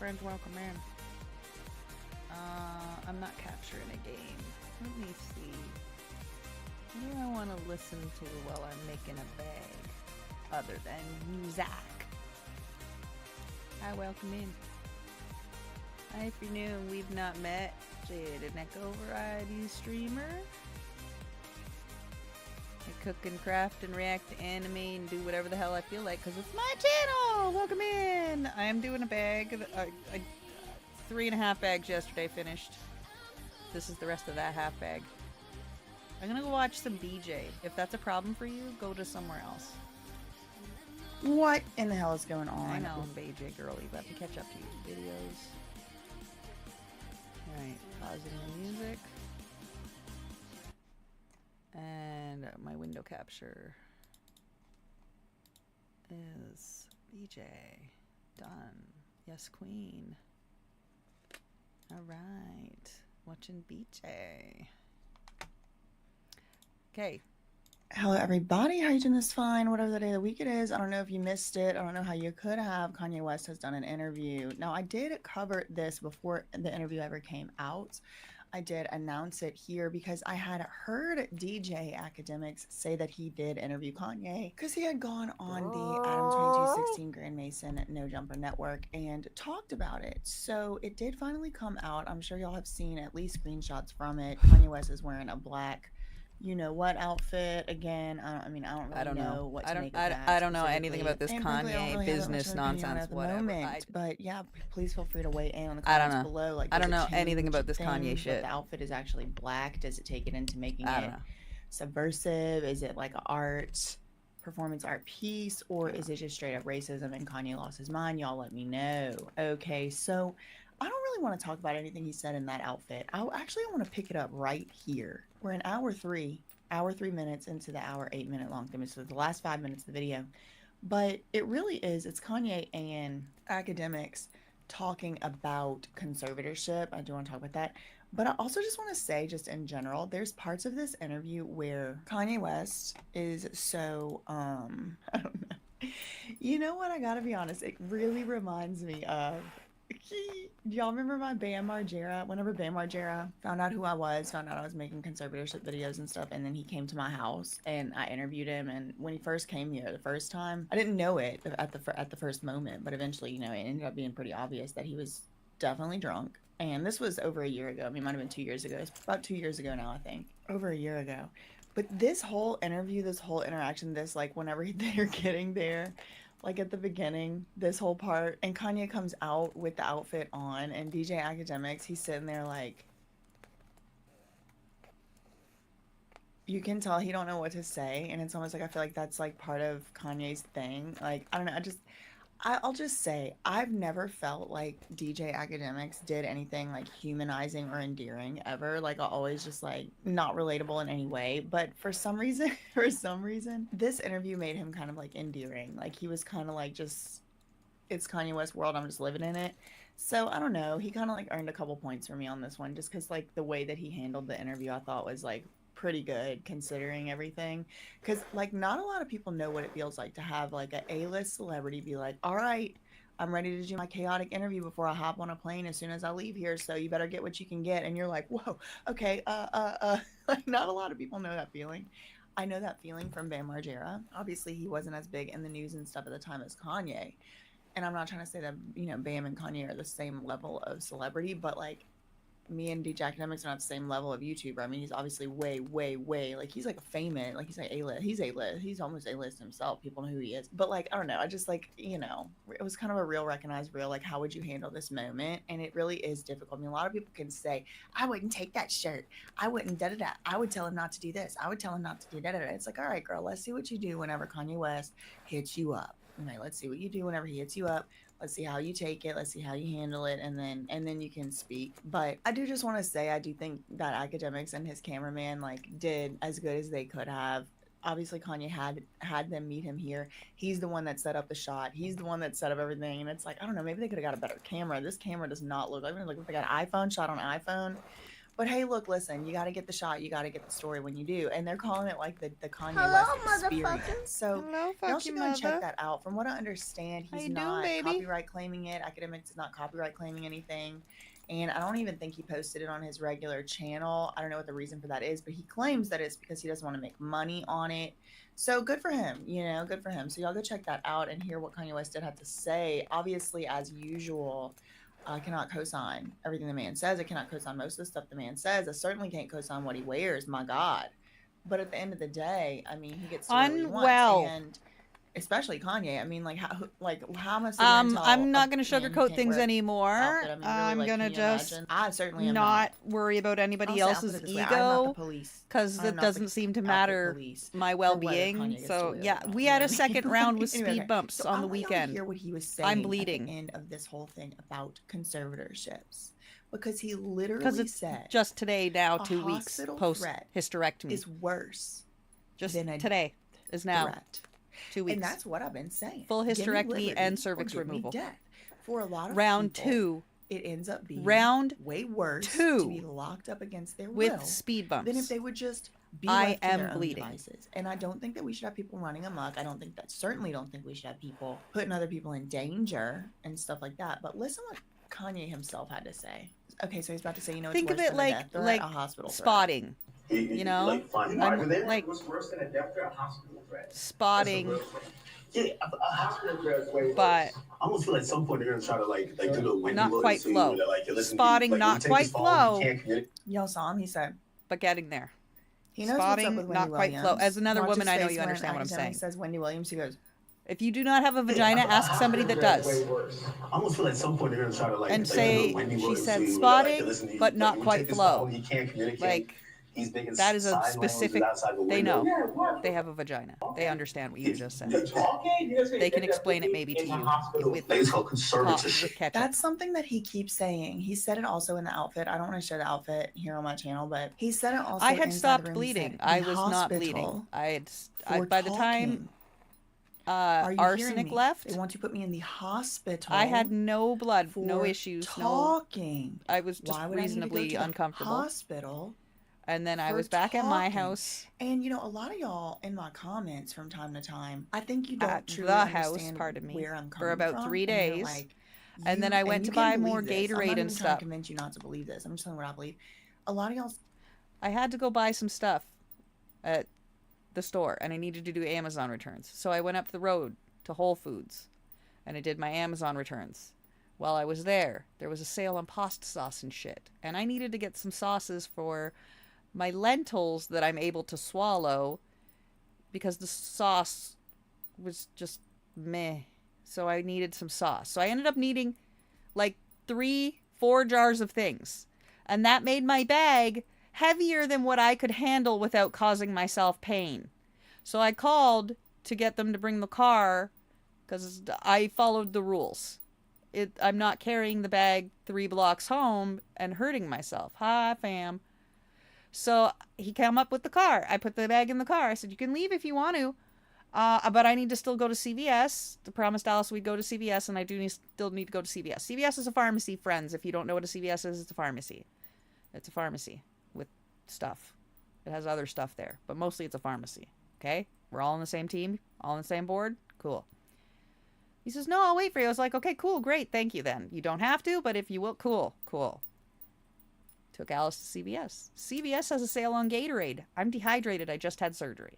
friends, welcome in. I'm not capturing a game. Let me see. What do I want to listen to while I'm making a bag? Other than music. Hi, welcome in. Hi, if you're new and we've not met, Jade, an Echo Variety streamer. I cook and craft and react to anime and do whatever the hell I feel like because it's my channel. Welcome in. I am doing a bag. 3.5 bags yesterday finished. This is the rest of that half bag. I'm gonna go watch some BJ. If that's a problem for you, go to somewhere else. What in the hell is going on? I know, BJ girly, but to catch up to you. Videos. Alright, pausing the music. And my window capture is BJ. Done. Yes, queen. Alright. Watching BJ. Okay. Hello, everybody. How you doing this fine? Whatever the day of the week it is. I don't know if you missed it. I don't know how you could have. Kanye West has done an interview. Now, I did cover this before the interview ever came out. I did announce it here because I had heard DJ Academics say that he did interview Kanye because he had gone on the Adam 2216 Grand Mason No Jumper Network and talked about it. So it did finally come out. I'm sure y'all have seen at least screenshots from it. Kanye West is wearing a black you know what outfit again. I don't know what to make of that. I don't know anything about this Kanye business nonsense, whatever. But yeah, please feel free to weigh in on the comments below. Like, I don't know anything about this Kanye shit. The outfit is actually black. Does it take it into making it subversive? Is it like an performance art piece, or is it just straight up racism and Kanye lost his mind? Y'all let me know. Okay, so I don't really want to talk about anything he said in that outfit. I want to pick it up right here. We're in hour 3 minutes into the hour 8 minute long thing. So the last 5 minutes of the video. But it really is, it's Kanye and Academics talking about conservatorship. I do want to talk about that. But I also just want to say, just in general, there's parts of this interview where Kanye West is so, I don't know. You know what? I gotta be honest. It really reminds me of, do y'all remember my Bam Margera? Whenever Bam Margera found out who I was, found out I was making conservatorship videos and stuff, and then he came to my house and I interviewed him. And when he first came here the first time, I didn't know it at the first moment, but eventually, it ended up being pretty obvious that he was definitely drunk. And this was over a year ago. I mean, it might have been 2 years ago. It's about 2 years ago now, I think. Over a year ago. But this whole interview, this whole interaction, this like whenever they're getting there, like at the beginning, this whole part, and Kanye comes out with the outfit on, and DJ Academics, he's sitting there like, you can tell he don't know what to say, and it's almost like I feel like that's like part of Kanye's thing. Like, I don't know, I'll just say, I've never felt like DJ Academics did anything like humanizing or endearing ever. Like, I always just like not relatable in any way. But for some reason, this interview made him kind of like endearing. Like, he was kind of like just, it's Kanye West world. I'm just living in it. So I don't know. He kind of like earned a couple points for me on this one, just because like the way that he handled the interview, I thought was like pretty good considering everything, because like not a lot of people know what it feels like to have like a A-list celebrity be like, all right, I'm ready to do my chaotic interview before I hop on a plane as soon as I leave here, so you better get what you can get. And you're like, whoa, okay, like not a lot of people know that feeling. I know that feeling from Bam Margera. Obviously he wasn't as big in the news and stuff at the time as Kanye, and I'm not trying to say that Bam and Kanye are the same level of celebrity, but like me and DJ Academics are not the same level of YouTuber. I mean, he's obviously way, like, he's like a famous, like, he's like A-list. He's almost A-list himself. People know who he is. But like, I don't know. I just like, it was kind of a real recognized real, like, how would you handle this moment? And it really is difficult. I mean, a lot of people can say, I wouldn't take that shirt. I wouldn't da-da-da. I would tell him not to do this. I would tell him not to do da-da-da. It's like, all right, girl, let's see what you do whenever Kanye West hits you up. Okay, let's see what you do whenever he hits you up. Let's see how you take it. Let's see how you handle it, and then you can speak. But I do just want to say, I do think that Academics and his cameraman like did as good as they could have. Obviously, Kanye had them meet him here. He's the one that set up the shot. He's the one that set up everything. And it's like, I don't know, maybe they could have got a better camera. This camera does not look like they got an iPhone shot on an iPhone. But hey, look, listen, you got to get the shot. You got to get the story when you do. And they're calling it like the Kanye Hello, West experience. motherfucker. So Hello, y'all fuck you, should go and check mother. that out. From what I understand, How he's you doing, not baby? copyright claiming it. Academics is not copyright claiming anything. And I don't even think he posted it on his regular channel. I don't know what the reason for that is, but he claims that it's because he doesn't want to make money on it. So good for him, good for him. So y'all go check that out and hear what Kanye West did have to say. Obviously, as usual, I cannot co-sign everything the man says. I cannot co-sign most of the stuff the man says. I certainly can't co-sign what he wears. My God. But at the end of the day, I mean, he gets to wear what he wants, Unwell. and especially Kanye. I mean, how am I sitting here and tell I'm not a going to man he sugarcoat can't things wear anymore. outfit? I mean, really, I'm like, going to can you just imagine? I certainly am not worry about anybody I'll put else's it this way, I'm not the ego, police. because I'm it not the doesn't seem to outfit matter police my for whether well-being. Kanye gets to So wear it yeah, or not, we you know had a what I mean? second round with Anyway, speed okay. bumps So on I the want y'all to weekend. hear what he was saying I'm bleeding. at the end of this whole thing about conservatorships, because he Because literally it's said just today now, a 2 weeks hospital post threat hysterectomy. is worse Just than a today is now threat. 2 weeks. And that's what I've been saying. Full Give me hysterectomy liberty and or cervix give me removal. death. For a lot of Round people, 2 it ends up being Round way worse 2 to be locked up against their with will speed than if bumps. they would just be I left to am their own bleeding. devices. And I don't think that we should have people running amok. Certainly don't think we should have people putting other people in danger and stuff like that. But listen what Kanye himself had to say. Okay, so he's about to say, it's Think worse of it than like a death threat, like a hospital threat. spotting. You know, Like finding I'm there? like What's worse than a death threat? A hospital threat. spotting, Yeah, a hospital threat is way worse. but I almost feel like at some point they're gonna try to like do the Wendy not quite Williams thing flow. where they're like, listen, Spotting, like, not you take quite this phone, flow. You can't communicate. Y'all saw him, he said. But getting there. He knows Spotting, what's up with not Wendy quite Williams. flow. As another Watch woman, his I know face you when understand what I'm accidentally saying. says Wendy Williams, he goes, If you do not have a vagina, ask somebody that does. I almost feel like at some point they're gonna try to like And do the say, Wendy she Williams said thing where they're like, spotting, listen, but not you quite take this flow. phone, you can't communicate. Like, He's making that is a sign specific, language outside the they window. know. They have a vagina. They understand what you just said. They They can explain it maybe to you with Like, it's called conservatorship. with ketchup. that's something that he keeps saying. He said it also in the outfit. I don't want to show the outfit here on my channel, but he said it also. I had inside stopped the room. He bleeding. said, I "The was not bleeding. hospital By the time talking. Are you hearing arsenic me? left, They want to put me in the hospital. I had no blood, for no issues, talking. I was just Why would reasonably I need to go to uncomfortable. The hospital. And then I for was back at my talking. house. And a lot of y'all in my comments from time to time, I think you don't At truly the house, understand pardon me, where I'm coming for about from, 3 and you're days. like, And then I went to buy more Gatorade I'm not even and trying to stuff. convince you not to believe this. I'm just telling you what I believe. A lot of y'all. I had to go buy some stuff at the store, and I needed to do Amazon returns. So I went up the road to Whole Foods, and I did my Amazon returns. While I was there was a sale on pasta sauce and shit. And I needed to get some sauces for my lentils that I'm able to swallow, because the sauce was just meh. So I needed some sauce. So I ended up needing like 3-4 jars of things. And that made my bag heavier than what I could handle without causing myself pain. So I called to get them to bring the car, because I followed the rules. I'm not carrying the bag 3 blocks home and hurting myself. Hi, fam. So he came up with the car. I put the bag in the car. I said, you can leave if you want to. But I need to still go to CVS. I promised Alice we'd go to CVS, and I still need to go to CVS. CVS is a pharmacy, friends. If you don't know what a CVS is, it's a pharmacy. It's a pharmacy with stuff. It has other stuff there, but mostly it's a pharmacy. Okay? We're all on the same team? All on the same board? Cool. He says, no, I'll wait for you. I was like, okay, cool, great, thank you then. You don't have to, but if you will, cool. Took Alice to CVS. CVS has a sale on Gatorade. I'm dehydrated. I just had surgery.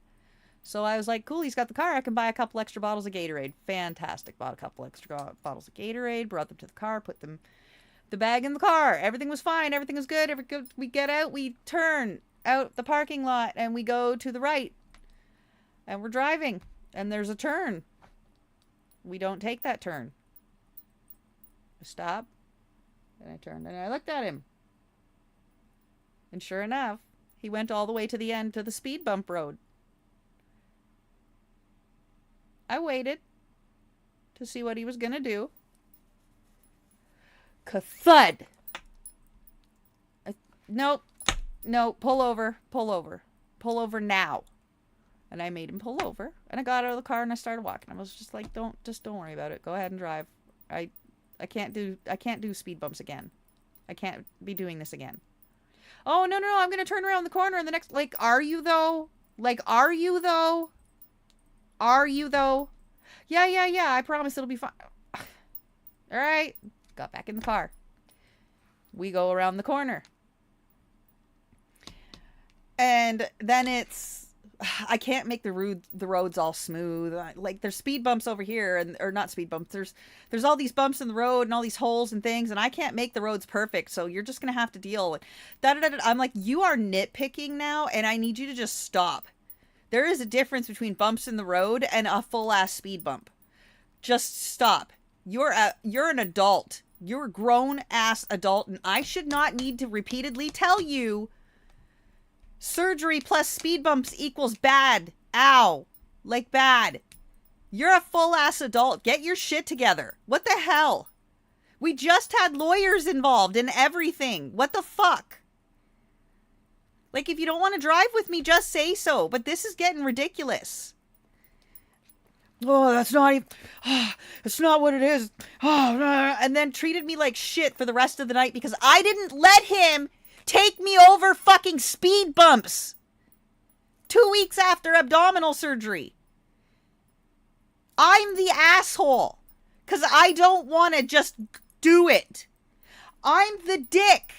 So I was like, cool, he's got the car. I can buy a couple extra bottles of Gatorade. Fantastic. Bought a couple extra bottles of Gatorade, brought them to the car, put the bag in the car. Everything was fine. Everything was good. We get out, we turn out the parking lot, and we go to the right. And we're driving. And there's a turn. We don't take that turn. I stop. And I turned and I looked at him. And sure enough, he went all the way to the end to the speed bump road. I waited to see what he was going to do. Ka-thud! Nope. No, pull over. Pull over now. And I made him pull over. And I got out of the car and I started walking. I was just like, don't worry about it. Go ahead and drive. I can't do speed bumps again. I can't be doing this again. Oh, no, I'm going to turn around the corner in the next... Like, are you, though? Like, are you, though? Are you, though? Yeah, I promise it'll be fine. All right. Got back in the car. We go around the corner. And then it's... I can't make the roads all smooth. Like, there's speed bumps over here, and or not speed bumps. There's all these bumps in the road and all these holes and things, and I can't make the roads perfect. So you're just gonna have to deal with. I'm like, you are nitpicking now, and I need you to just stop. There is a difference between bumps in the road and a full ass speed bump. Just stop. You're an adult. You're a grown ass adult, and I should not need to repeatedly tell you. Surgery plus speed bumps equals bad. Ow. Like bad. You're a full-ass adult. Get your shit together. What the hell? We just had lawyers involved in everything. What the fuck? Like, if you don't want to drive with me, just say so. But this is getting ridiculous. Oh, that's not even... Oh, it's not what it is. Oh, and then treated me like shit for the rest of the night because I didn't let him... take me over fucking speed bumps 2 weeks after abdominal surgery. I'm the asshole because I don't want to just do it. I'm the dick.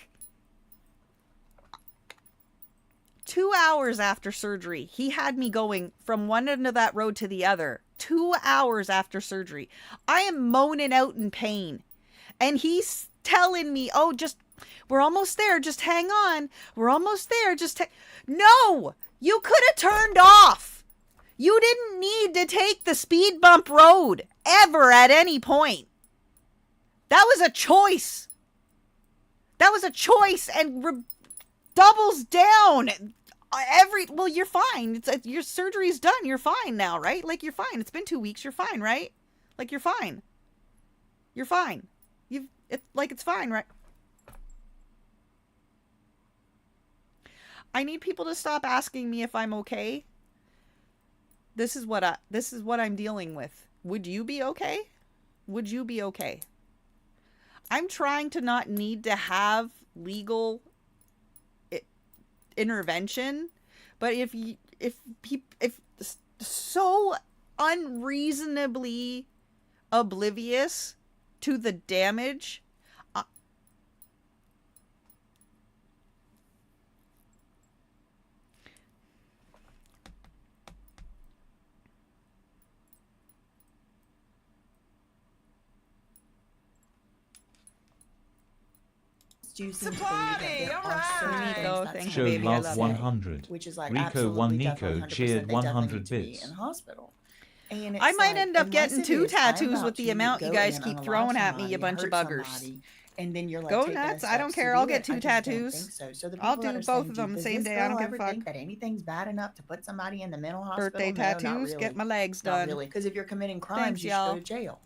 2 hours after surgery, he had me going from one end of that road to the other. 2 hours after surgery. I am moaning out in pain. And he's telling me, oh, we're almost there. Just hang on. We're almost there. No! You could have turned off. You didn't need to take the speed bump road ever at any point. That was a choice. That was a choice and doubles down. Well, you're fine. Your surgery's done. You're fine now, right? Like, you're fine. It's been 2 weeks. You're fine, right? Like, you're fine. You're fine. It's fine, right? I need people to stop asking me if I'm okay. This is what I'm dealing with. Would you be okay? Would you be okay? I'm trying to not need to have legal intervention, but if so unreasonably oblivious to the damage. Supply! Alright! Thank you, Show baby. I love love 100. Which is like Rico one absolutely, Nico definitely 100% cheered they 100 definitely need to be bits. in hospital. And I it's might like, end up unless getting it 2 is, I'm tattoos about with the to amount you go guys in, keep unalive throwing at me, somebody, you bunch of hurt buggers. somebody, and then you're like, Go taking the nuts. I don't steps to care. do I'll get it. 2 I just don't tattoos. think so the I'll people that do are both saying, of them the does same this day. I don't girl give a ever fuck. think that anything's bad enough to put somebody in the mental hospital? Birthday No, not tattoos. really. Get my legs Not done. really, because if you're committing crimes, Thanks, you should y'all. go to jail.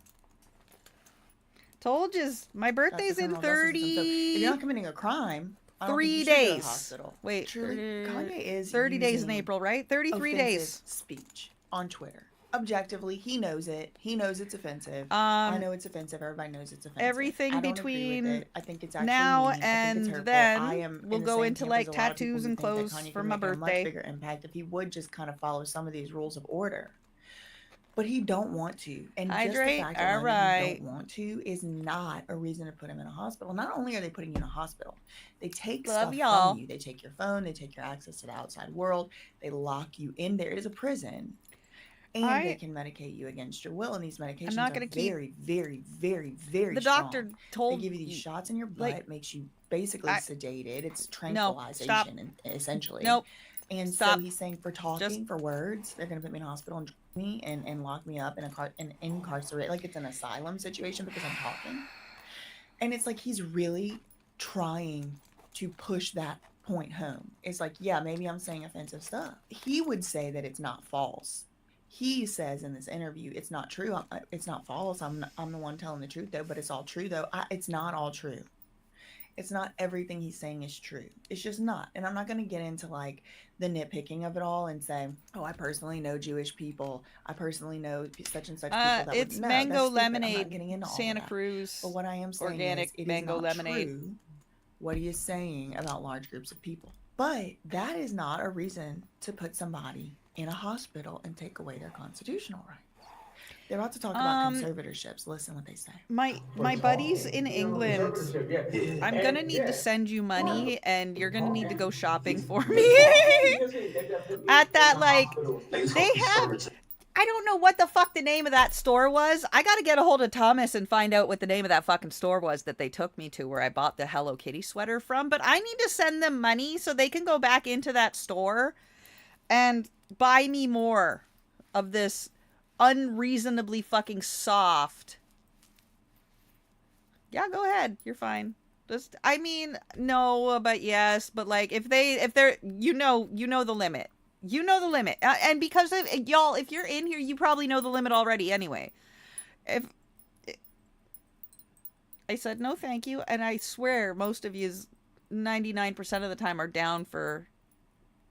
Told you. My That's the birthday's in criminal justice system. So if you're not 30... committing a crime, I don't 3 think you should go to days. hospital. Wait, Truly, Kanye is 30 days in using April, right? 33 offensive days. speech on Twitter. Objectively, he knows it. He knows it's offensive. I know it's offensive. Everybody knows it's offensive. Everything I don't agree with between it. I think it's actually now mean. I think it's and hurtful. then I am we'll in the go same into camp like as a lot of people tattoos who and think that clothes Kanye for can my make a birthday. much bigger impact if he would just kind of follow some of these rules of order. But he don't want to. And just the Hydrate. fact All alone that he right. don't want to is not a reason to put him in a hospital. Not only are they putting you in a hospital, they take Love stuff y'all. from you. They take your phone. They take your access to the outside world. They lock you in there. It is a prison. And they can medicate you against your will. And these medications not are gonna keep- very, very, very, very The strong. doctor They told give you these shots in your butt, like, makes you basically sedated. It's No, stop. tranquilization, essentially. Nope. And Stop. so he's saying for talking, for words, they're going to put me in a hospital and drug me and lock me up and incarcerate. Like it's an asylum situation because I'm talking. And it's like he's really trying to push that point home. It's like, yeah, maybe I'm saying offensive stuff. He would say that it's not false. He says in this interview, it's not true. It's not false. I'm the one telling the truth, though, but it's all true, though. It's not all true. It's not everything he's saying is true. It's just not. And I'm not going to get into like the nitpicking of it all and say, oh, I personally know Jewish people. I personally know such and such people. That It's would, no, mango that's stupid. I'm lemonade, not getting into all Santa that. Cruz. But what I am saying organic is it mango is not lemonade. true What are you saying about large groups of people? But that is not a reason to put somebody in a hospital and take away their constitutional rights. They're about to talk about conservatorships. Listen what they say. My buddies in England, I'm gonna need to send you money, and you're gonna need to go shopping for me. At that, like, they have. I don't know what the fuck the name of that store was. I gotta get a hold of Thomas and find out what the name of that fucking store was that they took me to, where I bought the Hello Kitty sweater from. But I need to send them money so they can go back into that store and buy me more of this unreasonably fucking soft. Yeah, go ahead. You're fine. Just, I mean, no, but yes, but like, if they're, you know the limit. You know the limit. And because of, y'all, if you're in here, you probably know the limit already anyway. If I said no thank you, and I swear most of you 99% of the time are down for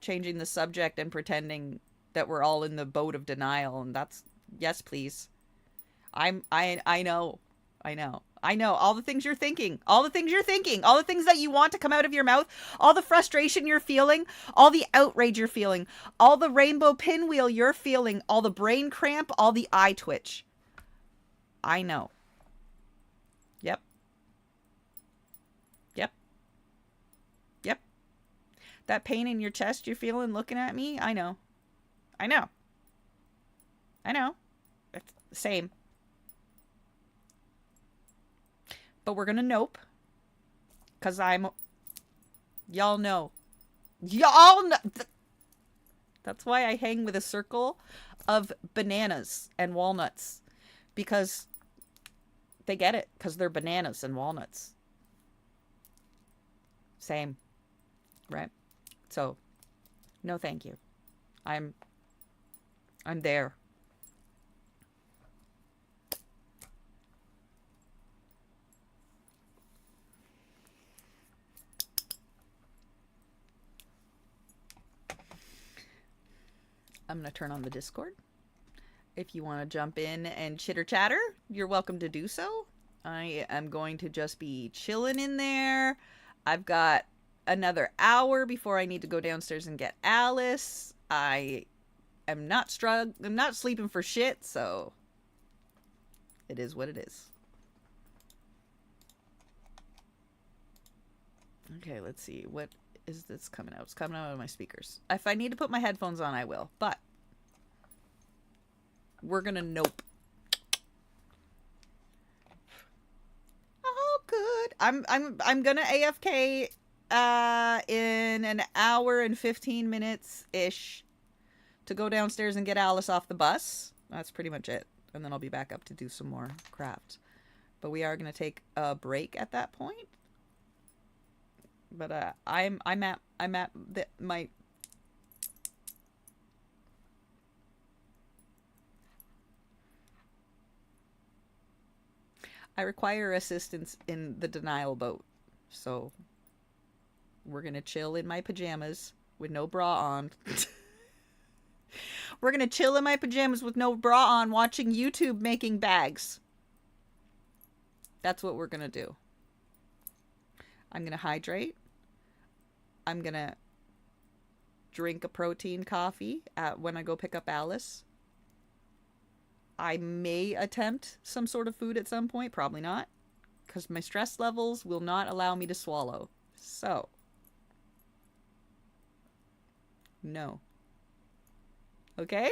changing the subject and pretending that we're all in the boat of denial, and that's, yes please. I know all the things you're thinking, all the things that you want to come out of your mouth, all the frustration you're feeling, all the outrage you're feeling, all the rainbow pinwheel you're feeling, all the brain cramp, all the eye twitch. I know. Yep. That pain in your chest you're feeling looking at me, I know. It's the same. But we're gonna nope. Because y'all know. That's why I hang with a circle of bananas and walnuts. Because they get it. Because they're bananas and walnuts. Same. Right? So, no thank you. I'm there. I'm going to turn on the Discord. If you want to jump in and chitter chatter, you're welcome to do so. I am going to just be chilling in there. I've got another hour before I need to go downstairs and get Alice. I'm not sleeping for shit, so it is what it is. Okay, let's see. What is this coming out? It's coming out of my speakers. If I need to put my headphones on, I will. But we're gonna nope. Oh, good. I'm gonna AFK in an hour and 15 minutes ish to go downstairs and get Alice off the bus. That's pretty much it. And then I'll be back up to do some more craft. But we are gonna take a break at that point. But I'm at my. I require assistance in the denial boat, so we're gonna chill in my pajamas with no bra on. We're gonna chill in my pajamas with no bra on, watching YouTube making bags. That's what we're gonna do. I'm gonna hydrate. I'm gonna drink a protein coffee when I go pick up Alice. I may attempt some sort of food at some point. Probably not. Because my stress levels will not allow me to swallow. So. No. Okay?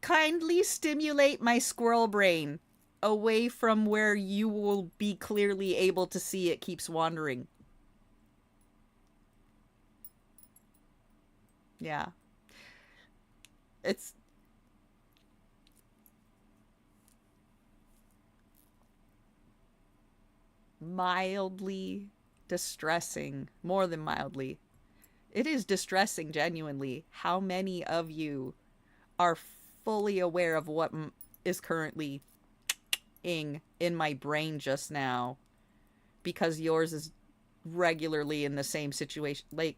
Kindly stimulate my squirrel brain away from where you will be clearly able to see it keeps wandering. Yeah. It's mildly distressing, more than mildly. It is distressing, genuinely, how many of you are fully aware of what is currently in my brain just now, because yours is regularly in the same situation. Like,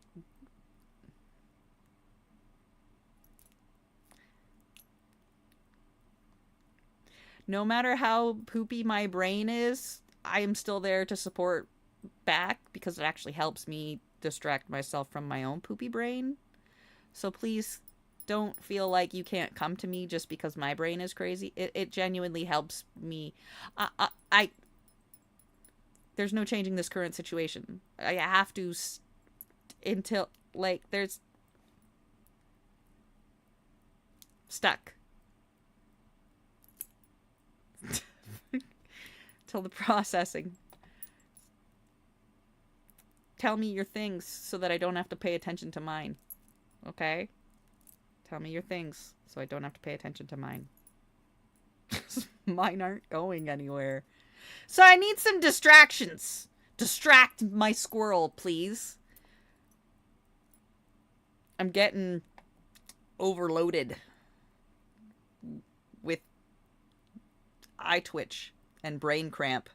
no matter how poopy my brain is, I am still there to support back because it actually helps me distract myself from my own poopy brain. So please don't feel like you can't come to me just because my brain is crazy. It genuinely helps me. I there's no changing this current situation. I have to until like there's stuck till the processing. Tell me your things so that I don't have to pay attention to mine. Okay? Tell me your things so I don't have to pay attention to mine. Mine aren't going anywhere. So I need some distractions. Distract my squirrel, please. I'm getting overloaded with eye twitch and brain cramp.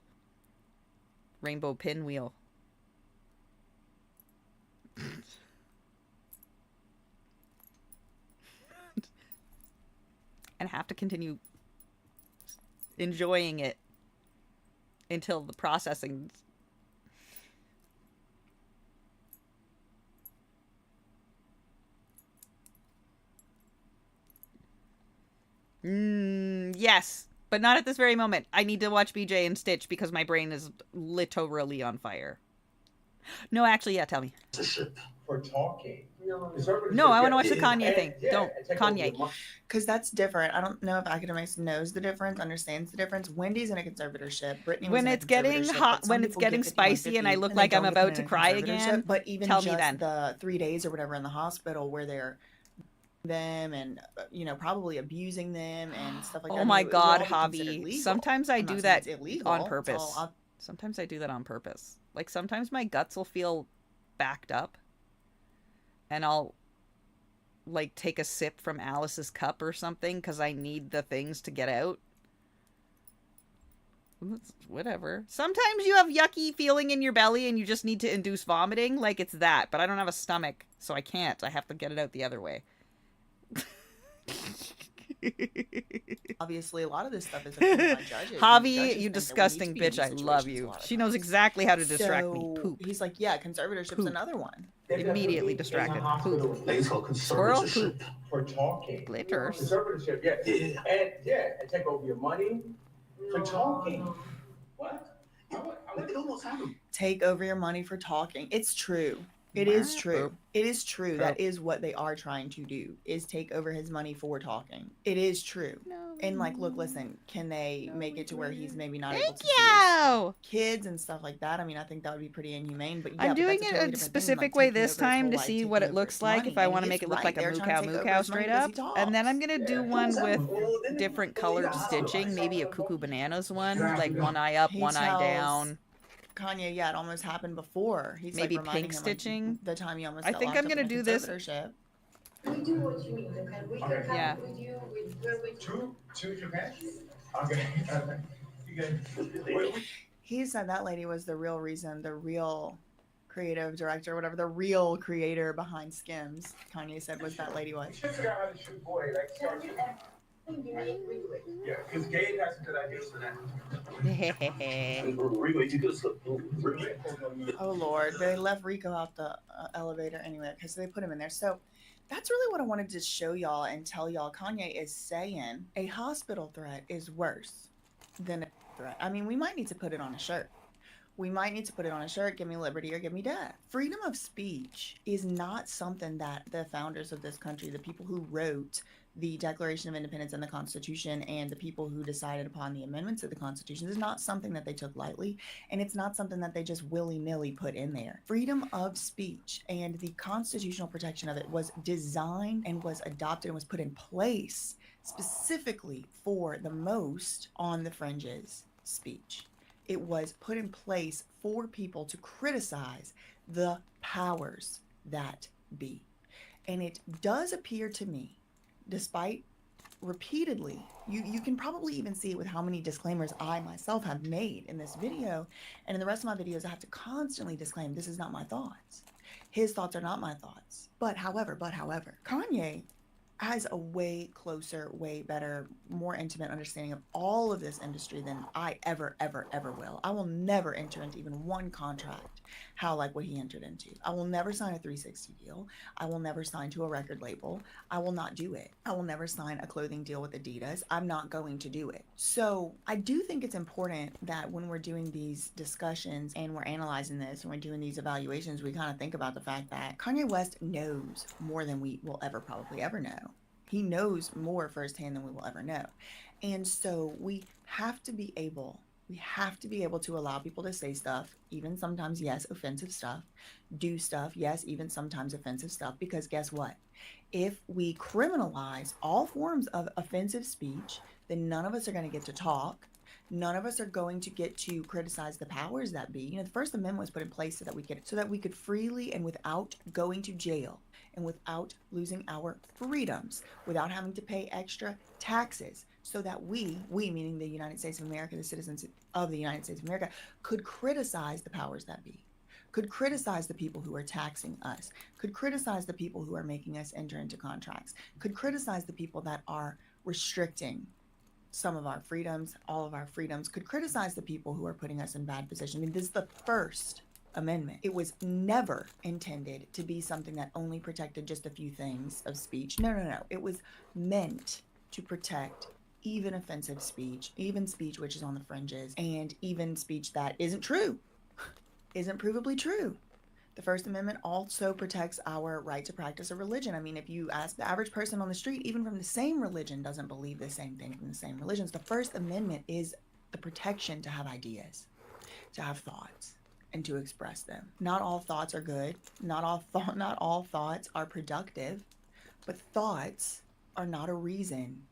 Rainbow pinwheel. And have to continue enjoying it until the processing. Yes, but not at this very moment. I need to watch BJ and Stitch because my brain is literally on fire. No, actually, yeah, tell me. For talking. No, I want to watch the Kanye thing. Don't. Kanye. Because that's different. I don't know if academics knows the difference, understands the difference. Wendy's in a conservatorship. Brittany was When in a it's getting conservatorship, hot, but some when it's people getting get 51, spicy and I 50, look and they like I'm don't get about put to in a cry conservatorship. again, But even tell me just then. the 3 days or whatever in the hospital where they're them and probably abusing them and stuff like that. Oh I mean, my it would God, all be considered Javi. legal. Sometimes I I'm not do saying that it's illegal. on It's purpose. all up. Sometimes I do that on purpose. Like sometimes my guts will feel backed up and I'll like take a sip from Alice's cup or something because I need the things to get out. Whatever. Sometimes you have yucky feeling in your belly and you just need to induce vomiting. Like it's that. But I don't have a stomach, so I can't. I have to get it out the other way. Obviously, a lot of this stuff is opinion on judges. Javi, you disgusting bitch. I love you. She knows times. exactly how to distract me. So, Poop. He's like, yeah, conservatorship's Poop. another one. Immediately distracted. Poop. It's called Squirrel conservatorship. poop. For talking. Glitters. Conservatorship, yes. Yeah. And take over your money for talking. What? It almost happened. Take over your money for talking. It's true. It is true. It is true. That is what they are trying to do, is take over his money for talking. It is true. No. And like, look, listen, can they make it to where he's maybe not able Thank to see his you. kids and stuff like that? I mean, I think that would be pretty inhumane. But yeah, I'm but doing that's it totally a different thing, specific like way taking this over his time whole to life, see taking what it over looks his like money. if I And want to he's make it look right. like a They're trying to take over moo his money straight because up. he talks. And then I'm going to do one with Then different colored stitching. Maybe a cuckoo bananas one. Like one eye up, He one eye tells down. Kanye, yeah, it almost happened before. He's Maybe like reminding pink him, stitching. like, the time he almost I got think locked I'm up gonna in a do this. conservatorship. We do what you need, okay? We can come Yeah. with you. We're with you. To Japan? Okay. You good? He said that lady was the real reason, the real creative director, whatever, the real creator behind Skims. Kanye said was that lady was. You should figure out how to shoot boy, like start shooting. Yeah, because Gabe has some good ideas for that. Rico, you could have Oh Lord, they left Rico out the elevator anyway because they put him in there. So that's really what I wanted to show y'all and tell y'all. Kanye is saying a hospital threat is worse than a threat. I mean, we might need to put it on a shirt. We might need to put it on a shirt, give me liberty or give me death. Freedom of speech is not something that the founders of this country, the people who wrote the Declaration of Independence and the Constitution, and the people who decided upon the amendments of the Constitution, is not something that they took lightly, and it's not something that they just willy-nilly put in there. Freedom of speech and the constitutional protection of it was designed and was adopted and was put in place specifically for the most on the fringes speech. It was put in place for people to criticize the powers that be. And it does appear to me, despite repeatedly, you can probably even see it with how many disclaimers I myself have made in this video. And in the rest of my videos, I have to constantly disclaim, this is not my thoughts. His thoughts are not my thoughts. But however, Kanye has a way closer, way better, more intimate understanding of all of this industry than I ever, ever, ever will. I will never enter into even one contract how like what he entered into. I will never sign a 360 deal. I will never sign to a record label. I will not do it. I will never sign a clothing deal with Adidas. I'm not going to do it. So I do think it's important that when we're doing these discussions and we're analyzing this and we're doing these evaluations, we kind of think about the fact that Kanye West knows more than we will ever probably ever know. He knows more firsthand than we will ever know. And so we have to be able to allow people to say stuff, even sometimes, yes, offensive stuff, do stuff, yes, even sometimes offensive stuff, because guess what? If we criminalize all forms of offensive speech, then none of us are going to get to talk. None of us are going to get to criticize the powers that be. You know, the First Amendment was put in place so that we could freely and without going to jail and without losing our freedoms, without having to pay extra taxes, so that we meaning the United States of America, the citizens of the United States of America, could criticize the powers that be, could criticize the people who are taxing us, could criticize the people who are making us enter into contracts, could criticize the people that are restricting some of our freedoms, all of our freedoms, could criticize the people who are putting us in bad position. I mean, this is the First Amendment. It was never intended to be something that only protected just a few things of speech. No. It was meant to protect even offensive speech, even speech which is on the fringes, and even speech that isn't true, isn't provably true. The First Amendment also protects our right to practice a religion. I mean, if you ask the average person on the street, even from the same religion, doesn't believe the same thing from the same religions. The First Amendment is the protection to have ideas, to have thoughts, and to express them. Not all thoughts are good. Not all thoughts are productive, but thoughts are not a reason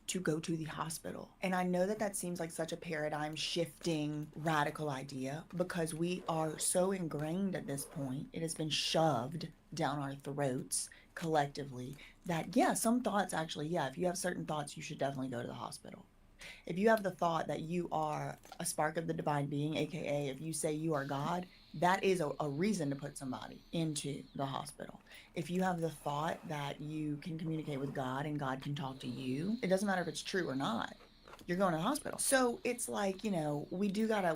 to go to the hospital. And I know that that seems like such a paradigm shifting, radical idea, because we are so ingrained at this point, it has been shoved down our throats collectively, that yeah, some thoughts actually, yeah, if you have certain thoughts, you should definitely go to the hospital. If you have the thought that you are a spark of the divine being, aka if you say you are God, that is a reason to put somebody into the hospital. If you have the thought that you can communicate with God and God can talk to you, it doesn't matter if it's true or not, you're going to the hospital. So it's like, you know, we do gotta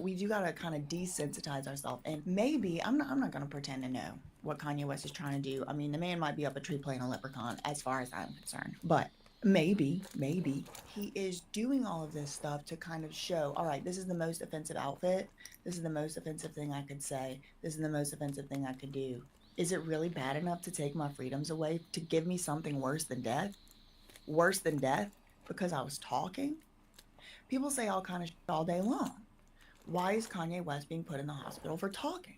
kind of desensitize ourselves. And maybe I'm not gonna pretend to know what Kanye West is trying to do. I mean, the man might be up a tree playing a leprechaun as far as I'm concerned, but maybe he is doing all of this stuff to kind of show, all right, this is the most offensive outfit, this is the most offensive thing I could say, this is the most offensive thing I could do. Is it really bad enough to take my freedoms away, to give me something worse than death because I was talking? People say all kind of shit all day long. Why is Kanye West being put in the hospital for talking?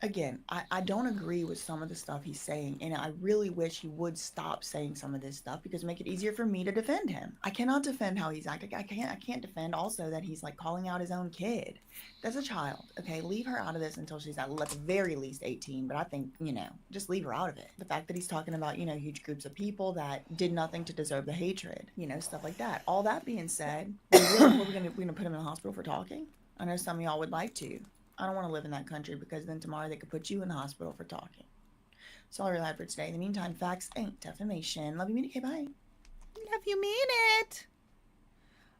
Again, I don't agree with some of the stuff he's saying, and I really wish he would stop saying some of this stuff, because it make it easier for me to defend him. I cannot defend how he's acting. I can't defend also that he's like calling out his own kid. That's a child, okay? Leave her out of this until she's at the very least 18, but I think, you know, just leave her out of it. The fact that he's talking about, you know, huge groups of people that did nothing to deserve the hatred, you know, stuff like that. All that being said, we're gonna put him in the hospital for talking? I know some of y'all would like to. I don't want to live in that country, because then tomorrow they could put you in the hospital for talking. That's all I really had for today. In the meantime, facts ain't defamation. Love you, mean it. Okay, bye. Love you, mean it.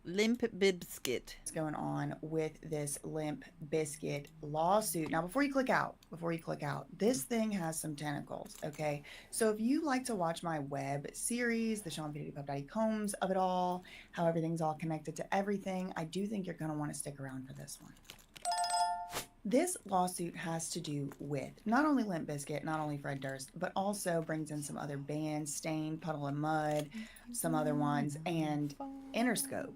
Limp Bizkit. What's going on with this Limp Bizkit lawsuit? Now, before you click out, this thing has some tentacles, okay? So if you like to watch my web series, the Sean P. Puff Daddy Combs of it all, how everything's all connected to everything, I do think you're going to want to stick around for this one. This lawsuit has to do with not only Limp Bizkit, not only Fred Durst, but also brings in some other bands, Stain, Puddle and Mud, some other ones, and Interscope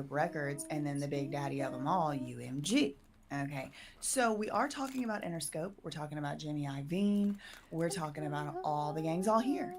Records, and then the big daddy of them all, UMG. Okay, so we are talking about Interscope, we're talking about Jimmy Iovine, we're talking about all the gang's all here,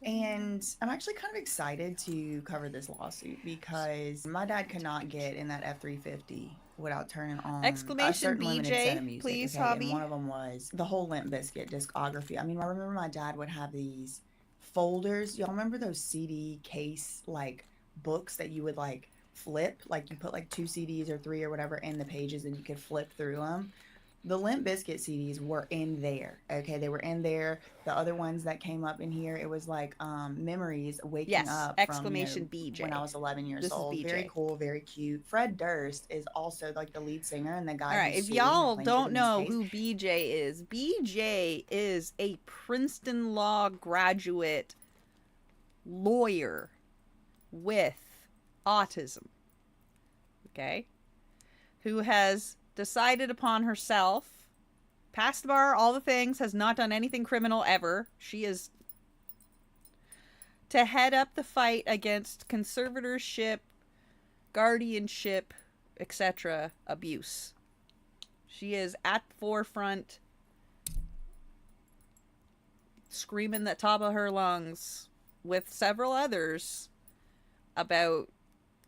And I'm actually kind of excited to cover this lawsuit, because my dad could not get in that F-350 without turning on Exclamation a certain limited set of BJ, music, please, okay? hobby. And one of them was the whole Limp Bizkit discography. I mean, I remember my dad would have these folders. Y'all remember those CD case, like, books that you would, like, flip? Like, you put, like, 2 CDs or 3 or whatever in the pages, and you could flip through them? The Limp Bizkit CDs were in there. Okay, they were in there. The other ones that came up in here, it was like memories waking Yes, up exclamation from, BJ. when I was 11 years This is old. BJ. Very cool, very cute. Fred Durst is also like the lead singer and the guy. All right, who's if suing and y'all claims it don't in his know case. who BJ is a Princeton Law graduate lawyer with autism. Okay? Who has decided upon herself, passed the bar, all the things, has not done anything criminal ever. She is to head up the fight against conservatorship, guardianship, etc. abuse. She is at the forefront, screaming at the top of her lungs with several others about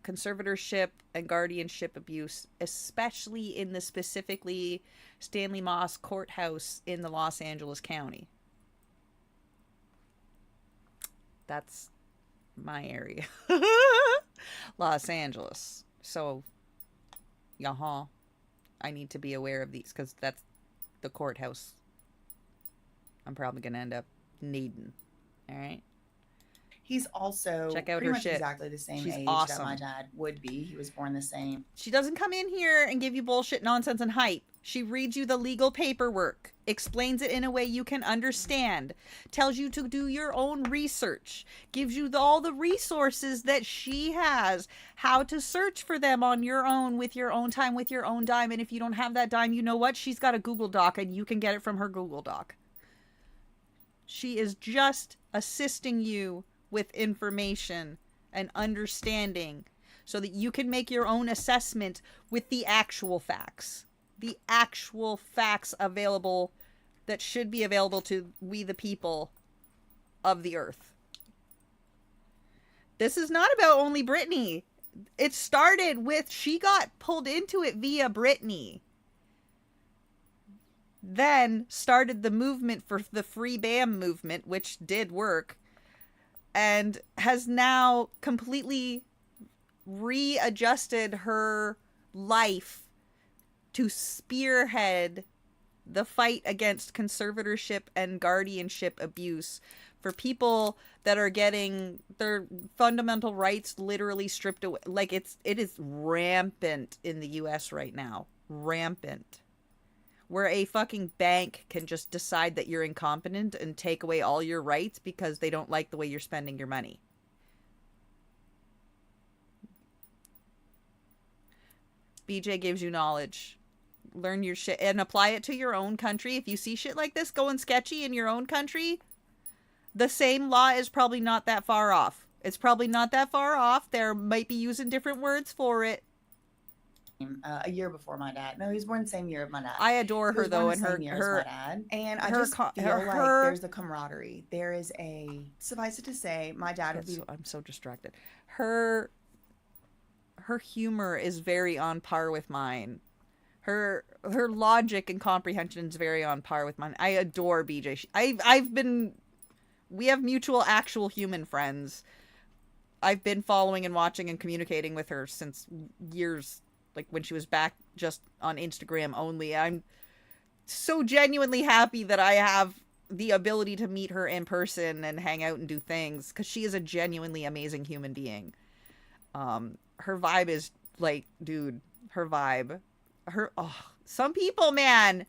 conservatorship and guardianship abuse, especially in the specifically Stanley Moss courthouse in the Los Angeles County. That's my area. Los Angeles. So, I need to be aware of these because that's the courthouse I'm probably going to end up needing. All right? He's also Check out pretty her much shit. exactly the same She's age awesome. that my dad would be. He was born the same. She doesn't come in here and give you bullshit, nonsense, and hype. She reads you the legal paperwork, explains it in a way you can understand, tells you to do your own research, gives you all the resources that she has, how to search for them on your own, with your own time, with your own dime. And if you don't have that dime, you know what? She's got a Google Doc and you can get it from her Google Doc. She is just assisting you with information and understanding so that you can make your own assessment with the actual facts. The actual facts available that should be available to we the people of the earth. This is not about only Britney. It started with she got pulled into it via Britney. Then started the movement for the Free BAM movement, which did work. And has now completely readjusted her life to spearhead the fight against conservatorship and guardianship abuse for people that are getting their fundamental rights literally stripped away. Like it is rampant in the US right now. Rampant. Where a fucking bank can just decide that you're incompetent and take away all your rights because they don't like the way you're spending your money. BJ gives you knowledge. Learn your shit and apply it to your own country. If you see shit like this going sketchy in your own country, the same law is probably not that far off. It's probably not that far off. There might be using different words for it. A year before my dad. No, he was born the same year of my dad. I adore her though, and her my dad. And I her just feel her- like there's the camaraderie. There is a, suffice it to say, my dad would be. I'm so distracted. Her humor is very on par with mine. Her logic and comprehension is very on par with mine. I adore BJ. We have mutual actual human friends. I've been following and watching and communicating with her since years, like when she was back just on Instagram only. I'm so genuinely happy that I have the ability to meet her in person and hang out and do things, because she is a genuinely amazing human being. Her vibe is like, dude, her vibe. Some people, man,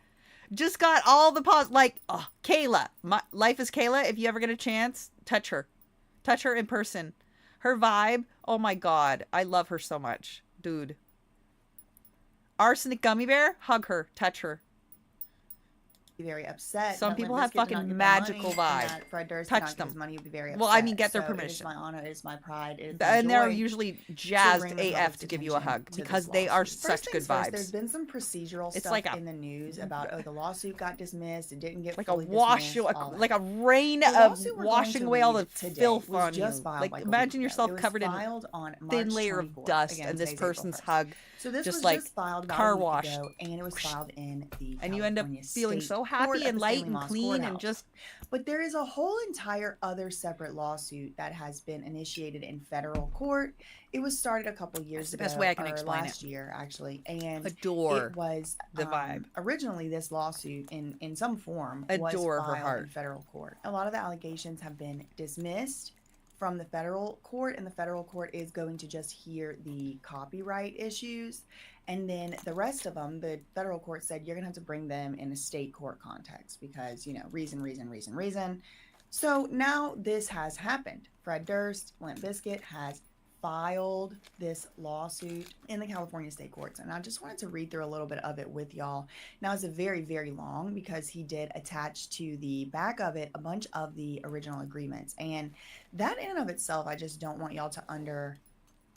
just got all the Kayla. Life is Kayla. If you ever get a chance, touch her. Touch her in person. Her vibe, oh my god. I love her so much. Dude. Arsenic Gummy Bear, hug her. Touch her. very upset. Some that people Limp have Bizkit did not fucking get their magical money, and vibe. that Fred Durst Touch did not get his them. money, would be very upset. Well, I mean, get their So permission. It is my honor. It is my pride. It is my And they're joy usually jazzed bring the AF public's to give you a attention hug to because this they are lawsuit. such First good things first, vibes. There's been some procedural It's stuff like in the news about the lawsuit got dismissed. It didn't get like a fully wash, dismissed, all that. like a rain The of lawsuit we're going washing to away all the read today filth was on you. just filed Like like a imagine week ago. yourself It was covered in filed on thin March layer of 24th. dust, Again, and this today's April person's 1st. hug So this just was like just filed about car a week washed. ago, and it was filed in the and you end up California feeling State so happy court at and the light Stanley and Moss clean and courthouse. just But there is a whole entire other separate lawsuit that has been initiated in federal court. It was started a couple years the ago, best way I can or explain last year actually, and adore it was the vibe. Originally, this lawsuit in some form was Adore her filed heart. in federal court. A lot of the allegations have been dismissed from the federal court, and the federal court is going to just hear the copyright issues. And then the rest of them, the federal court said you're going to have to bring them in a state court context because, you know, reason. So now this has happened. Fred Durst, Limp Bizkit, has filed this lawsuit in the California state courts. And I just wanted to read through a little bit of it with y'all. Now, it's a very, very long because he did attach to the back of it a bunch of the original agreements. And that in and of itself, I just don't want y'all to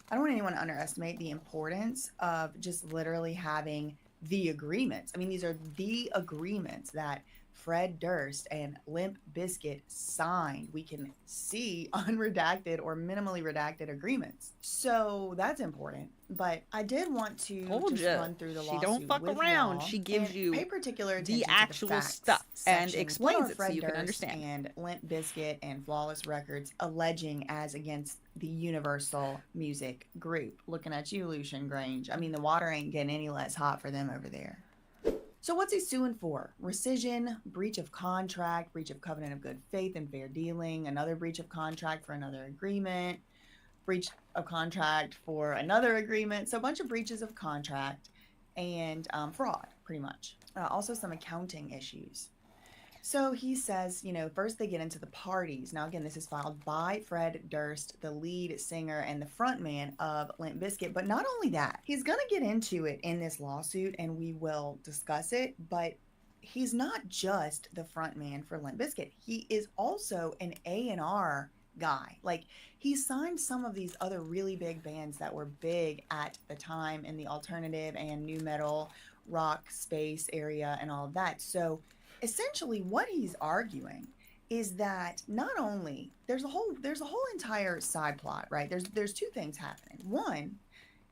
I don't want anyone to underestimate the importance of just literally having the agreements. I mean, these are the agreements that Fred Durst and Limp Bizkit signed. We can see unredacted or minimally redacted agreements. So that's important. But I did want to just run through the lawsuit. She don't fuck around. She gives you pay particular attention the actual to the facts stuff and section. explains it so Fred you can Durst understand. And Limp Bizkit and Flawless Records alleging as against the Universal Music Group. Looking at you, Lucian Grange. I mean, the water ain't getting any less hot for them over there. So what's he suing for? Rescission, breach of contract, breach of covenant of good faith and fair dealing, another breach of contract for another agreement, breach of contract for another agreement. So a bunch of breaches of contract and fraud, pretty much. Also some accounting issues. So he says, you know, first they get into the parties. Now, again, this is filed by Fred Durst, the lead singer and the frontman of Limp Bizkit. But not only that, he's going to get into it in this lawsuit and we will discuss it. But he's not just the frontman for Limp Bizkit. He is also an A&R guy. Like, he signed some of these other really big bands that were big at the time in the alternative and new metal rock space area and all of that. So essentially what he's arguing is that not only there's a whole entire side plot, right? There's two things happening. One,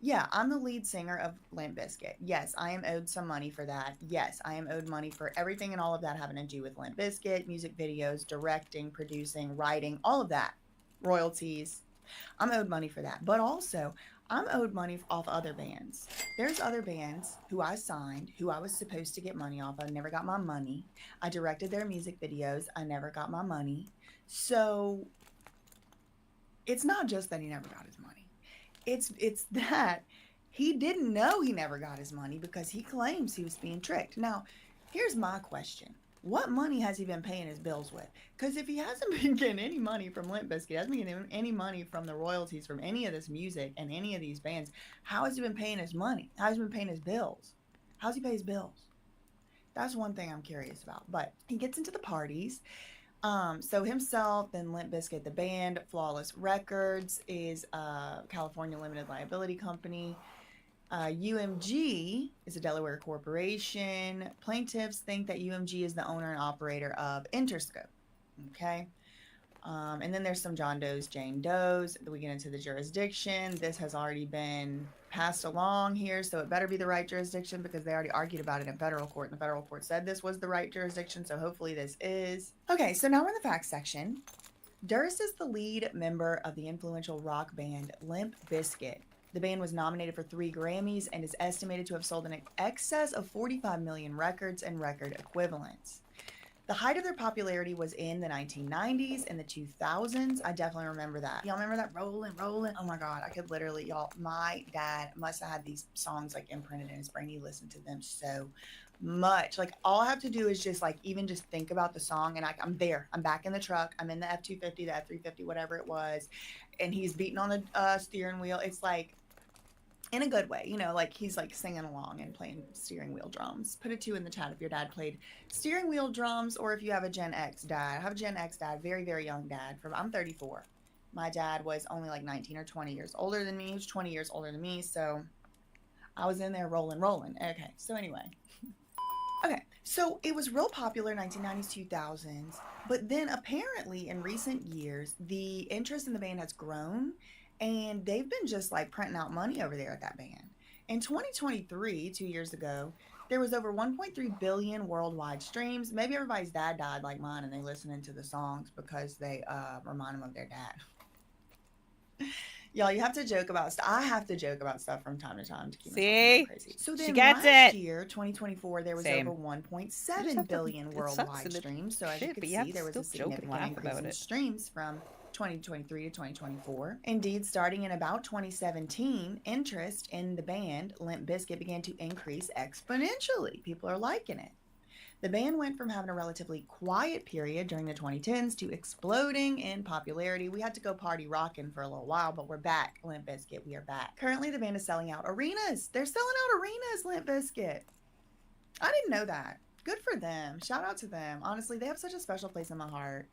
yeah, I'm the lead singer of Limp Bizkit. Yes, I am owed some money for that. Yes, I am owed money for everything and all of that having to do with Limp Bizkit, music videos, directing, producing, writing, all of that, royalties. I'm owed money for that. But also, I'm owed money off other bands. There's other bands who I signed, who I was supposed to get money off. I never got my money. I directed their music videos. I never got my money. So it's not just that he never got his money. It's that he didn't know he never got his money because he claims he was being tricked. Now, here's my question. What money has he been paying his bills with? Because if he hasn't been getting any money from Limp Bizkit, hasn't been getting any money from the royalties from any of this music and any of these bands, how has he been paying his money? How has he been paying his bills? How's he pay his bills? That's one thing I'm curious about. But he gets into the parties. So himself, then Limp Bizkit, the band, Flawless Records is a California limited liability company. UMG is a Delaware corporation. Plaintiffs think that UMG is the owner and operator of Interscope. Okay. And then there's some John Does, Jane Does. We get into the jurisdiction. This has already been passed along here, so it better be the right jurisdiction because they already argued about it in federal court, and the federal court said this was the right jurisdiction, so hopefully this is. Okay, so now we're in the facts section. Durst is the lead member of the influential rock band Limp Bizkit. The band was nominated for 3 Grammys and is estimated to have sold in excess of 45 million records and record equivalents. The height of their popularity was in the 1990s and the 2000s. I definitely remember that. Y'all remember that? Rollin', rollin'. Oh my God, I could literally, y'all, my dad must have had these songs like imprinted in his brain. He listened to them so much. Like, all I have to do is just like, even just think about the song and I'm there. I'm back in the truck. I'm in the F-250, the F-350, whatever it was. And he's beating on the steering wheel. It's like, in a good way, you know, like he's like singing along and playing steering wheel drums. Put a 2 in the chat if your dad played steering wheel drums or if you have a Gen X dad. I have a Gen X dad, very, very young dad. I'm 34. My dad was only like 19 or 20 years older than me. He was 20 years older than me. So I was in there rolling. Okay. So anyway. Okay. So it was real popular 1990s, 2000s. But then apparently in recent years, the interest in the band has grown. And they've been just like printing out money over there at that band. In 2023, 2 years ago, there was over 1.3 billion worldwide streams. Maybe everybody's dad died like mine and they listening to the songs because they remind them of their dad. Y'all, you have to joke about stuff. I have to joke about stuff from time to time to keep myself from going crazy. So then last year, 2024, there was over 1.7 billion worldwide streams. So as you can see, there was a significant increase in streams from 2023 to 2024. Indeed, starting in about 2017, interest in the band Limp Bizkit began to increase exponentially. People are liking it. The band went from having a relatively quiet period during the 2010s to exploding in popularity. We had to go party rocking for a little while, but we're back. Limp Bizkit, we are back. Currently, the band is selling out arenas. They're selling out arenas, Limp Bizkit. I didn't know that. Good for them. Shout out to them. Honestly, they have such a special place in my heart.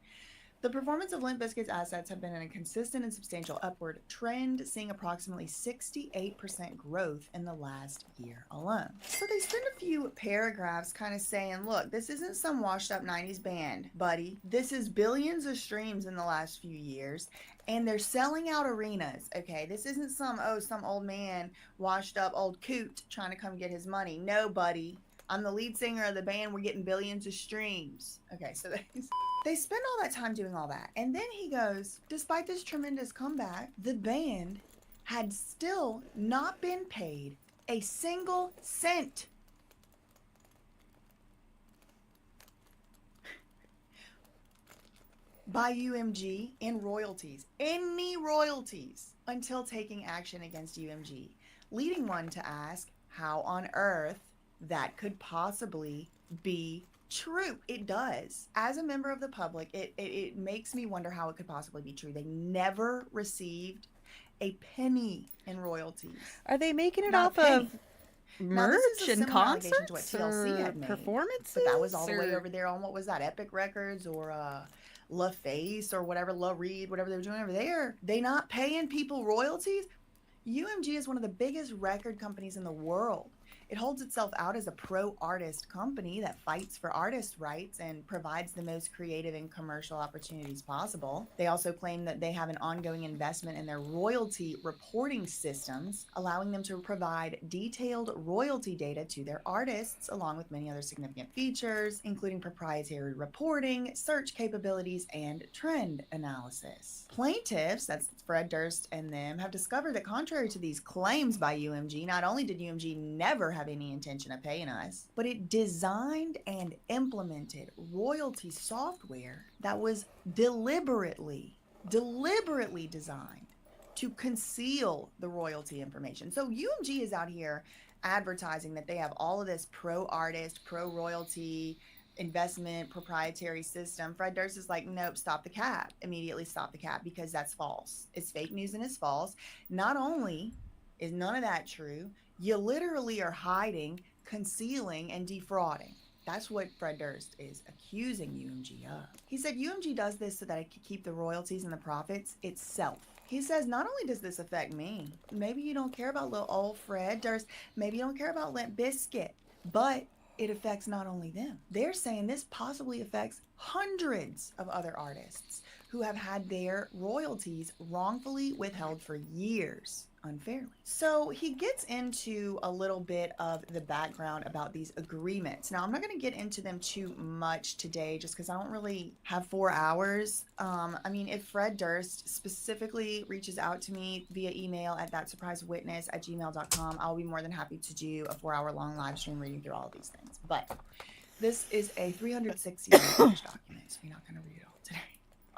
The performance of Limp Bizkit's assets have been in a consistent and substantial upward trend, seeing approximately 68% growth in the last year alone. So they spend a few paragraphs kind of saying, look, this isn't some washed up 90s band, buddy. This is billions of streams in the last few years, and they're selling out arenas, okay? This isn't some old man, washed up old coot trying to come get his money. No, buddy. I'm the lead singer of the band. We're getting billions of streams. Okay, so they spend all that time doing all that. And then he goes, despite this tremendous comeback, the band had still not been paid a single cent. By UMG in royalties. Any royalties until taking action against UMG. Leading one to ask how on earth that could possibly be true. It does. As a member of the public, it makes me wonder how it could possibly be true. They never received a penny in royalties. Are they making it off of merch and concerts to what TLC had made, performances? But that was all the way over there on, what was that, Epic Records or LaFace or whatever, La Reed, whatever they were doing over there. They not paying people royalties? UMG is one of the biggest record companies in the world. It holds itself out as a pro-artist company that fights for artist rights and provides the most creative and commercial opportunities possible. They also claim that they have an ongoing investment in their royalty reporting systems, allowing them to provide detailed royalty data to their artists, along with many other significant features, including proprietary reporting, search capabilities, and trend analysis. Plaintiffs, that's Fred Durst and them, have discovered that contrary to these claims by UMG, not only did UMG never have any intention of paying us, but it designed and implemented royalty software that was deliberately designed to conceal the royalty information. So UMG is out here advertising that they have all of this pro-artist, pro-royalty investment proprietary system. Fred Durst is like, nope, stop the cap. Immediately stop the cap, because that's false. It's fake news and it's false. Not only is none of that true, you literally are hiding, concealing, and defrauding. That's what Fred Durst is accusing UMG of. He said UMG does this so that it can keep the royalties and the profits itself. He says, not only does this affect me, maybe you don't care about little old Fred Durst, maybe you don't care about Limp Bizkit, but it affects not only them. They're saying this possibly affects hundreds of other artists who have had their royalties wrongfully withheld for years unfairly. So he gets into a little bit of the background about these agreements. Now, I'm not going to get into them too much today just because I don't really have 4 hours. I mean, if Fred Durst specifically reaches out to me via email at thatsurprisewitness@gmail.com, I'll be more than happy to do a 4-hour long live stream reading through all of these things. But this is a 360-page document, so we're not going to read it all today.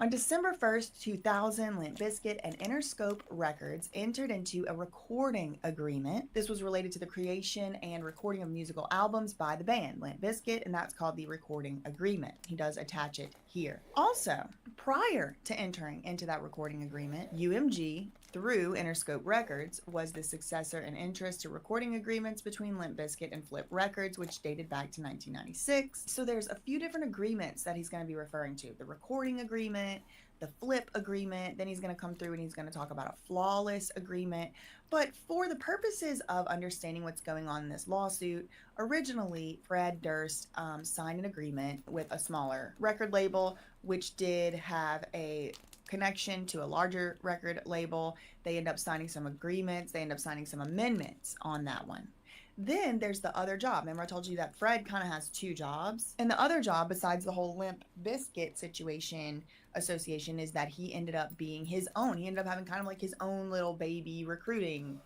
On December 1st, 2000, Limp Bizkit and Interscope Records entered into a recording agreement. This was related to the creation and recording of musical albums by the band, Limp Bizkit, and that's called the recording agreement. He does attach it here. Also, prior to entering into that recording agreement, UMG, through Interscope Records, was the successor in interest to recording agreements between Limp Bizkit and Flip Records, which dated back to 1996. So there's a few different agreements that he's going to be referring to. The recording agreement, the Flip agreement, then he's going to come through and he's going to talk about a flawless agreement. But for the purposes of understanding what's going on in this lawsuit, originally Fred Durst signed an agreement with a smaller record label, which did have a connection to a larger record label. They end up signing some agreements. They end up signing some amendments on that one. Then there's the other job. Remember I told you that Fred kind of has 2 jobs? And the other job, besides the whole Limp Bizkit situation association, is that he ended up being his own. He ended up having kind of like his own little baby recruiting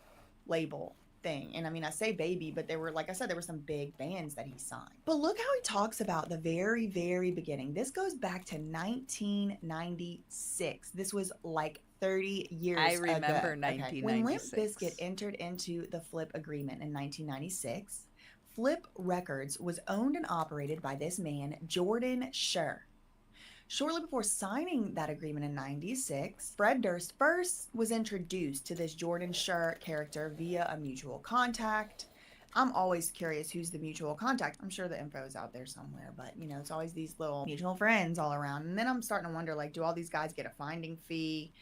label thing. And I mean, I say baby, but there were, like I said, there were some big bands that he signed. But look how he talks about the very, very beginning. This goes back to 1996. This was like 30 years ago. I remember 1996. Okay. When Limp Bizkit entered into the Flip agreement in 1996, Flip Records was owned and operated by this man, Jordan Scher. Shortly before signing that agreement in 96, Fred Durst first was introduced to this Jordan Scher character via a mutual contact. I'm always curious who's the mutual contact. I'm sure the info is out there somewhere, but you know, it's always these little mutual friends all around. And then I'm starting to wonder, like, do all these guys get a finding fee?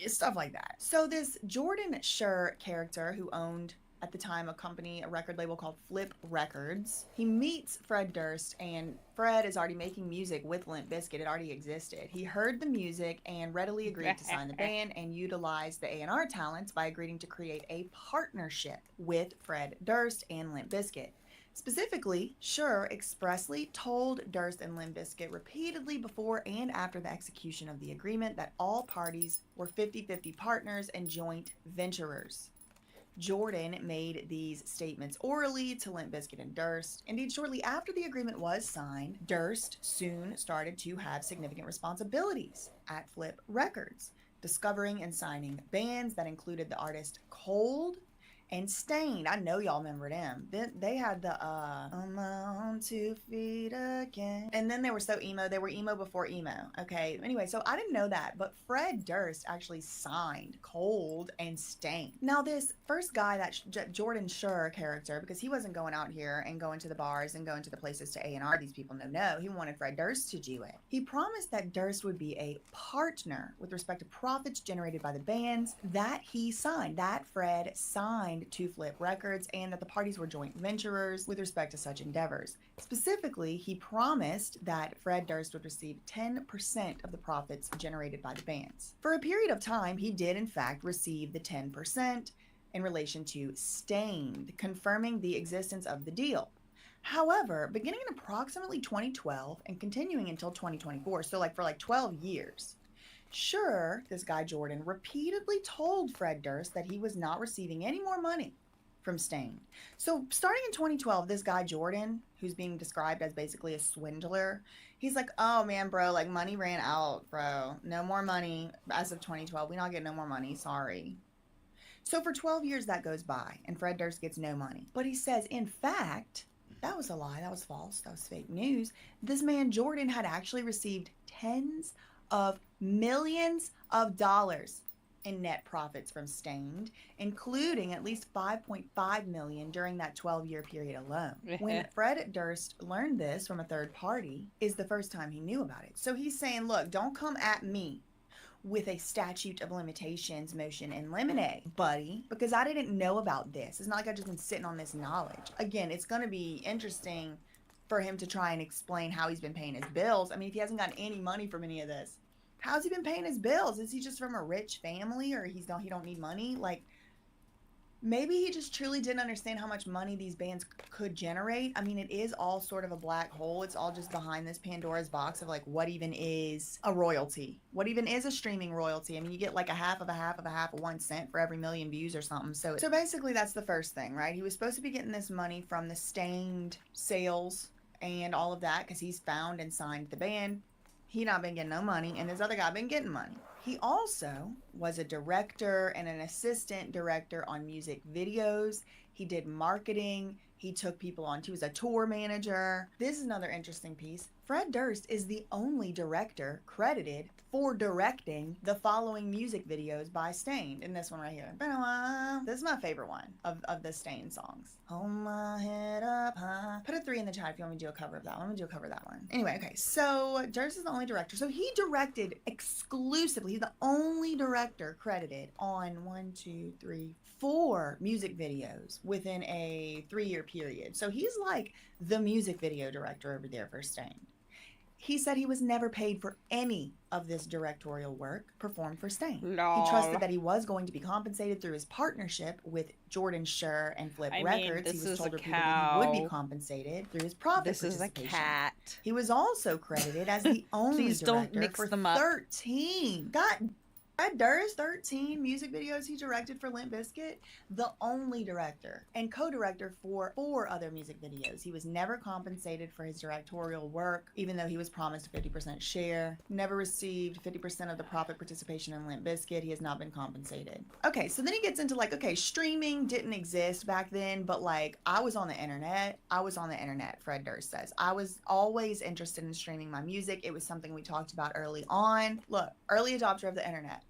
Stuff like that. So this Jordan Scher character, who owned at the time a record label called Flip Records, he meets Fred Durst, and Fred is already making music with Limp Bizkit. It already existed. He heard the music and readily agreed to sign the band and utilize the A&R talents by agreeing to create a partnership with Fred Durst and Limp Bizkit. Specifically, Scher expressly told Durst and Limp Bizkit repeatedly before and after the execution of the agreement that all parties were 50-50 partners and joint venturers. Jordan made these statements orally to Limp Bizkit and Durst. Indeed, shortly after the agreement was signed, Durst soon started to have significant responsibilities at Flip Records, discovering and signing bands that included the artist Cold and Stained. I know y'all remember them. They had the on my own 2 feet again. And then they were so emo. They were emo before emo. Okay. Anyway, so I didn't know that, but Fred Durst actually signed Cold and Stained. Now this first guy, that Jordan Scher character, because he wasn't going out here and going to the bars and going to the places to A&R these people. No. He wanted Fred Durst to do it. He promised that Durst would be a partner with respect to profits generated by the bands that he signed, that Fred signed to Flip Records, and that the parties were joint venturers with respect to such endeavors. Specifically, he promised that Fred Durst would receive 10% of the profits generated by the bands. For a period of time, he did in fact receive the 10% in relation to Stained, confirming the existence of the deal. However, beginning in approximately 2012 and continuing until 2024, so like for like 12 years, Sure, this guy Jordan repeatedly told Fred Durst that he was not receiving any more money from Stained. So starting in 2012, this guy Jordan, who's being described as basically a swindler, he's like, oh man, bro, like money ran out, bro. No more money as of 2012. We not getting no more money, sorry. So for 12 years that goes by and Fred Durst gets no money. But he says, in fact, that was a lie, that was false, that was fake news. This man Jordan had actually received tens of millions of dollars in net profits from Stained, including at least 5.5 million during that 12-year period alone. When Fred Durst learned this from a third party is the first time he knew about it. So he's saying, look, don't come at me with a statute of limitations motion in limine, buddy, because I didn't know about this. It's not like I've just been sitting on this knowledge. Again, it's going to be interesting for him to try and explain how he's been paying his bills. I mean, if he hasn't gotten any money from any of this, how's he been paying his bills? Is he just from a rich family, or he don't need money? Like, maybe he just truly didn't understand how much money these bands could generate. I mean, it is all sort of a black hole. It's all just behind this Pandora's box of like, what even is a royalty? What even is a streaming royalty? I mean, you get like a half of 1 cent for every million views or something. So basically that's the first thing, right? He was supposed to be getting this money from the Stained sales and all of that because he's found and signed the band. He not been getting no money, and this other guy been getting money. He also was a director and an assistant director on music videos. He did marketing. He took people on. He was a tour manager. This is another interesting piece. Fred Durst is the only director credited for directing the following music videos by Stained. In this one right here. This is my favorite one of the Stained songs. Hold my head up high. Put a 3 in the chat if you want me to do a cover of that one. Let me do a cover of that one. Anyway, okay. So Durst is the only director. So he directed exclusively. He's the only director credited on 4 music videos within a 3-year period. So he's like the music video director over there for Stained. He said he was never paid for any of this directorial work performed for Stain. Lol. He trusted that he was going to be compensated through his partnership with Jordan Schur and Flip I mean, Records. this He was is told a repeatedly he would be cow. compensated through his profit This is a participation. cat. He was also credited as the only Please don't director mix for them up. 13. Fred Durst, 13 music videos he directed for Limp Bizkit, the only director and co-director for 4 other music videos. He was never compensated for his directorial work, even though he was promised a 50% share. Never received 50% of the profit participation in Limp Bizkit. He has not been compensated. Okay, so then he gets into like, okay, streaming didn't exist back then, but like I was on the internet, Fred Durst says. I was always interested in streaming my music. It was something we talked about early on. Look, early adopter of the internet.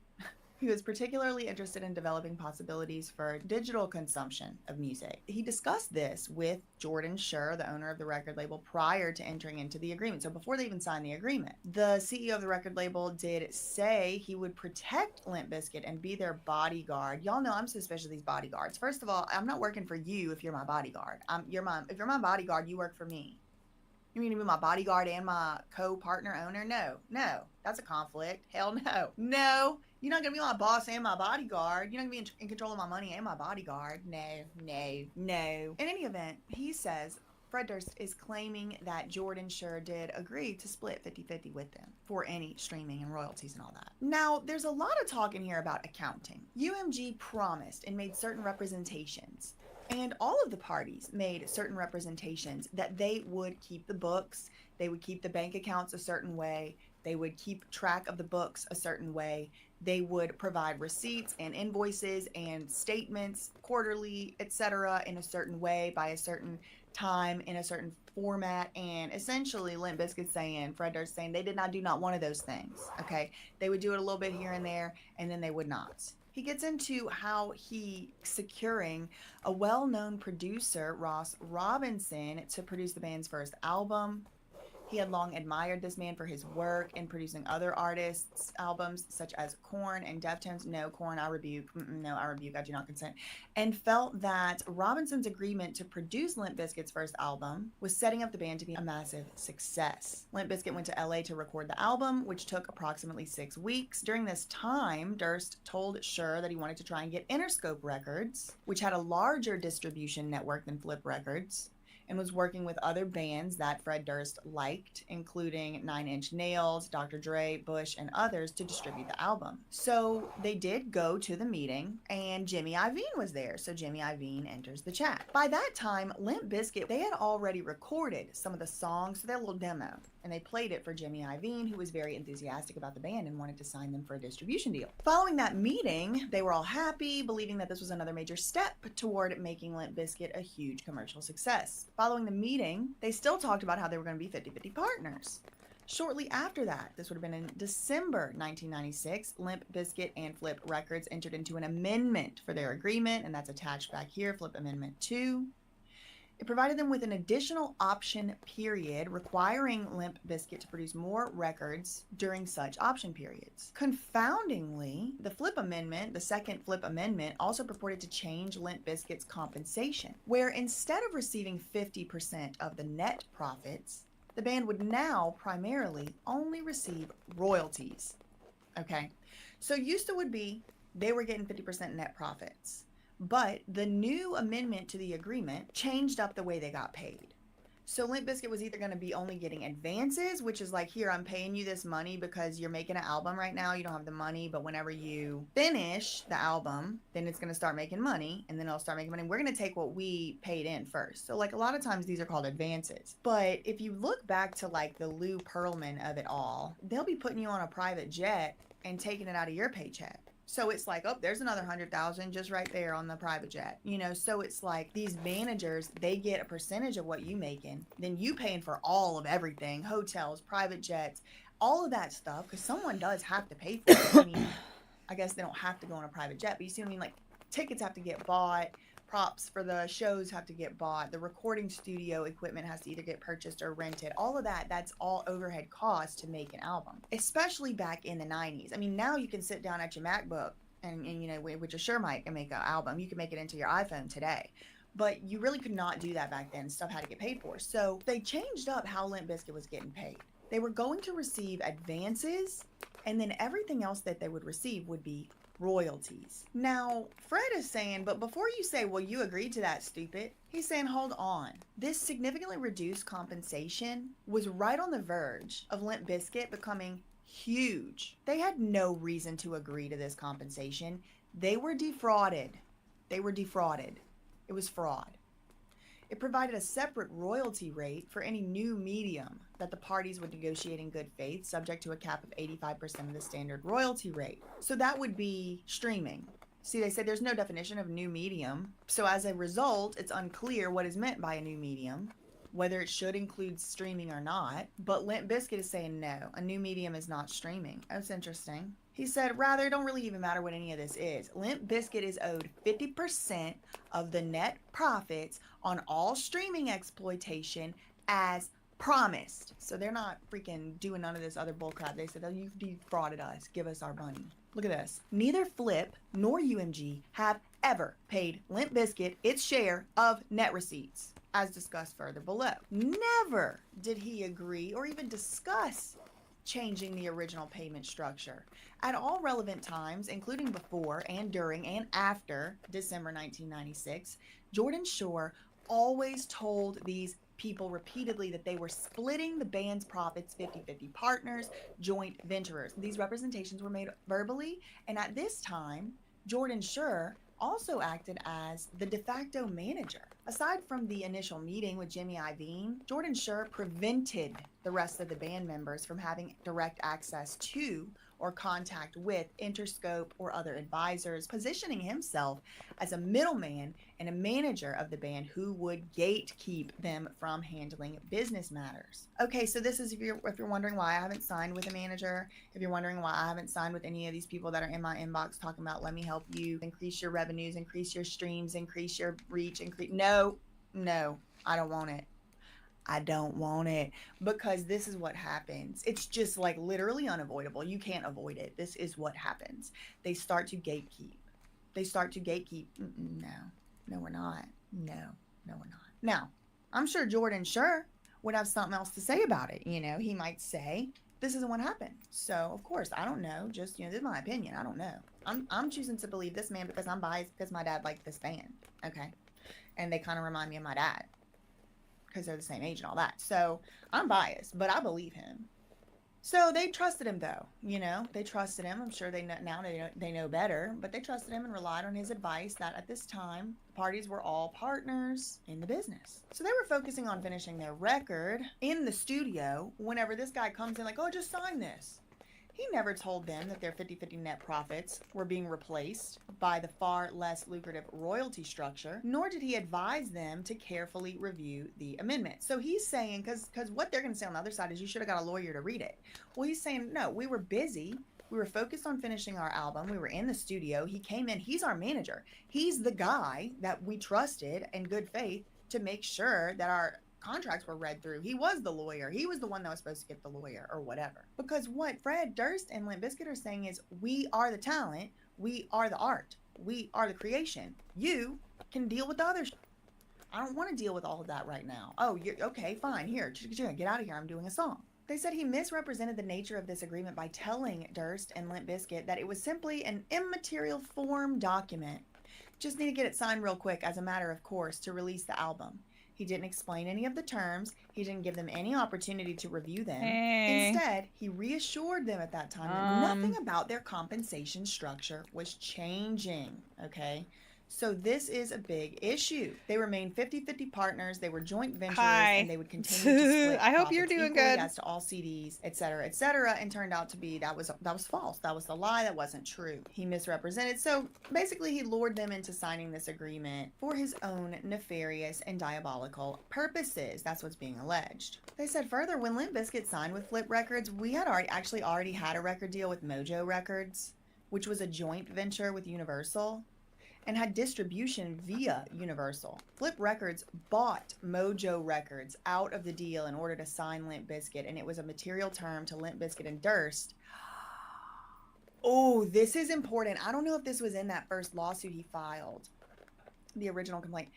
He was particularly interested in developing possibilities for digital consumption of music. He discussed this with Jordan Schur, the owner of the record label, prior to entering into the agreement. So before they even signed the agreement, the CEO of the record label did say he would protect Limp Bizkit and be their bodyguard. Y'all know I'm suspicious of these bodyguards. First of all, I'm not working for you if you're my bodyguard. If you're my bodyguard, you work for me. You mean to be my bodyguard and my co-partner owner? No, that's a conflict. Hell no. No, you're not gonna be my boss and my bodyguard. You're not gonna be in control of my money and my bodyguard. No. In any event, he says Fred Durst is claiming that Jordan Schur did agree to split 50-50 with them for any streaming and royalties and all that. Now, there's a lot of talk in here about accounting. UMG promised and made certain representations, and all of the parties made certain representations that they would keep the books, they would keep the bank accounts a certain way, they would keep track of the books a certain way, they would provide receipts and invoices and statements quarterly, etc., in a certain way by a certain time in a certain format. And essentially Limp Bizkit saying, Fred Durst saying, they did not do not one of those things. Okay, they would do it a little bit here and there, and then they would not. He gets into how he securing a well-known producer, Ross Robinson, to produce the band's first album. He had long admired this man for his work in producing other artists' albums, such as Korn and Deftones. No, Korn, I rebuke. No, I rebuke. I do not consent. And felt that Robinson's agreement to produce Limp Bizkit's first album was setting up the band to be a massive success. Limp Bizkit went to LA to record the album, which took approximately 6 weeks. During this time, Durst told Schur that he wanted to try and get Interscope Records, which had a larger distribution network than Flip Records, and was working with other bands that Fred Durst liked, including 9 Inch Nails, Dr. Dre, Bush, and others, to distribute the album. So they did go to the meeting, and Jimmy Iovine was there. So Jimmy Iovine enters the chat. By that time, Limp Bizkit, they had already recorded some of the songs, so they had a little demo, and they played it for Jimmy Iovine, who was very enthusiastic about the band and wanted to sign them for a distribution deal. Following that meeting, they were all happy, believing that this was another major step toward making Limp Bizkit a huge commercial success. Following the meeting, they still talked about how they were going to be 50-50 partners. Shortly after that, this would have been in December 1996, Limp Bizkit and Flip Records entered into an amendment for their agreement, and that's attached back here, Flip Amendment 2. It provided them with an additional option period requiring Limp Bizkit to produce more records during such option periods. Confoundingly, the second Flip Amendment, also purported to change Limp Bizkit's compensation, where instead of receiving 50% of the net profits, the band would now primarily only receive royalties. Okay, so used to would be they were getting 50% net profits. But the new amendment to the agreement changed up the way they got paid. So Limp Bizkit was either going to be only getting advances, which is like, here, I'm paying you this money because you're making an album right now. You don't have the money, but whenever you finish the album, then it's going to start making money, and then it'll start making money. We're going to take what we paid in first. So like a lot of times these are called advances. But if you look back to like the Lou Pearlman of it all, they'll be putting you on a private jet and taking it out of your paycheck. So it's like, oh, there's another 100,000 just right there on the private jet, you know. So it's like these managers, they get a percentage of what you making, then you paying for all of everything, hotels, private jets, all of that stuff, because someone does have to pay for it. I mean, I guess they don't have to go on a private jet, but you see what I mean? Like, tickets have to get bought, props for the shows have to get bought, the recording studio equipment has to either get purchased or rented. All of that, that's all overhead costs to make an album, especially back in the 90s. I mean, now you can sit down at your MacBook and you know, with your Shure mic and make an album. You can make it into your iPhone today. But you really could not do that back then. Stuff had to get paid for. So they changed up how Limp Bizkit was getting paid. They were going to receive advances, and then everything else that they would receive would be royalties. Now, Fred is saying, but before you say, well, you agreed to that, stupid, he's saying, hold on. This significantly reduced compensation was right on the verge of Limp Bizkit becoming huge. They had no reason to agree to this compensation. They were defrauded. They were defrauded. It was fraud. It provided a separate royalty rate for any new medium that the parties would negotiate in good faith, subject to a cap of 85% of the standard royalty rate. So that would be streaming. See, they said there's no definition of new medium. So as a result, it's unclear what is meant by a new medium, whether it should include streaming or not. But Limp Bizkit is saying no, a new medium is not streaming. That's interesting. He said, rather, it don't really even matter what any of this is. Limp Bizkit is owed 50% of the net profits on all streaming exploitation as promised. So they're not freaking doing none of this other bullcrap. They said, oh, you've defrauded us. Give us our money. Look at this. Neither Flip nor UMG have ever paid Limp Bizkit its share of net receipts, as discussed further below. Never did he agree or even discuss changing the original payment structure. At all relevant times, including before and during and after December 1996, Jordan Shore always told these people repeatedly that they were splitting the band's profits 50-50 partners, joint venturers. These representations were made verbally, and at this time, Jordan Shore also acted as the de facto manager. Aside from the initial meeting with Jimmy Iovine, Jordan Shore prevented the rest of the band members from having direct access to or contact with Interscope or other advisors, positioning himself as a middleman and a manager of the band who would gatekeep them from handling business matters. Okay, so this is if you're wondering why I haven't signed with a manager, if you're wondering why I haven't signed with any of these people that are in my inbox talking about let me help you increase your revenues, increase your streams, increase your reach, no, I don't want it. I don't want it, because this is what happens. It's just like literally unavoidable. You can't avoid it. This is what happens. They start to gatekeep. No, we're not. No, we're not. Now, I'm sure Jordan Shore would have something else to say about it. You know, he might say, this isn't what happened. So, of course, I don't know. Just, this is my opinion. I don't know. I'm choosing to believe this man because I'm biased because my dad liked this band. Okay. And they kind of remind me of my dad, because they're the same age and all that. So I'm biased, but I believe him. So they trusted him, though. They trusted him. I'm sure they know better, but they trusted him and relied on his advice that at this time, the parties were all partners in the business. So they were focusing on finishing their record in the studio whenever this guy comes in like, oh, just sign this. He never told them that their 50-50 net profits were being replaced by the far less lucrative royalty structure, nor did he advise them to carefully review the amendment. So he's saying, because what they're going to say on the other side is you should have got a lawyer to read it. Well, he's saying, no, we were busy. We were focused on finishing our album. We were in the studio. He came in. He's our manager. He's the guy that we trusted in good faith to make sure that our contracts were read through. He was the lawyer. He was the one that was supposed to get the lawyer or whatever. Because what Fred Durst and Limp Bizkit are saying is, we are the talent. We are the art. We are the creation. You can deal with the other I don't want to deal with all of that right now. Oh, you're okay, fine. Here, get out of here. I'm doing a song. They said he misrepresented the nature of this agreement by telling Durst and Limp Bizkit that it was simply an immaterial form document. Just need to get it signed real quick as a matter of course to release the album. He didn't explain any of the terms. He didn't give them any opportunity to review them. Hey. Instead, he reassured them at that time that nothing about their compensation structure was changing, okay? So this is a big issue. They remained 50-50 partners. They were joint ventures, and they would continue to split I hope you're doing good. As to all CDs, et cetera, and turned out to be that was false. That was the lie. That wasn't true. He misrepresented. So basically, he lured them into signing this agreement for his own nefarious and diabolical purposes. That's what's being alleged. They said further, when Limp Bizkit signed with Flip Records, we had already had a record deal with Mojo Records, which was a joint venture with Universal, and had distribution via Universal. Flip Records bought Mojo Records out of the deal in order to sign Limp Bizkit, and it was a material term to Limp Bizkit and Durst. Oh, this is important. I don't know if this was in that first lawsuit he filed, the original complaint.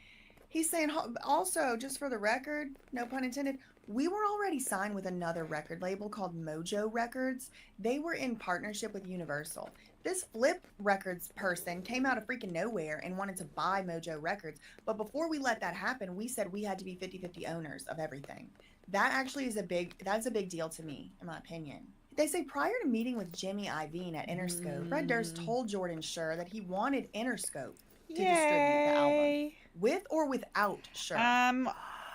He's saying, also, just for the record, no pun intended, we were already signed with another record label called Mojo Records. They were in partnership with Universal. This Flip Records person came out of freaking nowhere and wanted to buy Mojo Records. But before we let that happen, we said we had to be 50-50 owners of everything. That actually is that's a big deal to me, in my opinion. They say prior to meeting with Jimmy Iovine at Interscope, Fred Durst told Jordan Schur that he wanted Interscope to distribute the album. With or without Schur.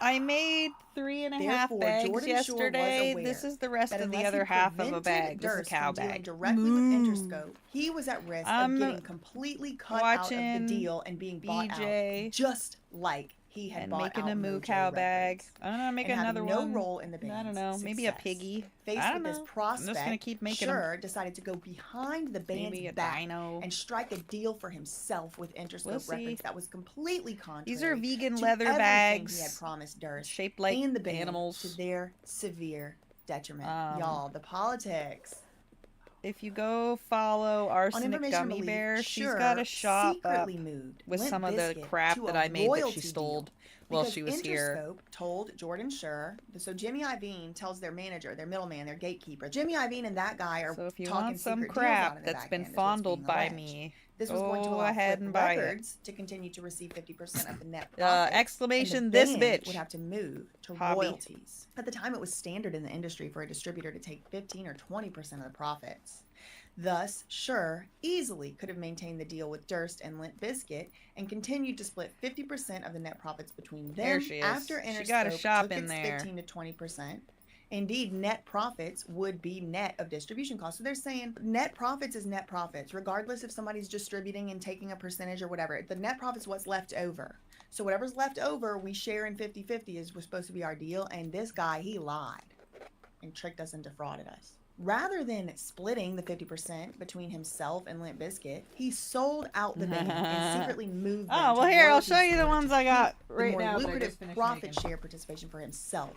I made 3.5 Therefore, bags Jordan Schur was yesterday. aware This is the rest that of the unless other he half of a prevented bag. This is a Durst cow from dealing bag. directly with Interscope, he was at risk of getting completely cut out of the watching deal and being bought BJ out, just like he had and bought making out a moo Mojo cow bag. Records. I don't know, make And another having no one. role in the band's I don't know, maybe a success. piggy. Faced I with don't this know. prospect, I'm just gonna keep making them. Schur decided to go behind the band's Maybe a back dino. and strike a deal for himself with Interscope We'll see. Records that was completely contrary. These are vegan to leather everything bags he had promised Durst shaped like and the band animals. to their severe detriment. Um, Y'all, the politics. If you go follow On Arsenic information Gummy belief, Bear, she's Schur got a shop up secretly moved with Limp some of the Bizkit crap to that a I made that she royalty stole deal. while Because she was here. Interscope told Jordan Schur, so Jimmy Iovine tells their manager, their middleman, their gatekeeper. Jimmy Iovine and that guy are So if you talking want some secret deals out crap in the that's back been end, is what's fondled being by alleged. me, This was going to go allow ahead Flip and buy it. Records to continue to receive 50% of the net profits. Exclamation, and the this band bitch. would have to move to Hobby. royalties. At the time, it was standard in the industry for a distributor to take 15 or 20% of the profits. Thus, Schur easily could have maintained the deal with Durst and Limp Bizkit and continued to split 50% of the net profits between them There she is. after She got a Interscope shop took in its there. 15 to 20%. Indeed, net profits would be net of distribution costs. So they're saying net profits is net profits, regardless if somebody's distributing and taking a percentage or whatever. The net profit's what's left over. So whatever's left over, we share in 50-50 is was supposed to be our deal. And this guy, he lied and tricked us and defrauded us. Rather than splitting the 50% between himself and Limp Bizkit, he sold out the band and secretly moved them Oh, to well, here, I'll royalties show you in the order ones to I got keep the right more now that I lucrative just finished profit making. share participation for himself.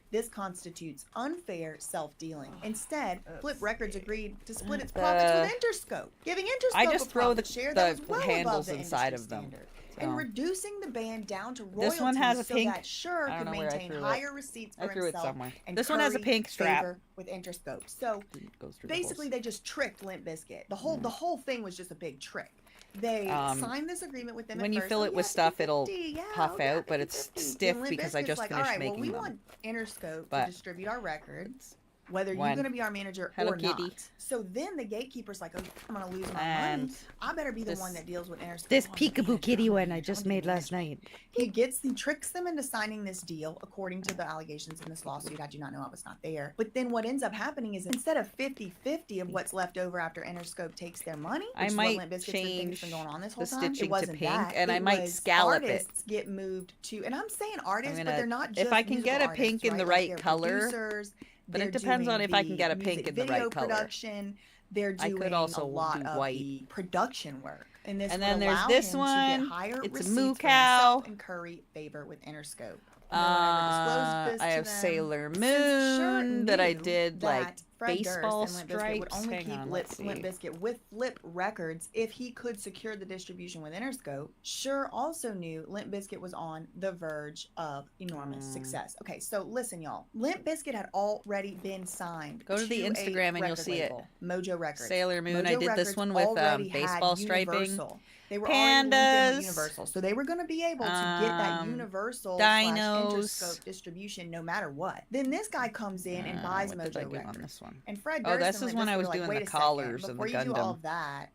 This constitutes unfair self-dealing. Instead, Flip Records agreed to split its profits with Interscope, giving Interscope I just a throw profit share that was well handles above the inside industry of them. standard, So. and reducing the band down to royalties This one has a so pink- that Schur I don't could know where I maintain threw it. higher receipts for I threw it himself somewhere. and This one has a curry pink strap. favor with Interscope. So It goes through the basically, holes. they just tricked Limp Bizkit. The whole thing was just a big trick. They signed this agreement with them. when at you first, fill oh, it with yeah, stuff, it'll 50-50, yeah, puff oh, yeah, out, but it's 50-50. stiff And Limp because I Bizkit's just like, finished all right, making well, we them. want Interscope But- to distribute our records, whether you're One. going to be our manager Hello or Kitty. not. So then the gatekeeper's like, okay, I'm going to lose my And money. I better be the this- one that deals with Interscope. This I'm the peekaboo manager, kitty I'm the one I manager, just I'm the made last management. night. He tricks them into signing this deal according to the allegations in this lawsuit. I do not know, I was not there. But then what ends up happening is instead of 50-50 of what's left over after Interscope takes their money, which I is might what Limp Bizkit's been thinking has change been going on this whole the time. stitching It to wasn't pink, that. and I It might was scallop it. artists get moved to, and I'm saying artists, but gonna- they're not just if I can get musical a pink artists, in the right? right They're color, producers, but they're it depends on doing if I can the get a pink music in the video right color. production. They're I doing could also a lot do of white. the production work. And this And would then there's allow this him one. to get higher It's a receipts moo for cow. himself and curry favor with Interscope. No one ever disclosed this I to have them. Sailor Since Schur Moon that I knew did that like Fred Durst baseball and Limp Bizkit would stripes. only Hang keep on, let's Limp see. Bizkit with Flip Records if he could secure the distribution with Interscope. Schur also knew Limp Bizkit was on the verge of enormous success. Okay, so listen, y'all. Limp Bizkit had already been signed. Go to the a Instagram and you'll record see it. label, Mojo Records. Sailor Moon. I Mojo did this Records one with already had baseball striping. Universal. They were already linked in Pandas. with Universal, so they were going to be able to get that Universal / Dinos. Interscope distribution no matter what. Then this guy comes in and buys what did I Mojo do on Records. this one? And Fred Oh, Durst this and is Limp when I Bizkit was were like, doing wait the a second, collars and the before you do all Gundam. of that,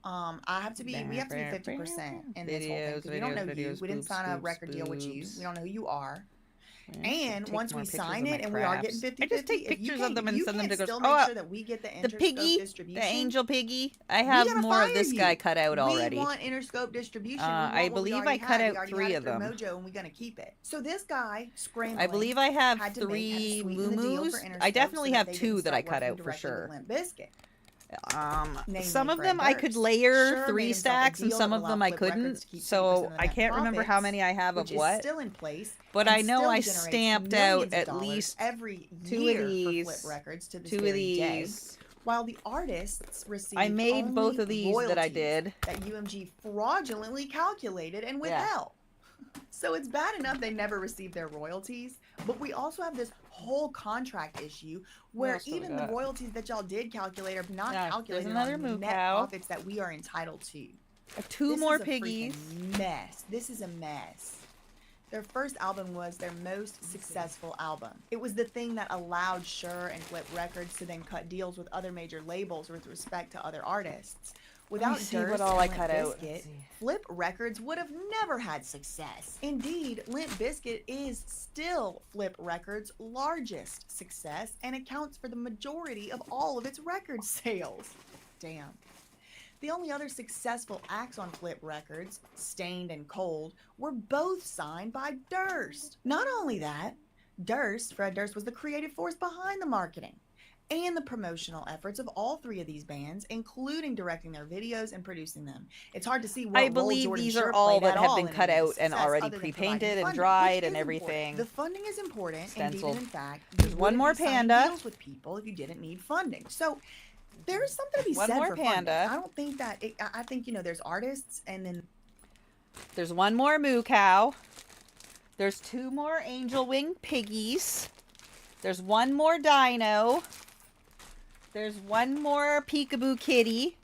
I have to be. We have to be 50% in this whole thing. 'Cause we don't know you. We didn't sign a record deal with you. We don't know who you are. And once we sign it and we are getting 50-50, I just take if you pictures of them and you send them to can't go. still make Oh, sure that we get the the Interscope piggy, distribution. the angel piggy. I We have gotta more of fire this you. guy cut out already. We want Interscope distribution. I believe I cut out 3 of them. Mojo, and we're gonna keep it. So this guy scrambling. I believe I have had to 3 sweeten the deal moo for I Interscope definitely so have they 2 didn't that I start cut working out for directly with sure. Limp Bizkit. Namely Some of Fred them I could Durst. layer Schur 3 made himself a stacks and deal some that of them allowed I Flip Records couldn't. to keep 50% So of the I net can't remember how profits, many I have of which is what. still in place. But and I know still I generates stamped millions out of at dollars least every 2 year of for these. Flip Records to this 2 of very day. these. While the artists received I made only both of these that I royalties did. that UMG fraudulently calculated and Yeah. withheld. So it's bad enough they never received their royalties, but we also have this whole contract issue where else do we even the got? royalties that y'all did calculate are not Yeah, there's calculated another on the moo net cow. profits that we are entitled to. Two This more is a freaking piggies. mess. This is a mess. Their first album was their most successful album. It was the thing that allowed Shure and Flip Records to then cut deals with other major labels with respect to other artists. Without see what Durst all I and cut Limp out. Bizkit, Let's see. Flip Records would have never had success. Indeed, Limp Bizkit is still Flip Records' largest success and accounts for the majority of all of its record sales. Damn. The only other successful acts on Flip Records, Stained and Cold, were both signed by Durst. Not only that, Fred Durst was the creative force behind the marketing and the promotional efforts of all three of these bands, including directing their videos and producing them. It's hard to see what I role believe Jordan these Shure are all played that at have all been in cut any of the out and success already other than pre-painted providing and funding, dried which and is everything. important. The funding is important, and Stenciled. even in fact, There's you one wouldn't more be signing panda. deals with people if you didn't need funding. So there is something to be One said more for funding. panda. I don't think that I think, you know, there's artists and then There's one more moo cow. There's two more angel wing piggies. There's one more dino. There's one more peekaboo kitty.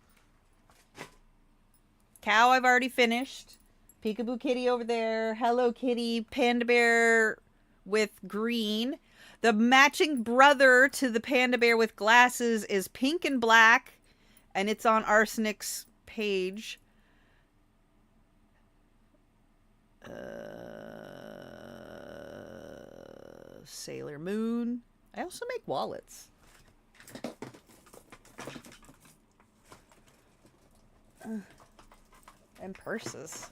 Cow I've already finished. Peekaboo kitty over there. Hello Kitty. Panda bear with green. The matching brother to the panda bear with glasses is pink and black. And it's on Arsenic's page. Sailor Moon. I also make wallets. And purses.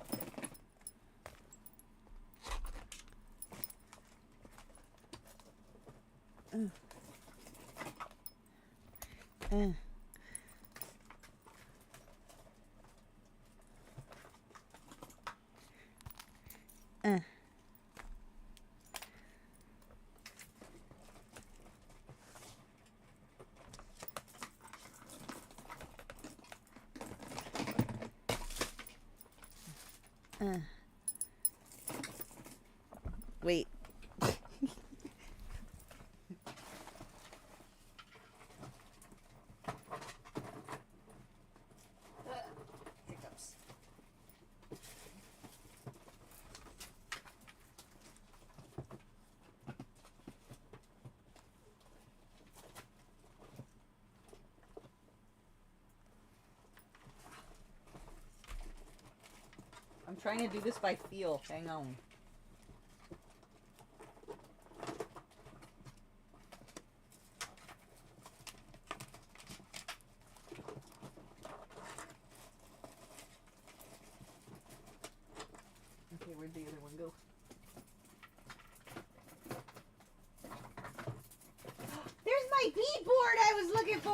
Wait. Hiccups. I'm trying to do this by feel. Hang on. Okay, where'd the other one go? There's my beadboard I was looking for!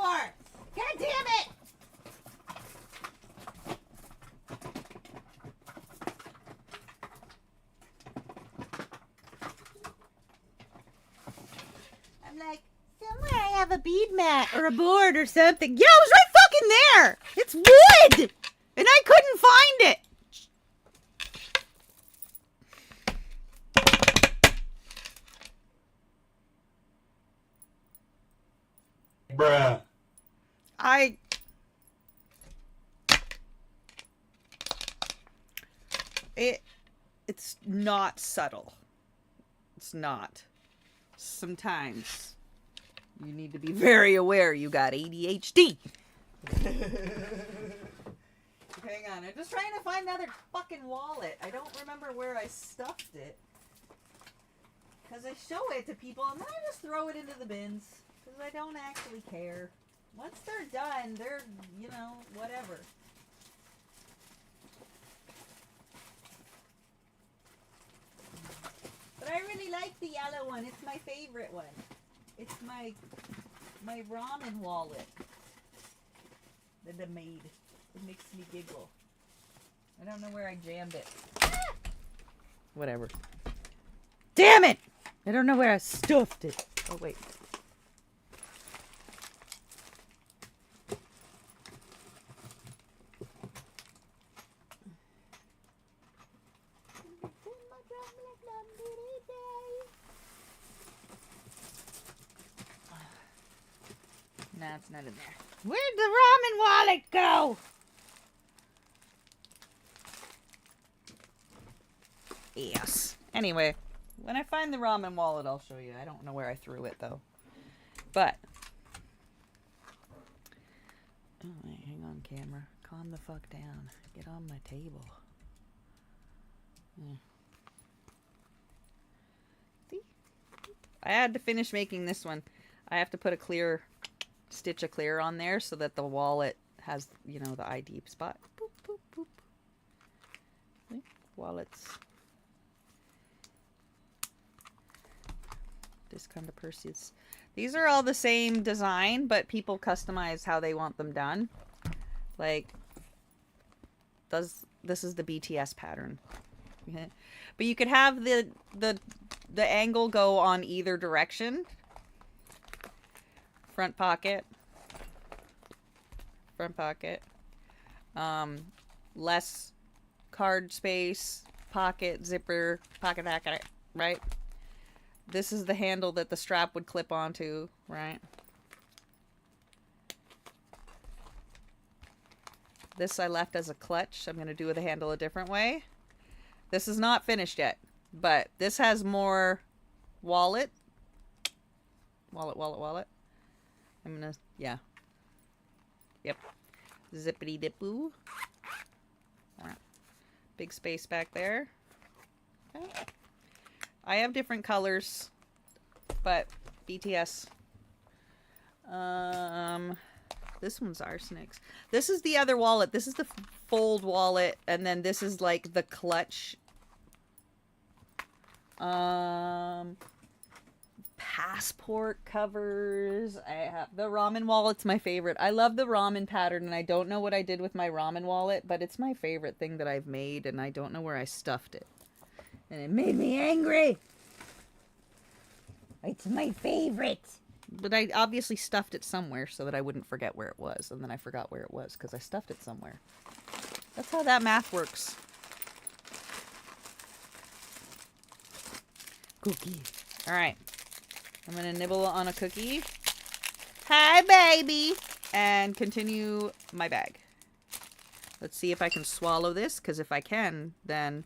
God damn it! I'm like, somewhere I have a bead mat or a board or something. Yeah, it was right fucking there! It's wood! And I couldn't find it! Bruh. It's not subtle. It's not. Sometimes you need to be very aware you got ADHD. Hang on, I'm just trying to find another fucking wallet. I don't remember where I stuffed it. Because I show it to people and then I just throw it into the bins. Because I don't actually care. Once they're done, they're, you know, whatever. But I really like the yellow one. It's my favorite one. It's my ramen wallet that I made. It makes me giggle. I don't know where I jammed it. Ah! Whatever. Damn it! I don't know where I stuffed it. Oh, wait. It's in my No, it's not in there. Where'd the ramen wallet go? Yes. Anyway, when I find the ramen wallet, I'll show you. I don't know where I threw it, though. But... Oh, wait, hang on, camera. Calm the fuck down. Get on my table. Yeah. See? I had to finish making this one. I have to put a clear... stitch a clear on there so that the wallet has, you know, the ID spot. Boop, boop, boop. See? Wallets. This kind of purses. These are all the same design, but people customize how they want them done. Like, this is the BTS pattern. But you could have the angle go on either direction. Front pocket. Front pocket. Less card space, pocket, zipper, pocket, right? This is the handle that the strap would clip onto, right? This I left as a clutch. I'm going to do the handle a different way. This is not finished yet, but this has more wallet. Wallet. I'm going to, yeah. Yep. Zippity dipoo. Right. Big space back there. Okay. I have different colors, but BTS. This one's Arsenic's. This is the other wallet. This is the fold wallet, and then this is like the clutch. Passport covers. I have the ramen wallet's my favorite. I love the ramen pattern, and I don't know what I did with my ramen wallet, but it's my favorite thing that I've made, and I don't know where I stuffed it. And it made me angry. It's my favorite. But I obviously stuffed it somewhere so that I wouldn't forget where it was. And then I forgot where it was because I stuffed it somewhere. That's how that math works. Cookie. Alright. I'm going to nibble on a cookie. Hi, baby. And continue my bag. Let's see if I can swallow this. Because if I can, then...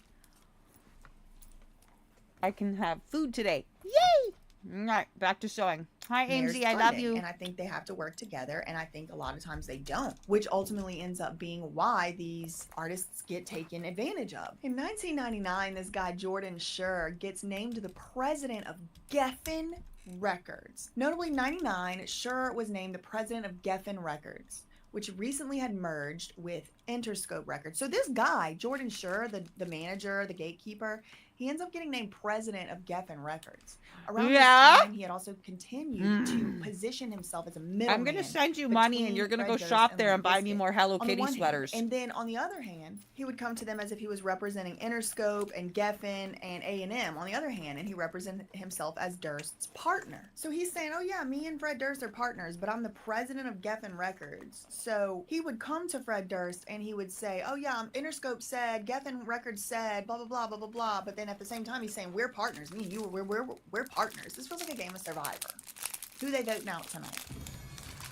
I can have food today. Yay! Alright, back to sewing. Hi, Amesy, I love you. And I think they have to work together, and I think a lot of times they don't, which ultimately ends up being why these artists get taken advantage of. In 1999, this guy, Jordan Schur, gets named the president of Geffen Records. Notably, 99, Schur was named the president of Geffen Records, which recently had merged with Interscope Records. So this guy, Jordan Schur, the manager, the gatekeeper, he ends up getting named president of Geffen Records. Around this time, he had also continued to position himself as a middleman. I'm going to send you money and you're going to go shop there and buy me more Hello Kitty sweaters. And then on the other hand, he would come to them as if he was representing Interscope and Geffen and A&M on the other hand, and he represented himself as Durst's partner. So he's saying, oh yeah, me and Fred Durst are partners, but I'm the president of Geffen Records. So he would come to Fred Durst and he would say, oh yeah, Interscope said, Geffen Records said, blah, blah, blah, blah, blah, blah. But then at the same time, he's saying, we're partners. Me and you, we're partners. This feels like a game of Survivor. Who they voting out tonight?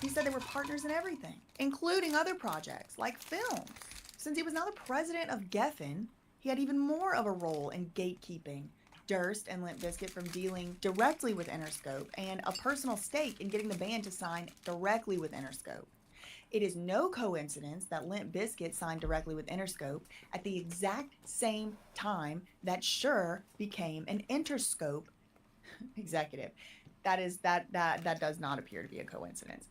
He said they were partners in everything, including other projects like films. Since he was now the president of Geffen, he had even more of a role in gatekeeping Durst and Limp Bizkit from dealing directly with Interscope and a personal stake in getting the band to sign directly with Interscope. It is no coincidence that Limp Bizkit signed directly with Interscope at the exact same time that Schur became an Interscope executive. That does not appear to be a coincidence.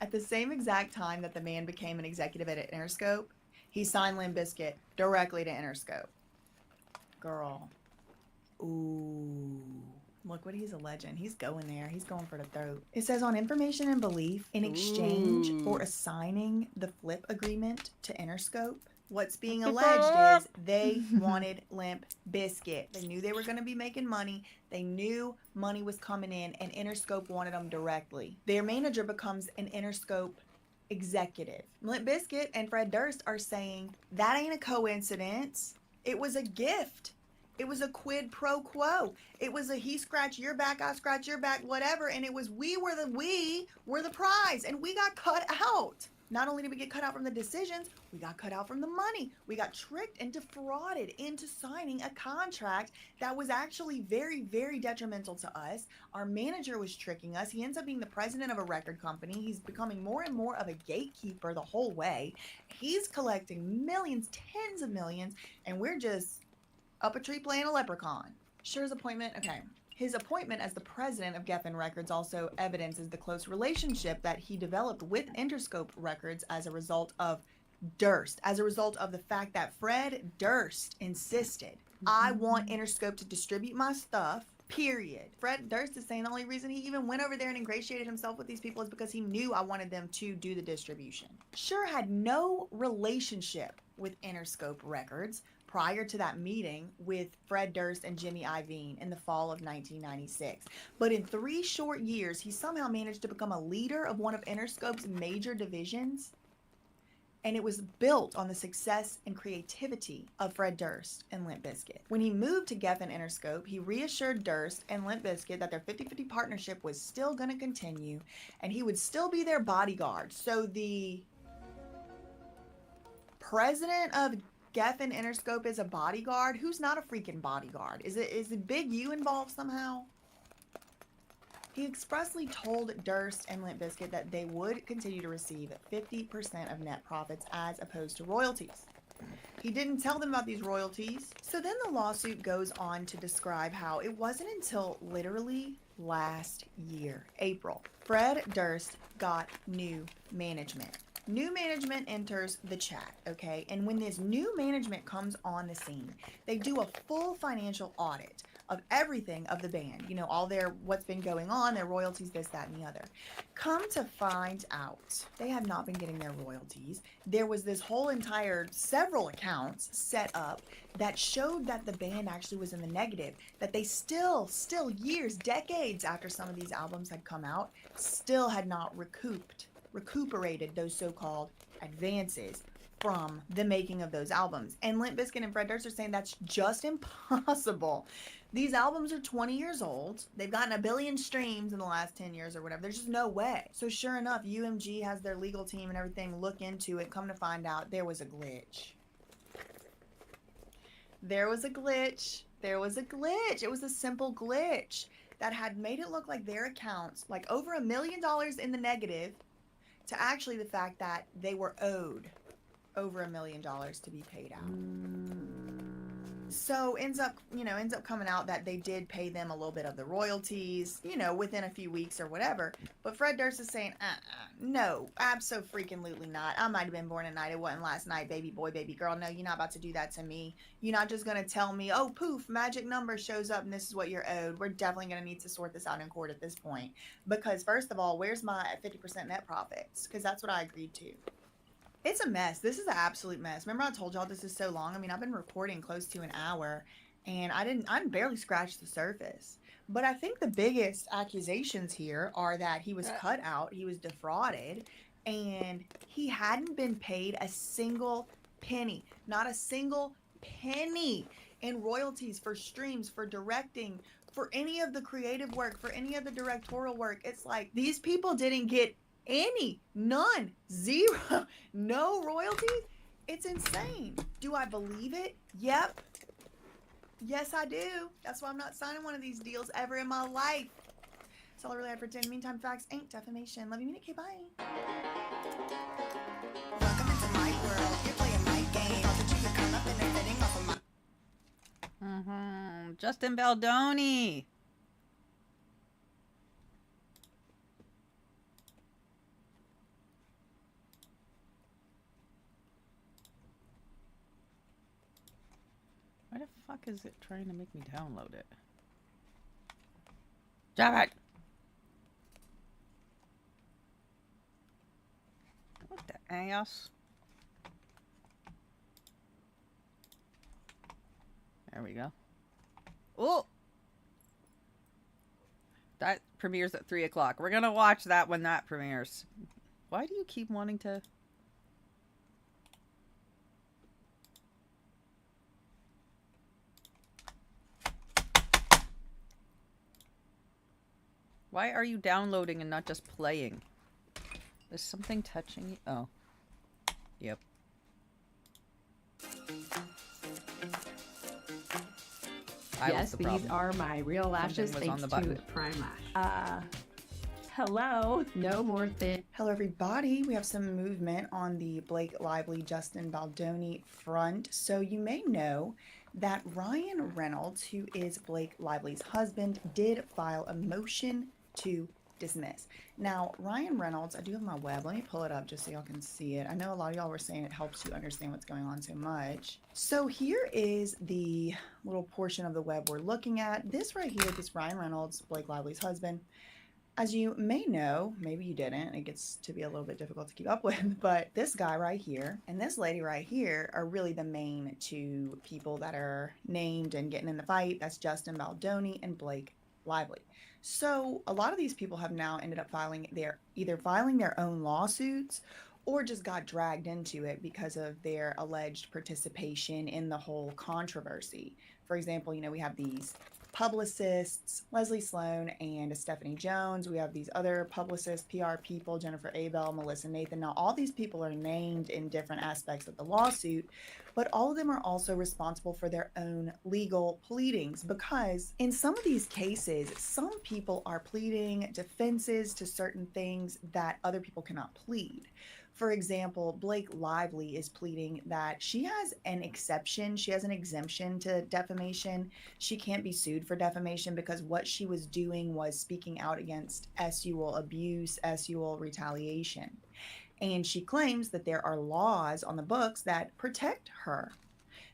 At the same exact time that the man became an executive at Interscope, he signed Limp Bizkit directly to Interscope. Girl. Ooh. Look what he's alleging. He's going there. He's going for the throat. It says on information and belief, in exchange for assigning the flip agreement to Interscope, what's being alleged is they wanted Limp Bizkit. They knew they were going to be making money. They knew money was coming in, and Interscope wanted them directly. Their manager becomes an Interscope executive. Limp Bizkit and Fred Durst are saying that ain't a coincidence. It was a gift. It was a quid pro quo. It was a he scratch your back, I scratch your back, whatever. And it was we were the prize, and we got cut out. Not only did we get cut out from the decisions, we got cut out from the money. We got tricked and defrauded into signing a contract that was actually very, very detrimental to us. Our manager was tricking us. He ends up being the president of a record company. He's becoming more and more of a gatekeeper the whole way. He's collecting millions, tens of millions, and we're just up a tree playing a leprechaun. His appointment as the president of Geffen Records also evidences the close relationship that he developed with Interscope Records as a result of Durst, as a result of the fact that Fred Durst insisted, I want Interscope to distribute my stuff, period. Fred Durst is saying the only reason he even went over there and ingratiated himself with these people is because he knew I wanted them to do the distribution. Schur had no relationship with Interscope Records prior to that meeting with Fred Durst and Jimmy Iovine in the fall of 1996. But in 3 short years, he somehow managed to become a leader of one of Interscope's major divisions. And it was built on the success and creativity of Fred Durst and Limp Bizkit. When he moved to Geffen Interscope, he reassured Durst and Limp Bizkit that their 50-50 partnership was still going to continue, and he would still be their bodyguard. So the president of Geffen Interscope is a bodyguard? Who's not a freaking bodyguard? Is it Big U involved somehow? He expressly told Durst and Limp Bizkit that they would continue to receive 50% of net profits as opposed to royalties. He didn't tell them about these royalties. So then the lawsuit goes on to describe how it wasn't until literally last year, April, Fred Durst got new management. New management enters the chat, okay? And when this new management comes on the scene, they do a full financial audit of everything of the band. You know, all their, what's been going on, their royalties, this, that, and the other. Come to find out, they have not been getting their royalties. There was this whole entire, several accounts set up that showed that the band actually was in the negative, that they still years, decades after some of these albums had come out, still had not recuperated those so-called advances from the making of those albums. And Limp Bizkit and Fred Durst are saying that's just impossible. These albums are 20 years old. They've gotten 1 billion streams in the last 10 years or whatever. There's just no way. So sure enough, UMG has their legal team and everything look into it. Come to find out, there was a glitch. There was a glitch. There was a glitch. It was a simple glitch that had made it look like their accounts, like over $1 million in the negative, to actually the fact that they were owed over $1 million to be paid out. So ends up coming out that they did pay them a little bit of the royalties, you know, within a few weeks or whatever. But Fred Durst is saying, no, abso-freaking-lutely not. I might have been born at night. It wasn't last night, baby boy, baby girl. No, you're not about to do that to me. You're not just going to tell me, oh, poof, magic number shows up and this is what you're owed. We're definitely going to need to sort this out in court at this point. Because first of all, where's my 50% net profits? Because that's what I agreed to. It's a mess. This is an absolute mess. Remember I told y'all this is so long? I mean, I've been recording close to an hour and I barely scratched the surface. But I think the biggest accusations here are that he was cut out, he was defrauded, and he hadn't been paid a single penny, not a single penny in royalties for streams, for directing, for any of the creative work, for any of the directorial work. It's like these people didn't get any, none, zero, no royalties. It's insane. Do I believe it? Yep. Yes, I do. That's why I'm not signing one of these deals ever in my life. That's all I really had for today. In the meantime, facts ain't defamation. Love you, minute. Okay, bye. Welcome into my world. You're playing my game. I'll teach you to come up and they're fitting off of my... Justin Baldoni. Why the fuck is it trying to make me download it? Damn it! What the ass? There we go. Oh! That premieres at 3 o'clock. We're gonna watch that when that premieres. Why do you keep wanting to... Why are you downloading and not just playing? There's something touching you. Oh. Yep. Yes, these are my real lashes Something was on thanks the to button. Prime Lash. Hello. No more thin. Hello, everybody. We have some movement on the Blake Lively, Justin Baldoni front. So you may know that Ryan Reynolds, who is Blake Lively's husband, did file a motion to dismiss. Now, Ryan Reynolds, I do have my web. Let me pull it up just so y'all can see it. I know a lot of y'all were saying it helps you understand what's going on so much. So here is the little portion of the web we're looking at. This right here, this Ryan Reynolds, Blake Lively's husband. As you may know, maybe you didn't, it gets to be a little bit difficult to keep up with, but this guy right here and this lady right here are really the main two people that are named and getting in the fight. That's Justin Baldoni and Blake Lively. So a lot of these people have now ended up either filing their own lawsuits or just got dragged into it because of their alleged participation in the whole controversy. For example, you know, we have these publicists, Leslie Sloan and Stephanie Jones. We have these other publicists, PR people, Jennifer Abel, Melissa Nathan. Now, all these people are named in different aspects of the lawsuit, but all of them are also responsible for their own legal pleadings, because in some of these cases, some people are pleading defenses to certain things that other people cannot plead. For example, Blake Lively is pleading that she has an exception. She has an exemption to defamation. She can't be sued for defamation because what she was doing was speaking out against SUL abuse, SUL retaliation. And she claims that there are laws on the books that protect her.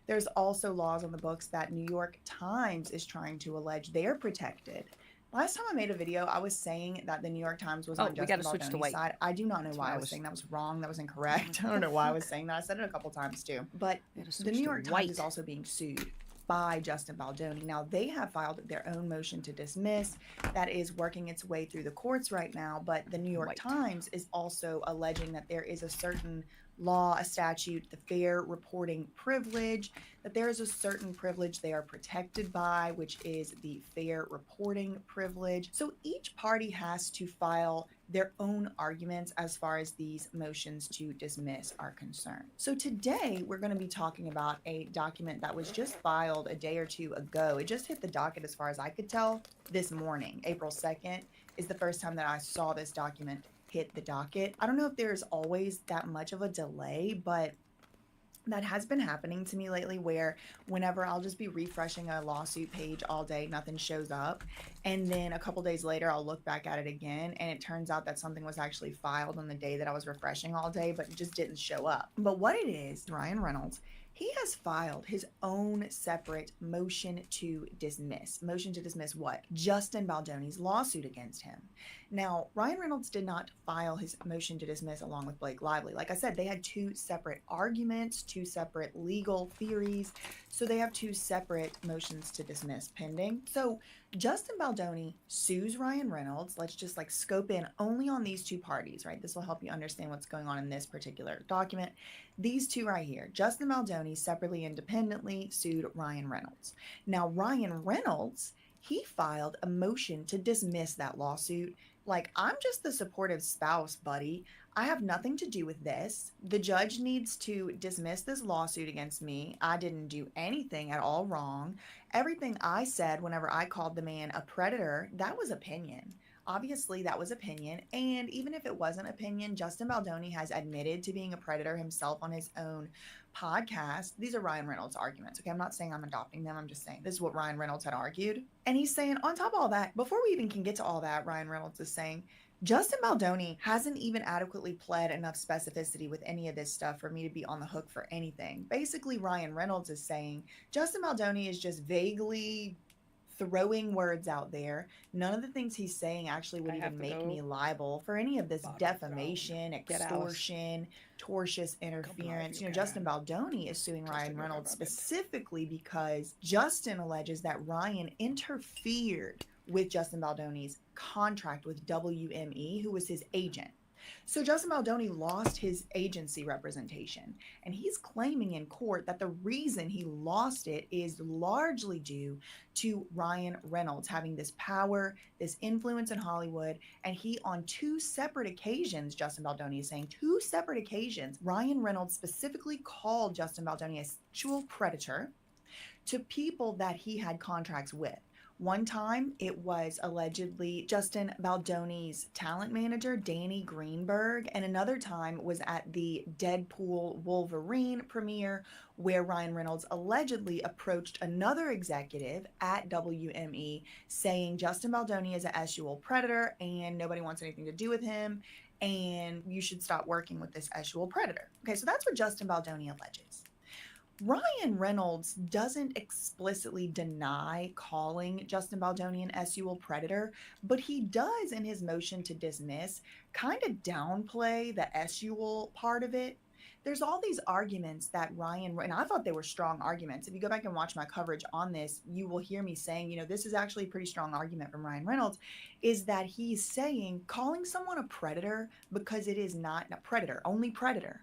There's also laws on the books that New York Times is trying to allege they're protected. Last time I made a video, I was saying that the New York Times was on Justin Baldoni's side. I do not know why I was saying that was wrong. That was incorrect. I don't know why I was saying that. I said it a couple times too. But the New York Times is also being sued by Justin Baldoni. Now, they have filed their own motion to dismiss that is working its way through the courts right now. But the New York Times is also alleging that there is a certain law, a statute, the fair reporting privilege, that there is a certain privilege they are protected by, which is the fair reporting privilege. So each party has to file their own arguments as far as these motions to dismiss are concerned. So today we're going to be talking about a document that was just filed a day or two ago. It just hit the docket as far as I could tell this morning. April 2nd is the first time that I saw this document hit the docket. I don't know if there's always that much of a delay, but that has been happening to me lately, where whenever I'll just be refreshing a lawsuit page all day, nothing shows up. And then a couple days later, I'll look back at it again, and it turns out that something was actually filed on the day that I was refreshing all day, but it just didn't show up. But what it is, Ryan Reynolds, he has filed his own separate motion to dismiss. Motion to dismiss what? Justin Baldoni's lawsuit against him. Now, Ryan Reynolds did not file his motion to dismiss along with Blake Lively. Like I said, they had two separate arguments, two separate legal theories. So they have two separate motions to dismiss pending. So Justin Baldoni sues Ryan Reynolds. Let's just like scope in only on these two parties, right? This will help you understand what's going on in this particular document. These two right here, Justin Baldoni separately, independently sued Ryan Reynolds. Now, Ryan Reynolds, he filed a motion to dismiss that lawsuit. Like, I'm just the supportive spouse, buddy. I have nothing to do with this. The judge needs to dismiss this lawsuit against me. I didn't do anything at all wrong. Everything I said whenever I called the man a predator, that was opinion. Obviously, that was opinion. And even if it wasn't opinion, Justin Baldoni has admitted to being a predator himself on his own podcast. These are Ryan Reynolds' arguments. Okay, I'm not saying I'm adopting them. I'm just saying this is what Ryan Reynolds had argued. And he's saying, on top of all that, before we even can get to all that, Ryan Reynolds is saying, Justin Baldoni hasn't even adequately pled enough specificity with any of this stuff for me to be on the hook for anything. Basically, Ryan Reynolds is saying Justin Baldoni is just vaguely throwing words out there. None of the things he's saying actually would even make me liable for any of this defamation, extortion, tortious interference. You know, Justin Baldoni is suing Ryan Reynolds specifically because Justin alleges that Ryan interfered with Justin Baldoni's contract with WME, who was his agent. So Justin Baldoni lost his agency representation, and he's claiming in court that the reason he lost it is largely due to Ryan Reynolds having this power, this influence in Hollywood, and he on two separate occasions, Justin Baldoni is saying, two separate occasions, Ryan Reynolds specifically called Justin Baldoni a sexual predator to people that he had contracts with. One time, it was allegedly Justin Baldoni's talent manager, Danny Greenberg, and another time was at the Deadpool Wolverine premiere, where Ryan Reynolds allegedly approached another executive at WME saying Justin Baldoni is a sexual predator and nobody wants anything to do with him, and you should stop working with this sexual predator. Okay, so that's what Justin Baldoni alleges. Ryan Reynolds doesn't explicitly deny calling Justin Baldoni an sexual predator, but he does in his motion to dismiss kind of downplay the sexual part of it. There's all these arguments that and I thought they were strong arguments. If you go back and watch my coverage on this, you will hear me saying, you know, this is actually a pretty strong argument from Ryan Reynolds, is that he's saying calling someone a predator because it is not a predator, only predator.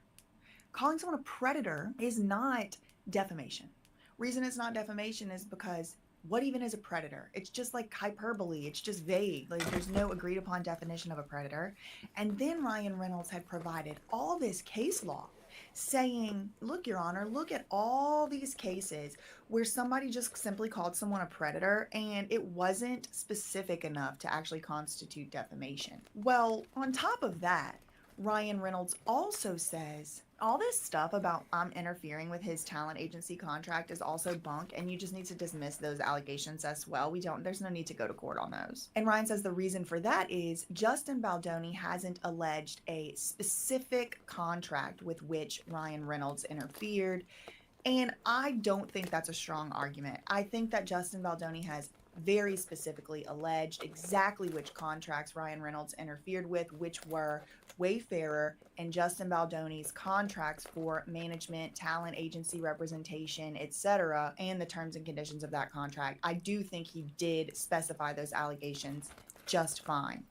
Calling someone a predator is not defamation. Reason it's not defamation is because what even is a predator? It's just like hyperbole. It's just vague. Like there's no agreed upon definition of a predator. And then Ryan Reynolds had provided all this case law saying, look, Your Honor, look at all these cases where somebody just simply called someone a predator and it wasn't specific enough to actually constitute defamation. Well, on top of that, Ryan Reynolds also says all this stuff about I'm interfering with his talent agency contract is also bunk, and you just need to dismiss those allegations as well. There's no need to go to court on those. And Ryan says the reason for that is Justin Baldoni hasn't alleged a specific contract with which Ryan Reynolds interfered. And I don't think that's a strong argument. I think that Justin Baldoni has very specifically alleged exactly which contracts Ryan Reynolds interfered with, which were Wayfarer and Justin Baldoni's contracts for management, talent agency representation, etc., and the terms and conditions of that contract. I do think he did specify those allegations just fine.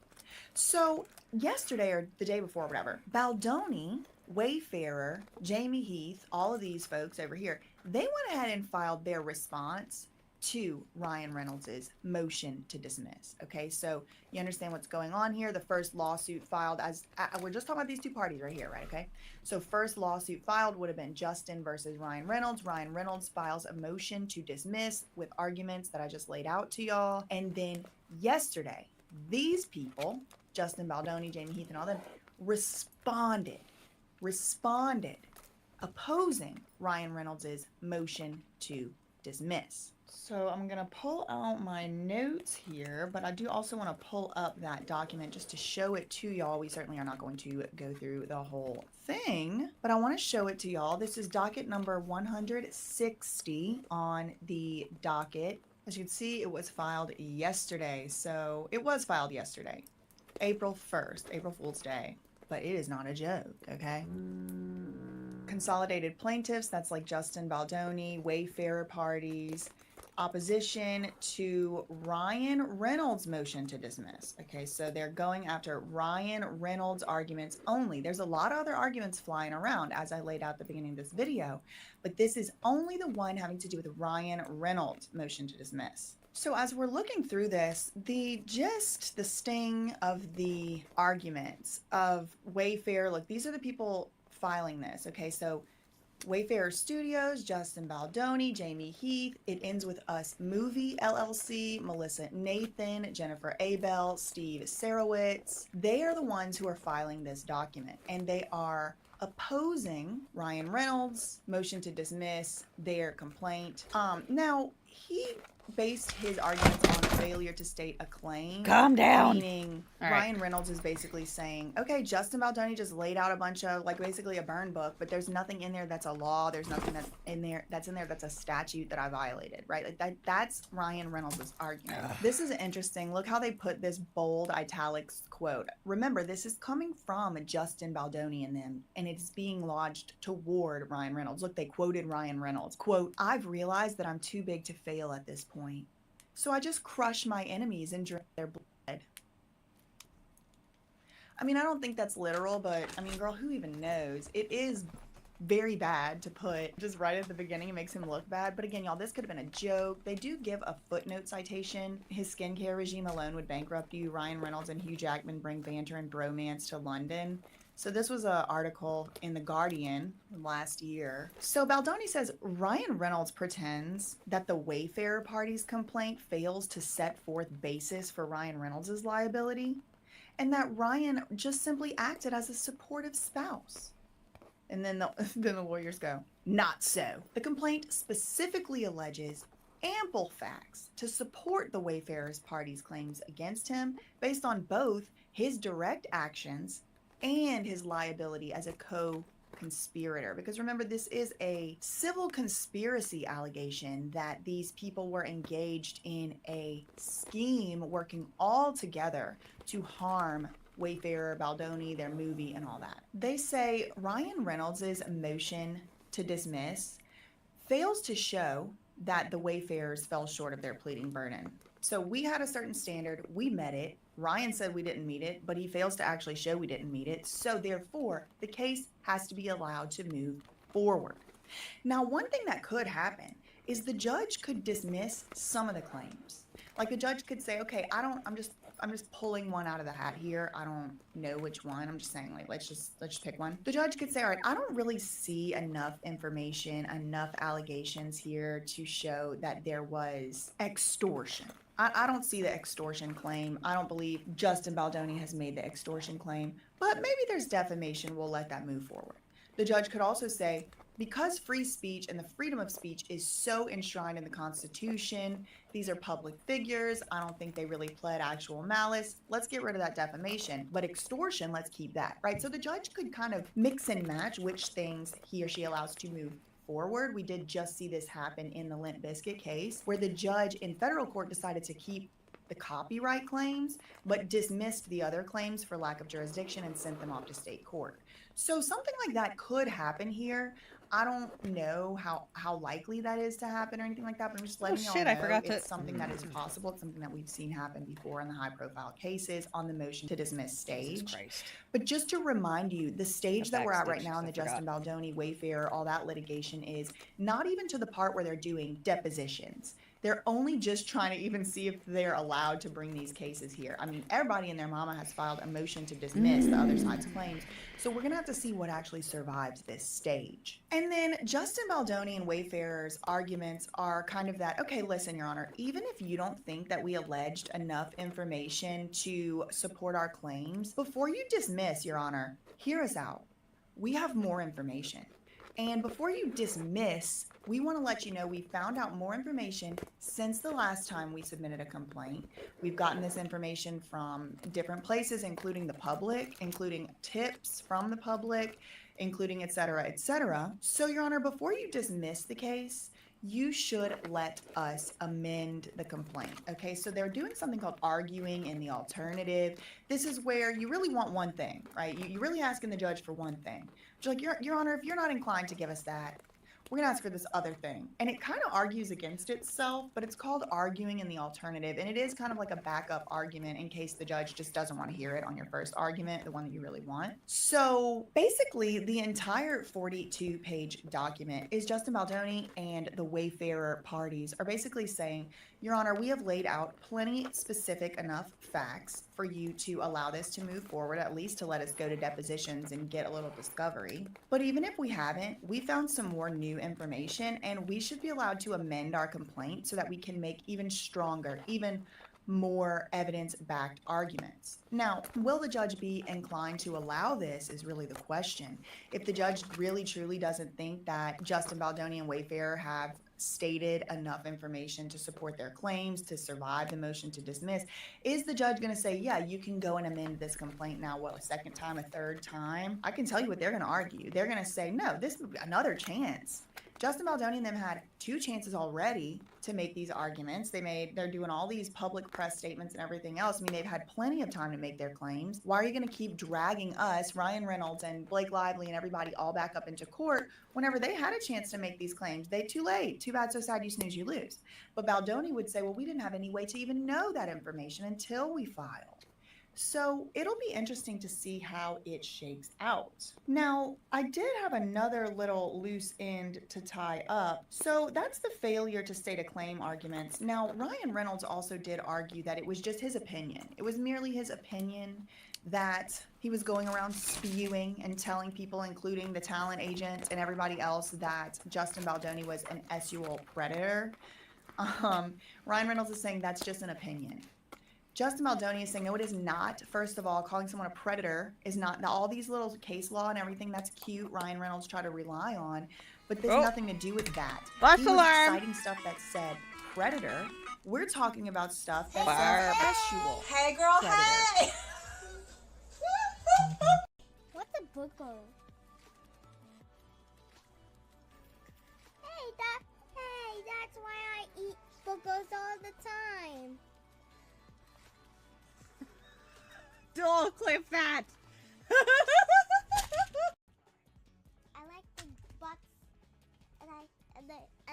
So yesterday or the day before, whatever, Baldoni, Wayfarer, Jamie Heath, all of these folks over here, they went ahead and filed their response to Ryan Reynolds' motion to dismiss. Okay, so you understand what's going on here. The first lawsuit filed, we're just talking about these two parties right here, right? Okay, so first lawsuit filed would have been Justin versus Ryan Reynolds. Ryan Reynolds files a motion to dismiss with arguments that I just laid out to y'all. And then yesterday, these people, Justin Baldoni, Jamie Heath, and all them, responded, opposing Ryan Reynolds' motion to dismiss. So I'm going to pull out my notes here, but I do also want to pull up that document just to show it to y'all. We certainly are not going to go through the whole thing, but I want to show it to y'all. This is docket number 160 on the docket. As you can see, it was filed yesterday. So it was filed yesterday, April 1st, April Fool's Day, but it is not a joke, okay? Consolidated plaintiffs, that's like Justin Baldoni, Wayfarer parties, opposition to Ryan Reynolds' motion to dismiss. Okay, so they're going after Ryan Reynolds' arguments only. There's a lot of other arguments flying around, as I laid out at the beginning of this video, but this is only the one having to do with Ryan Reynolds' motion to dismiss. So as we're looking through this, the gist, the sting of the arguments of Wayfarer, look, these are the people filing this. Okay, so Wayfarer Studios, Justin Baldoni, Jamie Heath. It ends with Us Movie LLC, Melissa Nathan, Jennifer Abel, Steve Sarowitz. They are the ones who are filing this document, and they are opposing Ryan Reynolds' motion to dismiss their complaint. Now, he based his arguments on failure to state a claim. Calm down. Meaning Ryan Reynolds is basically saying, okay, Justin Baldoni just laid out a bunch of, like, basically a burn book, but there's nothing in there that's a law. There's nothing that's in there that's a statute that I violated, right? Like that's Ryan Reynolds' argument. This is interesting. Look how they put this bold italics quote. Remember, this is coming from Justin Baldoni and them, and it's being lodged toward Ryan Reynolds. Look, they quoted Ryan Reynolds. Quote, I've realized that I'm too big to fail at this point. So I just crush my enemies and drink their blood. I mean, I don't think that's literal, but I mean, girl, who even knows? It is very bad to put just right at the beginning. It makes him look bad. But again, y'all, this could have been a joke. They do give a footnote citation. His skincare regime alone would bankrupt you. Ryan Reynolds and Hugh Jackman bring banter and bromance to London. So this was an article in The Guardian last year. So Baldoni says Ryan Reynolds pretends that the Wayfarer party's complaint fails to set forth basis for Ryan Reynolds' liability, and that Ryan just simply acted as a supportive spouse. And then then the lawyers go, not so. The complaint specifically alleges ample facts to support the Wayfarers party's claims against him based on both his direct actions and his liability as a co-conspirator. Because remember, this is a civil conspiracy allegation that these people were engaged in a scheme working all together to harm Wayfarer, Baldoni, their movie, and all that. They say Ryan Reynolds' motion to dismiss fails to show that the Wayfarers fell short of their pleading burden. So we had a certain standard, we met it. Ryan said we didn't meet it, but he fails to actually show we didn't meet it. So therefore, the case has to be allowed to move forward. Now, one thing that could happen is the judge could dismiss some of the claims. Like the judge could say, okay, I'm just pulling one out of the hat here. I don't know which one. I'm just saying, like, let's just pick one. The judge could say, all right, I don't really see enough information, enough allegations here to show that there was extortion. I don't see the extortion claim. I don't believe Justin Baldoni has made the extortion claim, but maybe there's defamation. We'll let that move forward. The judge could also say, because free speech and the freedom of speech is so enshrined in the Constitution, these are public figures. I don't think they really pled actual malice. Let's get rid of that defamation. But extortion, let's keep that, right? So the judge could kind of mix and match which things he or she allows to move forward. We did just see this happen in the Limp Bizkit case, where the judge in federal court decided to keep the copyright claims, but dismissed the other claims for lack of jurisdiction and sent them off to state court. So something like that could happen here. I don't know how likely that is to happen or anything like that, but I'm just letting y'all know I forgot it's something that is possible. It's something that we've seen happen before in the high-profile cases on the motion to dismiss stage. But just to remind you, the stage that we're at right now in the Justin Baldoni, Wayfarer, all that litigation is not even to the part where they're doing depositions. They're only just trying to even see if they're allowed to bring these cases here. I mean, everybody and their mama has filed a motion to dismiss the other side's claims. So we're going to have to see what actually survives this stage. And then Justin Baldoni and Wayfarer's arguments are kind of that, okay, listen, Your Honor, even if you don't think that we alleged enough information to support our claims, before you dismiss, Your Honor, hear us out. We have more information. And before you dismiss, we want to let you know we found out more information since the last time we submitted a complaint. We've gotten this information from different places, including the public, including tips from the public, including et cetera, et cetera. So, Your Honor, before you dismiss the case, you should let us amend the complaint. Okay, so they're doing something called arguing in the alternative. This is where you really want one thing, right? You're really asking the judge for one thing. You're like, Your Honor, if you're not inclined to give us that, we're going to ask for this other thing. And it kind of argues against itself, but it's called arguing in the alternative. And it is kind of like a backup argument in case the judge just doesn't want to hear it on your first argument, the one that you really want. So basically, the entire 42-page document is Justin Baldoni and the Wayfarer parties are basically saying, Your Honor, we have laid out plenty specific enough facts for you to allow this to move forward, at least to let us go to depositions and get a little discovery. But even if we haven't, we found some more new information, and we should be allowed to amend our complaint so that we can make even stronger, even more evidence-backed arguments. Now, will the judge be inclined to allow this is really the question. If the judge really truly doesn't think that Justin Baldoni and Wayfarer have stated enough information to support their claims to survive the motion to dismiss, is the judge going to say, yeah, you can go and amend this complaint now, what, a second time, a third time? I can tell you what they're going to argue. They're going to say, no, this is another chance. Justin Baldoni and them had 2 chances already to make these arguments. They're doing all these public press statements and everything else. I mean, they've had plenty of time to make their claims. Why are you going to keep dragging us, Ryan Reynolds and Blake Lively and everybody all back up into court whenever they had a chance to make these claims? Too late. Too bad, so sad, you snooze, you lose. But Baldoni would say, well, we didn't have any way to even know that information until we filed. So it'll be interesting to see how it shakes out. Now, I did have another little loose end to tie up. So that's the failure to state a claim arguments. Now, Ryan Reynolds also did argue that it was just his opinion. It was merely his opinion that he was going around spewing and telling people, including the talent agent and everybody else, that Justin Baldoni was an SUL predator. Ryan Reynolds is saying that's just an opinion. Justin Baldoni is saying, no, it is not. First of all, calling someone a predator is not. Now, all these little case law and everything, that's cute. Ryan Reynolds tried to rely on, but there's nothing to do with that. Bus He was alarm. citing stuff that said predator. We're talking about stuff that says sexual. Hey, girl, predator. hey! What's a booger? Hey, that's why I eat boogers all the time. Don't clip that. I like the butts, and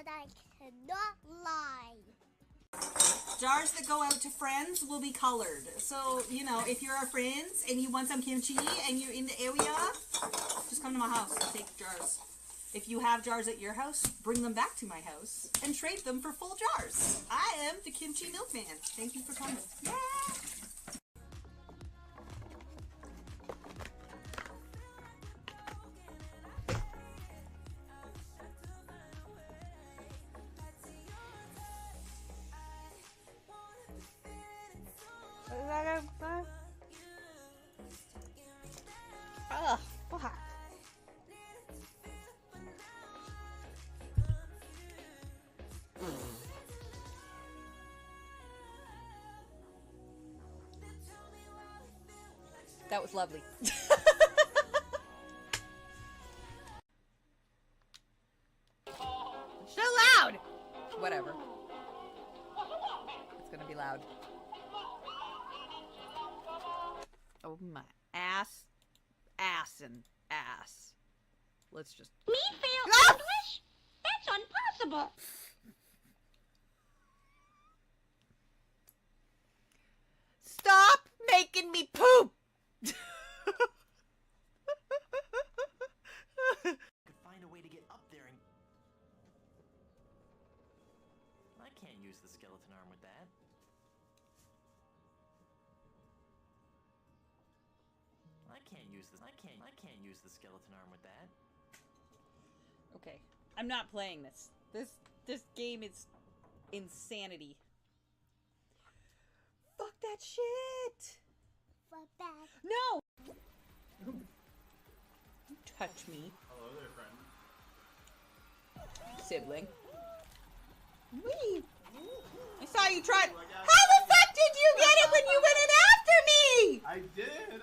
I cannot lie. Jars that go out to friends will be colored. So, you know, if you're our friends and you want some kimchi and you're in the area, just come to my house and take jars. If you have jars at your house, bring them back to my house and trade them for full jars. I am the kimchi milkman. Thank you for coming. Yeah. Oh, fuck. That was lovely. So loud! Whatever. It's gonna be loud. Oh my ass. Ass and ass. Let's just. Me fail Ah! English? That's impossible. Stop making me poop! Could find a way to get up there and... I can't use the skeleton arm with that. I can't use the skeleton arm with that. Okay, I'm not playing this. This game is insanity. Fuck that shit! Fuck that. No! Don't touch me. Hello there, friend. Sibling. Wee! I saw you try. How the fuck did you get it when you went in after me? I did.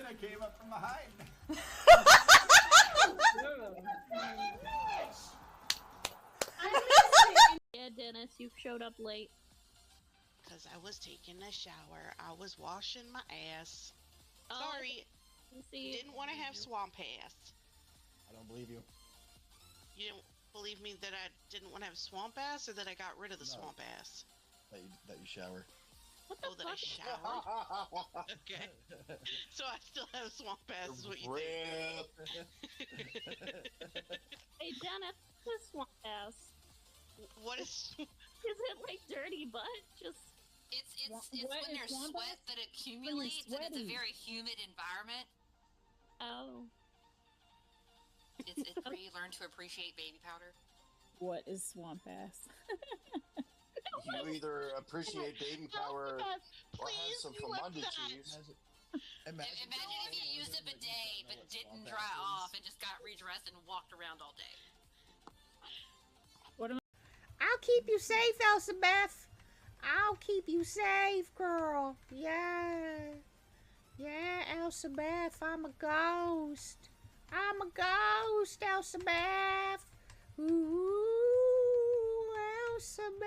I came up from behind. Yeah, Dennis, you showed up late. Because I was taking a shower. I was washing my ass. Oh, Sorry. See, Didn't want to have swamp ass. I don't believe you. You didn't believe me that I didn't want to have swamp ass, or that I got rid of the No. swamp ass? That you shower. what the Oh, that I fuck? showered? Okay. So I still have swamp ass is what you think. Hey, Dennis, this swamp ass. What is... Is it like dirty butt? Just It's What when is there's wombat? sweat that accumulates and it's a sweaty. very humid environment. oh, It's where you learn to appreciate baby powder. What is swamp ass? You either appreciate baby power or have Please some do fumunda that. cheese. Imagine if you used a bidet but didn't dry off and just got redressed and walked around all day. I'll keep you safe, Elsabeth. I'll keep you safe, girl. Yeah. Yeah, Elsabeth, I'm a ghost. I'm a ghost, Elsabeth. Ooh, Elsabeth.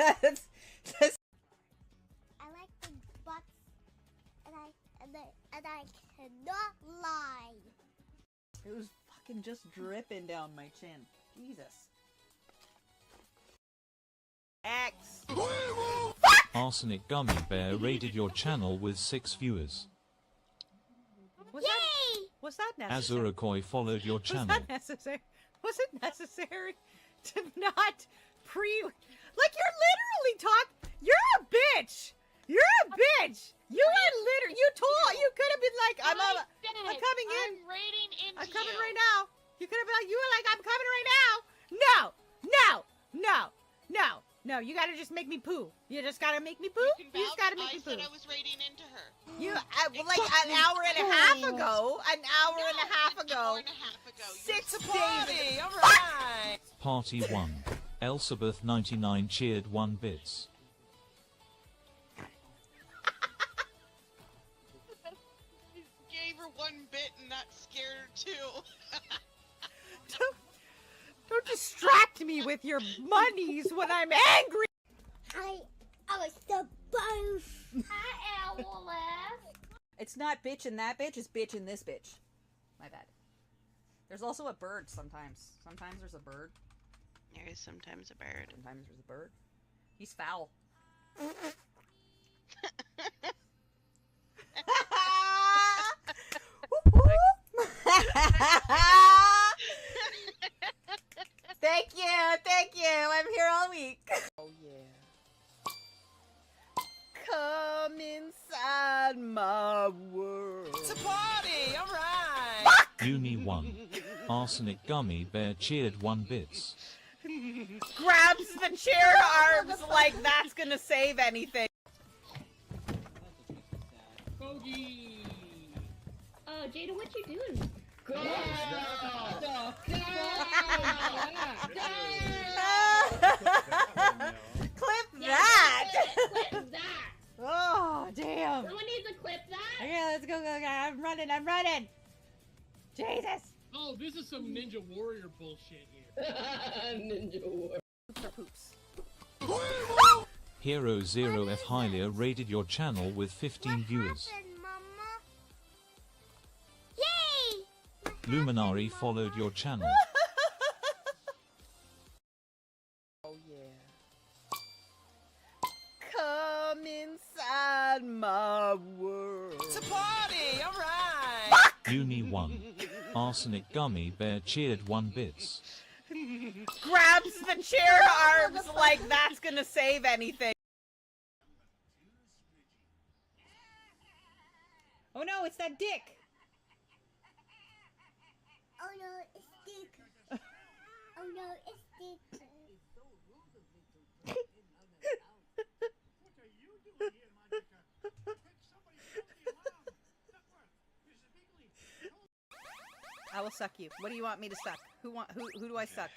that's I like the butts, and I cannot lie. It was fucking just dripping down my chin. Jesus. X. Arsenic Gummy Bear raided your channel with 6 viewers. Was that necessary? Azurakoi followed your channel. Was that necessary? Was it necessary to not like you're literally you're a bitch. You're a bitch. You are literally. You could have been like, I'm coming in. I'm raiding into I'm coming you. right now. You could have been like, you were like, I'm coming right now. No. You gotta just make me poo. You just gotta make me poo. You just gotta make me poo. I said I was raiding into her. You like an hour and a half ago. An hour and a half ago. 6 days. All right. Party 1. Elsabeth 99 cheered 1 bits. Gave her 1 bit and that scared her too. Don't distract me with your monies when I'm angry. I was the both. Hi, Owless. It's not bitch and that bitch, it's bitch and this bitch. My bad. There's also a bird sometimes. Sometimes there's a bird. There is sometimes a bird. Sometimes there's a bird. He's foul. Thank you. I'm here all week. Oh yeah. Come inside my world. It's a party, all right. Uni 1. Arsenic Gummy Bear cheered 1 bits. Grabs the chair arms like that's gonna save anything. Jada, what you doing? Clip that! Clip that! Oh, damn. Someone needs to clip that. Okay, let's go. I'm running. Jesus. Oh, this is some Ninja Warrior bullshit here. Ninja Warrior. Poops. Hero 0F Hylia raided your channel with 15 viewers. Luminari followed your channel. Oh yeah. Come inside my world. It's a party, all right. Uni 1. Arsenic Gummy Bear cheered 1 bits. Grabs the chair arms like that's gonna save anything. Oh no, it's that dick. Oh no, it's Dick. Oh no, it's Dick. I will suck you. What do you want me to suck? Who do I suck?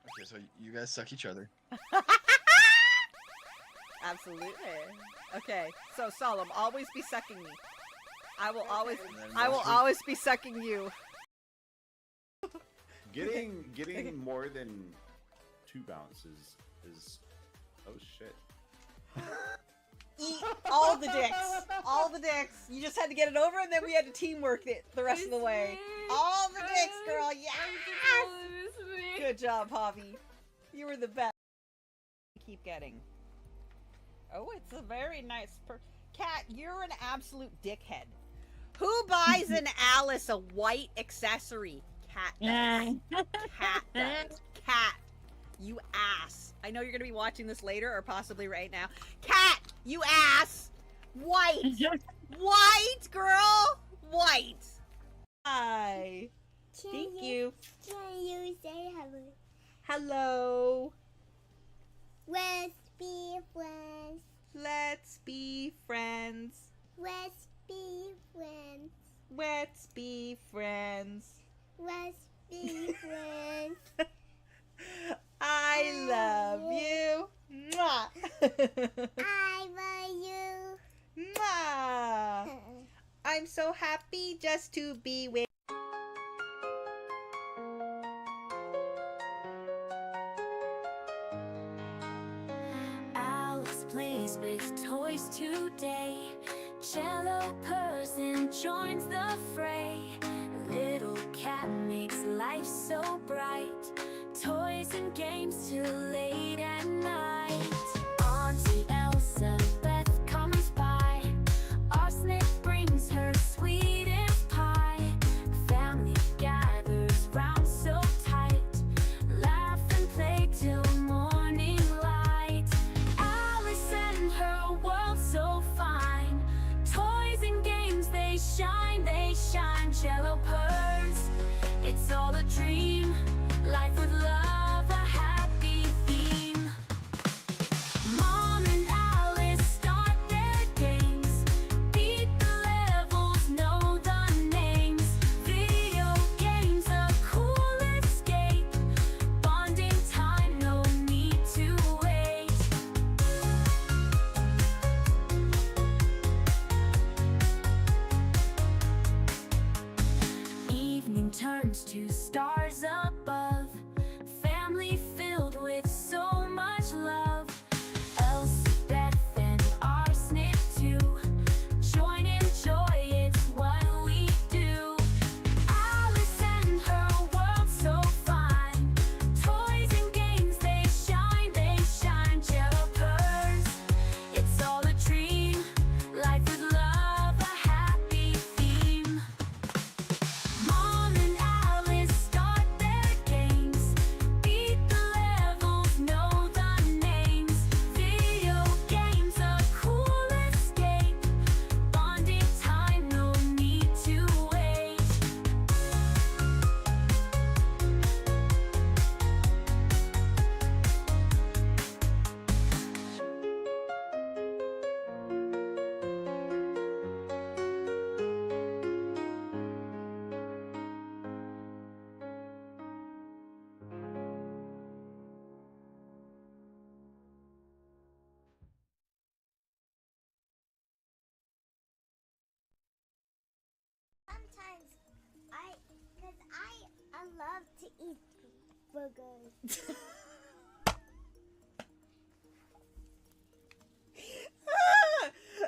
Okay, so you guys suck each other. Absolutely. Okay, so Solemn, always be sucking me. I will always be sucking you. Getting more than 2 bounces is oh shit. Eat all the dicks. You just had to get it over, and then we had to teamwork it the rest of the way. All the dicks, girl. Yes. Good job, Javi. You were the best. Keep getting. Oh, it's a very nice Cat, you're an absolute dickhead. Who buys an Alice a white accessory? Cat does. Cat does. Cat, you ass. I know you're gonna be watching this later or possibly right now. Cat, you ass. White. White, girl. White. Hi. Thank you. Can you say hello? Hello. Let's be friends. Let's be friends. Let's be friends. Let's be friends. Let's be friends. I love you. Mwah. I love you. Mwah. I'm so happy just to be with Alice plays with toys today. Cello person joins the fray. Little cat makes life so bright. Toys and games till late at night. dream. Life with love, a happy theme. Mom and Alice start their games. Beat the levels, know the names. Video games, a cool escape. Bonding time, no need to wait. Evening turns to stars above. Family filled with so much love. Elsie, Beth, and Arsenic too. Join in joy, it's what we do. Alice and her world so fine. Toys and games, they shine, they shine. Jello-purrs, it's all a dream. Life with love, a happy theme. Mom and Alice start their games. Beat the levels, know the names. Video games, a cool escape. Bonding time, no need to wait. Sometimes cause I love to eat burgers.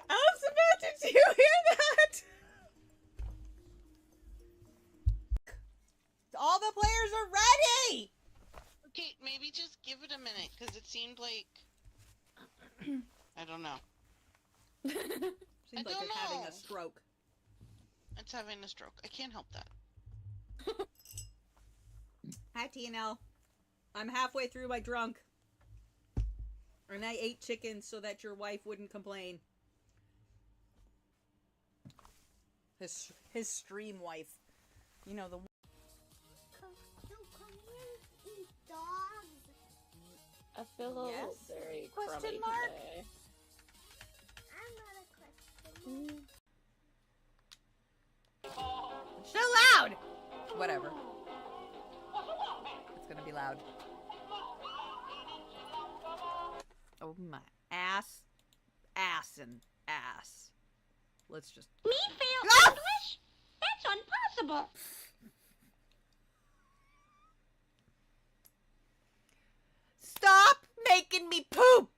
Elizabeth, did you hear that? All the players are ready! Okay, maybe just give it a minute, because it seemed like... I don't know. Seems I like don't it's having know. a stroke. It's having a stroke. I can't help that. Hi, TNL. I'm halfway through my drunk. And I ate chicken so that your wife wouldn't complain. His stream wife. You know, the... Come here, eat dogs. I feel a little Yes? very Question crummy mark? today. I'm not a question. So loud! Whatever. It's gonna be loud. Oh my ass. Ass and ass. Let's just... Me fail Ah! English? That's impossible. Stop making me poop!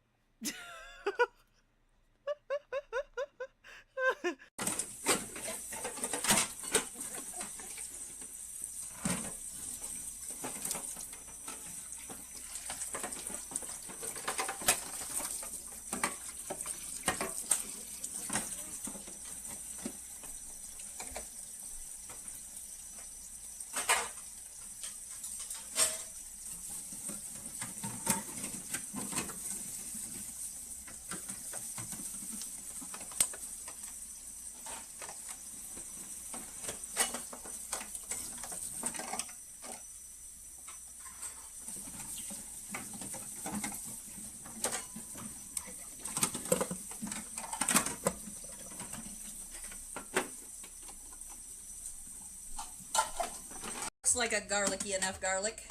Looks like a garlicky enough garlic.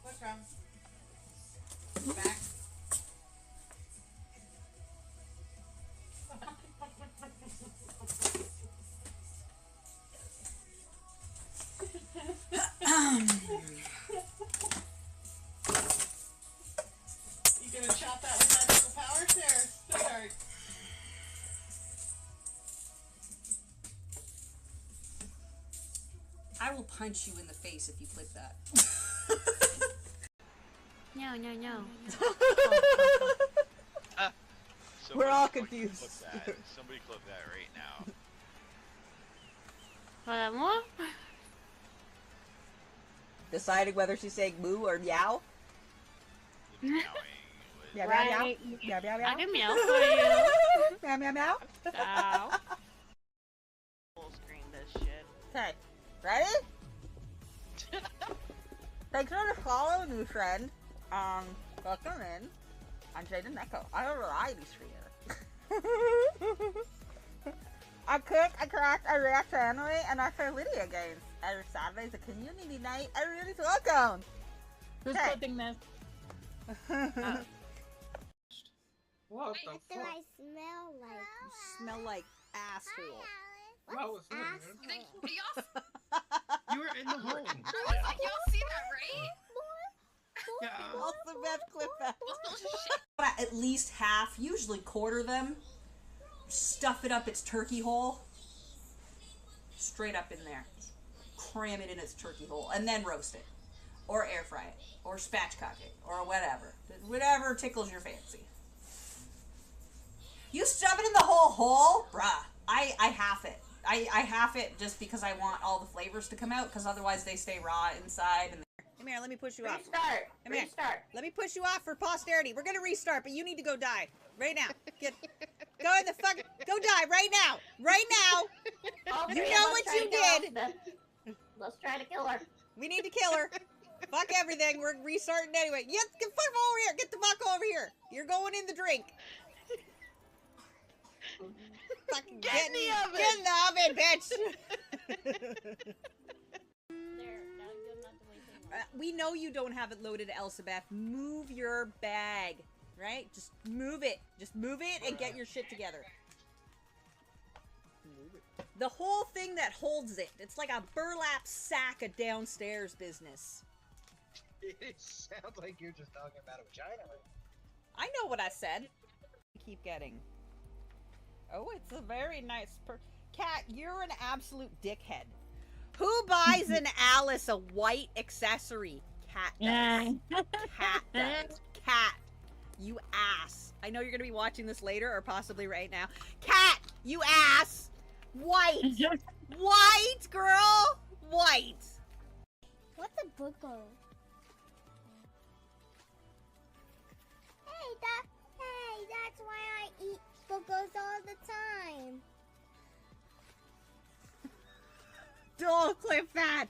What's wrong? Back. You gonna chop that with magical powers there, sweetheart? I will punch you in the face if you click that. No, no, no. We're all Somebody confused. Clip that. Somebody clip that right now. What? Deciding whether she's saying moo or meow? The meowing Meow, meow, Right. meow. Meow, meow, meow. I can meow for you. Meow, meow, meow. Ow. Full screen this shit. Okay, ready? Thanks for following me, friend. Welcome in. I'm Jaden Echo. I'm a variety streamer. I cook, I craft, I react to anime, and I play video games. Every Saturday's a community night. Everybody's welcome. Who's Okay. cooking this? What the What do fuck? I smell like? You smell like asshole. What was that, man? Asshole. You were in the home. Like, y'all see that, right? Yeah. Also, Beth, clip that. At least half, usually quarter them. Stuff it up its turkey hole. Straight up in there. Cram it in its turkey hole. And then roast it. Or air fry it. Or spatchcock it. Or whatever. Whatever tickles your fancy. You stuff it in the whole hole? Bruh. I half it. I half it just because I want all the flavors to come out, because otherwise they stay raw inside. And come here, let me push you off. Restart. Come here. Restart. Let me push you off for posterity. We're gonna restart, but you need to go die right now. Go in the fuck. Go die right now. Right now. All You three know of us what try you to kill did. Elspeth. Let's try to kill her. We need to kill her. Fuck everything. We're restarting anyway. Get fuck over here. Get the fuck over here. You're going in the drink. Fucking Get in the oven. Get in the oven, bitch. We know you don't have it loaded, Elsabeth. Move your bag, right? Just move it. Just move it and get your shit together. The whole thing that holds it. It's like a burlap sack of downstairs business. It sounds like you're just talking about a vagina. I know what I said. Keep getting. Oh, it's a very nice Cat, you're an absolute dickhead. Who buys an Alice a white accessory? Cat does. Cat does. Cat, you ass. I know you're gonna be watching this later or possibly right now. Cat, you ass. White. White, girl. White. What's a booger? Hey, that's why I eat boogers all the time. Don't clip that.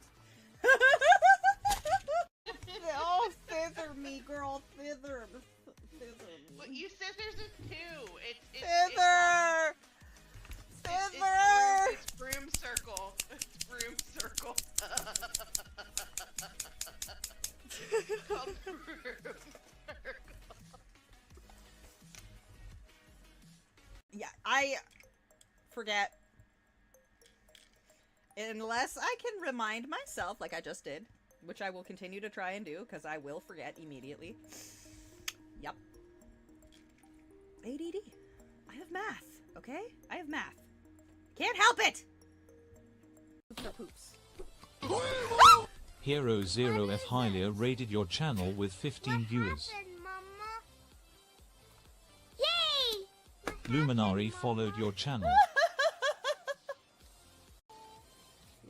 Oh, scissor me, girl. Scissor. Well, you scissors is two. It's Scissor. Scissor. It's broom circle. It's broom circle. It's called broom circle. Yeah, I forget. Unless I can remind myself, like I just did, which I will continue to try and do, because I will forget immediately. Yep. ADD. I have math, okay? I have math. Can't help it! Poops are poops. Hero Zero F Hylia rated your channel with 15 viewers. Yay! Luminari followed your channel.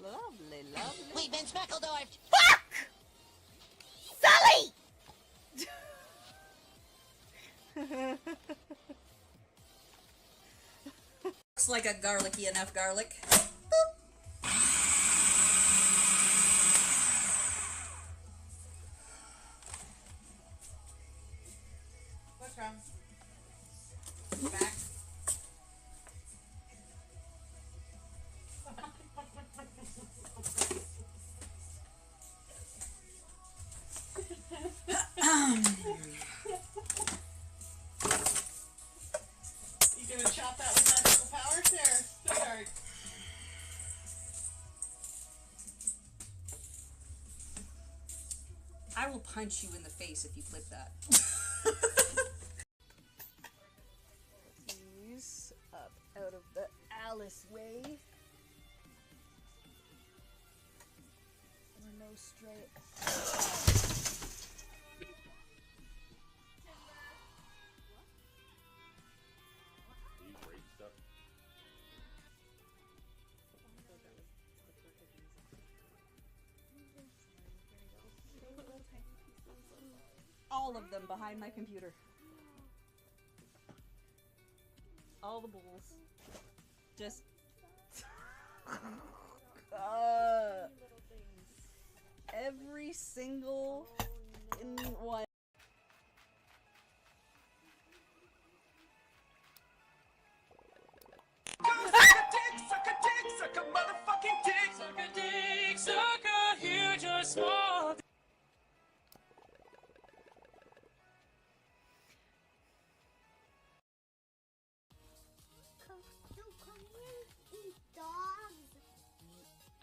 Lovely, lovely. We've been speckledorfed. Fuck! Sully! Looks like a garlicky enough garlic. What's wrong? Back. You gonna chop that with magical power? There, sweetheart. I will punch you in the face if you flip that. Ease up out of the Alice way. We're no straight. Do you break stuff? All of them behind my computer. All the bulls. Just. Every single in one.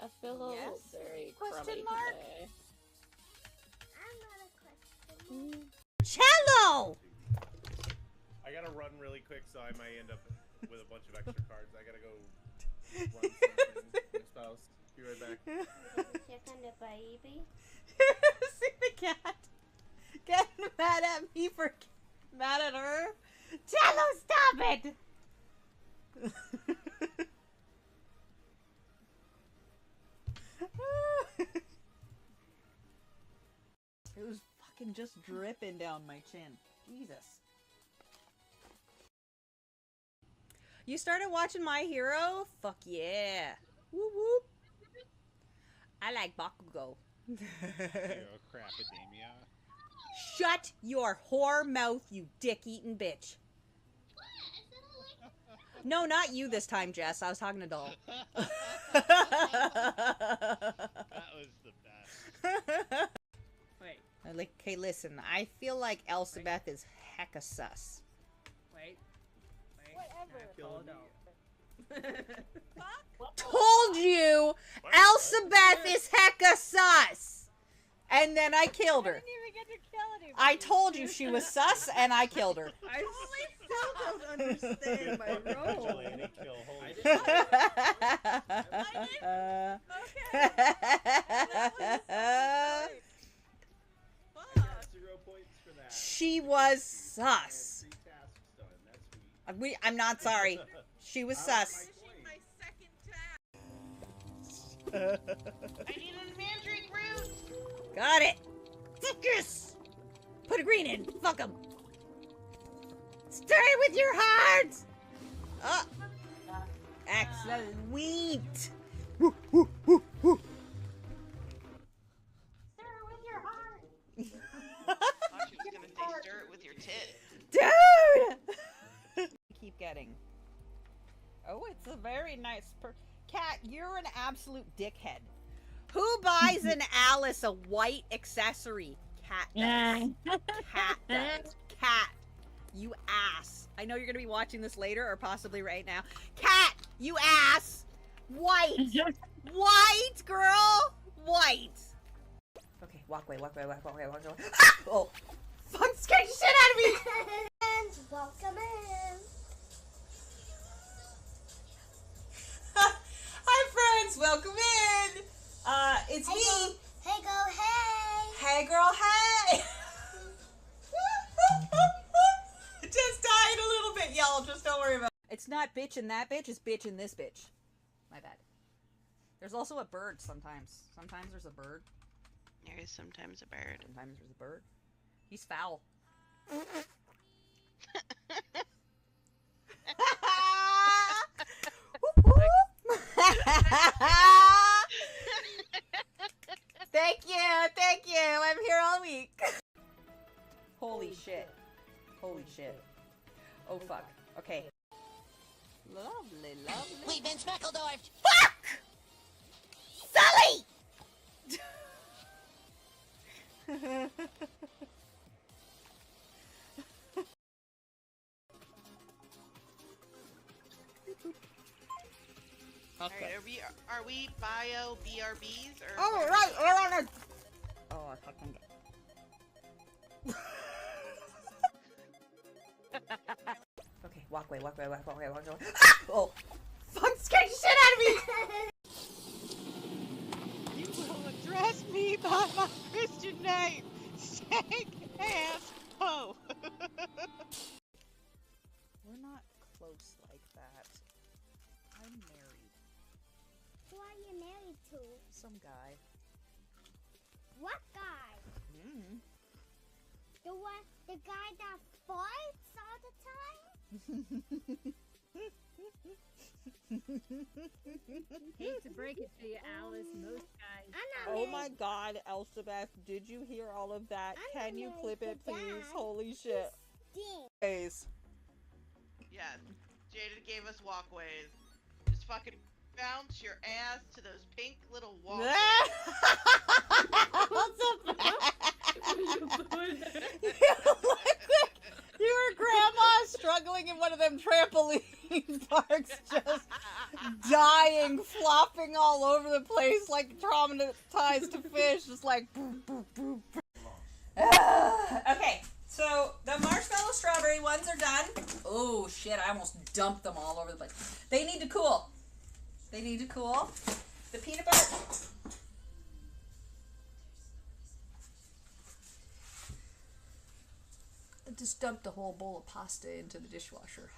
I feel a little Yes? very Question crummy mark? today. Cello! I gotta run really quick, so I might end up with a bunch of extra cards. I gotta go run something with my spouse. Be right back. Chicken the baby. See the cat getting mad at me for mad at her. Cello, stop it! It was fucking just dripping down my chin. Jesus. You started watching My Hero? Fuck yeah. Whoop whoop. I like Bakugo. Crapidemia. Shut your whore mouth, you dick-eating bitch. No, not you this time, Jess. I was talking to Doll. That was the best. Wait. Like, okay, listen. I feel like Elsabeth is hecka sus. Wait. Whatever. Told you, Elsabeth is hecka sus. And then I killed her. I didn't even get to kill anybody. I told you she was sus, and I killed her. I still don't understand my role. Vigilante kill, holy She was sus. I'm not sorry. She was sus. I need a mandrake root. Got it. Focus. Put a green in. Fuck him. Stay with your hearts. Excellent. Woo, woo, woo, woo. Stir it with your heart. I thought she was gonna say stir it with your tit. Dude. Keep getting. Oh, it's a very nice Cat, you're an absolute dickhead. Who buys an Alice a white accessory? Cat does. Cat does. Cat, you ass. I know you're gonna be watching this later or possibly right now. Cat, you ass. White. White, girl. White. Okay, walk away, walk away, walk away, walk away. Ah! Oh, fuck, scared the shit out of me. And welcome in. Hi friends, welcome in. It's me. Hey girl, hey. Hey girl, hey. Just died a little bit, y'all. Just don't worry about it. It's not bitch and that bitch, it's bitch and this bitch. My bad. There's also a bird sometimes. Sometimes there's a bird. There is sometimes a bird. Sometimes there's a bird. He's foul. Thank you, I'm here all week. Holy shit. Holy shit. Oh fuck. Okay. Lovely, lovely. We've been speckledorfed. Fuck! Sully! Alright, are we bio BRBs or? Oh right, we're on a. Oh, I fucking. Okay, walk away, walk away, walk away, walk away. Ah! Oh, fuck, scared the shit out of me. You will address me by my Christian name, stank ass ho. We're not close like that. I'm married. Who are you married to? Some guy. What guy? Mm. The guy that farts all the time? Elsabeth, did you hear all of that? I Can you don't know clip it, for please? that. Holy shit. Stink. Guys. Yes. Jada gave us walkways. Just fucking bounce your ass to those pink little walkways. Your grandma struggling in one of them trampoline parks, just dying, flopping all over the place like traumatized to fish, just like boop, boop, boop. Okay, so the marshmallow strawberry ones are done. Oh shit, I almost dumped them all over the place. They need to cool. They need to cool. The peanut butter. I just dumped the whole bowl of pasta into the dishwasher.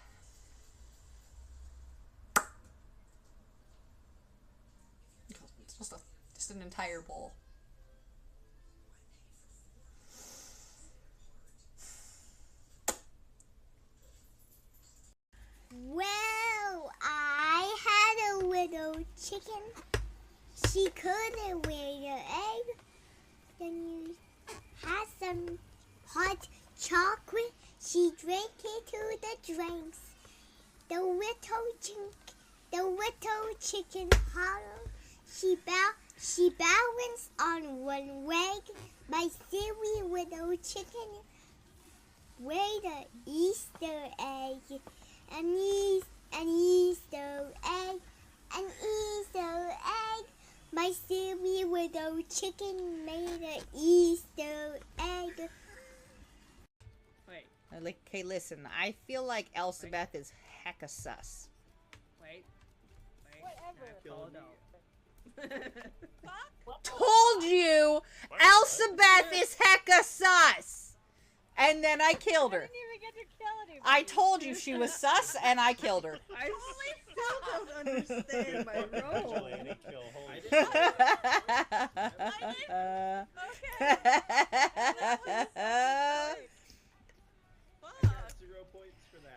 It's just an entire bowl. Well, I had a little chicken. She couldn't lay the egg. Then you had some hot chocolate. She drank it to the drinks. The little chicken hollow. She balanced on one leg. My silly little chicken laid an Easter egg. An Easter egg. An Easter egg. My silly little chicken made an Easter egg. Wait. Okay, listen. I feel like Elsabeth is hecka sus. Wait. Whatever. Told you, Elsabeth is hecka sus. And then I killed her. I didn't even get to kill anybody. I told you she was sus, and I killed her. I still don't understand my role.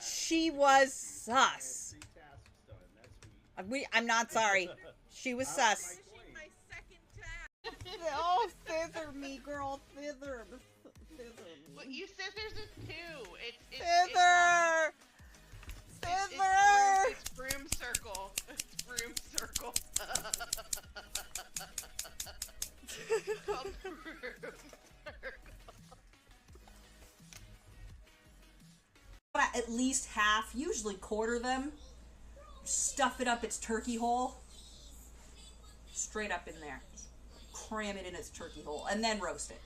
She was sus. I'm not sorry. She was sus. Oh, thither me, girl, thither. Well, you said there's a two. Thither! Thither! It's broom circle. It's broom circle. It's called broom circle. At least half, usually quarter them. Stuff it up its turkey hole. Straight up in there. Cram it in its turkey hole. And then roast it.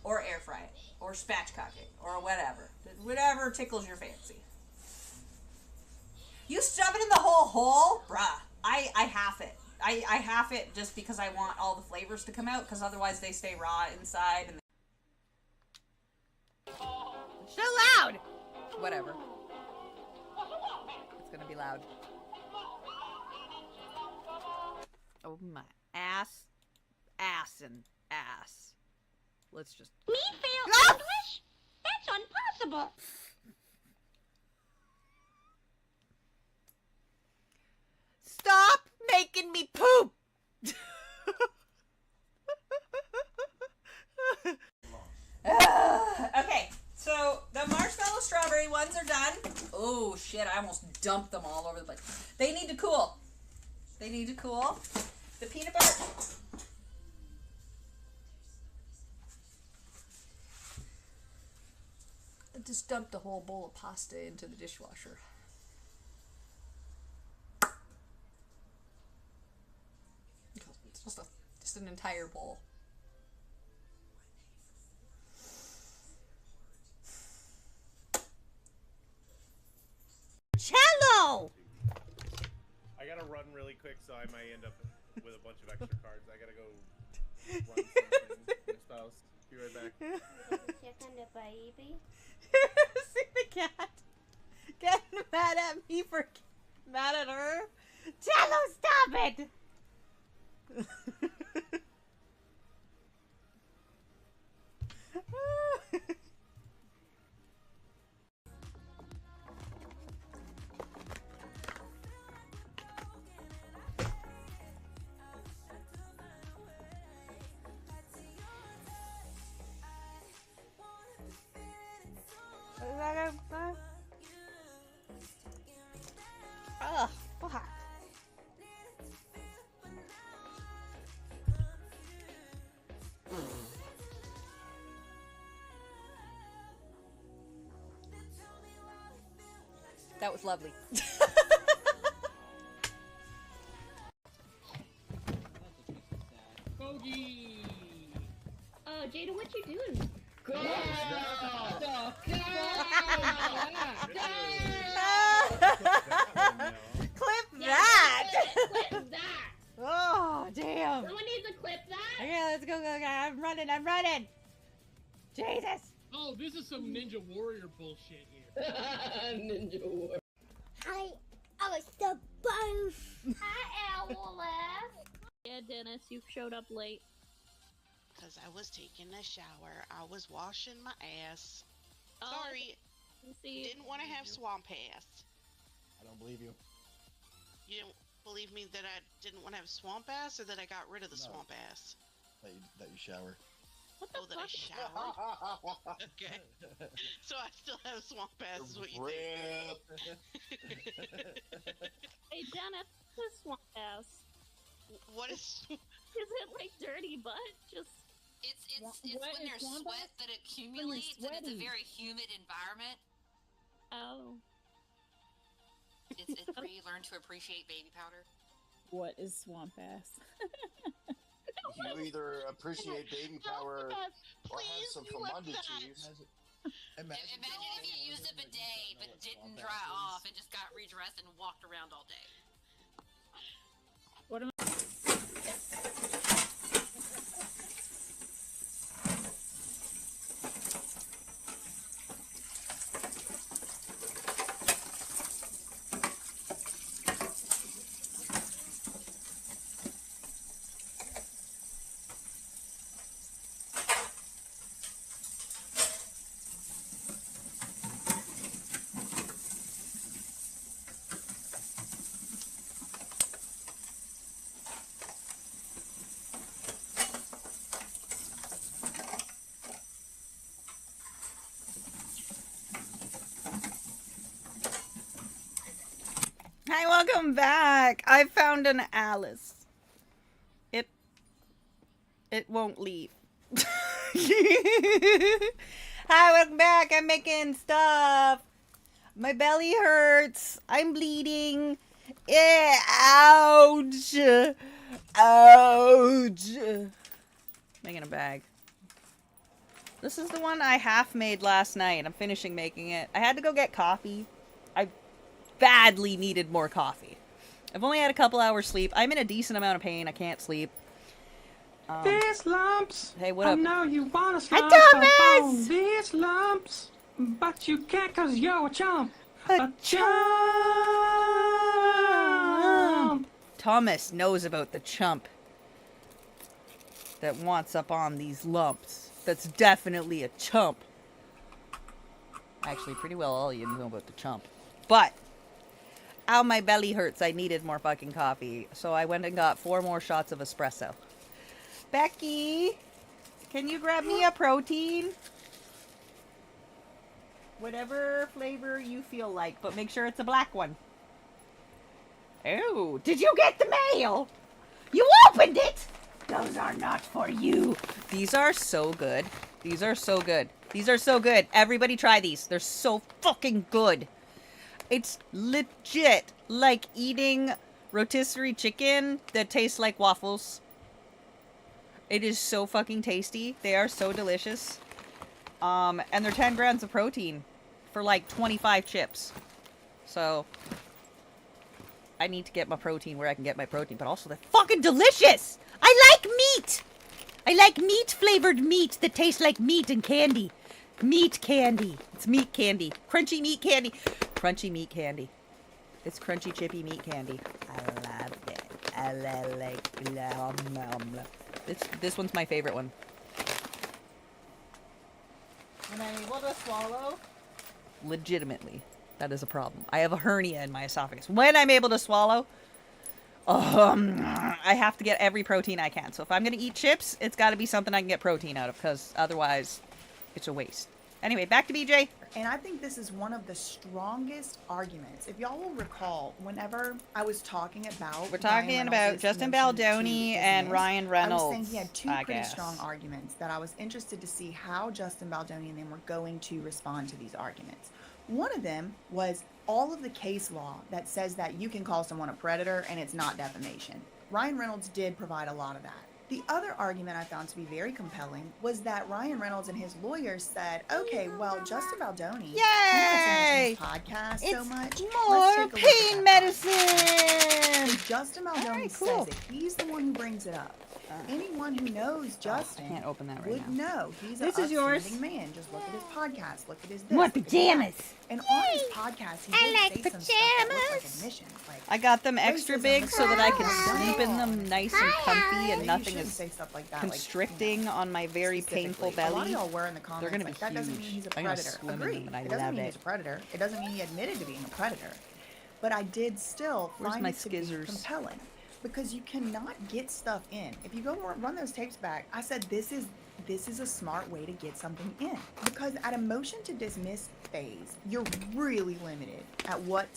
Or air fry it. Or spatchcock it. Or whatever. Whatever tickles your fancy. You stuff it in the whole hole? Bruh. I half it. I half it just because I want all the flavors to come out, because otherwise they stay raw inside. And So loud! Whatever. It's gonna be loud. Oh my ass. Ass and ass. Let's just... Me fail Ah! English? That's impossible. Stop making me poop! Okay, so the marshmallow strawberry ones are done. Oh shit, I almost dumped them all over the place. They need to cool. They need to cool. The peanut butter... I just dumped the whole bowl of pasta into the dishwasher. It's just an entire bowl. Cello! I gotta run really quick, so I might end up with a bunch of extra cards. I gotta go run something. My spouse. Be right back. Chicken the baby. See the cat getting mad at me for mad at her. Cello, stop it! That was lovely. Bogey! Jada, what you doing? Girl! Clip that! Clip that! Oh, damn. Someone needs to clip that! Okay, let's go. I'm running. Jesus. Oh, this is some Ninja Warrior bullshit here. Ninja War. Hi, I was the bone. Hi, Owlette. Yeah, Dennis, you showed up late. Because I was taking a shower. I was washing my ass. Oh, Sorry. see. Didn't want to have swamp ass. I don't believe you. You don't believe me that I didn't want to have swamp ass, or that I got rid of the No. swamp ass? That you shower. Oh, that I showered? Okay. So I still have swamp ass is what you think. Hey, Dennis, this swamp ass. What is... Is it like dirty butt? Just... It's What when is there's swamp sweat that accumulates and it's a sweaty. very humid environment. Oh. It's where you learn to appreciate baby powder. What is swamp ass? You either appreciate baby power or have some Famunda cheese. Imagine if you used a bidet but didn't dry off and just got redressed and walked around all day. What am Hi, welcome back. I found an Alice. It won't leave. Hi, welcome back. I'm making stuff. My belly hurts. I'm bleeding. Ouch. Ouch. Making a bag. This is the one I half made last night. I'm finishing making it. I had to go get coffee. I badly needed more coffee. I've only had a couple hours sleep. I'm in a decent amount of pain. I can't sleep. These lumps. Hey, what I up? know you wanna Hi, slump Thomas! upon these lumps, but you can't 'cause you're a chump. A chump. Thomas knows about the chump that wants up on these lumps. That's definitely a chump. Actually, pretty well all you know about the chump. But, ow, my belly hurts. I needed more fucking coffee. So I went and got 4 more shots of espresso. Becky, can you grab me a protein? Whatever flavor you feel like, but make sure it's a black one. Oh, did you get the mail? You opened it! Those are not for you. These are so good. These are so good. These are so good. Everybody try these. They're so fucking good. It's legit like eating rotisserie chicken that tastes like waffles. It is so fucking tasty. They are so delicious. And they're 10 grams of protein for like 25 chips. So I need to get my protein where I can get my protein, but also they're fucking delicious. I like meat. I like meat flavored meat that tastes like meat and candy. Meat candy. It's meat candy. Crunchy meat candy. Crunchy meat candy. It's crunchy chippy meat candy. I love it. I like this one's my favorite one. When I'm able to swallow, legitimately, that is a problem. I have a hernia in my esophagus. When I'm able to swallow, I have to get every protein I can. So if I'm going to eat chips, it's got to be something I can get protein out of, because otherwise it's a waste. Anyway, back to BJ. And I think this is one of the strongest arguments. If y'all will recall, whenever I was talking about We're talking about Justin Baldoni and Ryan Reynolds. I was saying he had two I pretty guess. strong arguments that I was interested to see how Justin Baldoni and them were going to respond to these arguments. One of them was all of the case law that says that you can call someone a predator and it's not defamation. Ryan Reynolds did provide a lot of that. The other argument I found to be very compelling was that Ryan Reynolds and his lawyers said, okay, well, Justin Baldoni, he wants to mention his podcast so much. More pain medicine! So Justin Baldoni says it. He's the one who brings it up. Anyone who knows Justin can't open that right would now. know he's This an is yours. upstanding man. Just look at his podcast. Look at his this. More look at pajamas. that. And on his podcast, he did say some stuff that looked like admissions. Like, I got them extra big so that I can Racism. sleep in them nice and comfy and you nothing shouldn't is say stuff like that, like, constricting on my very painful specifically. A lot belly. of y'all were in the comments. They're gonna like, be that doesn't mean huge. he's a I'm gonna predator. swim in Agreed. them and I It doesn't love mean it. he's a predator. It doesn't mean he admitted to being a predator. But I did still Where's find my it to be skizzers? compelling because you cannot get stuff in. If you go run those tapes back, I said this is a smart way to get something in because at a motion to dismiss phase, you're really limited at what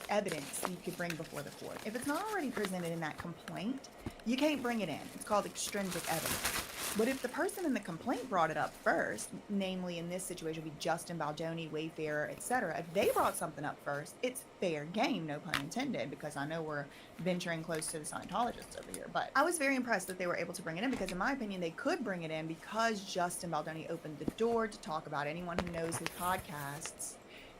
evidence you could bring before the court. If it's not already presented in that complaint, you can't bring it in. It's called extrinsic evidence. But if the person in the complaint brought it up first, namely in this situation would be Justin Baldoni, Wayfarer, etc., if they brought something up first, it's fair game, no pun intended, because I know we're venturing close to the Scientologists over here. But I was very impressed that they were able to bring it in because, in my opinion, they could bring it in because Justin Baldoni opened the door to talk about anyone who knows his podcasts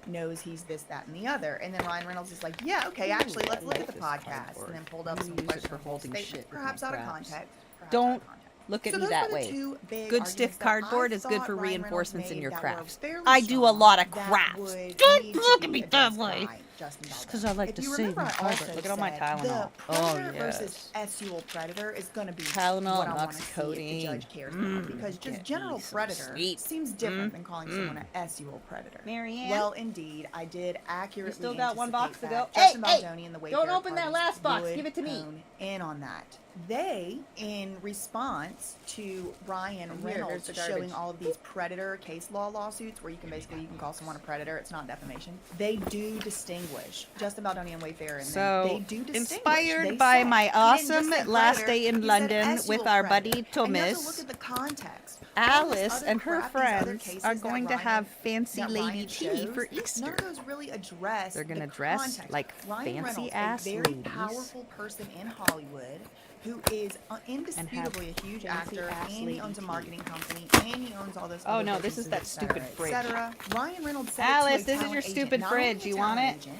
knows he's this, that, and the other. And then Ryan Reynolds is like, yeah, okay, actually, let's look at the podcast. And then pulled up some questionable statements, perhaps out of context. Don't look at So me those that were the way. two big Good stiff arguments that cardboard I is good thought for Ryan Reynolds reinforcements in made your that were crafts. fairly I do a strong lot of that crafts. would Don't need to look at be me that addressed way. by Justin Just Baldoni. because I like If to you save remember, my I fiber. also Look at all my said Tylenol. The Oh, predator yes. versus SUL predator is going to be Tylenol what and I want to see if the oxycodone. judge cares about because just Get general me some predator sleep. seems different than calling someone an SUL predator. Marianne? Well, indeed, I did accurately still got one box to anticipate go. that Justin Hey, Baldoni and the don't Wayfarer open that parties last box. would Give it to me. hone in on that. They, in response to Ryan And here, Reynolds here's the garbage. showing all of these predator case law lawsuits where you can call someone a predator, it's not defamation. They do distinguish Justin Baldoni and Wayfarer, and So, they do distinguish. inspired They by said- my he didn't awesome just say last predator, day in he said London SUL with our buddy predator. And you have to Thomas, look at the context. Alice and her friends are going to have fancy that lady Ryan tea shows, for none Easter. of those really address They're gonna the dress context. like Ryan fancy Reynolds, ass a very ladies powerful person in Hollywood who is indisputably a huge fancy actor, ass and he lady owns a tea. marketing company, and he owns all those Oh, other no, this is businesses, that et cetera, stupid et fridge. cetera. Ryan Reynolds said Alice, to a this is talent your agent, stupid not only fridge. a You want talent it? agent,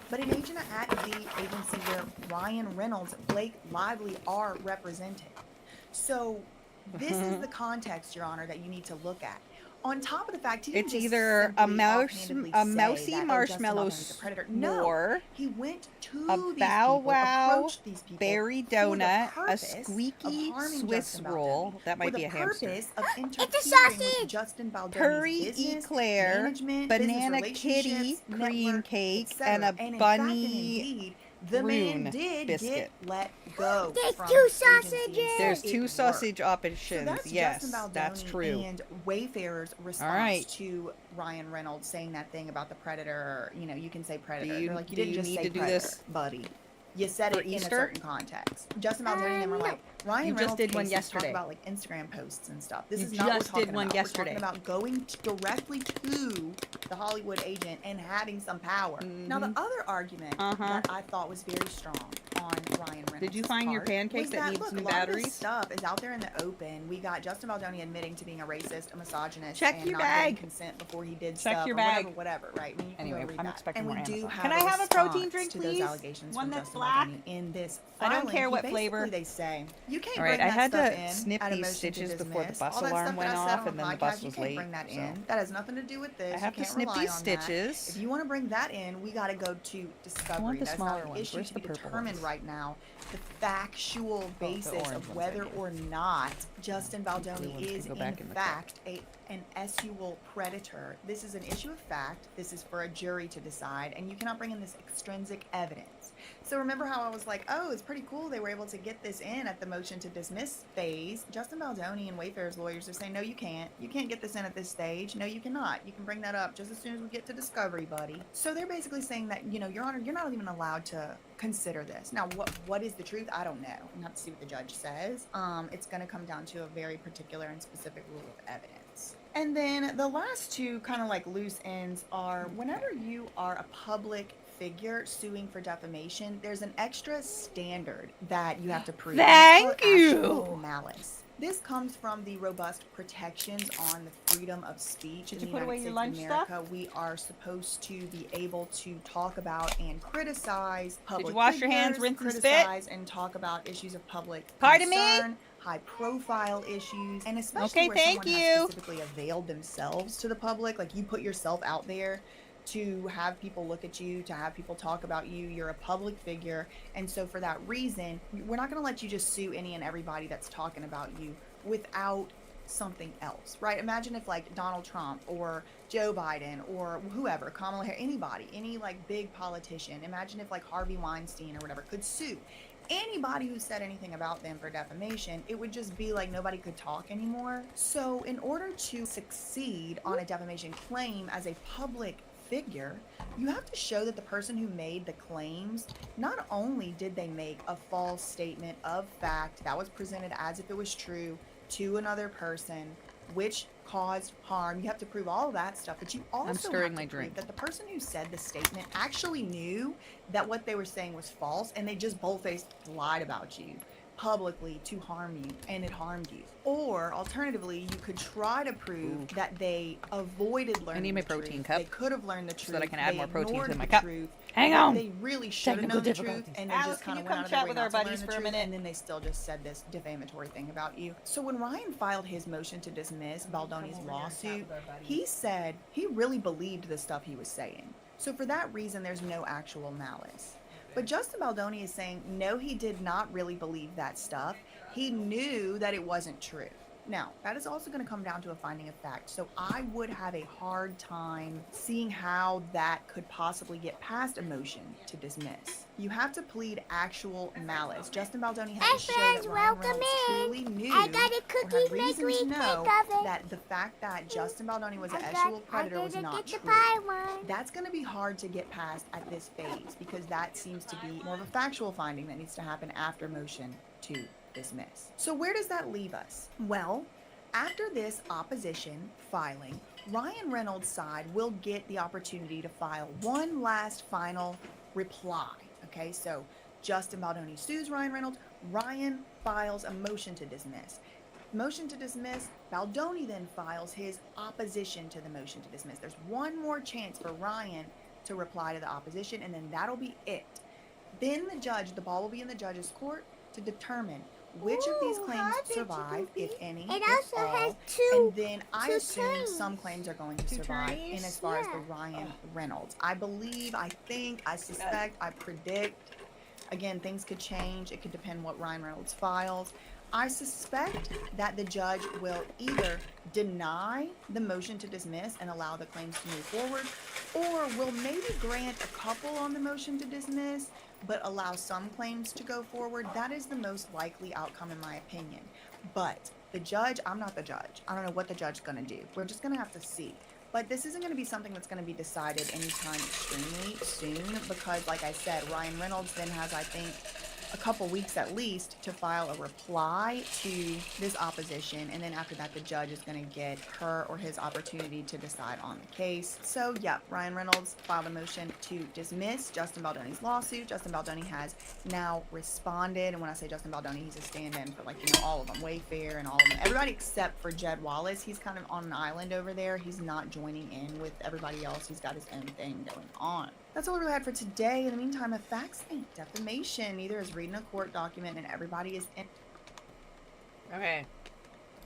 but an agent at the agency where Ryan Reynolds, Blake Lively are represented. So this is the context, Your Honor, that you need to look at. On top of the fact, he didn't It's just either a simply mouse, offhandedly a say mousy that, marshmallow Justin Baldoni's a predator. No, s'more, he went to a these bow people, wow approached these people berry for the donut, a purpose of squeaky harming Swiss Justin roll. Baldoni, That might be a for hamster. the purpose of It's a interfering with sausage. Justin Baldoni's Curry business, eclair, management, banana business kitty, relationships, cream network, cake, etc. and a in fact and bunny indeed, the man rune did biscuit. get let go. There's from two the agency and sausages. There's said it two worked. sausage So options. that's Yes, Justin Baldoni that's true. and Wayfarer's response right. to Ryan Reynolds saying that thing about the predator. You know, you can say predator. Do you- They're like, you do didn't you just need say to do predator, this buddy. You said for it in a Easter? certain context. Justin Baldoni and them were like, Ryan You just Reynolds did one cases yesterday. talk about like Instagram posts and stuff. This You is not what just we're did talking one about. yesterday. We're talking about going directly to the Hollywood agent and having some power. Now, the other argument that I thought was very strong on Ryan Reynolds. Did you find your pancake was that needs look, new a lot of this batteries? stuff is out there in the open. We got Justin Baldoni admitting to being a racist, a misogynist, Check and your not getting bag. consent before he did Check stuff your or bag. whatever, right? I mean, you can Anyway, go read I'm that. expecting And we more do Amazon. have Can I a have a protein response drink, to please? those allegations One from that's Justin black. Baldoni in this I don't filing. care He what basically, flavor. they say you can't All right, bring I that had stuff to in snip at a these motion to stitches before the dismiss. bus All that alarm stuff went that I said off, on and then the the bus podcast, you was can't late. bring that so. in. That has nothing to do with this. I have you to can't snip rely these on that. stitches. If you want to bring that in, we got to go to discovery. the That's smaller not an ones. issue Where's to the be purple determined ones? right now. The factual basis orange of ones, I whether mean. or not Justin blue Baldoni ones is can go back in in the cup. fact an SUL predator. This is an issue of fact. This is for a jury to decide, and you cannot bring in this extrinsic evidence. So remember how I was like, oh, it's pretty cool they were able to get this in at the motion to dismiss phase. Justin Baldoni and Wayfarer's lawyers are saying, no, you can't. You can't get this in at this stage. No, you cannot. You can bring that up just as soon as we get to discovery, buddy. So they're basically saying that, you know, Your Honor, you're not even allowed to consider this. Now, what is the truth? I don't know. I'm have to see what the judge says. It's going to come down to a very particular and specific rule of evidence. And then the last two kind of like loose ends are whenever you are a public figure suing for defamation, there's an extra standard that you have to prove. Thank Actual you. malice. This comes from the robust protections on the freedom of speech in Did the you put away United your States lunch of stuff? America. We are supposed to be able to talk about and criticize public wash your hands, figures, rinse and spit? criticize and talk about issues of public Pardon me? concern, high-profile issues, and especially Okay, where thank someone you. has specifically availed themselves to the public. Like you put yourself out there to have people look at you, to have people talk about you. You're a public figure. And so for that reason, we're not going to let you just sue any and everybody that's talking about you without something else, right? Imagine if like Donald Trump or Joe Biden or whoever, Kamala Harris, anybody, any like big politician, imagine if like Harvey Weinstein or whatever could sue anybody who said anything about them for defamation. It would just be like nobody could talk anymore. So in order to succeed on a defamation claim as a public figure, you have to show that the person who made the claims, not only did they make a false statement of fact that was presented as if it was true to another person, which caused harm. You have to prove all of that stuff, but you also stirring have my to prove drink. that the person who said the statement actually knew that what they were saying was false, and they just bold-faced lied about you publicly to harm you, and it harmed you. Or alternatively, you could try to prove that they avoided learning I need my the protein truth. cup They could have learned the truth. so that I can add They more protein ignored to my the cup. truth, Hang but on. They really should have Technical known the truth, difficulties. and they Alice, just can kind you of come went out of chat their way with not our to learn buddies the for a truth, minute? and then they still just said this defamatory thing about you. So when Ryan filed his motion to dismiss Baldoni's lawsuit, he said he really believed the stuff he was saying. So for that reason, there's no actual malice. But Justin Baldoni is saying, no, he did not really believe that stuff. He knew that it wasn't true. Now, that is also going to come down to a finding of fact. So I would have a hard time seeing how that could possibly get past a motion to dismiss. You have to plead actual malice. Justin Baldoni had to show that Ryan Reynolds truly knew I got a or cookie had reason maker to in know oven. that the fact that Justin Baldoni was an I actual got- predator I was gotta not get the true. pie one. That's going to be hard to get past at this phase because that seems to be more of a factual finding that needs to happen after motion to dismiss. So where does that leave us? Well, after this opposition filing, Ryan Reynolds' side will get the opportunity to file one last final reply. Okay, so Justin Baldoni sues Ryan Reynolds. Ryan files a motion to dismiss. Motion to dismiss, Baldoni then files his opposition to the motion to dismiss. There's one more chance for Ryan to reply to the opposition, and then that'll be it. Then the judge, the ball will be in the judge's court to determine which of these claims survive, if any, It if also all, has two- and then I two assume trains. some claims are going to Two survive trains? in as far as the Yeah. Ryan Reynolds. I believe, I think, I suspect, I predict. Again, things could change. It could depend what Ryan Reynolds files. I suspect that the judge will either deny the motion to dismiss and allow the claims to move forward, or will maybe grant a couple on the motion to dismiss, but allow some claims to go forward. That is the most likely outcome in my opinion. But the judge, I'm not the judge. I don't know what the judge is going to do. We're just going to have to see. But this isn't going to be something that's going to be decided anytime extremely soon because, like I said, Ryan Reynolds then has, I think, a couple weeks at least to file a reply to this opposition, and then after that the judge is going to get her or his opportunity to decide on the case. So yeah, Ryan Reynolds filed a motion to dismiss Justin Baldoni's lawsuit. Justin Baldoni has now responded, and when I say Justin Baldoni, he's a stand-in for, like, you know, all of them, Wayfair and all of them, everybody except for Jed Wallace. He's kind of on an island over there. He's not joining in with everybody else. He's got his own thing going on. That's all we really had for today. In the meantime, if facts ain't defamation, neither is reading a court document, and everybody is in. Okay.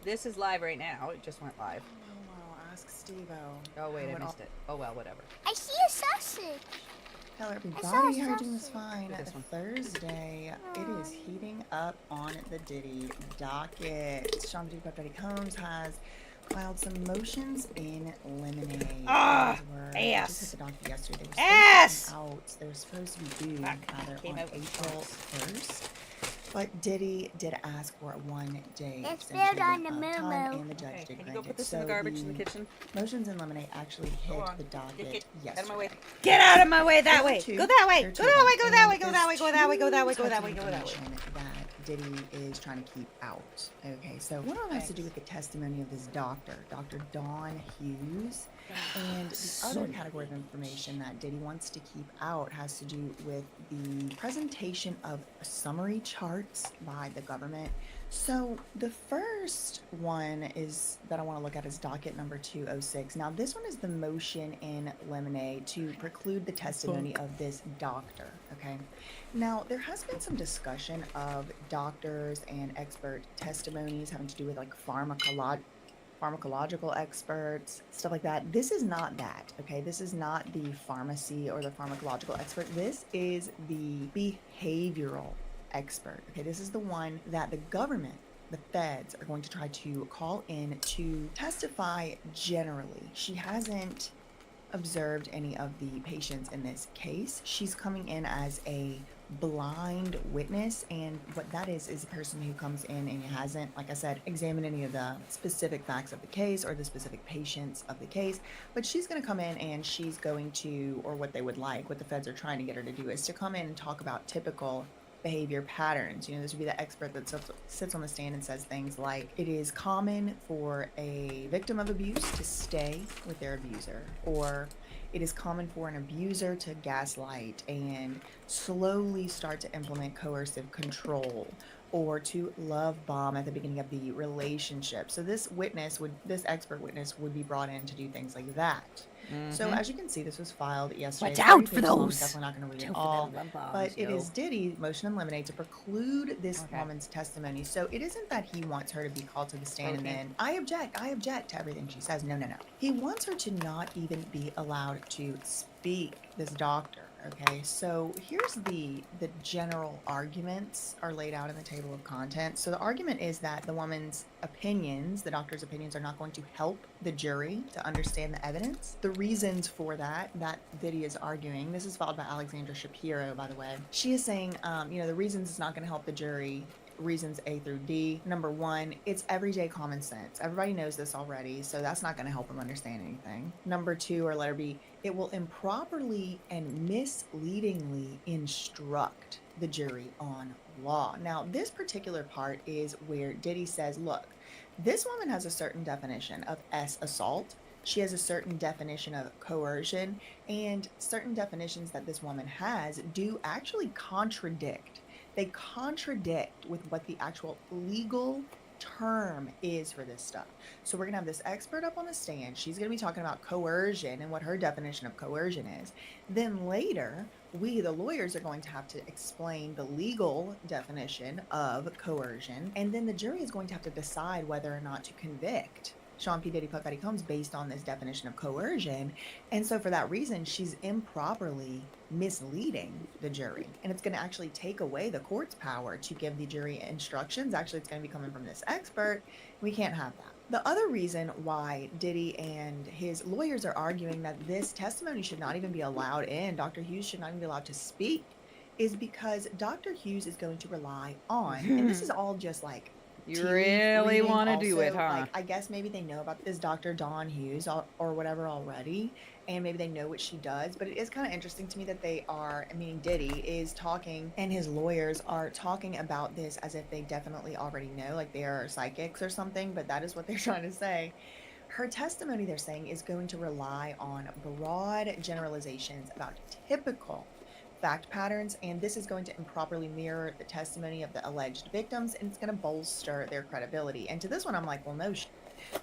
This is live right now. It just went live. Oh, ask Steve-O. Oh, wait, How I it missed all- it. Oh, well, whatever. I see a sausage. Hello, I saw everybody. a How are you doing this sausage. fine? Look at this one. Thursday. It is heating up on the Diddy docket. Sean Duke Daddy Combs has filed some motions in Lemonade. Ah, Those were- ass. I just hit the docket yesterday. They were Ass. supposed to come out. They were supposed to be due Fuck, either came on out with April 1st. But Diddy did ask for a 1-day It's extension filled on the of time, moo-moo. and the judge Okay, did can you grant go put it. this in the So garbage in the kitchen? Motions in Lemonade actually hit on. the docket Get yesterday. out of my way. Get out of my way that There are way. two. Go that way. There are Go two that of way. them, Go that way. and Go that way. there's Go that way. Go that way. two Go that way. types Go of that way. information that Diddy is trying to keep out. Okay, so one of them has to do with the testimony of this doctor, Dr. Dawn Hughes. And the other category of information that Diddy wants to keep out has to do with the presentation of summary charts by the government. So the first one is that I want to look at is docket number 206. Now this one is the motion in limine to preclude the testimony of this doctor. Okay. Now there has been some discussion of doctors and expert testimonies having to do with like pharmacological experts, stuff like that. This is not that, okay? This is not the pharmacy or the pharmacological expert. This is the behavioral expert, okay? This is the one that the government, the feds, are going to try to call in to testify generally. She hasn't observed any of the patients in this case. She's coming in as a blind witness, and what that is a person who comes in and hasn't, like I said, examined any of the specific facts of the case or the specific patients of the case, but she's going to come in and she's going to, or what they would like, what the feds are trying to get her to do is to come in and talk about typical behavior patterns. You know, this would be the expert that sits on the stand and says things like, it is common for a victim of abuse to stay with their abuser, or it is common for an abuser to gaslight and slowly start to implement coercive control, or to love bomb at the beginning of the relationship. So this expert witness would be brought in to do things like that. So as you can see, this was filed yesterday. Watch out for I'm those. definitely not going to read it all, but it is Diddy motion in limine to preclude this woman's testimony. So it isn't that he wants her to be called to the stand and then I object to everything she says. No. He wants her to not even be allowed to speak, this doctor. Okay, so here's the general arguments are laid out in the table of contents. So the argument is that the woman's opinions, the doctor's opinions, are not going to help the jury to understand the evidence. The reasons for that Diddy is arguing, this is followed by Alexandra Shapiro, by the way. She is saying, the reasons it's not going to help the jury, reasons A through D. Number one, it's everyday common sense. Everybody knows this already, so that's not going to help them understand anything. Number two, or letter B, it will improperly and misleadingly instruct the jury on law. Now, this particular part is where Diddy says, look, this woman has a certain definition of assault. She has a certain definition of coercion, and certain definitions that this woman has do actually contradict. They contradict with what the actual legal term is for this stuff. So we're gonna have this expert up on the stand. She's gonna be talking about coercion and what her definition of coercion is. Then later, we, the lawyers, are going to have to explain the legal definition of coercion. And then the jury is going to have to decide whether or not to convict Sean P. Diddy Puff Daddy Combs based on this definition of coercion. And so for that reason, she's improperly misleading the jury. And it's going to actually take away the court's power to give the jury instructions. Actually, it's going to be coming from this expert. We can't have that. The other reason why Diddy and his lawyers are arguing that this testimony should not even be allowed in, Dr. Hughes should not even be allowed to speak, is because Dr. Hughes is going to rely on, and this is all just like You really want to do it, also, huh? like, I guess maybe they know about this Dr. Dawn Hughes or whatever already, and maybe they know what she does, but it is kind of interesting to me that they are, I mean, Diddy is talking and his lawyers are talking about this as if they definitely already know, like they are psychics or something, but that is what they're trying to say. Her testimony, they're saying, is going to rely on broad generalizations about typical fact patterns, and this is going to improperly mirror the testimony of the alleged victims, and it's going to bolster their credibility. And to this one, I'm like, well, no shit.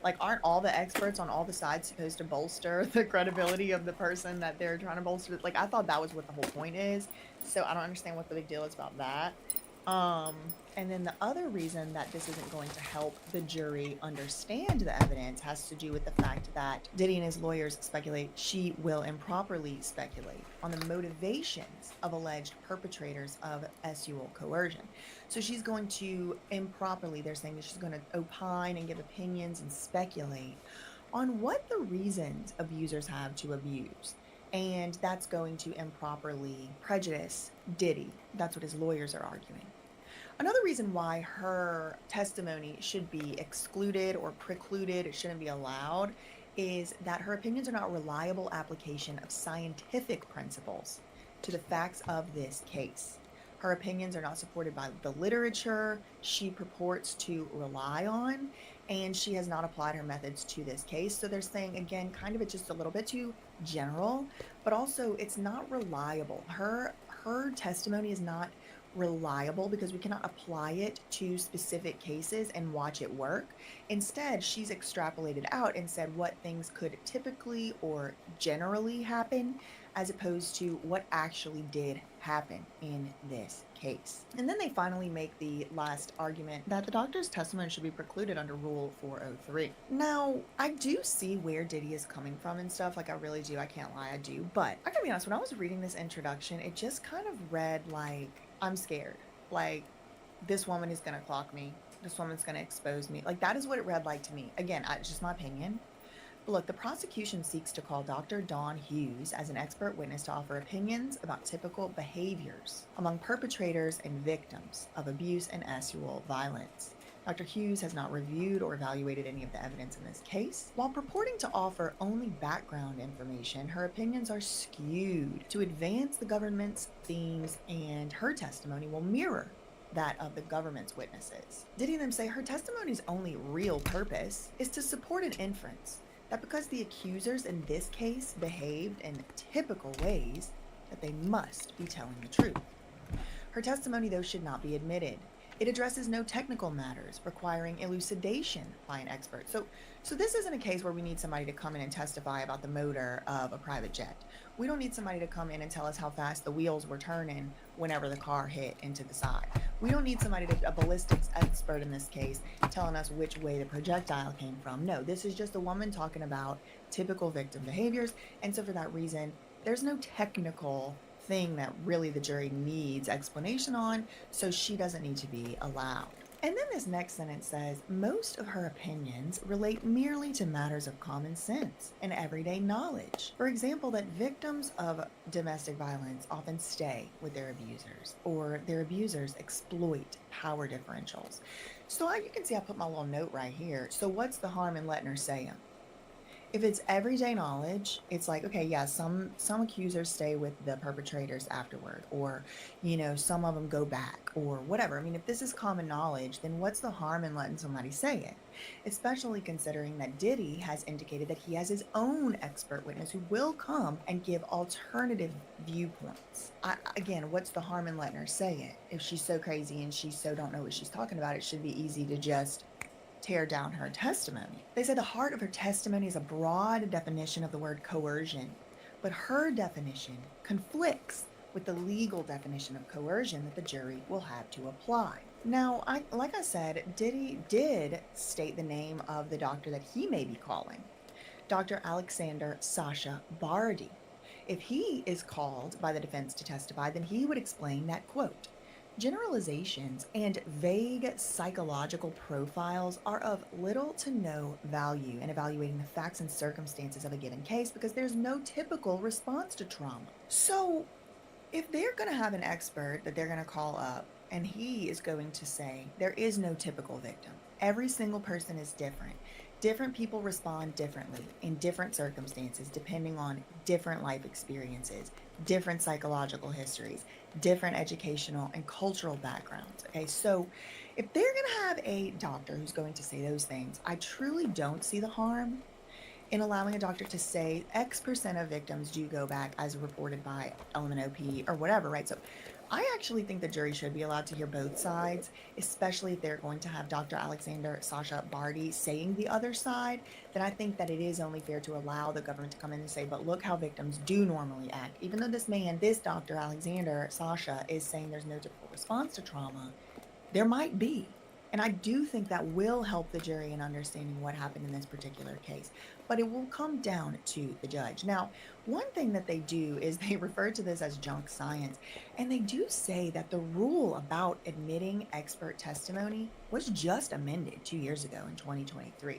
Like, aren't all the experts on all the sides supposed to bolster the credibility of the person that they're trying to bolster? Like, I thought that was what the whole point is, so I don't understand what the big deal is about that. And then the other reason that this isn't going to help the jury understand the evidence has to do with the fact that Diddy and his lawyers speculate she will improperly speculate on the motivations of alleged perpetrators of sexual coercion. So she's going to improperly, they're saying that she's going to opine and give opinions and speculate on what the reasons abusers have to abuse. And that's going to improperly prejudice Diddy. That's what his lawyers are arguing. Another reason why her testimony should be excluded or precluded, it shouldn't be allowed, is that her opinions are not reliable application of scientific principles to the facts of this case. Her opinions are not supported by the literature she purports to rely on, and she has not applied her methods to this case. So they're saying, again, kind of it's just a little bit too general, but also it's not reliable. Her testimony is not reliable because we cannot apply it to specific cases and watch it work. Instead, she's extrapolated out and said what things could typically or generally happen as opposed to what actually did happen in this case. And then they finally make the last argument that the doctor's testimony should be precluded under Rule 403. Now, I do see where Diddy is coming from and stuff, like I really do, I can't lie, I do, but I gotta be honest, when I was reading this introduction, it just kind of read like, I'm scared. Like, this woman is gonna clock me. This woman's gonna expose me. Like, that is what it read like to me. Again, it's just my opinion. But look, the prosecution seeks to call Dr. Dawn Hughes as an expert witness to offer opinions about typical behaviors among perpetrators and victims of abuse and sexual violence. Dr. Hughes has not reviewed or evaluated any of the evidence in this case. While purporting to offer only background information, her opinions are skewed to advance the government's themes, and her testimony will mirror that of the government's witnesses. Diddy and them say her testimony's only real purpose is to support an inference that because the accusers in this case behaved in typical ways, that they must be telling the truth. Her testimony, though, should not be admitted. It addresses no technical matters requiring elucidation by an expert. So this isn't a case where we need somebody to come in and testify about the motor of a private jet. We don't need somebody to come in and tell us how fast the wheels were turning whenever the car hit into the side. We don't need somebody a ballistics expert in this case, telling us which way the projectile came from. No, this is just a woman talking about typical victim behaviors. And so for that reason, there's no technical thing that really the jury needs explanation on, so she doesn't need to be allowed. And then this next sentence says, most of her opinions relate merely to matters of common sense and everyday knowledge. For example, that victims of domestic violence often stay with their abusers, or their abusers exploit power differentials. So you can see I put my little note right here. So what's the harm in letting her say them? If it's everyday knowledge, it's like, okay, yeah, some accusers stay with the perpetrators afterward, or, you know, some of them go back, or whatever. I mean, if this is common knowledge, then what's the harm in letting somebody say it? Especially considering that Diddy has indicated that he has his own expert witness who will come and give alternative viewpoints. Again, what's the harm in letting her say it? If she's so crazy and she so don't know what she's talking about, it should be easy to just tear down her testimony. They say the heart of her testimony is a broad definition of the word coercion, but her definition conflicts with the legal definition of coercion that the jury will have to apply. Now, like I said, Diddy did state the name of the doctor that he may be calling, Dr. Alexander Sasha Bardi. If he is called by the defense to testify, then he would explain that, quote, generalizations and vague psychological profiles are of little to no value in evaluating the facts and circumstances of a given case because there's no typical response to trauma. So if they're going to have an expert that they're going to call up and he is going to say there is no typical victim, every single person is different. Different people respond differently in different circumstances depending on different life experiences, different psychological histories, different educational and cultural backgrounds. Okay, so if they're going to have a doctor who's going to say those things, I truly don't see the harm in allowing a doctor to say X percent of victims do go back as reported by LMNOP or whatever, right? So I actually think the jury should be allowed to hear both sides, especially if they're going to have Dr. Alexander Sasha Bardi saying the other side. Then I think that it is only fair to allow the government to come in and say, but look how victims do normally act. Even though this Dr. Alexander Sasha is saying there's no typical response to trauma, there might be. And I do think that will help the jury in understanding what happened in this particular case. But it will come down to the judge. Now, one thing that they do is they refer to this as junk science. And they do say that the rule about admitting expert testimony was just amended 2 years ago in 2023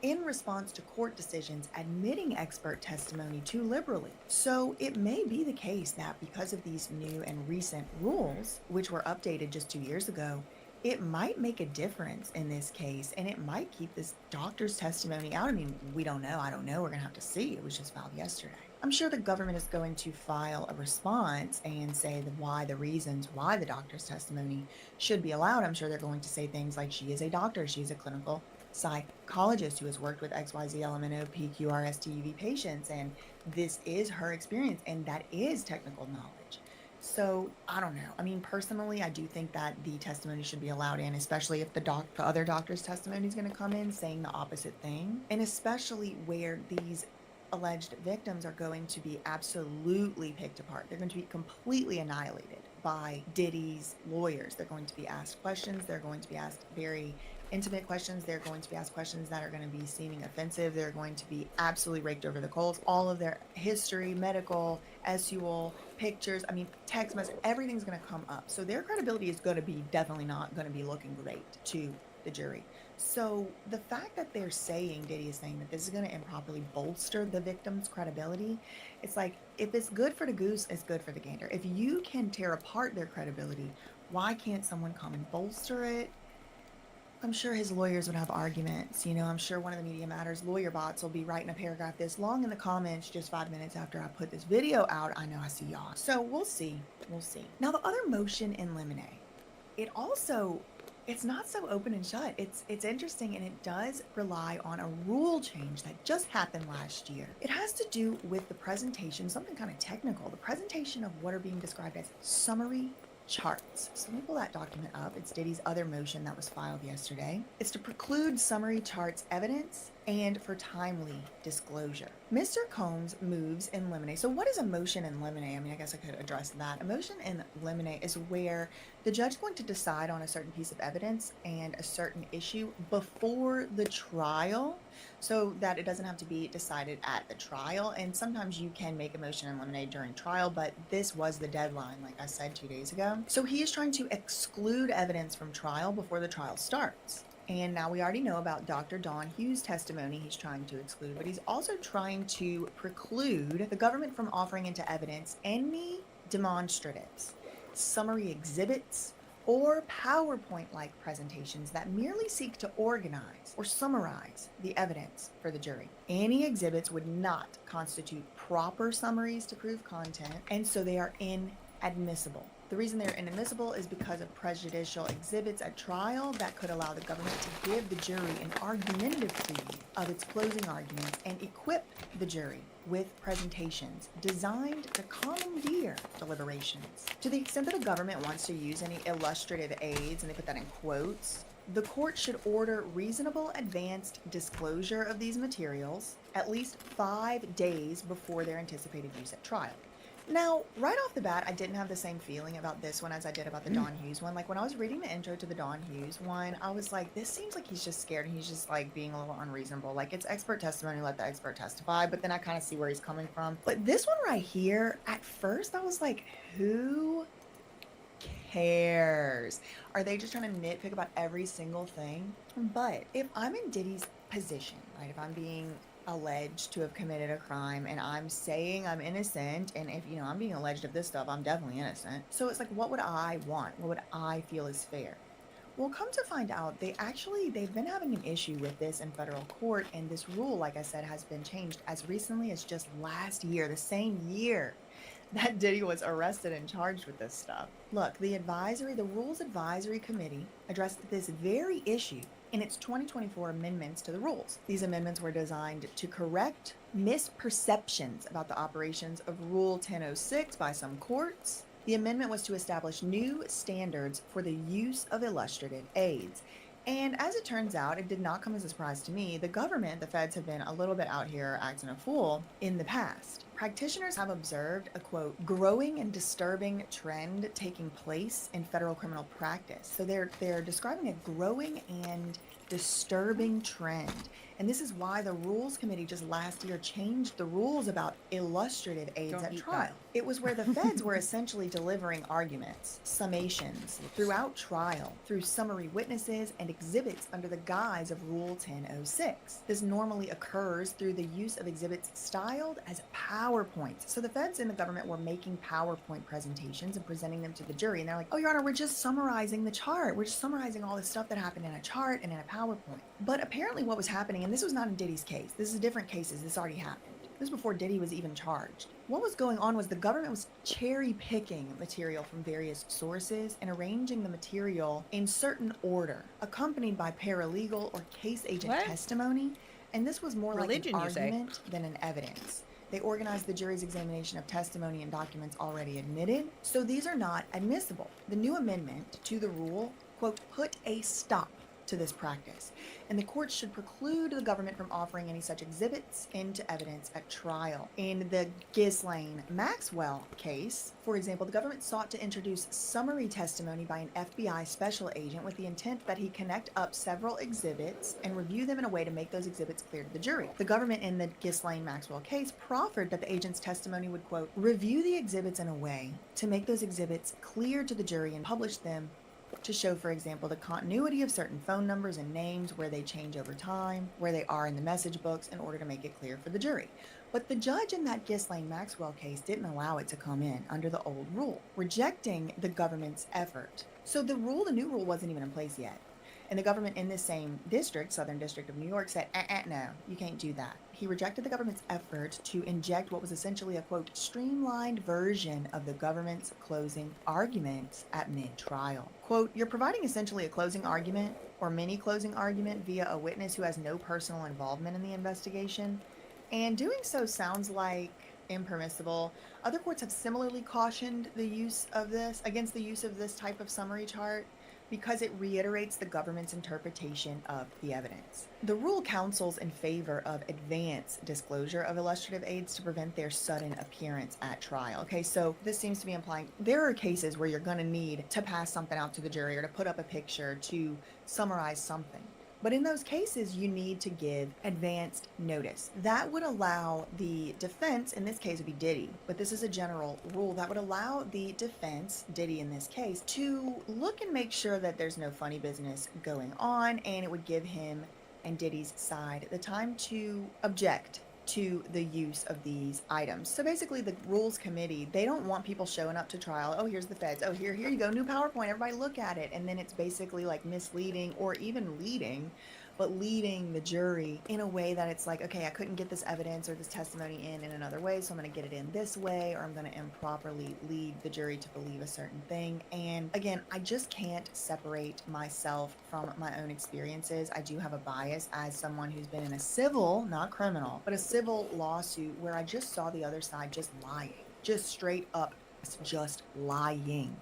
in response to court decisions admitting expert testimony too liberally. So it may be the case that because of these new and recent rules, which were updated just 2 years ago, it might make a difference in this case, and it might keep this doctor's testimony out. I mean, we don't know. I don't know. We're going to have to see. It was just filed yesterday. I'm sure the government is going to file a response and say the reasons why the doctor's testimony should be allowed. I'm sure they're going to say things like she is a doctor, she's a clinical psychologist who has worked with XYZ LMNO PQRSTUV patients, and this is her experience, and that is technical knowledge. So I don't know. I mean, personally, I do think that the testimony should be allowed in, especially if the other doctor's testimony is going to come in saying the opposite thing, and especially where these alleged victims are going to be absolutely picked apart. They're going to be completely annihilated by Diddy's lawyers. They're going to be asked questions. They're going to be asked very intimate questions. They're going to be asked questions that are going to be seeming offensive. They're going to be absolutely raked over the coals. All of their history, medical, SUL, pictures, I mean, text message, everything's going to come up. So their credibility is going to be definitely not going to be looking great to the jury. So the fact that they're saying, Diddy is saying that this is going to improperly bolster the victim's credibility, it's like, if it's good for the goose, it's good for the gander. If you can tear apart their credibility, why can't someone come and bolster it? I'm sure his lawyers would have arguments. You know, I'm sure one of the Media Matters lawyer bots will be writing a paragraph this long in the comments just 5 minutes after I put this video out. I know, I see y'all. So we'll see. We'll see. Now, the other motion in limine, it's not so open and shut. It's interesting, and it does rely on a rule change that just happened last year. It has to do with the presentation, something kind of technical, the presentation of what are being described as summary charts. So let me pull that document up. It's Diddy's other motion that was filed yesterday. It's to preclude summary charts evidence and for timely disclosure. Mr. Combs moves in limine. So what is a motion in limine? I mean, I guess I could address that. A motion in limine is where the judge is going to decide on a certain piece of evidence and a certain issue before the trial, so that it doesn't have to be decided at the trial. And sometimes you can make a motion in limine during trial, but this was the deadline, like I said 2 days ago. So he is trying to exclude evidence from trial before the trial starts. And now we already know about Dr. Don Hughes' testimony he's trying to exclude, but he's also trying to preclude the government from offering into evidence any demonstratives, summary exhibits, or PowerPoint-like presentations that merely seek to organize or summarize the evidence for the jury. Any exhibits would not constitute proper summaries to prove content, and so they are inadmissible. The reason they're inadmissible is because of prejudicial exhibits at trial that could allow the government to give the jury an argumentative preview of its closing arguments and equip the jury with presentations designed to commandeer deliberations. To the extent that the government wants to use any illustrative aids, and they put that in quotes, the court should order reasonable advanced disclosure of these materials at least 5 days before their anticipated use at trial. Now, right off the bat, I didn't have the same feeling about this one as I did about the Don Hughes one. Like, when I was reading the intro to the Don Hughes one, I was like, this seems like he's just scared and he's just, like, being a little unreasonable. Like, it's expert testimony, let the expert testify, but then I kind of see where he's coming from. But this one right here, at first, I was like, who cares? Are they just trying to nitpick about every single thing? But if I'm in Diddy's position, right, if I'm being alleged to have committed a crime and I'm saying I'm innocent, and if, you know, I'm being alleged of this stuff, I'm definitely innocent. So it's like, what would I want? What would I feel is fair? Well, come to find out, they've been having an issue with this in federal court, and this rule, like I said, has been changed as recently as just last year, the same year that Diddy was arrested and charged with this stuff. Look, the Rules Advisory Committee addressed this very issue in its 2024 amendments to the rules. These amendments were designed to correct misperceptions about the operations of Rule 1006 by some courts. The amendment was to establish new standards for the use of illustrative aids. And as it turns out, it did not come as a surprise to me. The government, the feds, have been a little bit out here acting a fool in the past. Practitioners have observed a, quote, growing and disturbing trend taking place in federal criminal practice. So they're describing a growing and disturbing trend. And this is why the Rules Committee just last year changed the rules about illustrative aids at trial. It was where the feds were essentially delivering arguments, summations throughout trial through summary witnesses and exhibits under the guise of Rule 1006. This normally occurs through the use of exhibits styled as PowerPoints. So the feds in the government were making PowerPoint presentations and presenting them to the jury. And they're like, oh, Your Honor, we're just summarizing the chart. We're just summarizing all this stuff that happened in a chart and in a PowerPoint. But apparently what was happening, and this was not in Diddy's case, this is different cases, this already happened. This was before Diddy was even charged. What was going on was the government was cherry picking material from various sources and arranging the material in certain order, accompanied by paralegal or case agent What? testimony, and this was more Religion, like you an say? argument than an evidence. They organized the jury's examination of testimony and documents already admitted, so these are not admissible. The new amendment to the rule, quote, put a stop to this practice, and the court should preclude the government from offering any such exhibits into evidence at trial. In the Ghislaine Maxwell case, for example, the government sought to introduce summary testimony by an FBI special agent with the intent that he connect up several exhibits and review them in a way to make those exhibits clear to the jury. The government in the Ghislaine Maxwell case proffered that the agent's testimony would, quote, review the exhibits in a way to make those exhibits clear to the jury and publish them to show, for example, the continuity of certain phone numbers and names, where they change over time, where they are in the message books, in order to make it clear for the jury. But the judge in that Ghislaine Maxwell case didn't allow it to come in under the old rule, rejecting the government's effort. So the new rule wasn't even in place yet. And the government in this same district, Southern District of New York, said, no, you can't do that. He rejected the government's effort to inject what was essentially a, quote, streamlined version of the government's closing argument at mid-trial. Quote, you're providing essentially a closing argument or mini closing argument via a witness who has no personal involvement in the investigation. And doing so sounds like impermissible. Other courts have similarly cautioned the use of this, against the use of this type of summary chart, because it reiterates the government's interpretation of the evidence. The rule counsels in favor of advance disclosure of illustrative aids to prevent their sudden appearance at trial. Okay, so this seems to be implying there are cases where you're going to need to pass something out to the jury or to put up a picture to summarize something. But in those cases, you need to give advanced notice. That would allow the defense, in this case would be Diddy, but this is a general rule that would allow the defense, Diddy in this case, to look and make sure that there's no funny business going on, and it would give him and Diddy's side the time to object to the use of these items. So basically the rules committee, they don't want people showing up to trial. Oh, here's the feds. Oh, here you go, new PowerPoint, everybody look at it. And then it's basically like misleading or even leading the jury in a way that it's like, okay, I couldn't get this evidence or this testimony in another way, so I'm going to get it in this way, or I'm going to improperly lead the jury to believe a certain thing. And again, I just can't separate myself from my own experiences. I do have a bias as someone who's been in a civil, not criminal, but a civil lawsuit where I just saw the other side just lying, just straight up, just lying.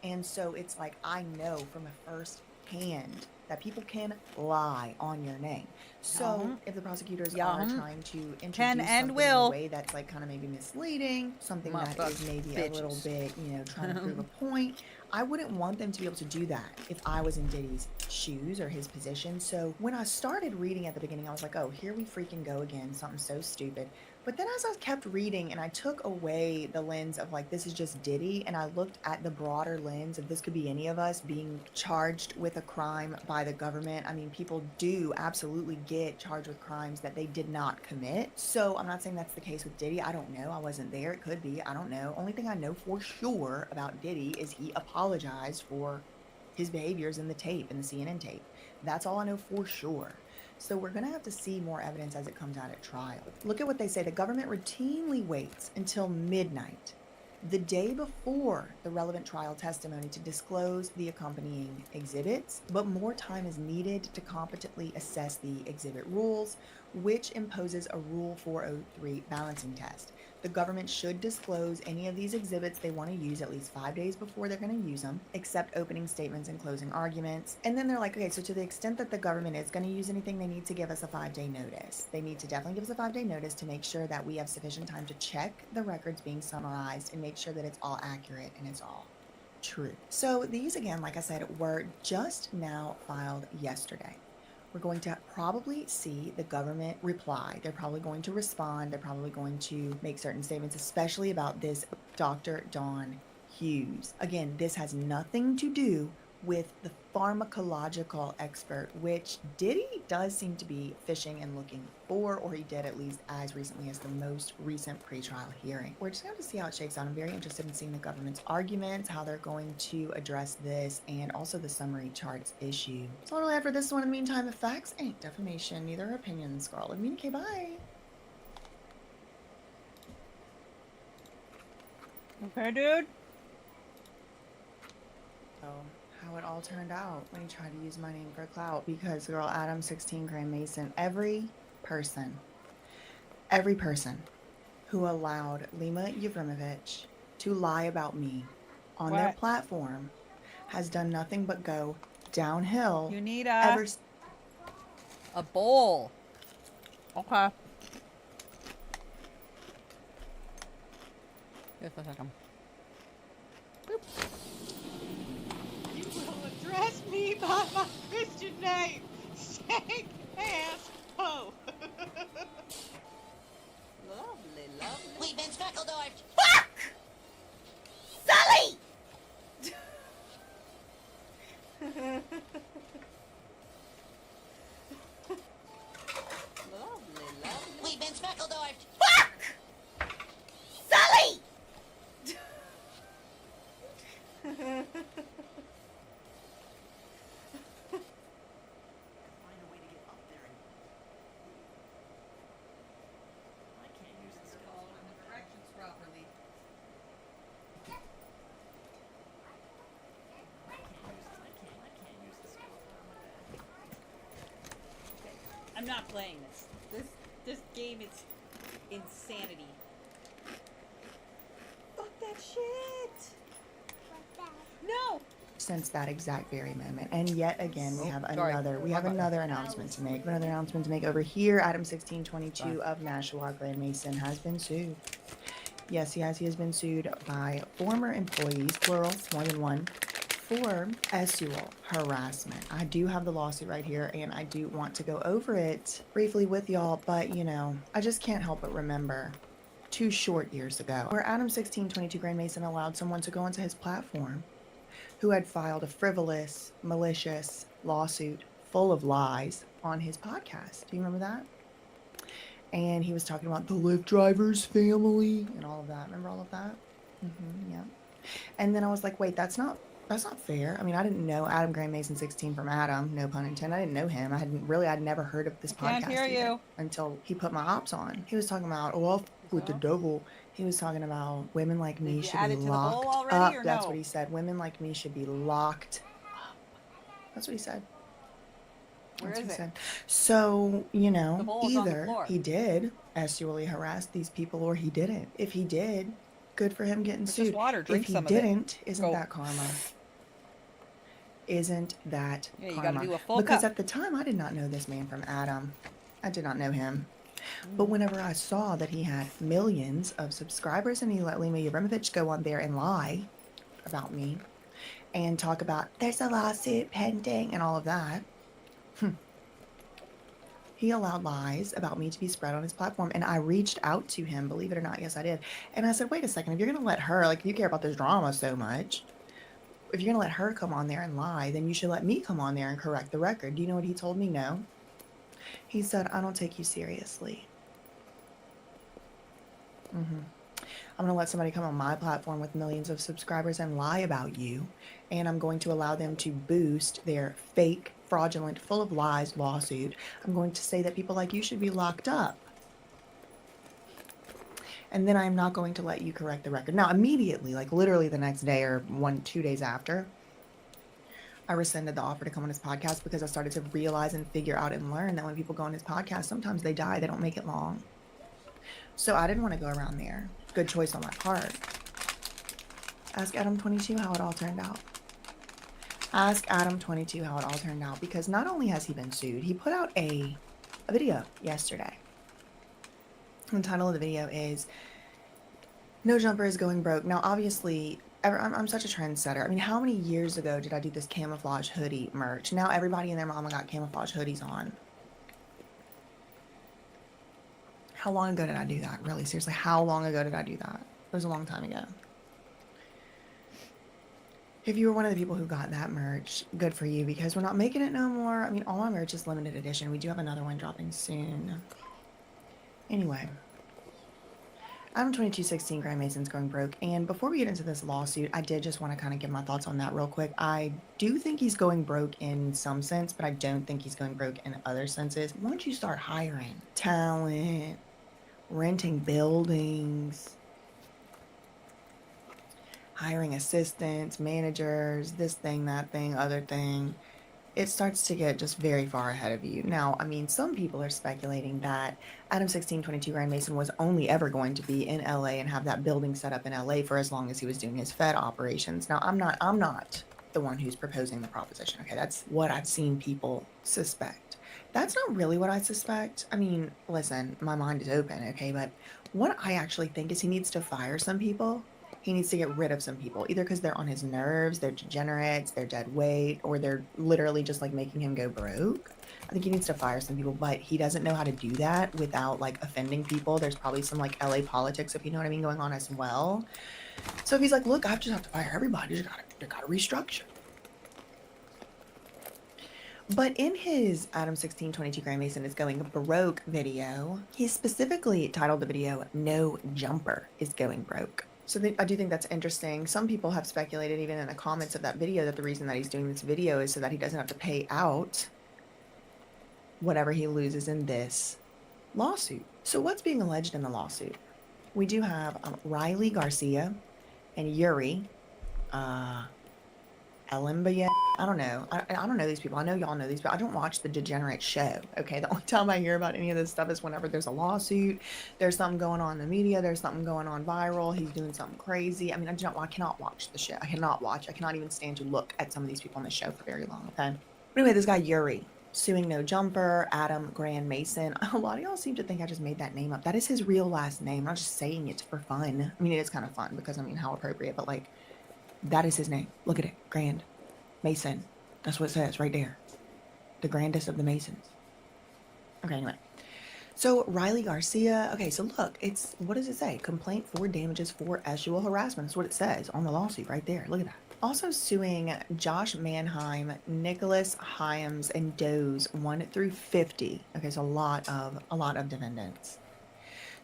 And so it's like, I know from a first hand that people can lie on your name. So if the prosecutors are trying to introduce something in a way that's like kind of maybe misleading, something that is maybe a little bit, trying to prove a point, I wouldn't want them to be able to do that if I was in Diddy's shoes or his position. So when I started reading at the beginning, I was like, oh, here we freaking go again, something so stupid. But then as I kept reading and I took away the lens of like, this is just Diddy, and I looked at the broader lens of this could be any of us being charged with a crime by the government. I mean, people do absolutely get charged with crimes that they did not commit. So I'm not saying that's the case with Diddy. I don't know. I wasn't there. It could be. I don't know. Only thing I know for sure about Diddy is he apologized for his behaviors in the tape, in the CNN tape. That's all I know for sure. So we're going to have to see more evidence as it comes out at trial. Look at what they say. The government routinely waits until midnight, the day before the relevant trial testimony, to disclose the accompanying exhibits, but more time is needed to competently assess the exhibit rules, which imposes a Rule 403 balancing test. The government should disclose any of these exhibits they want to use at least 5 days before they're going to use them, except opening statements and closing arguments. And then they're like, okay, so to the extent that the government is going to use anything, they need to give us a 5-day notice. They need to definitely give us a 5-day notice to make sure that we have sufficient time to check the records being summarized and make sure that it's all accurate and it's all true. So these, again, like I said, were just now filed yesterday. We're going to probably see the government reply. They're probably going to respond. They're probably going to make certain statements, especially about this Dr. Dawn Hughes. Again, this has nothing to do with the pharmacological expert, which Diddy does seem to be fishing and looking for, or he did at least as recently as the most recent pretrial hearing. We're just going to see how it shakes out. I'm very interested in seeing the government's arguments, how they're going to address this, and also the summary charts issue. So what do I have for this one? In the meantime, if facts ain't defamation, neither are opinions. Girl, I mean, okay, bye. Okay, dude. So how it all turned out when he tried to use my name for clout, because girl, Adam 16 Grand Mason, every person who allowed Lima Yevrimovich to lie about me on their What? platform has done nothing but go downhill. You need ever a bowl. Okay. Just a second. You will address me by my Christian name. Stank ass hoe. Lovely, lovely. We've been speckledorfed. Fuck! Sully! Lovely, lovely. We've been speckledorfed. Fuck! Sully! I'm not playing this. This game is insanity. Fuck that shit. No. Since that exact very moment, and yet again we have sorry. another announcement to make. Another announcement to make over here. Adam 1622 of Nashua Grand Mason has been sued. Yes, he has. He has been sued by former employees, plural, more than one, for sexual harassment. I do have the lawsuit right here, and I do want to go over it briefly with y'all, but you know, I just can't help but remember 2 short years ago, where Adam 1622 Grand Mason allowed someone to go onto his platform who had filed a frivolous, malicious lawsuit full of lies on his podcast. Do you remember that? And he was talking about the Lyft driver's family and all of that. Remember all of that? Yeah. And then I was like, wait, that's not fair. I mean, I didn't know Adam Grand Mason 16 from Adam, no pun intended. I didn't know him. I'd never heard of this podcast Can't hear either you. until he put my ops on. He was talking about, oh, I'll f- with the devil. He was talking about women like me you should add be it to the locked bowl already, up. or That's no? what he said. Women like me should be locked up. That's what he said. Where That's is what he it? said. So, you The know, bowl is on the either floor. he did sexually harass these people or he didn't. If he did, good for him getting It's sued. just water. Drink If he some of it. didn't, isn't Go. that karma? Isn't that Yeah, you karma? gotta do a full Because cup. at the time, I did not know this man from Adam. I did not know him. But whenever I saw that he had millions of subscribers and he let Lima Yevrimovich go on there and lie about me and talk about there's a lawsuit pending and all of that, he allowed lies about me to be spread on his platform. And I reached out to him, believe it or not. Yes, I did. And I said, wait a second, if you're going to let her, like, if you care about this drama so much, if you're going to let her come on there and lie, then you should let me come on there and correct the record. Do you know what he told me? No. He said, I don't take you seriously. I'm going to let somebody come on my platform with millions of subscribers and lie about you. And I'm going to allow them to boost their fake, fraudulent, full of lies lawsuit. I'm going to say that people like you should be locked up. And then I'm not going to let you correct the record. Now, immediately, like literally the next day or 2 days after, I rescinded the offer to come on his podcast because I started to realize and figure out and learn that when people go on his podcast, sometimes they die. They don't make it long. So I didn't want to go around there. Good choice on my part. Ask Adam 22 how it all turned out. Ask Adam 22 how it all turned out, because not only has he been sued, he put out a video yesterday. The title of the video is No Jumper is Going Broke. Now, obviously, I'm such a trendsetter. I mean, how many years ago did I do this camouflage hoodie merch? Now everybody and their mama got camouflage hoodies on. How long ago did I do that? Really, seriously, how long ago did I do that? It was a long time ago. If you were one of the people who got that merch, good for you, because we're not making it no more. I mean, all my merch is limited edition. We do have another one dropping soon. Anyway, Adam 2216 Grand Mason's going broke. And before we get into this lawsuit, I did just want to kind of give my thoughts on that real quick. I do think he's going broke in some sense, but I don't think he's going broke in other senses. Once you start hiring talent, renting buildings, hiring assistants, managers, this thing, that thing, other thing, it starts to get just very far ahead of you. Now, I mean, some people are speculating that Adam 1622 Grand Mason was only ever going to be in LA and have that building set up in LA for as long as he was doing his Fed operations. Now, I'm not the one who's proposing the proposition. Okay, that's what I've seen people suspect. That's not really what I suspect. I mean, listen, my mind is open, okay, but what I actually think is he needs to fire some people. He needs to get rid of some people, either because they're on his nerves, they're degenerates, they're dead weight, or they're literally just like making him go broke. I think he needs to fire some people, but he doesn't know how to do that without like offending people. There's probably some like LA politics, if you know what I mean, going on as well. So if he's like, look, I just have to fire everybody, you gotta restructure. But in his Adam 1622 Grand Mason is going broke video, he specifically titled the video, "No Jumper is Going Broke." So I do think that's interesting. Some people have speculated, even in the comments of that video, that the reason that he's doing this video is so that he doesn't have to pay out whatever he loses in this lawsuit. So what's being alleged in the lawsuit? We do have Riley Garcia and Yuri Elimbayan. I don't know. I don't know these people. I know y'all know these people. I don't watch the Degenerate show. Okay, the only time I hear about any of this stuff is whenever there's a lawsuit, there's something going on in the media, there's something going on viral, he's doing something crazy. I mean, I cannot watch the show. I cannot even stand to look at some of these people on the show for very long. Okay. But anyway, this guy Yuri suing No Jumper, Adam Grand Mason. A lot of y'all seem to think I just made that name up. That is his real last name. I'm not just saying it for fun. I mean, it is kind of fun because I mean, how appropriate, but like, that is his name. Look at it. Grand Mason. That's what it says right there. The grandest of the Masons. Okay, anyway. So Riley Garcia. Okay, so look, it's, what does it say? Complaint for damages for sexual harassment. That's what it says on the lawsuit right there. Look at that. Also suing Josh Mannheim, Nicholas Hyams, and Doe's 1 through 50. Okay, so a lot of defendants.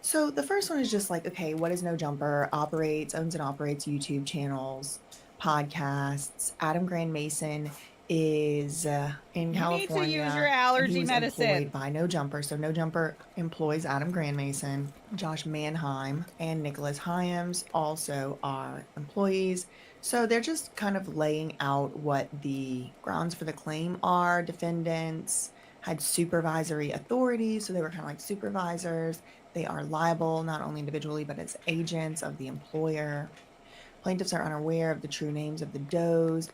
So the first one is just like, okay, what is No Jumper? Owns and operates YouTube channels, podcasts. Adam Grand Mason is in California. You need to use your allergy he was medicine. employed by No Jumper. So No Jumper employs Adam Grand Mason. Josh Mannheim and Nicholas Hyams also are employees. So they're just kind of laying out what the grounds for the claim are. Defendants had supervisory authority, so they were kind of like supervisors. They are liable not only individually but as agents of the employer. Plaintiffs are unaware of the true names of the Does.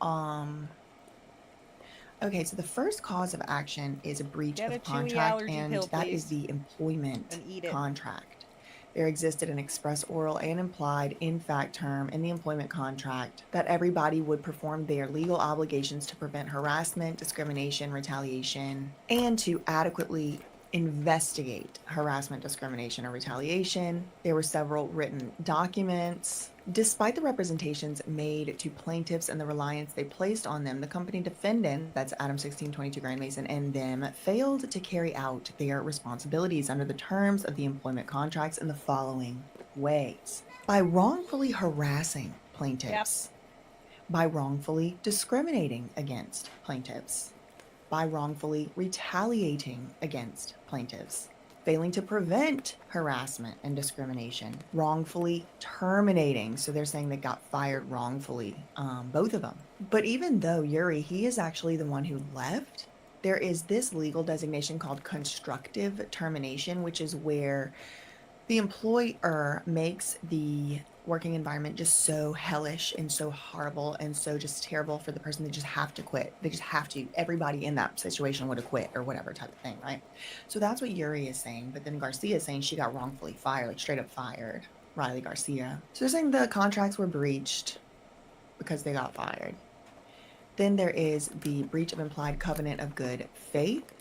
Okay, so the first cause of action is a breach Get a of Chewy contract, allergy and pill, that is please. the employment And eat it. contract. There existed an express oral and implied in fact term in the employment contract that everybody would perform their legal obligations to prevent harassment, discrimination, retaliation, and to adequately investigate harassment, discrimination, or retaliation. There were several written documents. Despite the representations made to plaintiffs and the reliance they placed on them, the company defendant, that's Adam 1622 Grand Mason, and them failed to carry out their responsibilities under the terms of the employment contracts in the following ways. By wrongfully harassing plaintiffs, by wrongfully discriminating against plaintiffs, by wrongfully retaliating against plaintiffs, failing to prevent harassment and discrimination, wrongfully terminating. So they're saying they got fired wrongfully, both of them. But even though Yuri, he is actually the one who left, there is this legal designation called constructive termination, which is where the employer makes the working environment just so hellish and so horrible and so just terrible for the person. They just have to quit. They just have to. Everybody in that situation would have quit or whatever type of thing, right? So that's what Yuri is saying. But then Garcia is saying she got wrongfully fired, like straight up fired. Riley Garcia. So they're saying the contracts were breached because they got fired. Then there is the breach of implied covenant of good faith.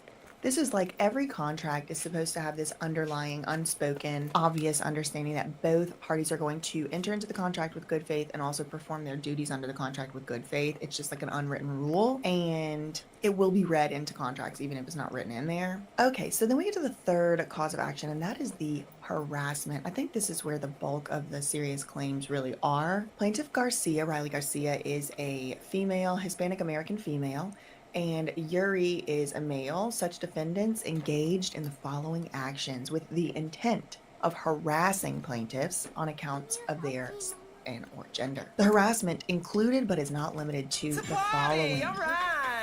This is like every contract is supposed to have this underlying, unspoken, obvious understanding that both parties are going to enter into the contract with good faith and also perform their duties under the contract with good faith. It's just like an unwritten rule, and it will be read into contracts even if it's not written in there. Okay, so then we get to the third cause of action, and that is the harassment. I think this is where the bulk of the serious claims really are. Plaintiff Garcia, Riley Garcia, is a female, Hispanic American female, and Yuri is a male. Such defendants engaged in the following actions with the intent of harassing plaintiffs on accounts of their sex and or gender. The harassment included but is not limited to the following.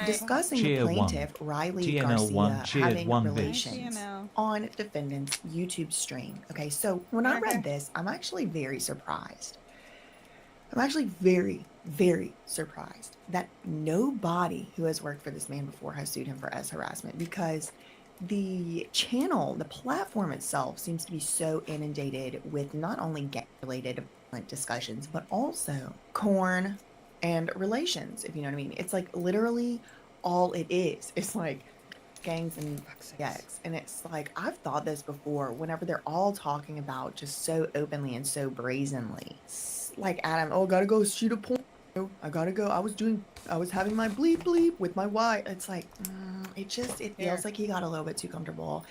Discussing Cheer plaintiff one. Riley TNL1 Garcia cheered having 1 relations on defendant's YouTube stream. Okay, so when I read this, I'm actually very surprised. I'm actually very, very surprised that nobody who has worked for this man before has sued him for S harassment, because the channel, the platform itself seems to be so inundated with not only gang-related discussions, but also corn and relations, if you know what I mean. It's like literally all it is. It's like gangs and sex. And it's like, I've thought this before, whenever they're all talking about just so openly and so brazenly. Like Adam, oh, gotta go shoot a porn. I gotta go. I was having my bleep bleep with my wife. It's like, it feels like he got a little bit too comfortable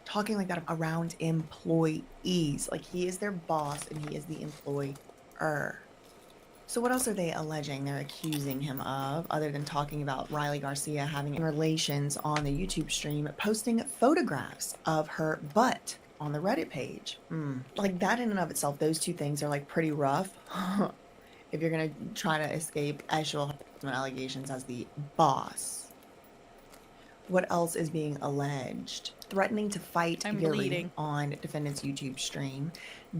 talking like that around employees. Like he is their boss and he is the employer. So what else are they alleging they're accusing him of, other than talking about Riley Garcia having relations on the YouTube stream, posting photographs of her butt on the Reddit page? Like that in and of itself, those two things are like pretty rough. If you're gonna try to escape actual harassment allegations as the boss. What else is being alleged? Threatening to fight Yuri on defendant's YouTube stream,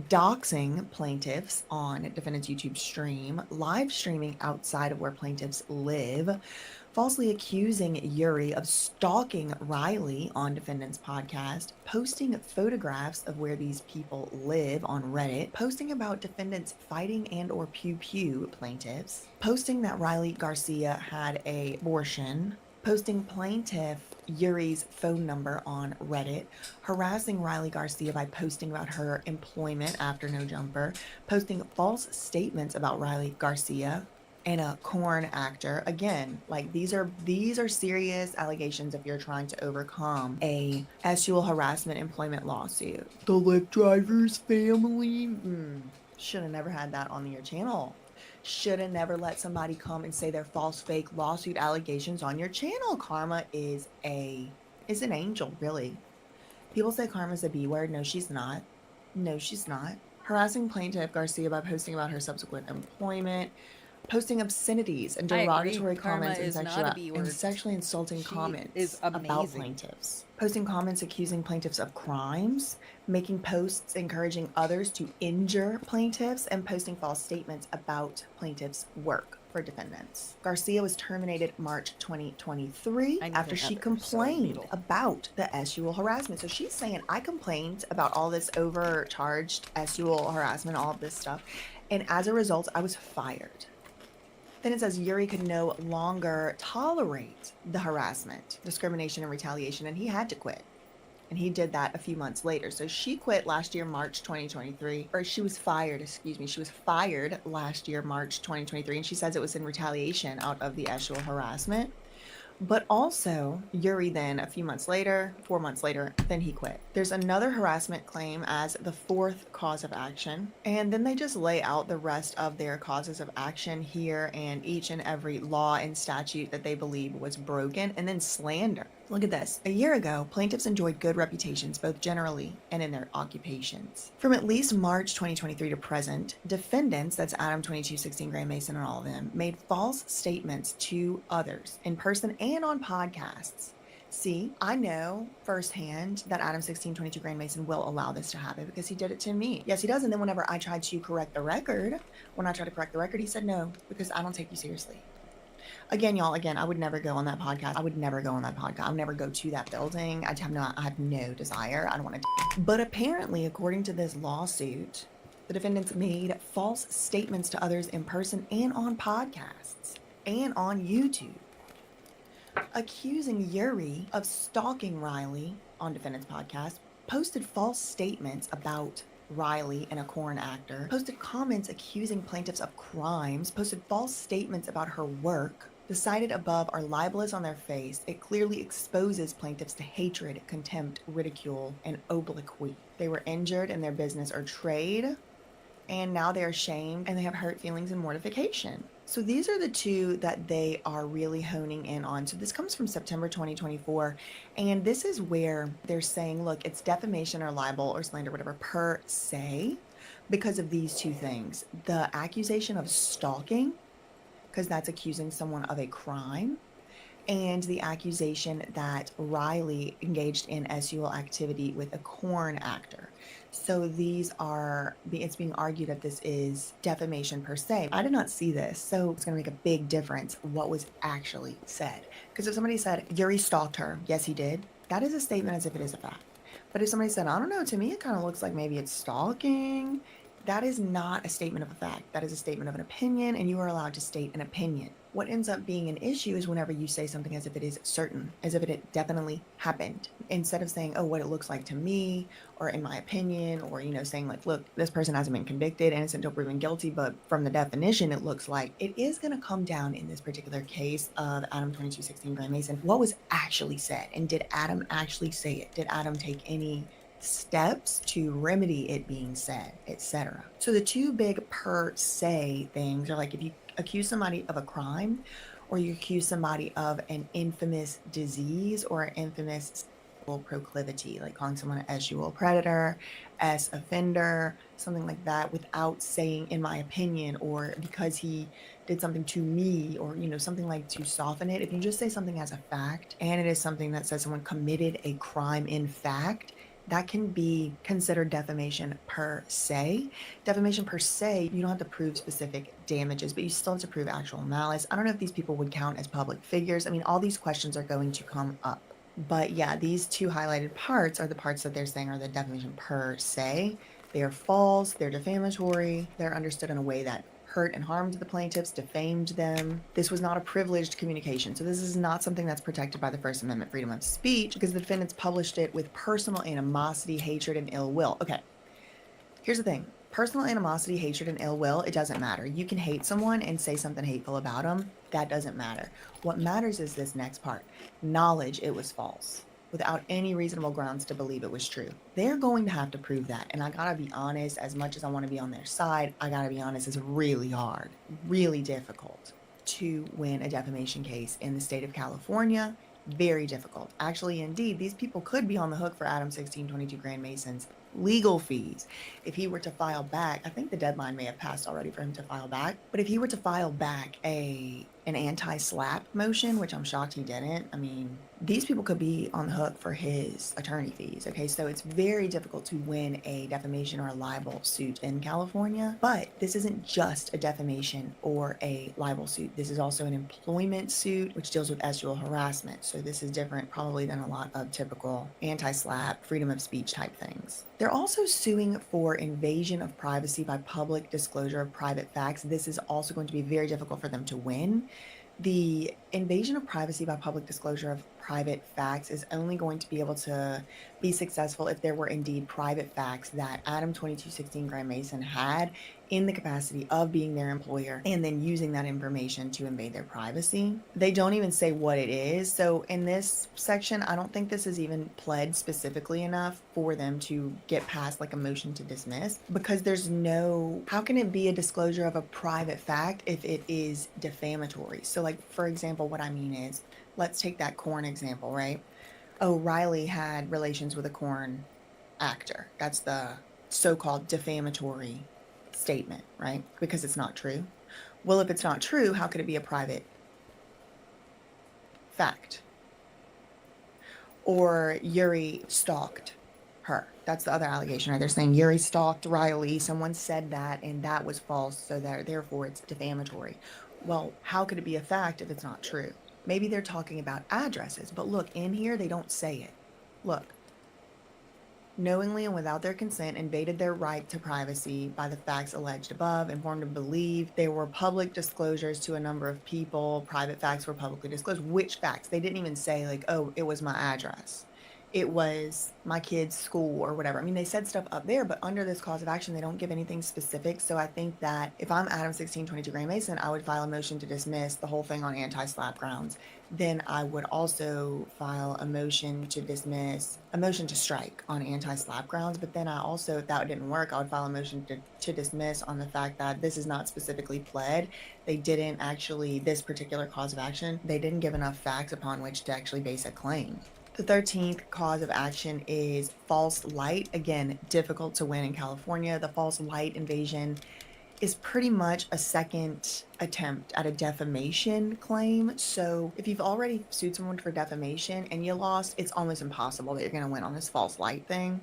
doxing plaintiffs on defendant's YouTube stream, live streaming outside of where plaintiffs live, falsely accusing Yuri of stalking Riley on defendant's podcast, posting photographs of where these people live on Reddit, posting about defendants fighting and or pew plaintiffs, posting that Riley Garcia had an abortion, posting plaintiff Yuri's phone number on Reddit, harassing Riley Garcia by posting about her employment after No Jumper, posting false statements about Riley Garcia and a corn actor. Again, like these are serious allegations if you're trying to overcome a sexual harassment employment lawsuit. The Lyft driver's family should have never had that on your channel. Should have never let somebody come and say their false fake lawsuit allegations on your channel. Karma is an angel, really. People say karma's a B word. No, she's not. No, she's not. Harassing plaintiff Garcia by posting about her subsequent employment, posting obscenities and derogatory comments and sexually insulting comments about plaintiffs, posting comments accusing plaintiffs of crimes, making posts encouraging others to injure plaintiffs, and posting false statements about plaintiffs' work for defendants. Garcia was terminated March 2023 after she complained about the sexual harassment. So she's saying, I complained about all this overcharged sexual harassment, all of this stuff, and as a result, I was fired. Then it says Yuri could no longer tolerate the harassment, discrimination, and retaliation, and he had to quit. And he did that a few months later. So she quit last year, March 2023, or she was fired, excuse me. She was fired last year, March 2023, and she says it was in retaliation out of the sexual harassment. But also, Yuri then, a few months later, 4 months later, then he quit. There's another harassment claim as the fourth cause of action. And then they just lay out the rest of their causes of action here and each and every law and statute that they believe was broken, and then slander. Look at this. A year ago, plaintiffs enjoyed good reputations, both generally and in their occupations. From at least March 2023 to present, defendants, that's Adam 2216, Grand Mason, and all of them, made false statements to others in person and on podcasts. See, I know firsthand that Adam 1622 Grand Mason will allow this to happen because he did it to me. Yes, he does. And then whenever I tried to correct the record, he said no, because I don't take you seriously. Again, y'all, I would never go on that podcast. I would never go to that building. I have no desire. I don't want to. But apparently, according to this lawsuit, the defendants made false statements to others in person and on podcasts and on YouTube. accusing Yuri of stalking Riley on Defendant's podcast, posted false statements about Riley and a corn actor, posted comments accusing plaintiffs of crimes, posted false statements about her work. The cited above are libelous on their face. It clearly exposes plaintiffs to hatred, contempt, ridicule, and obloquy. They were injured in their business or trade, and now they are shamed and they have hurt feelings and mortification. So these are the two that they are really honing in on. So this comes from September 2024, and this is where they're saying, look, it's defamation or libel or slander, whatever, per se, because of these two things. The accusation of stalking, because that's accusing someone of a crime, and the accusation that Riley engaged in SUL activity with a corn actor. So these are, it's being argued that this is defamation per se. I did not see this, so it's going to make a big difference what was actually said. Because if somebody said, Yuri stalked her, yes, he did, that is a statement as if it is a fact. But if somebody said, I don't know, to me it kind of looks like maybe it's stalking, that is not a statement of a fact. That is a statement of an opinion, and you are allowed to state an opinion. What ends up being an issue is whenever you say something as if it is certain, as if it definitely happened, instead of saying, oh, what it looks like to me, or in my opinion, or, you know, saying like, look, this person hasn't been convicted, innocent until proven guilty, but from the definition, it looks like it is going to come down in this particular case of Adam 2216 Grand Mason. What was actually said? And did Adam actually say it? Did Adam take any steps to remedy it being said, etc.? So the two big per se things are like if you accuse somebody of a crime, or you accuse somebody of an infamous disease or an infamous sexual proclivity, like calling someone an SUL predator, S offender, something like that, without saying in my opinion, or because he did something to me, or, you know, something like to soften it. If you just say something as a fact, and it is something that says someone committed a crime in fact, that can be considered defamation per se. Defamation per se, you don't have to prove specific damages, but you still have to prove actual malice. I don't know if these people would count as public figures. I mean, all these questions are going to come up. But yeah, these two highlighted parts are the parts that they're saying are the defamation per se. They are false, they're defamatory, they're understood in a way that hurt and harmed the plaintiffs, defamed them. This was not a privileged communication. So this is not something that's protected by the First Amendment freedom of speech, because the defendants published it with personal animosity, hatred, and ill will. Okay, here's the thing. Personal animosity, hatred, and ill will, it doesn't matter. You can hate someone and say something hateful about them. That doesn't matter. What matters is this next part. Knowledge it was false, without any reasonable grounds to believe it was true. They're going to have to prove that. And I gotta be honest, as much as I want to be on their side, I gotta be honest, it's really hard, really difficult to win a defamation case in the state of California. Very difficult. Actually, indeed, these people could be on the hook for Adam 1622 Grand Mason's legal fees. If he were to file back, I think the deadline may have passed already for him to file back, but if he were to file back an anti-slap motion, which I'm shocked he didn't, I mean, these people could be on the hook for his attorney fees. Okay, so it's very difficult to win a defamation or a libel suit in California, but this isn't just a defamation or a libel suit. This is also an employment suit, which deals with SUL harassment. So this is different probably than a lot of typical anti-slap, freedom of speech type things. They're also suing for invasion of privacy by public disclosure of private facts. This is also going to be very difficult for them to win. The invasion of privacy by public disclosure of private facts is only going to be able to be successful if there were indeed private facts that Adam 2216 Grand Mason had in the capacity of being their employer and then using that information to invade their privacy. They don't even say what it is. So in this section, I don't think this is even pled specifically enough for them to get past like a motion to dismiss, because there's no, how can it be a disclosure of a private fact if it is defamatory? So like, for example, what I mean is, let's take that corn example, right? Oh, Riley had relations with a corn actor. That's the so-called defamatory statement, right? Because it's not true. Well, if it's not true, how could it be a private fact? Or Yuri stalked her. That's the other allegation, right? They're saying Yuri stalked Riley. Someone said that, and that was false, so that therefore it's defamatory. Well, how could it be a fact if it's not true? Maybe they're talking about addresses, but look, in here they don't say it. Look. knowingly and without their consent, invaded their right to privacy by the facts alleged above, informed to believe there were public disclosures to a number of people. Private facts were publicly disclosed. Which facts? They didn't even say, like, oh, it was my address. It was my kid's school or whatever. I mean, they said stuff up there, but under this cause of action, they don't give anything specific. So I think that if I'm Adam 1622 Gray Mason, I would file a motion to dismiss the whole thing on anti-SLAPP grounds. Then I would also file a motion to strike on anti-SLAPP grounds. But then I also, if that didn't work, I would file a motion to dismiss on the fact that this is not specifically pled. They didn't actually, this particular cause of action, they didn't give enough facts upon which to actually base a claim. The 13th cause of action is false light. Again, difficult to win in California. The false light invasion is pretty much a second attempt at a defamation claim. So if you've already sued someone for defamation and you lost, it's almost impossible that you're going to win on this false light thing.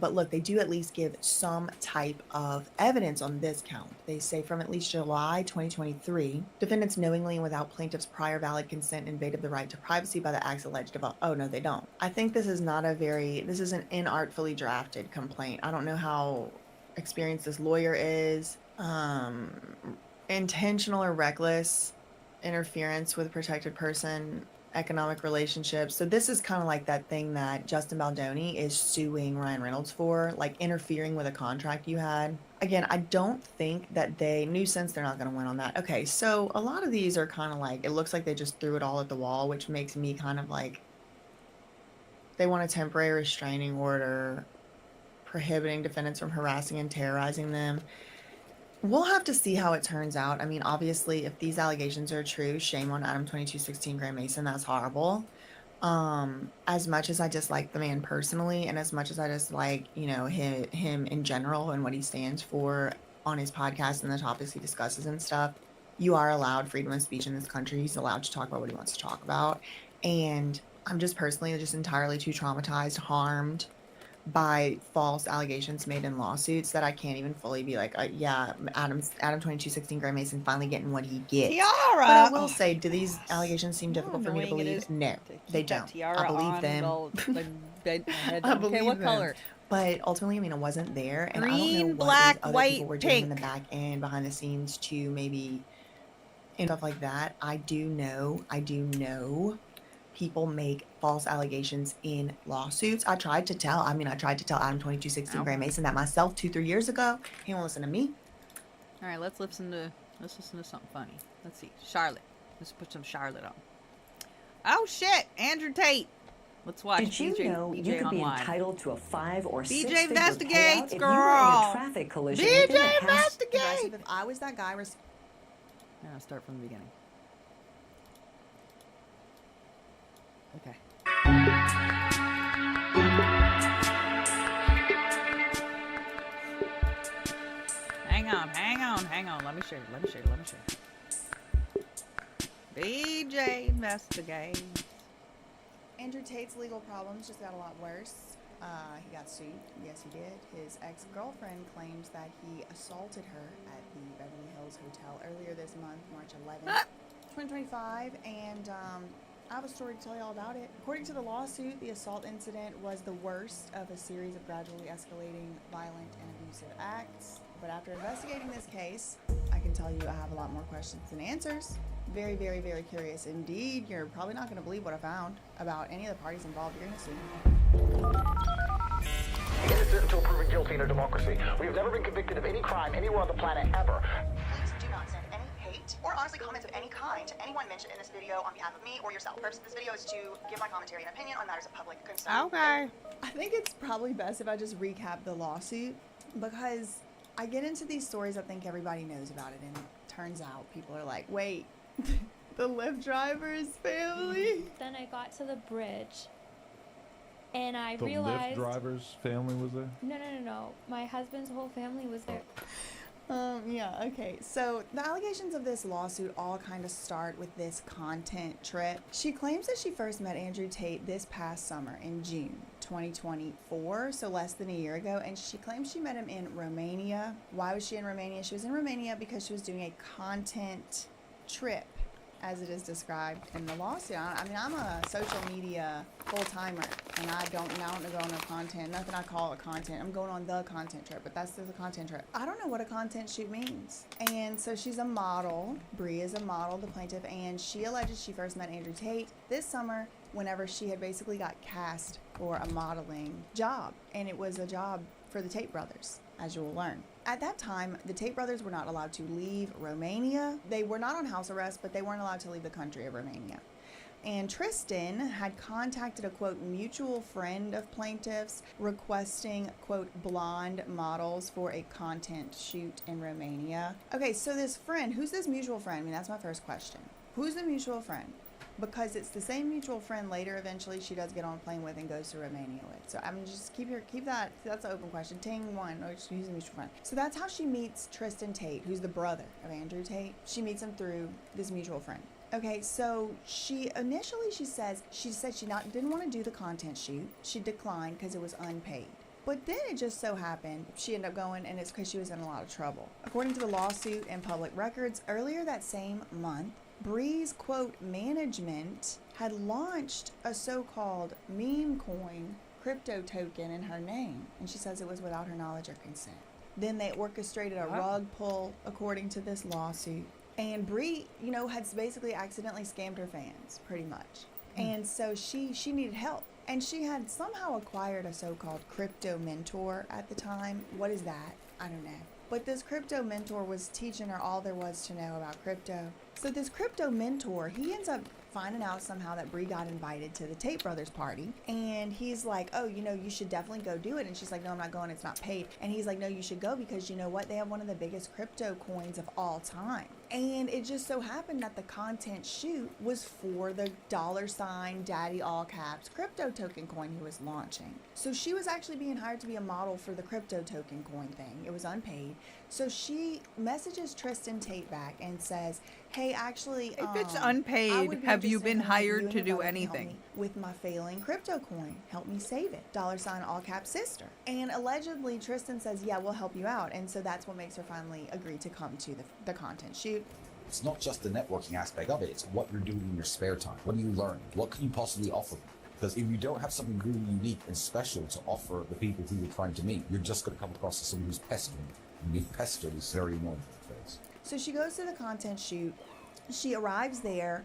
But look, they do at least give some type of evidence on this count. They say from at least July 2023, defendants knowingly and without plaintiff's prior valid consent invaded the right to privacy by the acts alleged above. Oh, no, they don't. I think this is this is an inartfully drafted complaint. I don't know how experienced this lawyer is. Intentional or reckless interference with a protected person, economic relationships. So this is kind of like that thing that Justin Baldoni is suing Ryan Reynolds for, like interfering with a contract you had. Again, I don't think that nuisance, they're not going to win on that. Okay, so a lot of these are kind of like, it looks like they just threw it all at the wall, which makes me kind of like, they want a temporary restraining order prohibiting defendants from harassing and terrorizing them. We'll have to see how it turns out. I mean, obviously, if these allegations are true, shame on Adam 2216 Gray Mason. That's horrible. As much as I dislike the man personally, and as much as I dislike, him in general and what he stands for on his podcast and the topics he discusses and stuff, you are allowed freedom of speech in this country. He's allowed to talk about what he wants to talk about. And I'm just personally just entirely too traumatized, harmed by false allegations made in lawsuits that I can't even fully be like, yeah, Adam 2216 Gray Mason finally getting what he gets. Tiara! But I will say, do these allegations seem difficult for me to annoying it believe? is No, they Keep that don't. tiara I believe on them. while the bed- head- I okay, believe what them. color? But ultimately, I mean, it wasn't there, and I don't know Green, what black, these other white, people were doing in the pink. back end, behind the scenes, to maybe and stuff like that. I do know people make false allegations in lawsuits. I tried to tell Adam 2216 Gray Mason that myself 2-3 years ago. He won't listen to me. All right, let's listen to something funny. Let's see, Charlotte. Let's put some Charlotte on. Oh shit, Andrew Tate. Let's watch. Did you know BJ you could be online. entitled to a 5 or 6 BJ figure investigates, payout if you were in girl. a traffic collision BJ within the past? investigate. If I was that guy, I'll start from the beginning. Okay. Hang on. Let me show you. BJ investigates. Andrew Tate's legal problems just got a lot worse. He got sued. Yes, he did. His ex-girlfriend claims that he assaulted her at the Beverly Hills Hotel earlier this month, March 11th, 2025, and I have a story to tell you all about it. According to the lawsuit, the assault incident was the worst of a series of gradually escalating violent and abusive acts. But after investigating this case, I can tell you I have a lot more questions than answers. Very, very, very curious indeed. You're probably not going to believe what I found about any of the parties involved. You're going to see. Innocent until proven guilty in a democracy. We have never been convicted of any crime anywhere on the planet ever. Please do not send any hate or honestly comments of any kind to anyone mentioned in this video on behalf of me or yourself. The purpose of this video is to give my commentary and opinion on matters of public concern. Okay. I think it's probably best if I just recap the lawsuit, because I get into these stories, I think everybody knows about it, and it turns out people are like, wait, the Lyft driver's family? Then I got to the bridge and I The realized... Lyft driver's family was there? No. My husband's whole family was there. Yeah, okay. So the allegations of this lawsuit all kind of start with this content trip. She claims that she first met Andrew Tate this past summer in June 2024, so less than a year ago, and she claims she met him in Romania. Why was she in Romania? She was in Romania because she was doing a content trip as it is described in the lawsuit. I mean, I'm a social media full-timer, and I don't go on no content. Nothing I call it content. I'm going on the content trip, but that's the content trip. I don't know what a content shoot means. And so she's a model. Bree is a model, the plaintiff, and she alleges she first met Andrew Tate this summer whenever she had basically got cast for a modeling job. And it was a job for the Tate brothers, as you will learn. At that time, the Tate brothers were not allowed to leave Romania. They were not on house arrest, but they weren't allowed to leave the country of Romania. And Tristan had contacted a, quote, mutual friend of plaintiffs requesting, quote, blonde models for a content shoot in Romania. Okay, so this friend, who's this mutual friend? I mean, that's my first question. Who's the mutual friend? Because it's the same mutual friend later eventually she does get on a plane with and goes to Romania with. So I'm just keep that, that's an open question. Ting one, or just use a mutual friend. So that's how she meets Tristan Tate, who's the brother of Andrew Tate. She meets him through this mutual friend. Okay, so she said she didn't want to do the content shoot. She declined because it was unpaid. But then it just so happened she ended up going, and it's because she was in a lot of trouble. According to the lawsuit and public records, earlier that same month, Bree's, quote, management had launched a so-called meme coin crypto token in her name, and she says it was without her knowledge or consent. Then they orchestrated a rug pull, according to this lawsuit. And Bree, had basically accidentally scammed her fans, pretty much. And so she needed help. And she had somehow acquired a so-called crypto mentor at the time. What is that? I don't know. But this crypto mentor was teaching her all there was to know about crypto. So this crypto mentor, he ends up finding out somehow that Bree got invited to the Tate Brothers party. And he's like, oh, you should definitely go do it. And she's like, no, I'm not going. It's not paid. And he's like, no, you should go because you know what? They have one of the biggest crypto coins of all time. And it just so happened that the content shoot was for the $ daddy all caps crypto token coin he was launching. So she was actually being hired to be a model for the crypto token coin thing. It was unpaid. So she messages Tristan Tate back and says, hey, actually, if it's unpaid, have you been hired to do anything? With my failing crypto coin, help me save it. $ all caps sister. And allegedly, Tristan says, yeah, we'll help you out. And so that's what makes her finally agree to come to the content shoot. It's not just the networking aspect of it, it's what you're doing in your spare time. What do you learn? What can you possibly offer them? Because if you don't have something really unique and special to offer the people who you're trying to meet, you're just going to come across as someone who's pestering. And being pestered is very annoying. So she goes to the content shoot. She arrives there.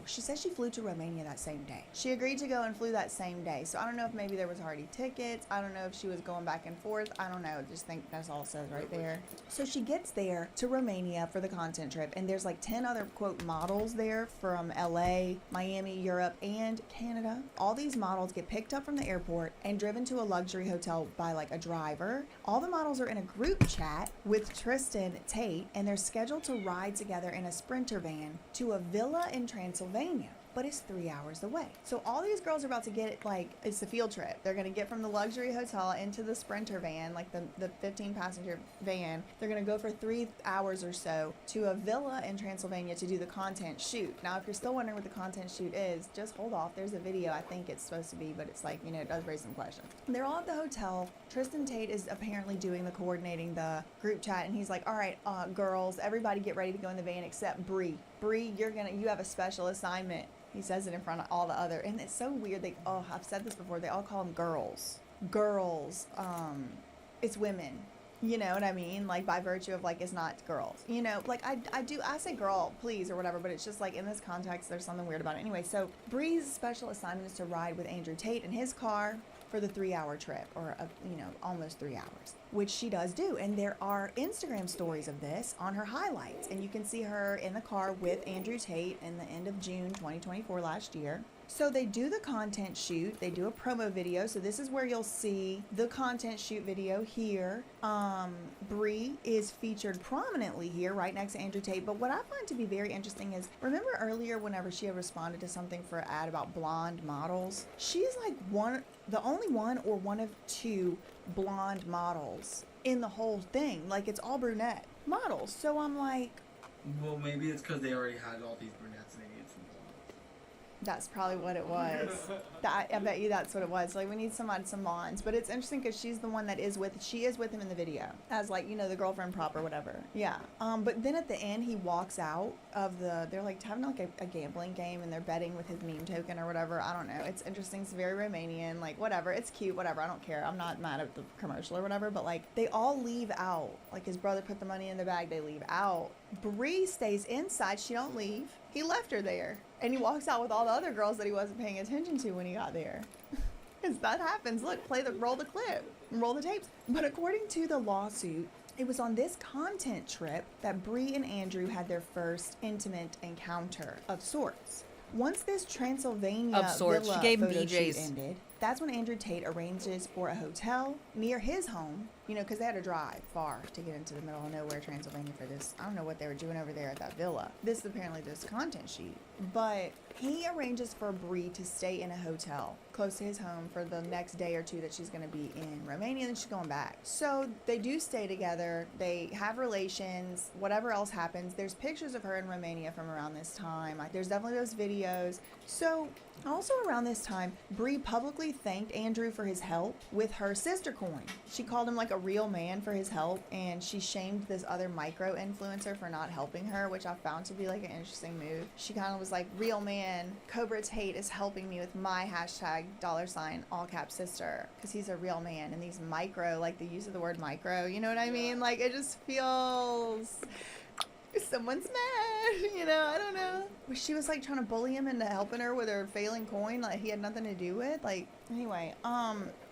She says she flew to Romania that same day. She agreed to go and flew that same day. So I don't know if maybe there was already tickets. I don't know if she was going back and forth. I don't know. Just think that's all it says right there. So she gets there to Romania for the content trip. And there's like 10 other, quote, models there from LA, Miami, Europe, and Canada. All these models get picked up from the airport and driven to a luxury hotel by like a driver. All the models are in a group chat with Tristan Tate, and they're scheduled to ride together in a Sprinter van to a villa in Transylvania, but it's 3 hours away. So all these girls are about to get it's a field trip. They're going to get from the luxury hotel into the Sprinter van, like the 15-passenger van. They're going to go for 3 hours or so to a villa in Transylvania to do the content shoot. Now, if you're still wondering what the content shoot is, just hold off. There's a video. I think it's supposed to be, but it's like, it does raise some questions. They're all at the hotel. Tristan Tate is apparently coordinating the group chat, and he's like, all right, girls, everybody get ready to go in the van except Bree. Bree, you have a special assignment. He says it in front of all the other, and it's so weird. I've said this before. They all call them girls. Girls. It's women. You know what I mean? Like by virtue of it's not girls. I say girl, please, or whatever, but it's just in this context, there's something weird about it. Anyway, so Bree's special assignment is to ride with Andrew Tate in his car for the 3-hour trip, or almost 3 hours, which she does do. And there are Instagram stories of this on her highlights, and you can see her in the car with Andrew Tate in the end of June 2024 last year. So they do the content shoot, they do a promo video. So this is where you'll see the content shoot video here. Bree is featured prominently here right next to Andrew Tate. But what I find to be very interesting is, remember earlier whenever she had responded to something for an ad about blonde models? She's the only one or one of 2 blonde models in the whole thing. It's all brunette models. So I'm like, well, maybe it's because they already had all these brunettes and they needed some blondes. That's probably what it was. I bet you that's what it was. Like, we need some bonds. But it's interesting because she is with him in the video as, like, you know, the girlfriend prop or whatever. Yeah. But then at the end, he walks out of they're like having like a gambling game and they're betting with his meme token or whatever. I don't know. It's interesting. It's very Romanian. Like, whatever. It's cute. Whatever. I don't care. I'm not mad at the commercial or whatever. But, like, they all leave out. Like, his brother put the money in the bag. They leave out. Bree stays inside. She don't leave. He left her there. And he walks out with all the other girls that he wasn't paying attention to when he got there. Because that happens. Look, roll the clip, roll the tapes. But according to the lawsuit, it was on this content trip that Bree and Andrew had their first intimate encounter of sorts. Once this Transylvania Of sorts. villa She gave him photo shoot BJ's. ended, that's when Andrew Tate arranges for a hotel near his home, you know, because they had to drive far to get into the middle of nowhere, Transylvania, for this. I don't know what they were doing over there at that villa. This is apparently this content sheet. But he arranges for Bree to stay in a hotel close to his home for the next day or two that she's going to be in Romania, and then she's going back. So they do stay together. They have relations. Whatever else happens, there's pictures of her in Romania from around this time. There's definitely those videos. So also around this time, Bree publicly thanked Andrew for his help with her sister coin. She called him like a real man for his help, and she shamed this other micro influencer for not helping her, which I found to be like an interesting move. She kind of was like, real man, Cobra Tate is helping me with my hashtag $ all cap sister, because he's a real man. And these micro, like the use of the word micro, you know what I mean? Like, it just feels someone's mad, you know, I don't know. She was like trying to bully him into helping her with her failing coin, like he had nothing to do with. Like, anyway,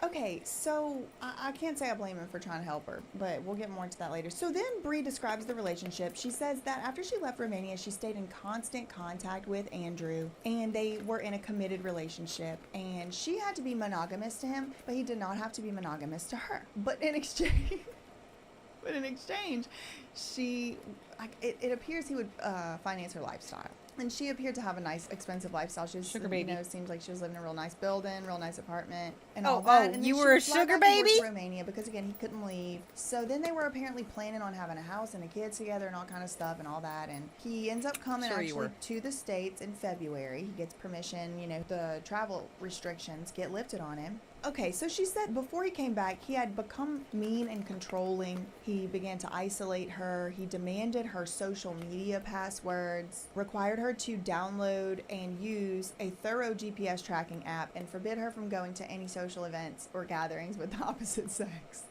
okay, so I can't say I blame him for trying to help her, but we'll get more into that later. So then Bree describes the relationship. She says that after she left Romania, she stayed in constant contact with Andrew, and they were in a committed relationship, and she had to be monogamous to him, but he did not have to be monogamous to her. But in exchange, it appears he would finance her lifestyle. And she appeared to have a nice, expensive lifestyle. She was, Sugar baby. You know, seems like she was living in a real nice building, real nice apartment, and Oh, all that. oh, And then you she were a would fly sugar back and forth baby? to Romania because, again, he couldn't leave. So then they were apparently planning on having a house and a kids together and all kind of stuff and all that. And he ends up coming Sure you actually were. to the States in February. He gets permission, you know, the travel restrictions get lifted on him. Okay, so she said before he came back, he had become mean and controlling. He began to isolate her. He demanded her social media passwords, required her to download and use a thorough GPS tracking app, and forbid her from going to any social events or gatherings with the opposite sex.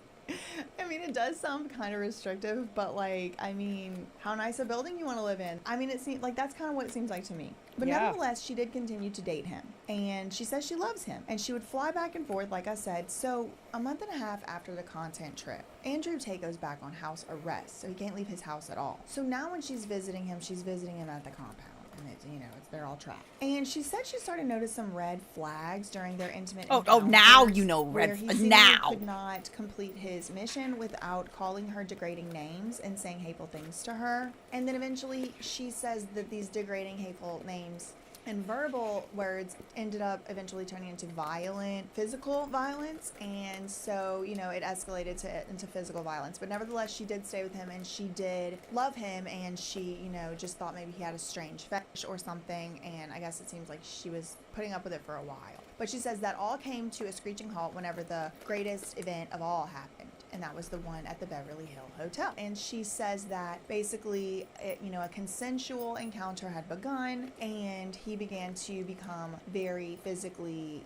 I mean, it does sound kind of restrictive, but, like, I mean, how nice a building you want to live in. I mean, it seems like that's kind of what it seems like to me. But Yeah. nevertheless, she did continue to date him, and she says she loves him, and she would fly back and forth, like I said. So a month and a half after the content trip, Andrew Tate goes back on house arrest, so he can't leave his house at all. So now when she's visiting him at the compound. And it's, you know, they're all trapped. And she said she started to notice some red flags during their intimate Oh, now encounters, you know where red he flags. seemingly Now. could not complete his mission without calling her degrading names and saying hateful things to her. And then eventually she says that these degrading, hateful names and verbal words ended up eventually turning into physical violence, and so, you know, it escalated into physical violence. But nevertheless, she did stay with him, and she did love him, and she, you know, just thought maybe he had a strange fetish or something, and I guess it seems like she was putting up with it for a while. But she says that all came to a screeching halt whenever the greatest event of all happened, and that was the one at the Beverly Hill Hotel. And she says that basically, a consensual encounter had begun, and he began to become very physically,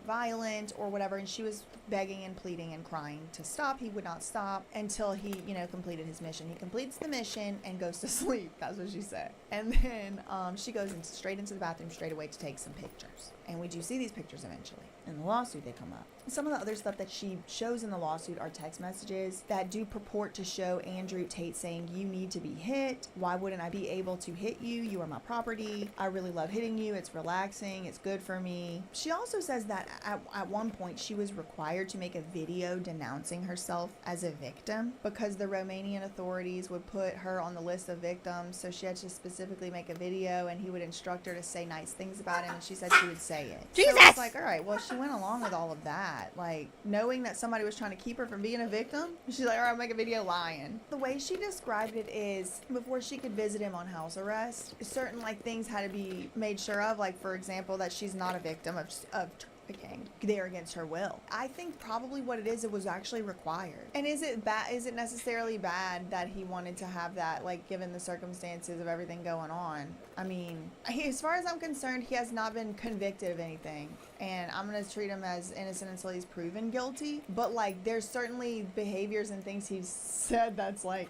violent or whatever, and she was begging and pleading and crying to stop. He would not stop until he, completed his mission. He completes the mission and goes to sleep. That's what she said. And then she goes straight into the bathroom straight away to take some pictures. And we do see these pictures eventually. In the lawsuit, they come up. Some of the other stuff that she shows in the lawsuit are text messages that do purport to show Andrew Tate saying, "You need to be hit. Why wouldn't I be able to hit you? You are my property. I really love hitting you. It's relaxing. It's good for me." She also says that at one point she was required to make a video denouncing herself as a victim because the Romanian authorities would put her on the list of victims, so she had to specifically make a video, and he would instruct her to say nice things about him, and she said she would say it. Jesus! So it's like, all right, well, she went along with all of that, like knowing that somebody was trying to keep her from being a victim. She's like, all right, I'll make a video lying. The way she described it is before she could visit him on house arrest, certain like things had to be made sure of, like for example that she's not a victim of trafficking there against her will. I think probably what it was actually required. And is it necessarily bad that he wanted to have that, like given the circumstances of everything going on? I mean, as far as I'm concerned, he has not been convicted of anything, and I'm gonna treat him as innocent until he's proven guilty. But like there's certainly behaviors and things he's said that's like,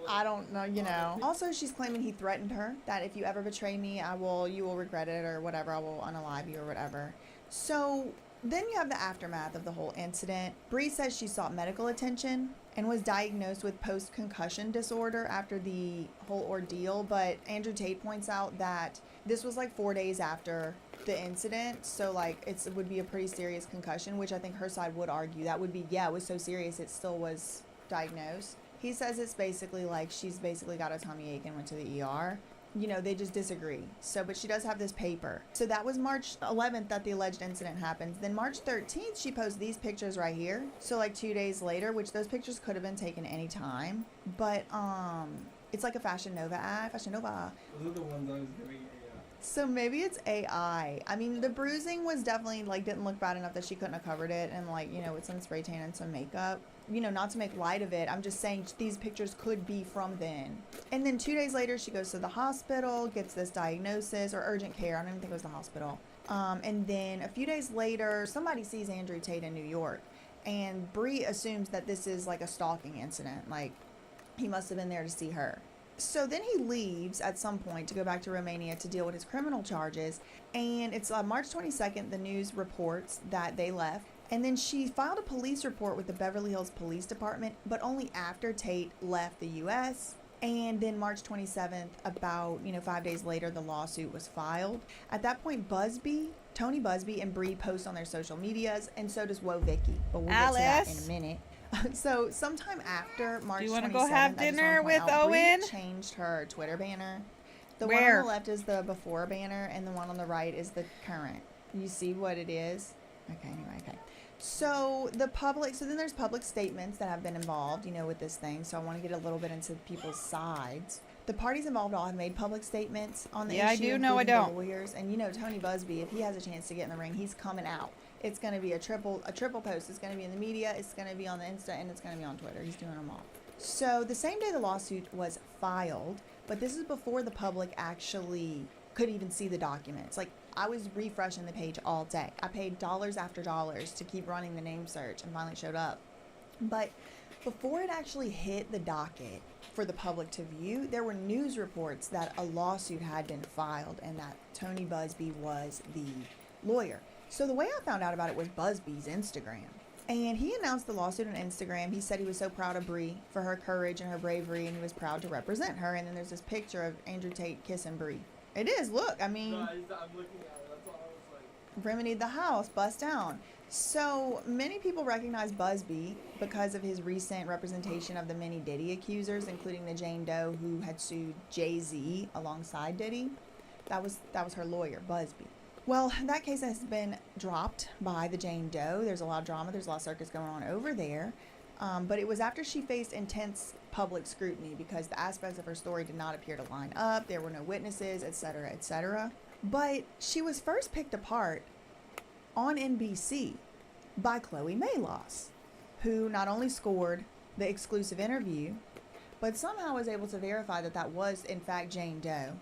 I don't know, you know. Also, she's claiming he threatened her, that if you ever betray me, you will regret it or whatever, I will unalive you or whatever. So then you have the aftermath of the whole incident. Bree says she sought medical attention and was diagnosed with post-concussion disorder after the whole ordeal, but Andrew Tate points out that this was like 4 days after the incident, so like it would be a pretty serious concussion, which I think her side would argue that would be, yeah, it was so serious it still was diagnosed. He says it's basically like she's basically got a tummy ache and went to the ER. You know, they just disagree. So, but she does have this paper. So that was March 11th that the alleged incident happens. Then March 13th, she posts these pictures right here. So like 2 days later, which those pictures could have been taken any time. But it's like a Fashion Nova ad. Fashion Nova. Those are the ones I was giving AI. So maybe it's AI. I mean, the bruising was definitely like didn't look bad enough that she couldn't have covered it, and like, you know, with some spray tan and some makeup. You know, not to make light of it, I'm just saying these pictures could be from then. And then 2 days later, she goes to the hospital, gets this diagnosis, or urgent care. I don't even think it was the hospital. And then a few days later, somebody sees Andrew Tate in New York, and Bree assumes that this is like a stalking incident. Like, he must have been there to see her. So then he leaves at some point to go back to Romania to deal with his criminal charges. And it's March 22nd, the news reports that they left. And then she filed a police report with the Beverly Hills Police Department, but only after Tate left the U.S. And then March 27th, about, 5 days later, the lawsuit was filed. At that point, Tony Busby and Bree post on their social medias, and so does Woah Vicky. But we'll get to that in a minute. So sometime after March 27th, do you want to go have dinner with Owen? Bree changed her Twitter banner. The Where? one on the left is the before banner, and the one on the right is the current. You see what it is? Okay, anyway, okay. So then there's public statements that have been involved, with this thing. So I want to get a little bit into people's sides. The parties involved all have made public statements on the issue. Yeah, I do. No, I including the don't. lawyers, and Tony Busby, if he has a chance to get in the ring, he's coming out. It's going to be a triple post. It's going to be in the media. It's going to be on the Insta, and it's going to be on Twitter. He's doing them all. So the same day the lawsuit was filed, but this is before the public actually could even see the documents. Like, I was refreshing the page all day. I paid dollars after dollars to keep running the name search, and finally it showed up. But before it actually hit the docket for the public to view, there were news reports that a lawsuit had been filed and that Tony Busby was the lawyer. So the way I found out about it was Busby's Instagram. And he announced the lawsuit on Instagram. He said he was so proud of Bree for her courage and her bravery, and he was proud to represent her. And then there's this picture of Andrew Tate kissing Bree. It is, look, I mean, No, I'm looking at it. That's all I was like. remedied the house, bust down. So many people recognize Busby because of his recent representation of the many Diddy accusers, including the Jane Doe who had sued Jay-Z alongside Diddy. That was her lawyer, Busby. Well, that case has been dropped by the Jane Doe. There's a lot of drama. There's a lot of circus going on over there. But it was after she faced intense public scrutiny because the aspects of her story did not appear to line up. There were no witnesses, etc., etc. But she was first picked apart on NBC by Chloe Mayloss, who not only scored the exclusive interview, but somehow was able to verify that that was, in fact, Jane Doe.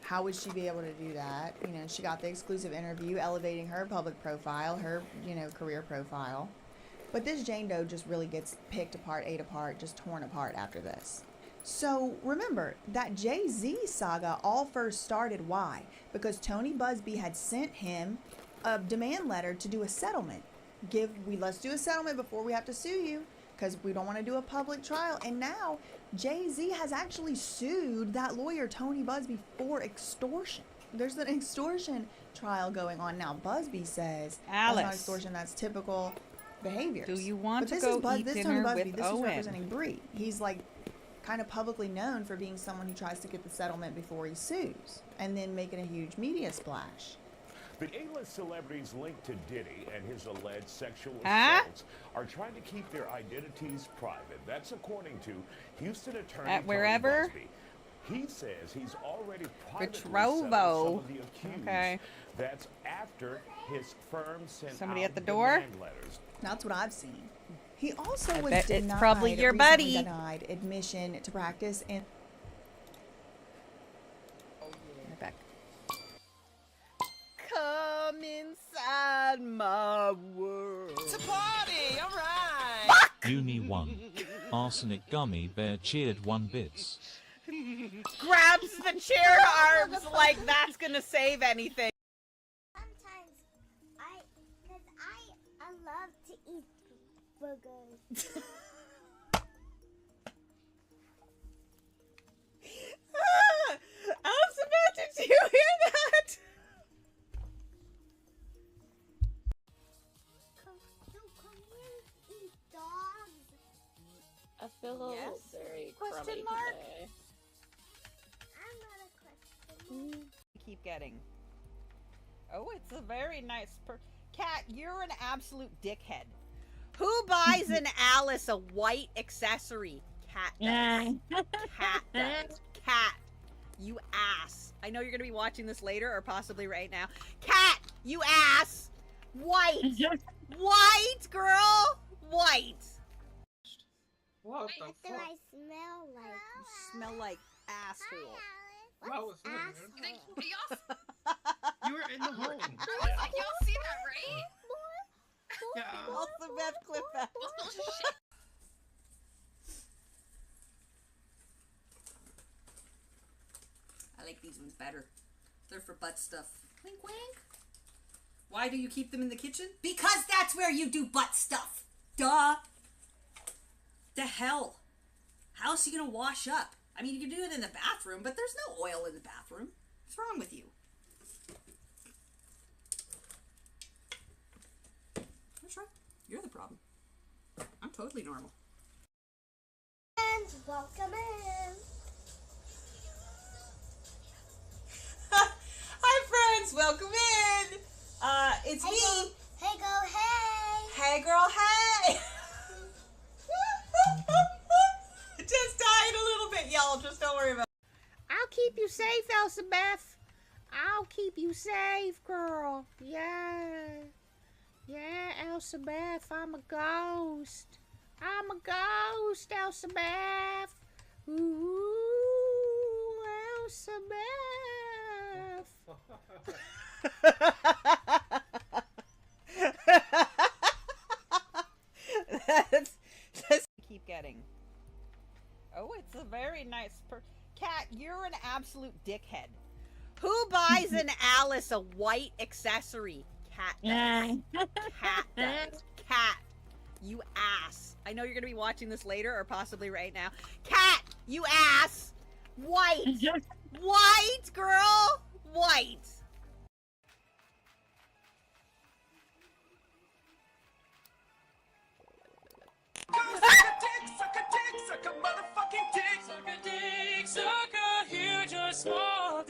How would she be able to do that? She got the exclusive interview, elevating her public profile, her, career profile. But this Jane Doe just really gets picked apart, ate apart, just torn apart after this. So remember, that Jay-Z saga all first started, why? Because Tony Busby had sent him a demand letter to do a settlement. Let's do a settlement before we have to sue you, because we don't want to do a public trial. And now Jay-Z has actually sued that lawyer, Tony Busby, for extortion. there's an extortion trial going on now. Busby says that's not Alice. extortion. That's typical behavior. Do you want But to this go is Buzz, eat this dinner Tony Busby. with This is Owen? representing Bree. He's like kind of publicly known for being someone who tries to get the settlement before he sues, and then making a huge media splash. But A-list celebrities linked to Diddy and his alleged sexual Huh? assaults are trying to keep their identities private. That's according to Houston attorney At wherever? Tony Busby. He says he's already privately Retrovo. settled some of the accused. Okay. That's after his firm sent Somebody out at the door? demand letters. That's what I've seen. He also I was bet it's denied, probably your recently buddy. denied admission to practice in. Right back. Come inside my world. It's a party, all right. Uni 1. Arsenic Gummy Bear cheered 1 bits. Grabs the chair arms like that's gonna save anything. Sometimes I love to eat burgers. Elizabeth, did you hear that? Come here, eat dogs. I feel a little Yes? very Question crummy mark? today. I'm not a question. Keep getting. Oh, it's a very nice Cat, you're an absolute dickhead. Who buys an Alice a white accessory? Cat does. Cat does. Cat, you ass. I know you're gonna be watching this later or possibly right now. Cat, you ass. White. White, girl. White. What What the do fuck? I smell like? You smell like asshole. Wow, what's wrong, man? Asshole. You were in the hole. Y'all see that, right? Yeah. Elizabeth, clip that. Oh, shit. I like these ones better. They're for butt stuff. Wink, wink. Why do you keep them in the kitchen? Because that's where you do butt stuff. Duh. The hell? How else are you gonna wash up? I mean, you can do it in the bathroom, but there's no oil in the bathroom. What's wrong with you? That's right. You're the problem. I'm totally normal. And welcome in. Hi, friends. Welcome in. It's Hey, me. girl. Hey, girl. Hey. Hey, girl. Hey. Just dying a little bit, y'all. Just don't worry about it. I'll keep you safe, Elizabeth. I'll keep you safe, girl. Yeah. Yeah, Elizabeth, I'm a ghost. I'm a ghost, Elizabeth. Ooh, Elizabeth. That's keep getting. Oh, it's a very nice Cat, you're an absolute dickhead. Who buys an Alice a white accessory? Cat does. Cat does. Cat, you ass. I know you're gonna be watching this later or possibly right now. Cat, you ass. White. White, girl. White. Suck a motherfucking dick. Suck a dick, suck a huge or small.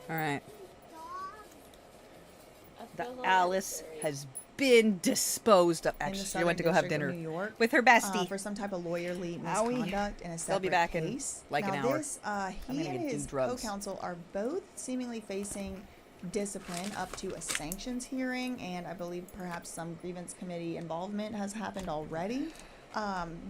All right. I The feel a little Alice very- has been disposed of. In the Actually, she Southern went to go have District of dinner New York, with her bestie. for some type of lawyerly Owie. misconduct in a separate They'll be back in, case. like, now an hour. This, I'm he gonna and get his do drugs. co-counsel are both seemingly facing discipline up to a sanctions hearing, and I believe perhaps some grievance committee involvement has happened already.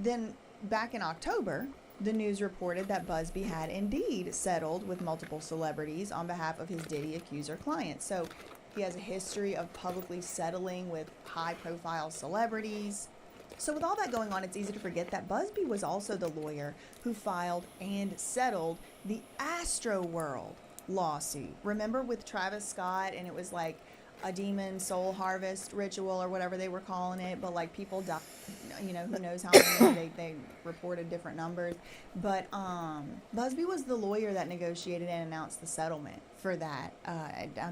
Then back in October, the news reported that Busby had indeed settled with multiple celebrities on behalf of his Diddy accuser clients. So he has a history of publicly settling with high-profile celebrities. So with all that going on, it's easy to forget that Busby was also the lawyer who filed and settled the Astroworld lawsuit. Remember with Travis Scott, and it was like a demon soul harvest ritual or whatever they were calling it, but like people died, you know, who knows how many, they reported different numbers. But Busby was the lawyer that negotiated and announced the settlement for that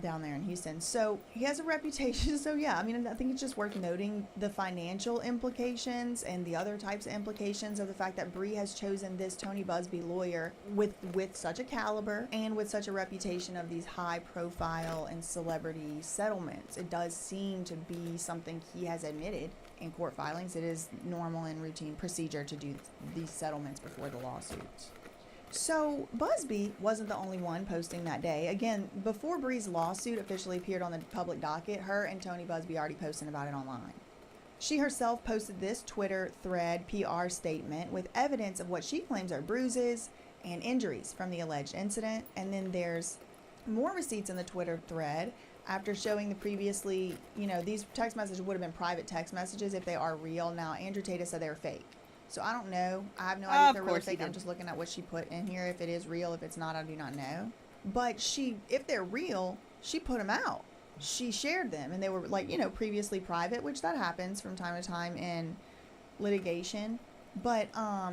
down there in Houston. So he has a reputation. So yeah, I mean, I think it's just worth noting the financial implications and the other types of implications of the fact that Bree has chosen this Tony Busby lawyer with such a caliber and with such a reputation of these high profile and celebrity settlements. It does seem to be something he has admitted in court filings. It is normal and routine procedure to do these settlements before the lawsuits. So Busby wasn't the only one posting that day. Again, before Bree's lawsuit officially appeared on the public docket, her and Tony Busby already posted about it online. She herself posted this Twitter thread PR statement with evidence of what she claims are bruises and injuries from the alleged incident. And then there's more receipts in the Twitter thread after showing the previously, you know, these text messages would have been private text messages if they are real. Now, Andrew Tate said they were fake. So I don't know. I have no idea if they're real or fake. I'm just looking at what she put in here. If it is real, if it's not, I do not know. But if they're real, she put them out. She shared them, and they were like, you know, previously private, which that happens from time to time in litigation. But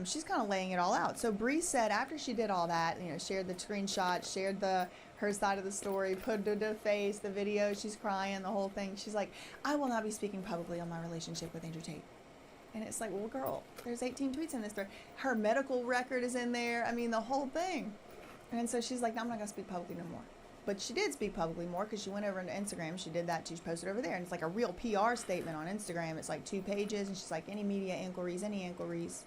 she's kind of laying it all out. So Bree said after she did all that, you know, shared the screenshot, shared her side of the story, put it to face, the video, she's crying, the whole thing. She's like, I will not be speaking publicly on my relationship with Andrew Tate. And it's like, well, girl, there's 18 tweets in this thread. Her medical record is in there. I mean, the whole thing. And so she's like, no, I'm not going to speak publicly no more. But she did speak publicly more because she went over into Instagram. She did that. She posted over there. And it's like a real PR statement on Instagram. It's like 2 pages. And she's like, any media inquiries, any inquiries.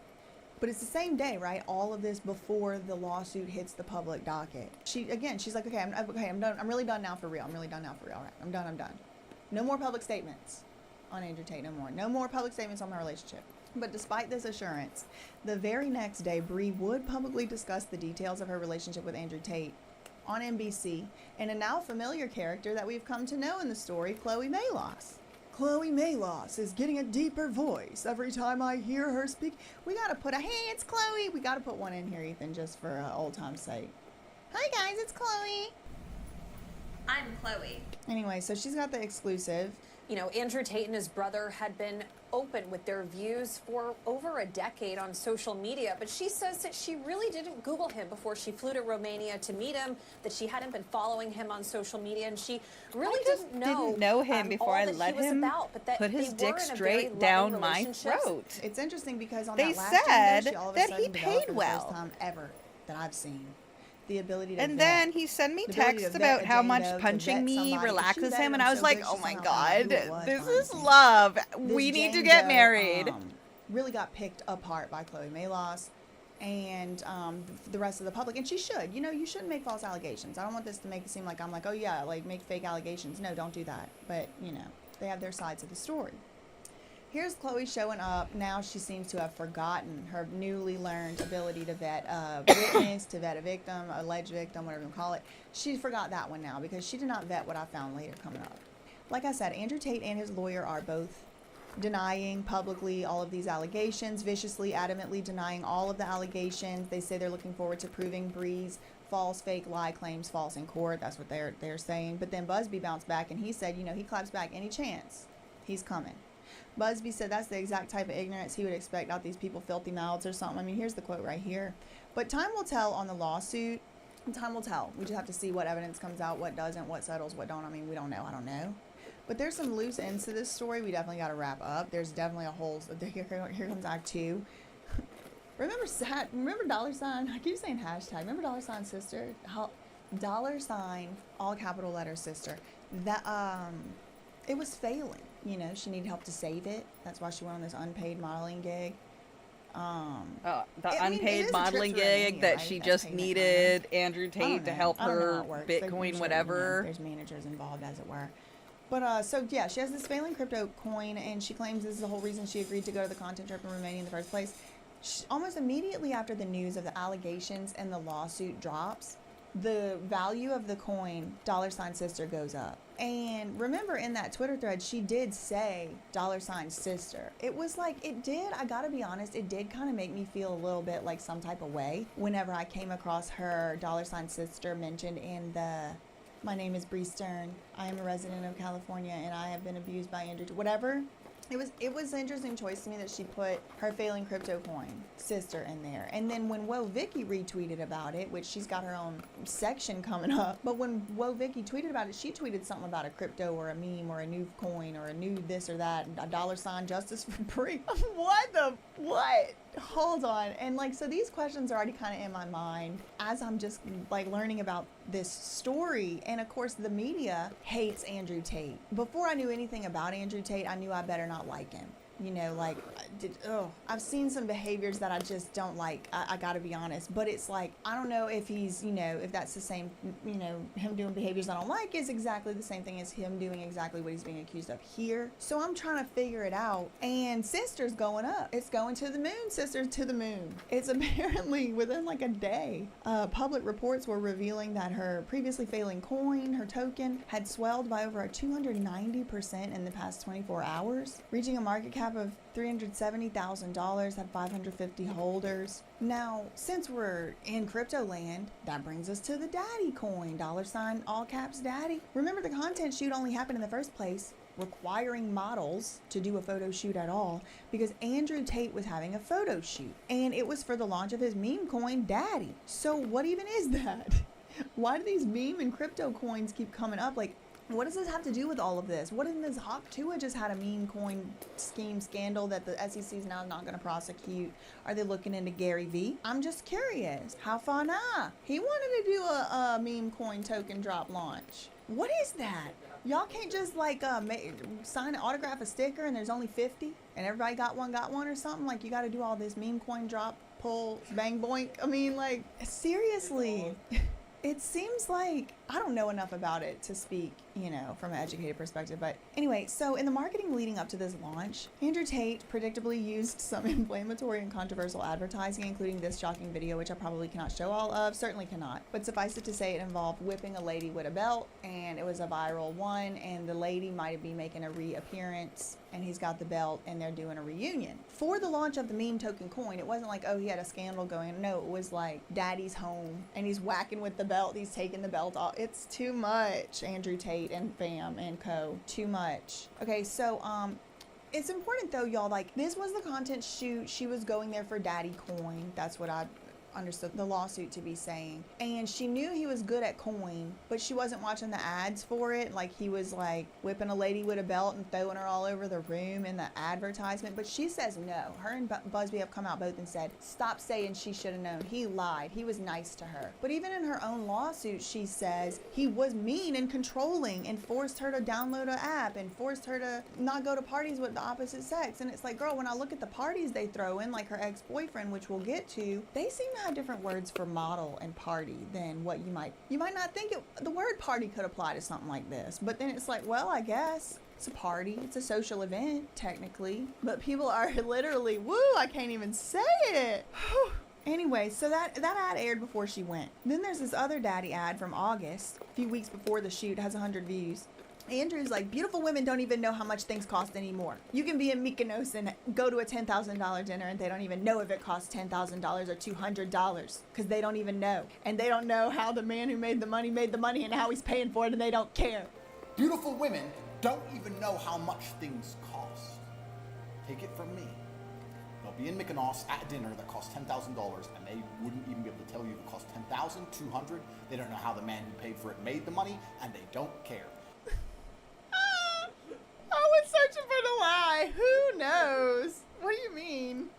But it's the same day, right? All of this before the lawsuit hits the public docket. She's like, okay, I'm done. I'm really done now for real. I'm really done now for real. All right, I'm done. No more public statements on Andrew Tate, no more. No more public statements on my relationship. But despite this assurance, the very next day, Bree would publicly discuss the details of her relationship with Andrew Tate on NBC and a now familiar character that we've come to know in the story, Chloe Malos. Chloe Malos is getting a deeper voice every time I hear her speak. We gotta put hey, it's Chloe. We gotta put one in here, Ethan, just for old time's sake. Hi guys, it's Chloe. I'm Chloe. Anyway, so she's got the exclusive. You know, Andrew Tate and his brother had been open with their views for over a decade on social media, but she says that she really didn't Google him before she flew to Romania to meet him, that she hadn't been following him on social media, and she really didn't know him before I let him put his dick straight down my throat. It's interesting because on they that last said video, she all of a that sudden he developed paid for the well. first time ever that I've seen. The ability to and vet. then he sent me The ability texts to about vet how a much Django, to punching vet me somebody. relaxes She him, vetted and I was so like, good, oh she my somehow found out god, who it was this behind is the scenes. love. This We need to Django, get married. Really got picked apart by Chloe Malos and the rest of the public, and she should. You know, you shouldn't make false allegations. I don't want this to make it seem like I'm like, oh yeah, like make fake allegations. No, don't do that. But you know, they have their sides of the story. Here's Chloe showing up. Now she seems to have forgotten her newly learned ability to vet a witness, to vet a victim, alleged victim, whatever you call it. She forgot that one now because she did not vet what I found later coming up. Like I said, Andrew Tate and his lawyer are both denying publicly all of these allegations, viciously, adamantly denying all of the allegations. They say they're looking forward to proving Bree's false, fake, lie claims false in court. That's what they're saying. But then Busby bounced back and he said, you know, he claps back any chance. He's coming. Busby said that's the exact type of ignorance he would expect out these people, filthy mouths or something. I mean, here's the quote right here. But time will tell on the lawsuit. Time will tell. We just have to see what evidence comes out, what doesn't, what settles, what don't. I mean, we don't know. I don't know. But there's some loose ends to this story. We definitely got to wrap up. There's definitely a whole... Here comes Act 2. Remember dollar sign? I keep saying hashtag. Remember dollar sign sister? Dollar sign, all capital letters sister. That it was failing. You know, she needed help to save it. That's why she went on this unpaid modeling gig. The unpaid modeling gig that she just needed Andrew Tate to help her Bitcoin, whatever. There's managers involved, as it were. But, so, yeah, she has this failing crypto coin, and she claims this is the whole reason she agreed to go to the content trip in Romania in the first place. Almost immediately after the news of the allegations and the lawsuit drops, the value of the coin, $sister, goes up. And remember in that Twitter thread, she did say $sister. It was like, it did, I gotta be honest, it did kind of make me feel a little bit like some type of way whenever I came across her $sister mentioned in the My name is Bree Stern. I am a resident of California and I have been abused by Andrew. Whatever. It was an interesting choice to me that she put her failing crypto coin sister in there. And then when Woe Vicky retweeted about it, which she's got her own section coming up, but when Woe Vicky tweeted about it, she tweeted something about a crypto or a meme or a new coin or a new this or that, a $ justice for Bree. What? Hold on. And like, so these questions are already kind of in my mind as I'm just like learning about this story. And of course the media hates Andrew Tate. Before I knew anything about Andrew Tate, I knew I better not like him. You know, like, I've seen some behaviors that I just don't like. I gotta be honest. But it's like, I don't know if he's, you know, if that's the same, you know, him doing behaviors I don't like is exactly the same thing as him doing exactly what he's being accused of here. So I'm trying to figure it out. And Sister's going up. It's going to the moon, Sister, to the moon. It's apparently within like a day. Public reports were revealing that her previously failing coin, her token, had swelled by over 290% in the past 24 hours, reaching a market cap of $370,000, had 550 holders. Now, since we're in crypto land, that brings us to the daddy coin, $ all caps daddy. Remember, the content shoot only happened in the first place, requiring models to do a photo shoot at all, because Andrew Tate was having a photo shoot, and it was for the launch of his meme coin, Daddy. So what even is that? Why do these meme and crypto coins keep coming up? Like, what does this have to do with all of this? What in this Hawk Tua just had a meme coin scheme scandal that the SEC is now not going to prosecute? Are they looking into Gary V? I'm just curious. How far now? He wanted to do a meme coin token drop launch. What is that? Y'all can't just like sign an autograph, a sticker, and there's only 50 and everybody got one or something? Like, you got to do all this meme coin drop, pull, bang, boink. I mean, like, seriously. It seems like I don't know enough about it to speak, you know, from an educated perspective. But anyway, so in the marketing leading up to this launch, Andrew Tate predictably used some inflammatory and controversial advertising, including this shocking video, which I probably cannot show all of, certainly cannot. But suffice it to say, it involved whipping a lady with a belt, and it was a viral one, and the lady might be making a reappearance, and he's got the belt, and they're doing a reunion. For the launch of the meme token coin, it wasn't like, oh, he had a scandal going. No, it was like, Daddy's home, and he's whacking with the belt, he's taking the belt off. It's too much, Andrew Tate and fam and co. Too much. Okay, so it's important though, y'all, like, this was the content shoot. She was going there for Daddy coin. That's what I understood the lawsuit to be saying. And she knew he was good at coin, but she wasn't watching the ads for it. Like, he was like whipping a lady with a belt and throwing her all over the room in the advertisement. But she says no. Her and Busby have come out both and said, stop saying she should have known. He lied. He was nice to her. But even in her own lawsuit, she says he was mean and controlling and forced her to download an app and forced her to not go to parties with the opposite sex. And it's like, girl, when I look at the parties they throw in, like her ex-boyfriend, which we'll get to, they seem to have different words for model and party than what you might not think the word party could apply to something like this. But then it's like, well, I guess it's a party, it's a social event technically, but people are literally, woo, I can't even say it. Anyway, so that ad aired before she went. Then there's this other Daddy ad from August, a few weeks before the shoot, has 100 views. Andrew's like, beautiful women don't even know how much things cost anymore. You can be in Mykonos and go to a $10,000 dinner and they don't even know if it costs $10,000 or $200 because they don't even know. And they don't know how the man who made the money and how he's paying for it, and they don't care. Beautiful women don't even know how much things cost. Take it from me. They'll be in Mykonos at dinner that costs $10,000 and they wouldn't even be able to tell you if it cost $10,000, $200. They don't know how the man who paid for it made the money, and they don't care. I was searching for the lie. Who knows? What do you mean?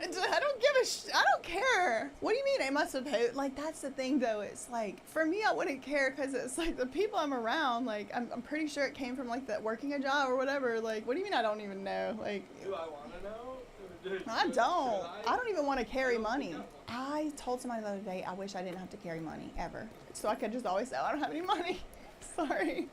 I don't care. What do you mean? I must have paid? Like, that's the thing though. It's like, for me, I wouldn't care because it's like the people I'm around, like, I'm pretty sure it came from like that working a job or whatever. Like, what do you mean I don't even know? Like, do I want to know? I don't even want to carry money. I told somebody the other day, I wish I didn't have to carry money ever. So I could just always say, I don't have any money. Sorry.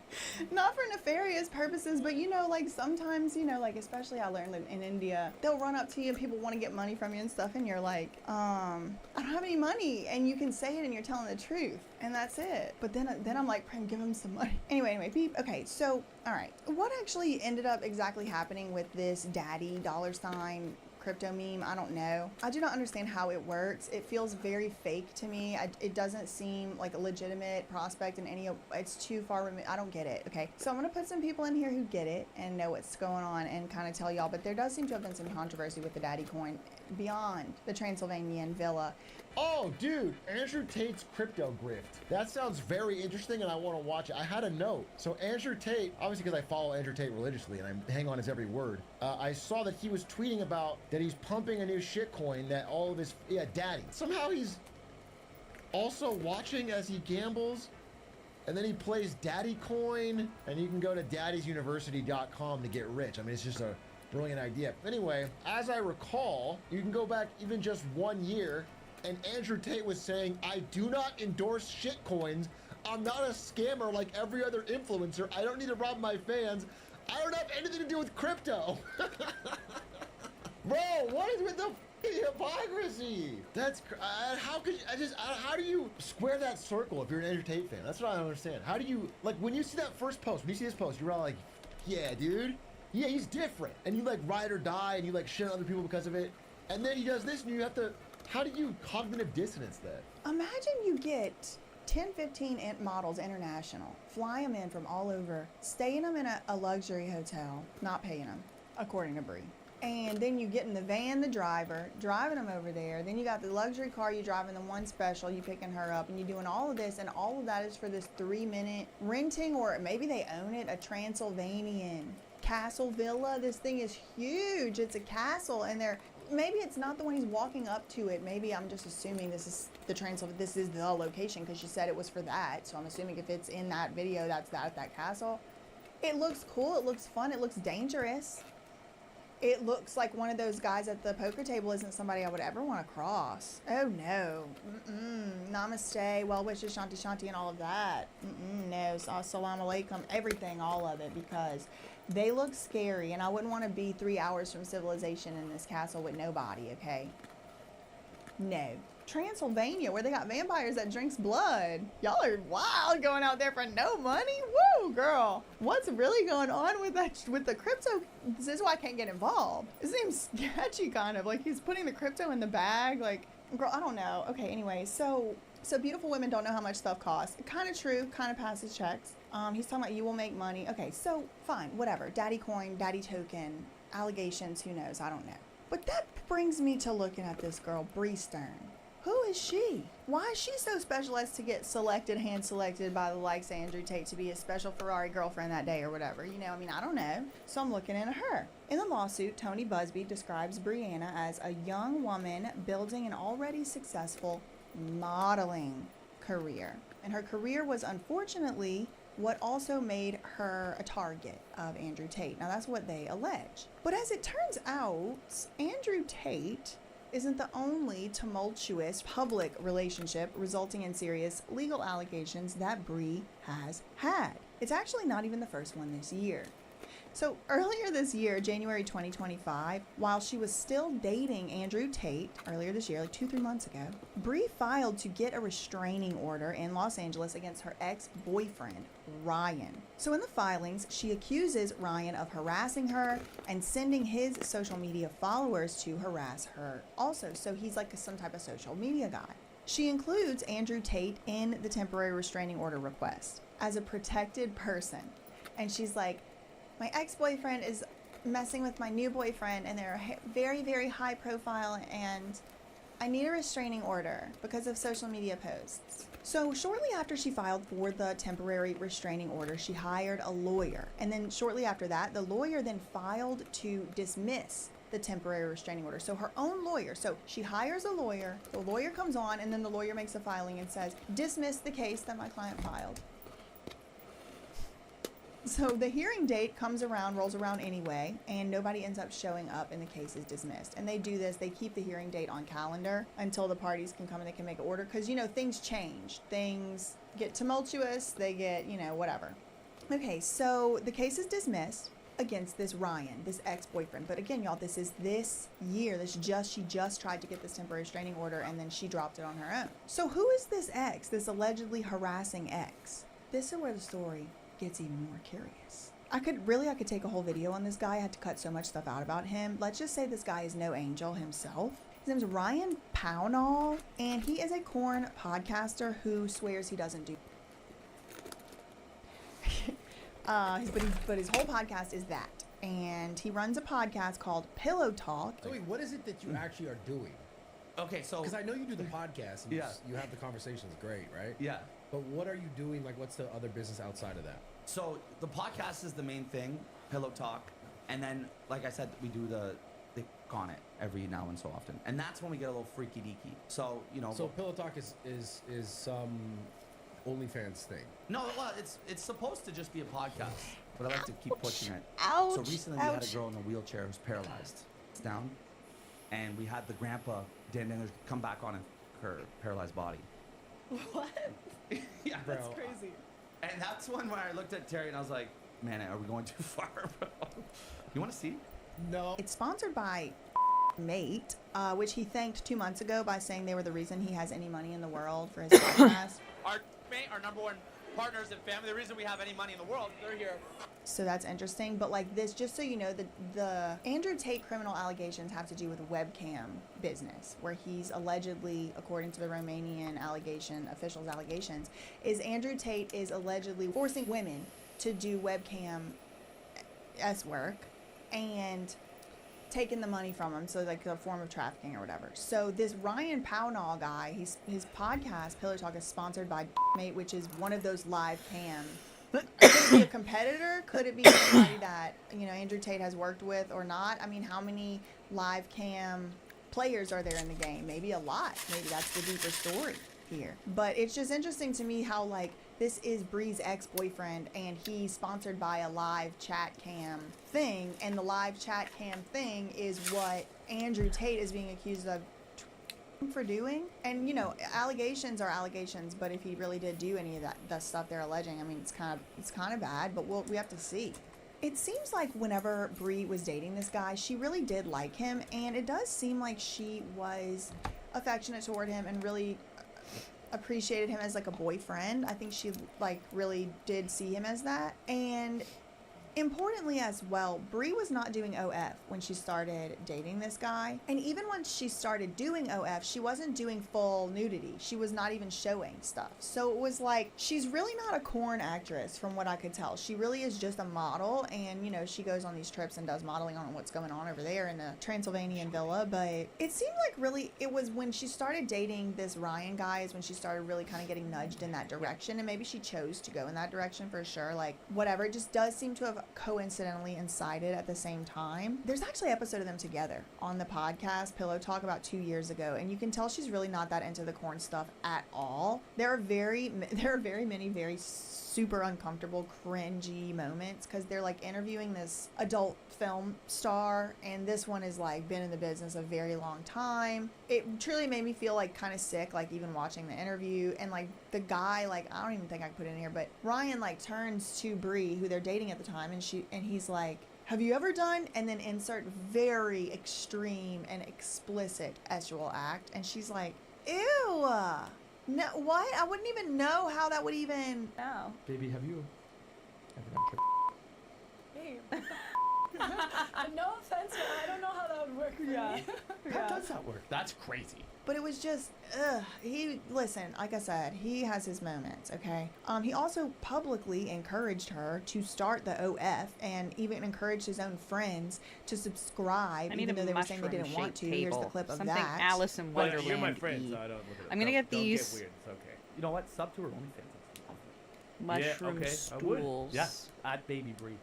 Not for nefarious purposes, but you know, like sometimes, you know, like especially I learned in India, they'll run up to you and people want to get money from you and stuff, and you're like, I don't have any money, and you can say it and you're telling the truth, and that's it. But then I'm like, Prim, give him some money. Anyway, beep. Okay, so all right, what actually ended up exactly happening with this Daddy $, crypto meme. I don't know. I do not understand how it works. It feels very fake to me. It doesn't seem like a legitimate prospect in any, it's too far removed. I don't get it. Okay, so I'm gonna put some people in here who get it and know what's going on and kind of tell y'all, but there does seem to have been some controversy with the daddy coin beyond the Transylvanian villa. Oh, dude, Andrew Tate's crypto grift. That sounds very interesting and I want to watch it. I had a note. So Andrew Tate, obviously because I follow Andrew Tate religiously and I hang on his every word, I saw that he was tweeting about that he's pumping a new shitcoin that all of his, daddy. Somehow he's also watching as he gambles and then he plays daddy coin and you can go to daddysuniversity.com to get rich. I mean, it's just a brilliant idea. Anyway, as I recall, you can go back even just 1 year and Andrew Tate was saying, I do not endorse shitcoins. I'm not a scammer like every other influencer. I don't need to rob my fans. I don't have anything to do with crypto. Bro, what is with the hypocrisy? That's, how could you, how do you square that circle if you're an Andrew Tate fan? That's what I don't understand. How do you, like when you see that first post, when you see this post, you're all like, yeah, dude. Yeah, he's different. And you like ride or die and you like shit on other people because of it. And then he does this and you have to, how do you cognitive dissonance that? Imagine you get 10, 15 models international, fly them in from all over, staying them in a luxury hotel, not paying them, according to Brie. And then you get in the van, the driver, driving them over there. Then you got the luxury car, you driving the one special, you picking her up, and you doing all of this, and all of that is for this 3-minute renting, or maybe they own it, a Transylvanian castle villa. This thing is huge. It's a castle, and maybe it's not the one he's walking up to it. Maybe I'm just assuming this is the location because she said it was for that. So I'm assuming if it's in that video, that's that castle. It looks cool. It looks fun. It looks dangerous. It looks like one of those guys at the poker table isn't somebody I would ever want to cross. Oh no. Namaste, well wishes, shanti shanti, and all of that. No, assalamu alaikum, everything, all of it, because they look scary and I wouldn't want to be 3 hours from civilization in this castle with nobody, okay? No. Transylvania, where they got vampires that drinks blood. Y'all are wild going out there for no money. Woo, girl. What's really going on with the crypto? This is why I can't get involved. It seems sketchy, kind of. Like he's putting the crypto in the bag. Like, girl, I don't know. Okay, anyway, so beautiful women don't know how much stuff costs. Kind of true, kind of passes checks. He's talking about you will make money. Okay, so fine, whatever. Daddy coin, daddy token, allegations, who knows? I don't know. But that brings me to looking at this girl, Brie Stern. Who is she? Why is she so special as to get hand selected by the likes of Andrew Tate to be a special Ferrari girlfriend that day or whatever? You know, I mean, I don't know. So I'm looking into her. In the lawsuit, Tony Busby describes Brianna as a young woman building an already successful modeling career. And her career was unfortunately what also made her a target of Andrew Tate. Now that's what they allege. But as it turns out, Andrew Tate isn't the only tumultuous public relationship resulting in serious legal allegations that Brie has had. It's actually not even the first one this year. So earlier this year, January 2025, while she was still dating Andrew Tate, earlier this year, like 2-3 months ago, Brie filed to get a restraining order in Los Angeles against her ex-boyfriend, Ryan. So in the filings, she accuses Ryan of harassing her and sending his social media followers to harass her also. So he's like some type of social media guy. She includes Andrew Tate in the temporary restraining order request as a protected person. And she's like, my ex-boyfriend is messing with my new boyfriend and they're very, very high profile and I need a restraining order because of social media posts. So shortly after she filed for the temporary restraining order, she hired a lawyer. And then shortly after that, the lawyer then filed to dismiss the temporary restraining order. So her own lawyer. So she hires a lawyer, the lawyer comes on, and then the lawyer makes a filing and says, dismiss the case that my client filed. So the hearing date rolls around anyway, and nobody ends up showing up and the case is dismissed. And they do this, they keep the hearing date on calendar until the parties can come and they can make an order. Because, you know, things change. Things get tumultuous, they get, you know, whatever. Okay, so the case is dismissed against this Ryan, this ex-boyfriend. But again, y'all, this is this year. She just tried to get this temporary restraining order and then she dropped it on her own. So who is this ex, this allegedly harassing ex? This is where the story gets even more curious. I could take a whole video on this guy. I had to cut so much stuff out about him. Let's just say this guy is no angel himself. His name's Ryan Pownall, and he is a corn podcaster who swears he doesn't do. But his whole podcast is that, and he runs a podcast called Pillow Talk. So wait, what is it that you actually are doing? Okay, so because I know you do the podcast, and Yeah. you have the conversations, great, right? Yeah. But what are you doing? Like, what's the other business outside of that? So the podcast is the main thing, Pillow Talk, and then, like I said, we do the on it every now and so often, and that's when we get a little freaky deaky. So So Pillow Talk is some OnlyFans thing. No, well, it's supposed to just be a podcast, but I like to keep pushing it. Ouch, So recently we had ouch. a girl in a wheelchair who's paralyzed. It's down, and we had the grandpa Dan Daniels come back on her paralyzed body. What? Yeah, That's bro. crazy. And that's one where I looked at Terry and I was like, man, are we going too far, bro? You want to see? No. It's sponsored by Mate, which he thanked 2 months ago by saying they were the reason he has any money in the world for his podcast. Our Mate, our number one partners and family, the reason we have any money in the world, they're here. So that's interesting. But like this, just so you know, the Andrew Tate criminal allegations have to do with webcam business, where he's allegedly, according to the Romanian officials' allegations, is Andrew Tate is allegedly forcing women to do webcam work and taking the money from them, so like a form of trafficking or whatever. So this Ryan Pownall guy, his podcast Pillow Talk is sponsored by Mate, which is one of those live cam. Could it be a competitor? Could it be somebody that Andrew Tate has worked with or not? I mean, how many live cam players are there in the game? Maybe a lot. Maybe that's the deeper story here. But it's just interesting to me how like this is Bree's ex-boyfriend, and he's sponsored by a live chat cam thing, and the live chat cam thing is what Andrew Tate is being accused of for doing. And allegations are allegations, but if he really did do any of that stuff they're alleging, I mean, it's kind of bad, but we have to see. It seems like whenever Bree was dating this guy, she really did like him, and it does seem like she was affectionate toward him and really appreciated him as like a boyfriend. I think she like really did see him as that. And importantly as well, Bree was not doing OF when she started dating this guy. And even when she started doing OF, she wasn't doing full nudity. She was not even showing stuff. So it was like, she's really not a corn actress from what I could tell. She really is just a model, and she goes on these trips and does modeling on what's going on over there in the Transylvanian villa. But it seemed like really, it was when she started dating this Ryan guy is when she started really kind of getting nudged in that direction, and maybe she chose to go in that direction for sure. Like whatever, it just does seem to have coincidentally incited at the same time. There's actually an episode of them together on the podcast Pillow Talk about 2 years ago, and you can tell she's really not that into the corn stuff at all. There are very many very super uncomfortable, cringy moments because they're like interviewing this adult film star, and this one is like been in the business a very long time. It truly made me feel like kind of sick, like even watching the interview. And like the guy, like I don't even think I could put it in here, but Ryan like turns to Bree, who they're dating at the time, and he's like, have you ever done, and then insert very extreme and explicit sexual act, and she's like, ew, no, what? I wouldn't even know how that would even. No. Baby, have you ever done No offense, but I don't know how that would work for me. How does that work? That's crazy. But it was just, listen, like I said, he has his moments, okay? He also publicly encouraged her to start the OF and even encouraged his own friends to subscribe, even though they were saying they didn't want to. Here's the clip of Something that. Alice in Wonderland. You're my friend, so I don't look at it. I'm gonna get Don't these get weird. It's okay. You know what? Sub to her OnlyFans. mushroom okay, I would. stools. Yeah, at Baby Bree.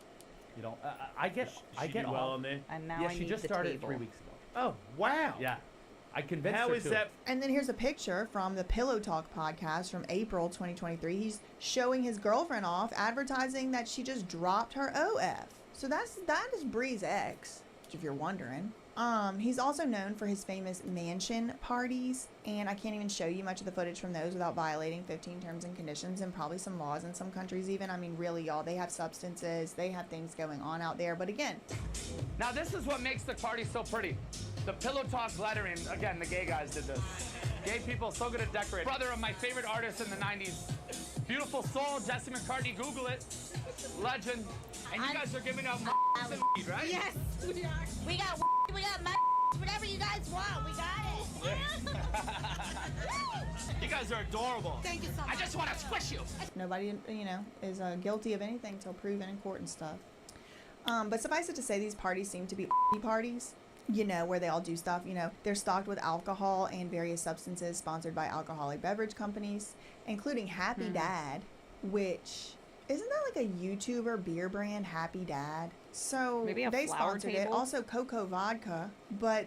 I get do well all on there? And now yeah, I she need just the started table. 3 weeks ago. Oh, wow. Yeah. I convinced How her is to. that? And then here's a picture from the Pillow Talk podcast from April 2023. He's showing his girlfriend off, advertising that she just dropped her OF. So that is Bree's ex, if you're wondering. He's also known for his famous mansion parties, and I can't even show you much of the footage from those without violating 15 terms and conditions and probably some laws in some countries even. I mean, really, y'all, they have substances, they have things going on out there. But again, Now this is what makes the party so pretty. The Pillow Talk lettering. Again, the gay guys did this. Gay people so good at decorating. Brother of my favorite artist in the 90s. Beautiful soul, Jesse McCartney, Google it. Legend. And you guys are giving out and weed, right? Yes, we are. We got whatever you guys want. We got it. You guys are adorable. Thank you so much. I just want to squish you. Nobody, you know, is guilty of anything until proven in court and stuff. But suffice it to say, these parties seem to be parties, you know, where they all do stuff. You know, they're stocked with alcohol and various substances sponsored by alcoholic beverage companies, including Happy Dad, which isn't that like a YouTuber beer brand, Happy Dad? So Maybe a they flower sponsored table? it. Also Cocoa Vodka, but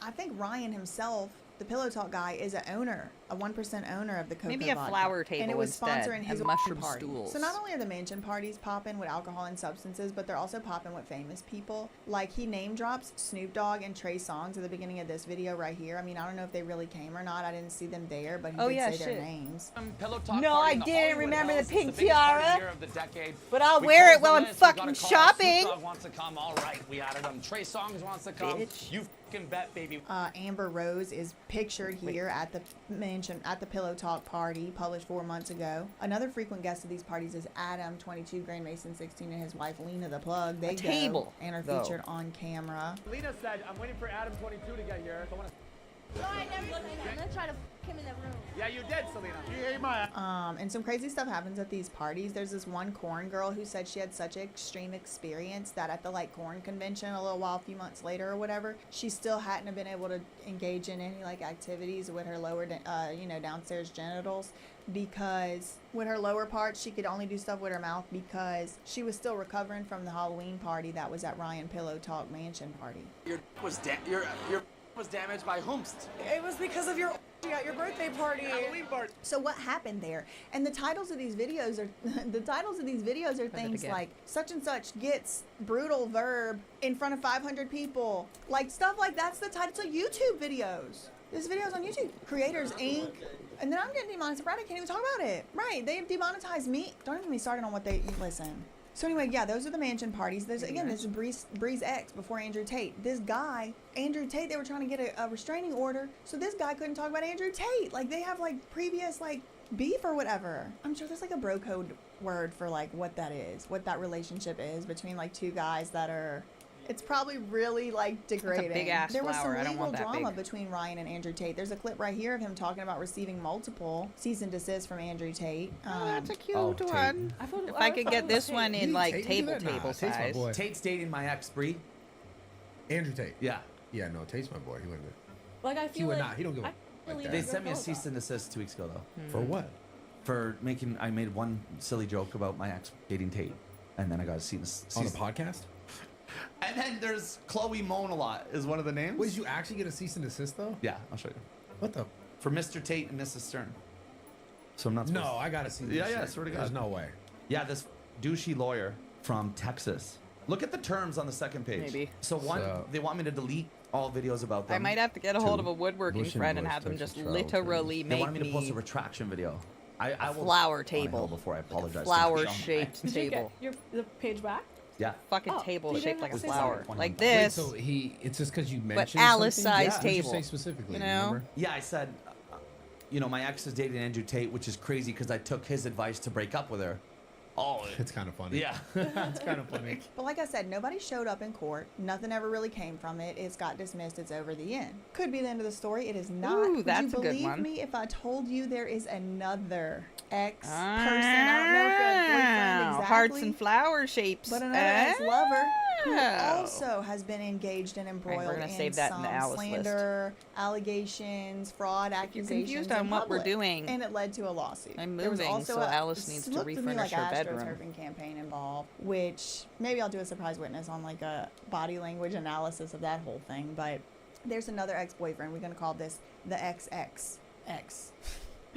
I think Ryan himself, the Pillow Talk guy, is a 1% owner of the Cocoa Maybe a Vodka. flower table and it was instead, sponsoring his and mushroom party. stools. So not only are the mansion parties popping with alcohol and substances, but they're also popping with famous people. Like, he name drops Snoop Dogg and Trey Songz at the beginning of this video right here. I mean, I don't know if they really came or not. I didn't see them there, but he did say their names. Pillow Talk No, party I in the didn't Hollywood remember the Hills. It's pink biggest party tiara. year of the decade. But I'll We wear closed it while the I'm list. We got fucking a call. shopping. Snoop Dogg wants to come. All right, we added him. Trey Songz wants to come. Bitch. You fucking bet, baby. Amber Rose is pictured here at the mansion, at the Pillow Talk party, published 4 months ago. Another frequent guest of these parties is Adam, 22, Grand Mason, 16, and his wife Lena the Plug. They A table, go and are though. featured on camera. Lena said, I'm waiting for Adam 22 to get here. So I wanna... No, I never said that. I'm gonna try to f him in the room. Yeah, you did, Selena. You ate my... And some crazy stuff happens at these parties. There's this one corn girl who said she had such an extreme experience that at the like corn convention a few months later or whatever, she still hadn't been able to engage in any like activities with her lower, downstairs genitals, because with her lower parts she could only do stuff with her mouth because she was still recovering from the Halloween party that was at Ryan Pillow Talk mansion party. Your was damaged by whomst. It was because of your at your birthday party. Halloween party. So what happened there? And the titles of these videos are things again. like such and such gets brutal verb in front of 500 people. Like stuff like that's the title of YouTube videos. This video's on YouTube. Creators Inc. And then I'm getting demonetized. Right, I can't even talk about it. Right, they demonetized me. Don't even get me started on what they listen. So anyway, yeah, those are the mansion parties. There's this is Bree's ex before Andrew Tate. This guy, Andrew Tate, they were trying to get a restraining order, so this guy couldn't talk about Andrew Tate. Like they have like previous like beef or whatever. I'm sure there's like a bro code word for like what that is, what that relationship is between like two guys that are. It's probably really like degrading. big ass There was some flower. I don't legal want that drama big. between Ryan and Andrew Tate. There's a clip right here of him talking about receiving multiple cease and desist from Andrew Tate. That's a cute Tate. one. If I could get this one in like Tate, table Tate's my size. boy. Tate's dating my ex, Bree. Andrew Tate. Yeah. Yeah, no, Tate's my boy. He wouldn't. Like I He feel would like not. He don't give a. I really like They that. sent me a cease and desist 2 weeks ago, though. For what? For I made one silly joke about my ex dating Tate, and then I got a cease. On the podcast? And then there's Chloe Moan a lot is one of the names. Wait, did you actually get a cease and desist though? Yeah, I'll show you. What the? For Mr. Tate and Mrs. Stern. So I'm not supposed No, I gotta see this. Yeah, swear to God. There's no way. Yeah, this douchey lawyer from Texas. Look at the terms on the second page. Maybe. So one, they want me to delete all videos about them. I might have to get a hold of a Two, woodworking Bush and friend and Bush, have them Texas just trial literally they make wanted me to post a me retraction video. I will flower on a hill table. before I apologize. to flower Sean. shaped Did you table. get the page back? Yeah. Fucking Oh, table you shaped didn't like a say flower. something. Like Wait, this. So it's just because you mentioned Alice-sized something? table. What'd you say specifically? You know? Remember? Yeah, I said, my ex is dating Andrew Tate, which is crazy because I took his advice to break up with her. Oh, It's kind of funny. yeah. It's kind of funny. But like I said, nobody showed up in court. Nothing ever really came from it. It's got dismissed. It's over the end. Could be the end of the story. It is not. Ooh, Would that's a you good believe one. me if I told you there is another ex-person? I don't know if you're a boyfriend exactly. Hearts and flower shapes. But another ex-lover who Oh. also has been engaged and embroiled gonna in save that in some the Alice list. slander, allegations, fraud, accusations. confused in on what we're public. doing. And it led to a lawsuit. I'm There was moving, also so a- Alice needs to looked me refurnish like her bedroom. AstroTurfing campaign involved, which maybe I'll do a surprise witness on like a body language analysis of that whole thing. But there's another ex-boyfriend. We're gonna call this the XX.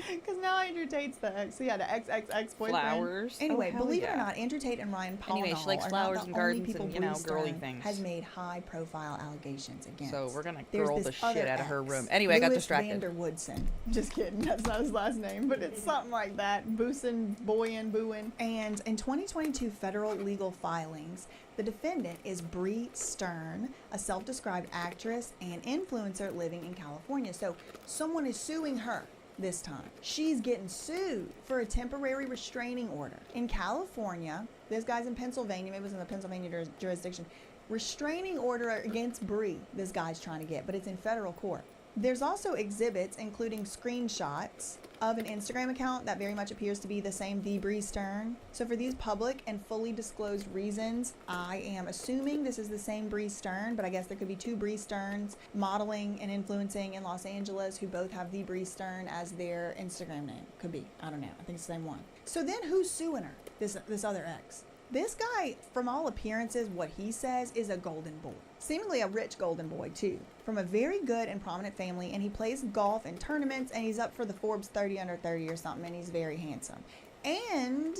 Because now Andrew Tate's the ex. So yeah, the ex-boyfriend. Flowers. Anyway, Oh, hell believe it yeah. or not, Andrew Tate and Ryan Paul Anyway, she likes are flowers not and the only gardens people and, you know, Bree girly Stern things. has made high-profile allegations against. So we're gonna There's girl this the shit other out of her ex, room. Anyway, I got Louis distracted. Vanderwoodson. Just kidding. That's not his last name, but it's something like that. Boosin, Booin. And in 2022 federal legal filings, the defendant is Bree Stern, a self-described actress and influencer living in California. So someone is suing her. This time, she's getting sued for a temporary restraining order. In California, This guy's in Pennsylvania. Maybe it was in the Pennsylvania jurisdiction. Restraining order against Bree, this guy's trying to get, but it's in federal court. There's also exhibits, including screenshots of an Instagram account that very much appears to be the same The Bree Stern. So for these public and fully disclosed reasons, I am assuming this is the same Bree Stern, but I guess there could be two Bree Sterns modeling and influencing in Los Angeles who both have The Bree Stern as their Instagram name. Could be. I don't know. I think it's the same one. So then who's suing her? This other ex. This guy, from all appearances, what he says is a golden boy. Seemingly a rich golden boy, too. From a very good and prominent family, and he plays golf in tournaments, and he's up for the Forbes 30 under 30 or something, and he's very handsome. And,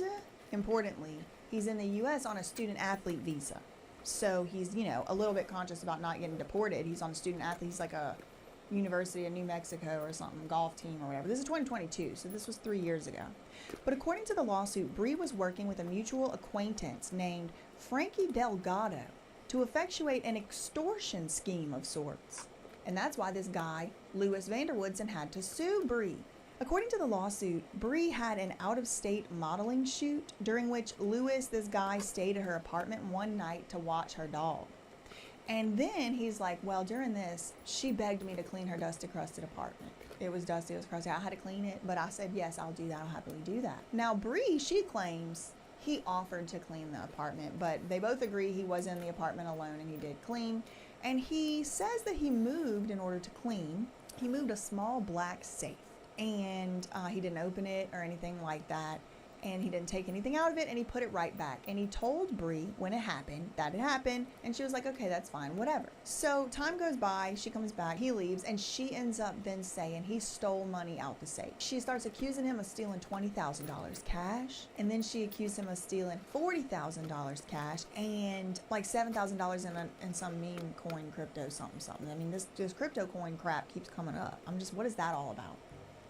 importantly, he's in the U.S. on a student-athlete visa. So he's, you know, a little bit conscious about not getting deported. He's on a student-athlete. He's like a University of New Mexico or something, golf team or whatever. This is 2022, so this was 3 years ago. But according to the lawsuit, Bree was working with a mutual acquaintance named Frankie Delgado to effectuate an extortion scheme of sorts. And that's why this guy, Louis Vanderwoodson, had to sue Bree. According to the lawsuit, Bree had an out-of-state modeling shoot during which Louis, this guy, stayed at her apartment one night to watch her dog. And then he's like, well, during this, she begged me to clean her dusty, crusted apartment. It was dusty, it was crusty. I had to clean it, but I said, yes, I'll do that. I'll happily do that. Now, Bree, she claims he offered to clean the apartment, but they both agree he was in the apartment alone and he did clean. And he says that he moved in order to clean. He moved a small black safe, and he didn't open it or anything like that. And he didn't take anything out of it, and he put it right back. And he told Bree when it happened that it happened, and she was like, okay, that's fine, whatever. So time goes by, she comes back, he leaves, and she ends up then saying he stole money out the safe. She starts accusing him of stealing $20,000 cash, and then she accused him of stealing $40,000 cash and like $7,000 in some meme coin crypto something. I mean, this crypto coin crap keeps coming up. I'm just, what is that all about?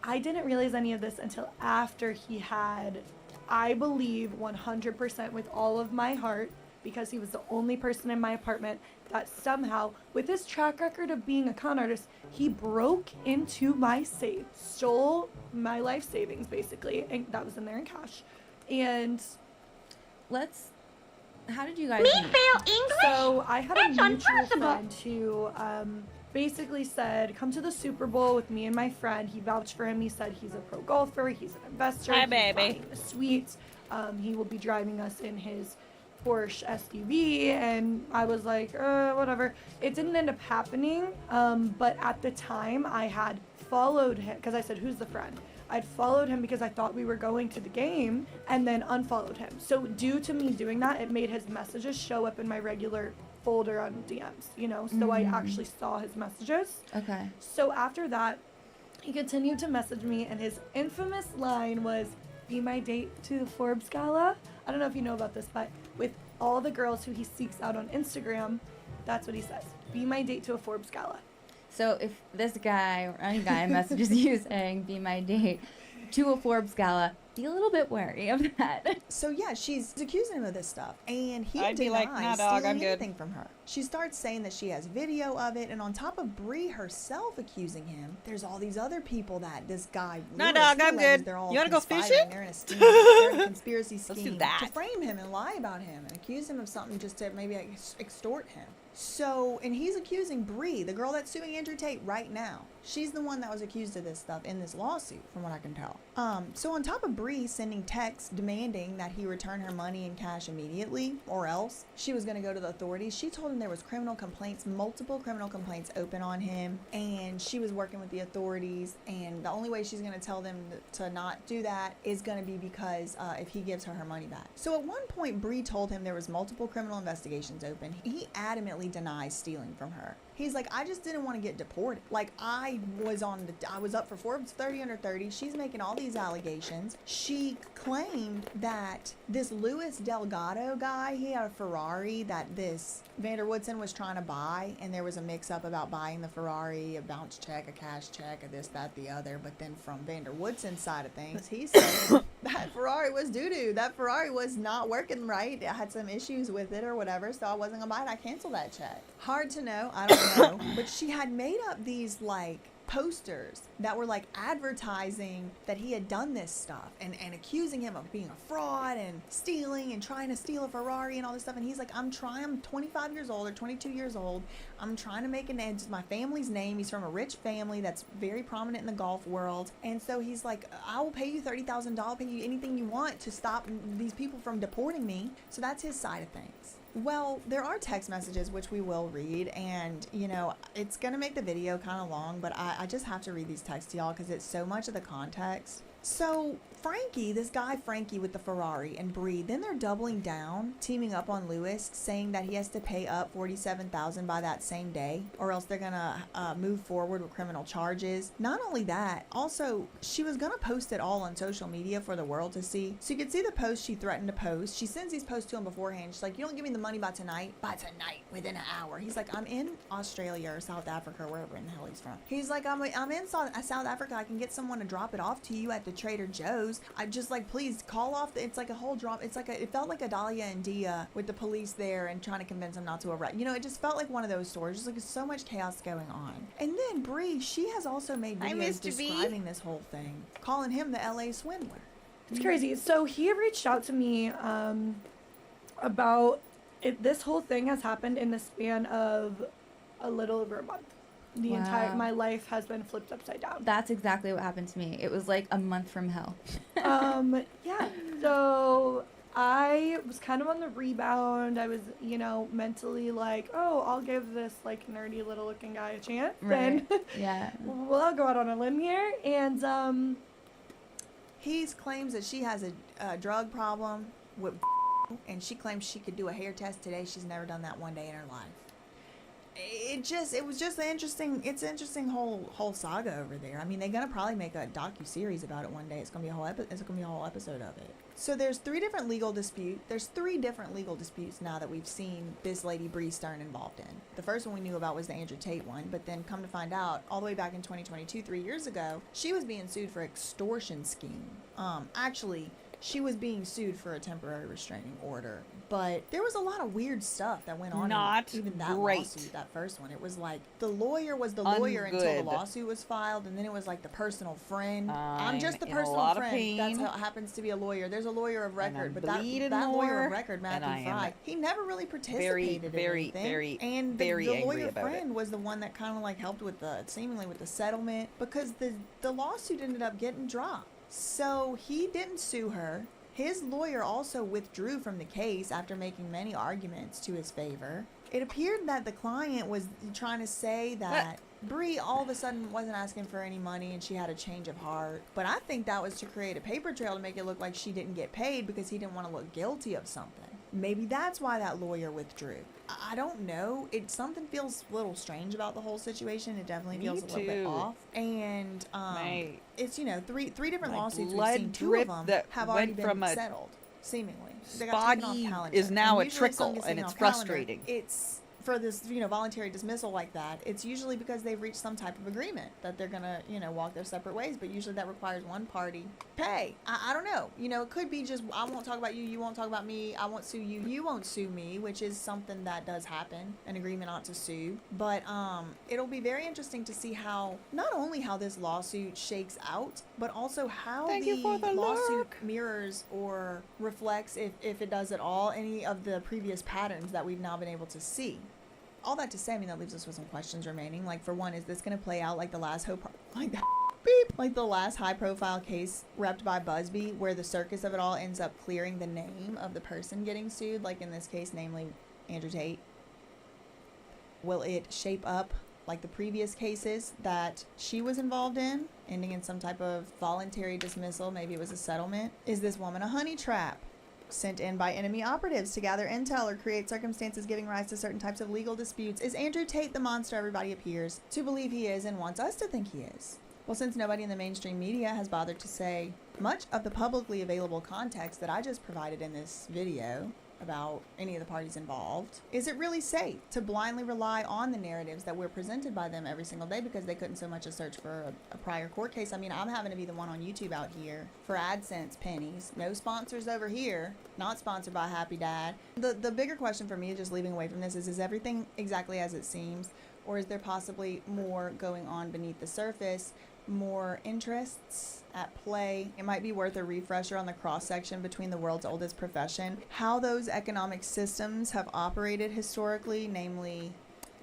I didn't realize any of this until after he had, I believe 100% with all of my heart, because he was the only person in my apartment that somehow, with his track record of being a con artist, he broke into my safe, stole my life savings basically, and that was in there in cash. And how did you guys meet? fail English? So I had a mutual friend who basically said, come to the Super Bowl with me and my friend. He vouched for him. He said he's a pro golfer. He's an investor. Hi, he's baby. buying the suites. He will be driving us in his Porsche SUV. And I was like, whatever. It didn't end up happening. But at the time, I had followed him because I said, who's the friend? I'd followed him because I thought we were going to the game, and then unfollowed him. So due to me doing that, it made his messages show up in my regular folder on DMs, you know, so I actually saw his messages. Okay. So after that, he continued to message me, and his infamous line was, be my date to the Forbes Gala. I don't know if you know about this, but with all the girls who he seeks out on Instagram, that's what he says. Be my date to a Forbes Gala. So if this guy or any guy messages you saying, be my date to a Forbes Gala, be a little bit wary of that. So yeah, she's accusing him of this stuff, and he I'd be denies like, nah, dog, stealing I'm good. anything from her. She starts saying that she has video of it, and on top of Bree herself accusing him, there's all these other people that this guy. Nah, Lewis, dog, he I'm alleges good. they're all You wanna go conspiring. fishing? They're in a scheme. They're in a conspiracy scheme Let's do that. to frame him and lie about him and accuse him of something just to maybe extort him. So, and he's accusing Bree, the girl that's suing Andrew Tate right now. She's the one that was accused of this stuff in this lawsuit, from what I can tell. So on top of Bree sending texts demanding that he return her money in cash immediately, or else she was going to go to the authorities, she told him there was criminal complaints, multiple criminal complaints open on him, and she was working with the authorities, and the only way she's going to tell them to not do that is going to be because if he gives her money back. So at one point, Bree told him there was multiple criminal investigations open. He adamantly denies stealing from her. He's like, I just didn't want to get deported. Like, I was up for Forbes 30 under 30. She's making all these allegations. She claimed that this Louis Delgado guy, he had a Ferrari that this Vanderwoodson was trying to buy, and there was a mix-up about buying the Ferrari, a bounce check, a cash check, a this, that, the other. But then from Vanderwoodson's side of things, he said that Ferrari was doo-doo. That Ferrari was not working right. I had some issues with it or whatever, so I wasn't going to buy it. I canceled that check. Hard to know. I don't know. But she had made up these, like, posters that were like advertising that he had done this stuff and accusing him of being a fraud and stealing and trying to steal a Ferrari and all this stuff. And he's like, I'm 25 years old or 22 years old. I'm trying to make an end. It's my family's name. He's from a rich family that's very prominent in the golf world. And so he's like, I will pay you $30,000, I'll pay you anything you want to stop these people from deporting me. So that's his side of things. Well, there are text messages which we will read, and you know, it's gonna make the video kind of long, but I just have to read these texts to y'all because it's so much of the context. So Frankie, this guy Frankie with the Ferrari, and Bree, then they're doubling down, teaming up on Lewis, saying that he has to pay up $47,000 by that same day, or else they're gonna move forward with criminal charges. Not only that, also she was gonna post it all on social media for the world to see. So you could see the post she threatened to post. She sends these posts to him beforehand. She's like, you don't give me the money by tonight, within an hour. He's like, I'm in Australia or South Africa or wherever in the hell he's from. He's like, I'm in South Africa. I can get someone to drop it off to you at the Trader Joe's. I just like, please call off it's like a whole drop. It's like it felt like a Dahlia and Dia with the police there and trying to convince them not to arrest. You know, it just felt like one of those stories. Just like so much chaos going on. And then Bree, she has also made videos describing this whole thing, calling him the LA swindler. It's crazy. So he reached out to me about it. This whole thing has happened in the span of a little over a month. The entire, my life has been flipped upside down. That's exactly what happened to me. It was like a month from hell. Yeah, so I was kind of on the rebound. I was, you know, mentally like, oh, I'll give this like nerdy little looking guy a chance. Right. And Yeah. well, I'll go out on a limb here. And he claims that she has a drug problem with, and she claims she could do a hair test today. She's never done that one day in her life. It was just an interesting whole saga over there. I mean, they're gonna probably make a docu-series about it one day. It's gonna be a whole episode of it. So there's three different legal disputes now that we've seen this lady Bree Stern involved in. The first one we knew about was the Andrew Tate one, but then come to find out, all the way back in 2022, 3 years ago, she was being sued for extortion scheme. Actually, she was being sued for a temporary restraining order, but there was a lot of weird stuff that went on. Not in even that great. lawsuit, that first one. It was like the lawyer was the lawyer until the Ungood. lawsuit was filed, and then it was like the personal friend. I'm just the in a personal lot of friend. pain. That's how it happens to be a lawyer. There's a lawyer of record, I'm but that bleeding lawyer more, of record, and I Matthew am Fry, he never really participated in anything. And the angry lawyer about friend it. was the one that kind of like helped with seemingly with the settlement, because the lawsuit ended up getting dropped. So he didn't sue her. His lawyer also withdrew from the case after making many arguments to his favor. It appeared that the client was trying to say that Bree all of a sudden wasn't asking for any money and she had a change of heart. But I think that was to create a paper trail to make it look like she didn't get paid because he didn't want to look guilty of something. Maybe that's why that lawyer withdrew. I don't know. Something feels a little strange about the whole situation. It definitely Me feels a little bit too. off. And it's, you know, three different my lawsuits. We've blood seen two drip of them that have already went been from a settled, seemingly. They got taken off spotty calendar. is now And a usually if trickle, someone gets and taken it's off calendar, frustrating. It's for this, you know, voluntary dismissal like that. It's usually because they've reached some type of agreement that they're gonna, you know, walk their separate ways. But usually that requires one party pay. I don't know. You know, it could be just I won't talk about you, you won't talk about me. I won't sue you, you won't sue me, which is something that does happen. An agreement not to sue. But it'll be very interesting to see how not only how this lawsuit shakes out, but also how the lawsuit mirrors or reflects, if it does at all, any of the previous patterns that we've now been able to see. All that to say, I mean, that leaves us with some questions remaining. Like, for one, is this going to play out like the last the last high-profile case repped by Busby, where the circus of it all ends up clearing the name of the person getting sued, like in this case, namely Andrew Tate? Will it shape up like the previous cases that she was involved in, ending in some type of voluntary dismissal? Maybe it was a settlement. Is this woman a honey trap, sent in by enemy operatives to gather intel or create circumstances giving rise to certain types of legal disputes? Is Andrew Tate the monster everybody appears to believe he is and wants us to think he is? Well, since nobody in the mainstream media has bothered to say much of the publicly available context that I just provided in this video about any of the parties involved, is it really safe to blindly rely on the narratives that were presented by them every single day because they couldn't so much as search for a prior court case? I mean, I'm having to be the one on YouTube out here for AdSense pennies. No sponsors over here. Not sponsored by Happy Dad. The bigger question for me, just leaving away from this, is everything exactly as it seems? Or is there possibly more going on beneath the surface? More interests at play? It might be worth a refresher on the cross-section between the world's oldest profession, how those economic systems have operated historically, namely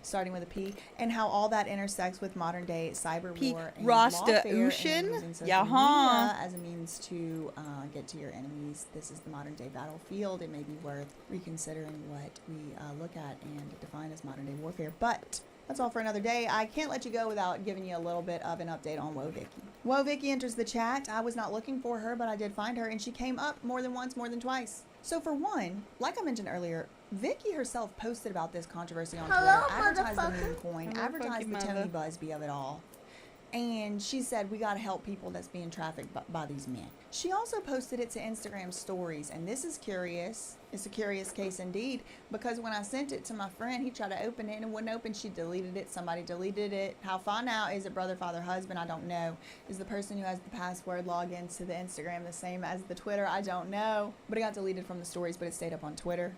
starting with a P, and how all that intersects with modern day cyber war and Rasta lawfare Ocean? and using social Yaha. media as a means to get to your enemies. This is the modern day battlefield. It may be worth reconsidering what we look at and define as modern day warfare, but that's all for another day. I can't let you go without giving you a little bit of an update on Woe Vicky. Woe Vicky enters the chat. I was not looking for her, but I did find her, and she came up more than once, more than twice. So for one, like I mentioned earlier, Vicky herself posted about this controversy on Twitter, advertised the meme coin, advertised the Tony Busby of it all. And she said, we got to help people that's being trafficked by these men. She also posted it to Instagram stories, and this is curious. It's a curious case indeed, because when I sent it to my friend, he tried to open it and it wouldn't open. She deleted it. Somebody deleted it. How far now? Is it brother, father, husband? I don't know. Is the person who has the password login to the Instagram the same as the Twitter? I don't know. But it got deleted from the stories, but it stayed up on Twitter.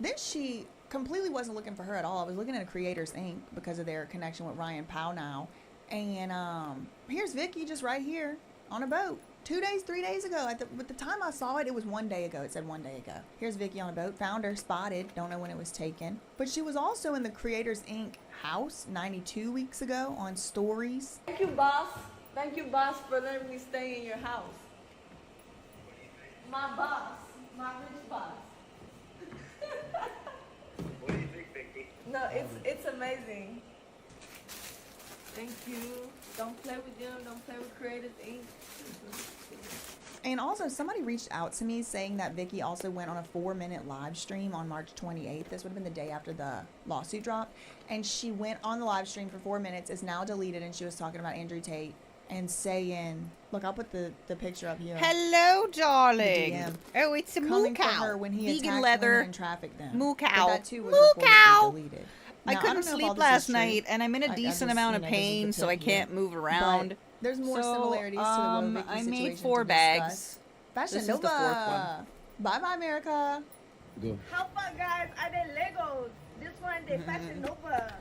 Then she completely wasn't looking for her at all. I was looking at a Creators Inc. because of their connection with Ryan Pownall. And here's Vicky just right here on a boat. 2 days, 3 days ago. With the time I saw it, it was 1 day ago. It said 1 day ago. Here's Vicky on a boat. Found her, spotted. Don't know when it was taken. But she was also in the Creators Inc. house 92 weeks ago on stories. Thank you, boss. Thank you, boss, for letting me stay in your house. My boss. My rich boss. What do you think, Vicky? No, it's amazing. Thank you. Don't play with them. Don't play with Creators Inc. And also, somebody reached out to me saying that Vicky also went on a 4-minute live stream on March 28th. This would have been the day after the lawsuit dropped. And she went on the live stream for 4 minutes. It's now deleted, and she was talking about Andrew Tate and saying, look, I'll put the picture up here. Hello, darling. DM. Oh, it's a moo Coming for cow. her when he Vegan attacked leather. women and trafficked them. Moo But cow. that too was Moo cow. reportedly deleted. I Now, couldn't don't know if all sleep this is last true. night, and I'm in a I decent just, amount of this is the pain, so I tip here. can't move around. But there's more So, similarities to the Woe Vicky I situation made 4 to bags. discuss. Fashion This is the Nova. 4th one. Bye-bye, America. Go. How far, guys? I did Legos. This one, they Fashion Nova.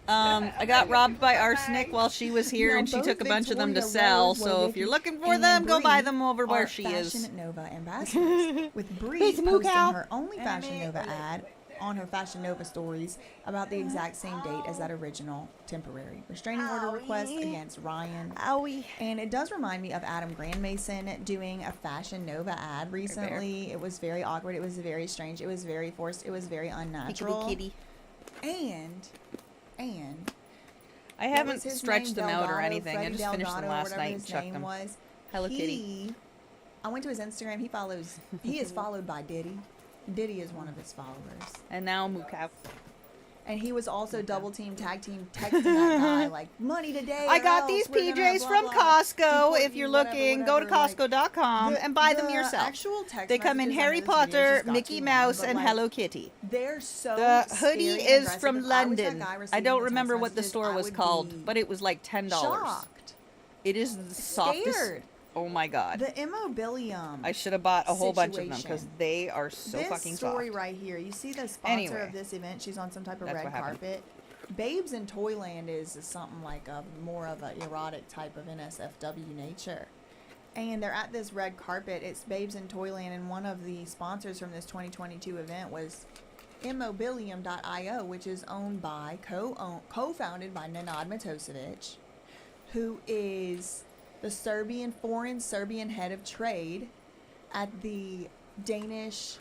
I got robbed by arsenic while she was here, Now, and she both took a bunch of them to Victoria sell. Rose, So Woe if you're Vicky, looking for and them, go buy Bree them over where are she Fashion is. Nova ambassadors, with Bree It's a moo posting cow. her only Fashion Nova ad on her Fashion Nova stories about the exact same date as that original temporary restraining order request against Ryan. Owie. And it does remind me of Adam Grandmason doing a Fashion Nova ad recently. It was very awkward. It was very strange. It was very forced. It was very unnatural. Kitty. And I what haven't was his stretched name? them out or Delgado, anything. I Freddie just finished them Delgado, last whatever night his and chucked name them. was. Hello Kitty. I went to his Instagram. He is followed by Diddy. Diddy is one of his followers. And now moo cow. And he was also double team, tag team, texting that guy like, money today. I or got else these we're gonna PJs blah, from blah, Costco. deport If you, you're whatever, looking, go to whatever, like, Costco.com and buy them the yourself. actual text They come in messages Harry under this video Potter, just got Mickey too Mouse, long, and but, like, Hello Kitty. They're so The hoodie scary and is aggressive. from If I was that London. guy I receiving don't the remember text what the messages, store I was would called, be but it was like $10. shocked. It is the softest. Scared. Oh my god. The immobilium. I should have bought a whole bunch of them because situation. they are so this fucking story soft. right here. You see the sponsor Anyway. of this event? She's on some type of That's red what happened. carpet. Babes in Toyland is something like a more of an erotic type of NSFW nature. And they're at this red carpet. It's Babes in Toyland, and one of the sponsors from this 2022 event was Immobilium.io, which is owned by, co-founded by Nenad Matosevic, who is the foreign Serbian head of trade at the Danish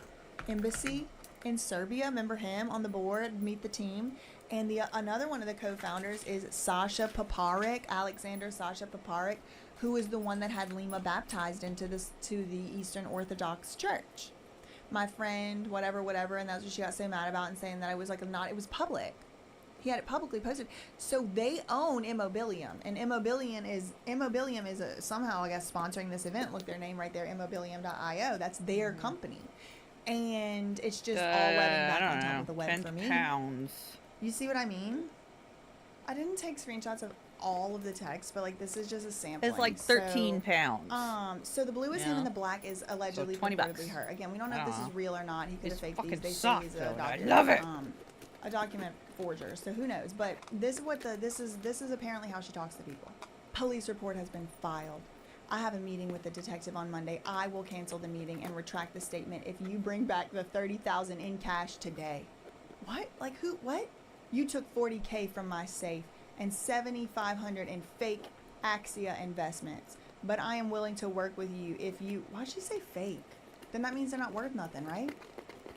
embassy in Serbia. Remember him on the board? Meet the team. And the another one of the co-founders is Sasha Paparik, Alexander Sasha Paparik, who is the one that had Lima baptized to the Eastern Orthodox Church. My friend, whatever, and that's what she got so mad about and saying that it was like it was public. He had it publicly posted. So they own Immobilium, and Immobilium is somehow, I guess, sponsoring this event. Look, their name right there, Immobilium.io. That's their company, and it's just all webbing back on top of the web for me. £10. You see what I mean? I didn't take screenshots of all of the text, but like this is just a sample. It's like 13 pounds. So the blue is him Yeah. and the black is allegedly $20 reportedly her. Again, we don't know if this is real or not. He could have faked these. They say soft, he's a though, and I document. love it. A document forgers, so who knows? But this is apparently how she talks to people. Police report has been filed. I have a meeting with the detective on Monday. I will cancel the meeting and retract the statement if you bring back the $30,000 in cash today. What? Like who? What? You took $40K from my safe and $7,500 in fake Axia investments. But I am willing to work with you if you... Why'd she say fake? Then that means they're not worth nothing, right?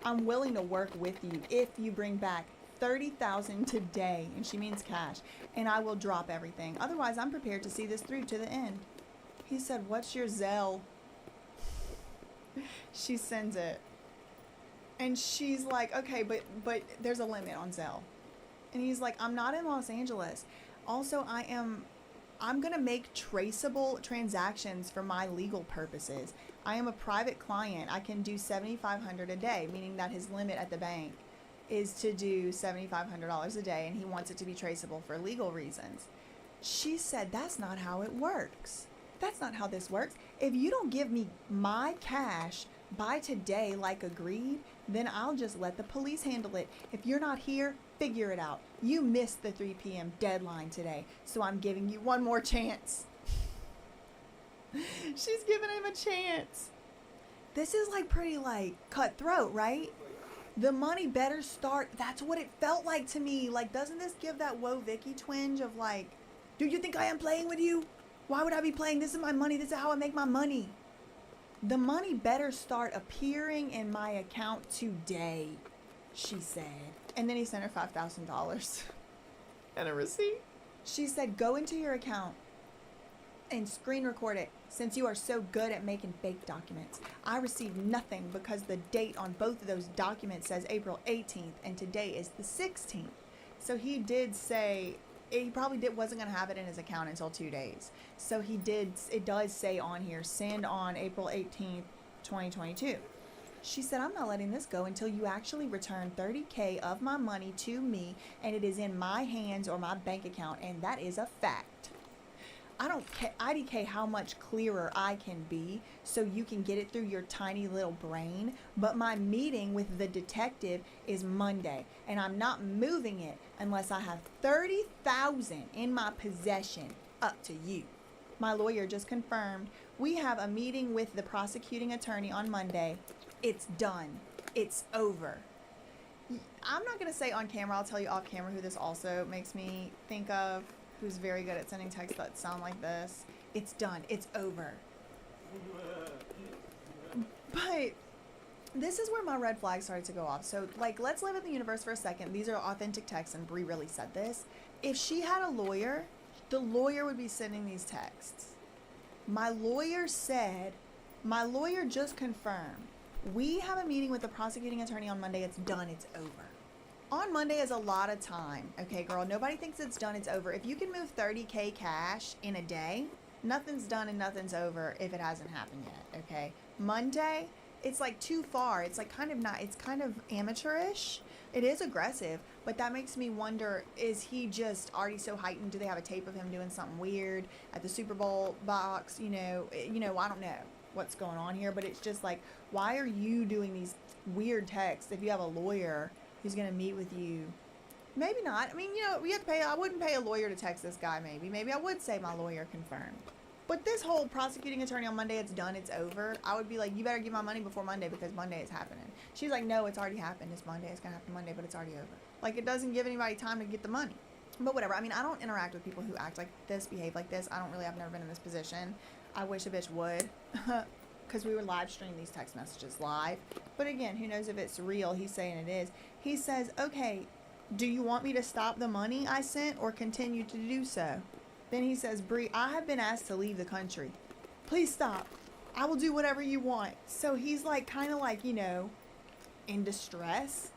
I'm willing to work with you if you bring back $30,000 today, and she means cash, and I will drop everything. Otherwise, I'm prepared to see this through to the end. He said, what's your Zelle? She sends it. And she's like, okay, but there's a limit on Zelle. And he's like, I'm not in Los Angeles. Also, I'm going to make traceable transactions for my legal purposes. I am a private client. I can do $7,500 a day, meaning that his limit at the bank is to do $7,500 a day, and he wants it to be traceable for legal reasons. She said, that's not how it works. That's not how this works. If you don't give me my cash by today like agreed, then I'll just let the police handle it. If you're not here, figure it out. You missed the 3 p.m. deadline today, so I'm giving you one more chance. She's giving him a chance. This is like pretty like cutthroat, right? The money better start. That's what it felt like to me. Like, doesn't this give that Whoa Vicky twinge of like, do you think I am playing with you? Why would I be playing? This is my money. This is how I make my money. The money better start appearing in my account today, she said. And then he sent her $5,000 and a receipt. She said, go into your account and screen record it since you are so good at making fake documents. I received nothing because the date on both of those documents says April 18th and today is the 16th. So he did say he probably wasn't going to have it in his account until 2 days. So it does say on here, send on April 18th, 2022. She said, I'm not letting this go until you actually return $30K of my money to me and it is in my hands or my bank account, and that is a fact. I don't IDK how much clearer I can be so you can get it through your tiny little brain, but my meeting with the detective is Monday, and I'm not moving it unless I have $30,000 in my possession. Up to you. My lawyer just confirmed we have a meeting with the prosecuting attorney on Monday. It's done. It's over. I'm not going to say on camera. I'll tell you off camera who this also makes me think of, who's very good at sending texts that sound like this. It's done. It's over. But this is where my red flag started to go off. So, like, let's live in the universe for a second. These are authentic texts, and Brie really said this. If she had a lawyer, the lawyer would be sending these texts. My lawyer just confirmed, we have a meeting with the prosecuting attorney on Monday. It's done. It's over. On Monday is a lot of time. Okay, girl, nobody thinks it's done. It's over. If you can move $30K cash in a day, nothing's done and nothing's over if it hasn't happened yet. Okay, Monday, it's like too far. It's like it's kind of amateurish. It is aggressive, but that makes me wonder, is he just already so heightened? Do they have a tape of him doing something weird at the Super Bowl box? I don't know what's going on here, but it's just like, why are you doing these weird texts if you have a lawyer who's going to meet with you? Maybe not. I mean, we have to pay. I wouldn't pay a lawyer to text this guy. Maybe I would say my lawyer confirmed. But this whole prosecuting attorney on Monday, it's done, it's over. I would be like, you better give my money before Monday because Monday is happening. She's like, no, it's already happened. It's Monday. It's going to happen Monday, but it's already over. Like, it doesn't give anybody time to get the money. But whatever. I mean, I don't interact with people who act like this, behave like this. I've never been in this position. I wish a bitch would. Because we would live stream these text messages live. But again, who knows if it's real? He's saying it is. He says, okay, do you want me to stop the money I sent or continue to do so? Then he says, Brie, I have been asked to leave the country. Please stop. I will do whatever you want. So he's like, kind of like, in distress.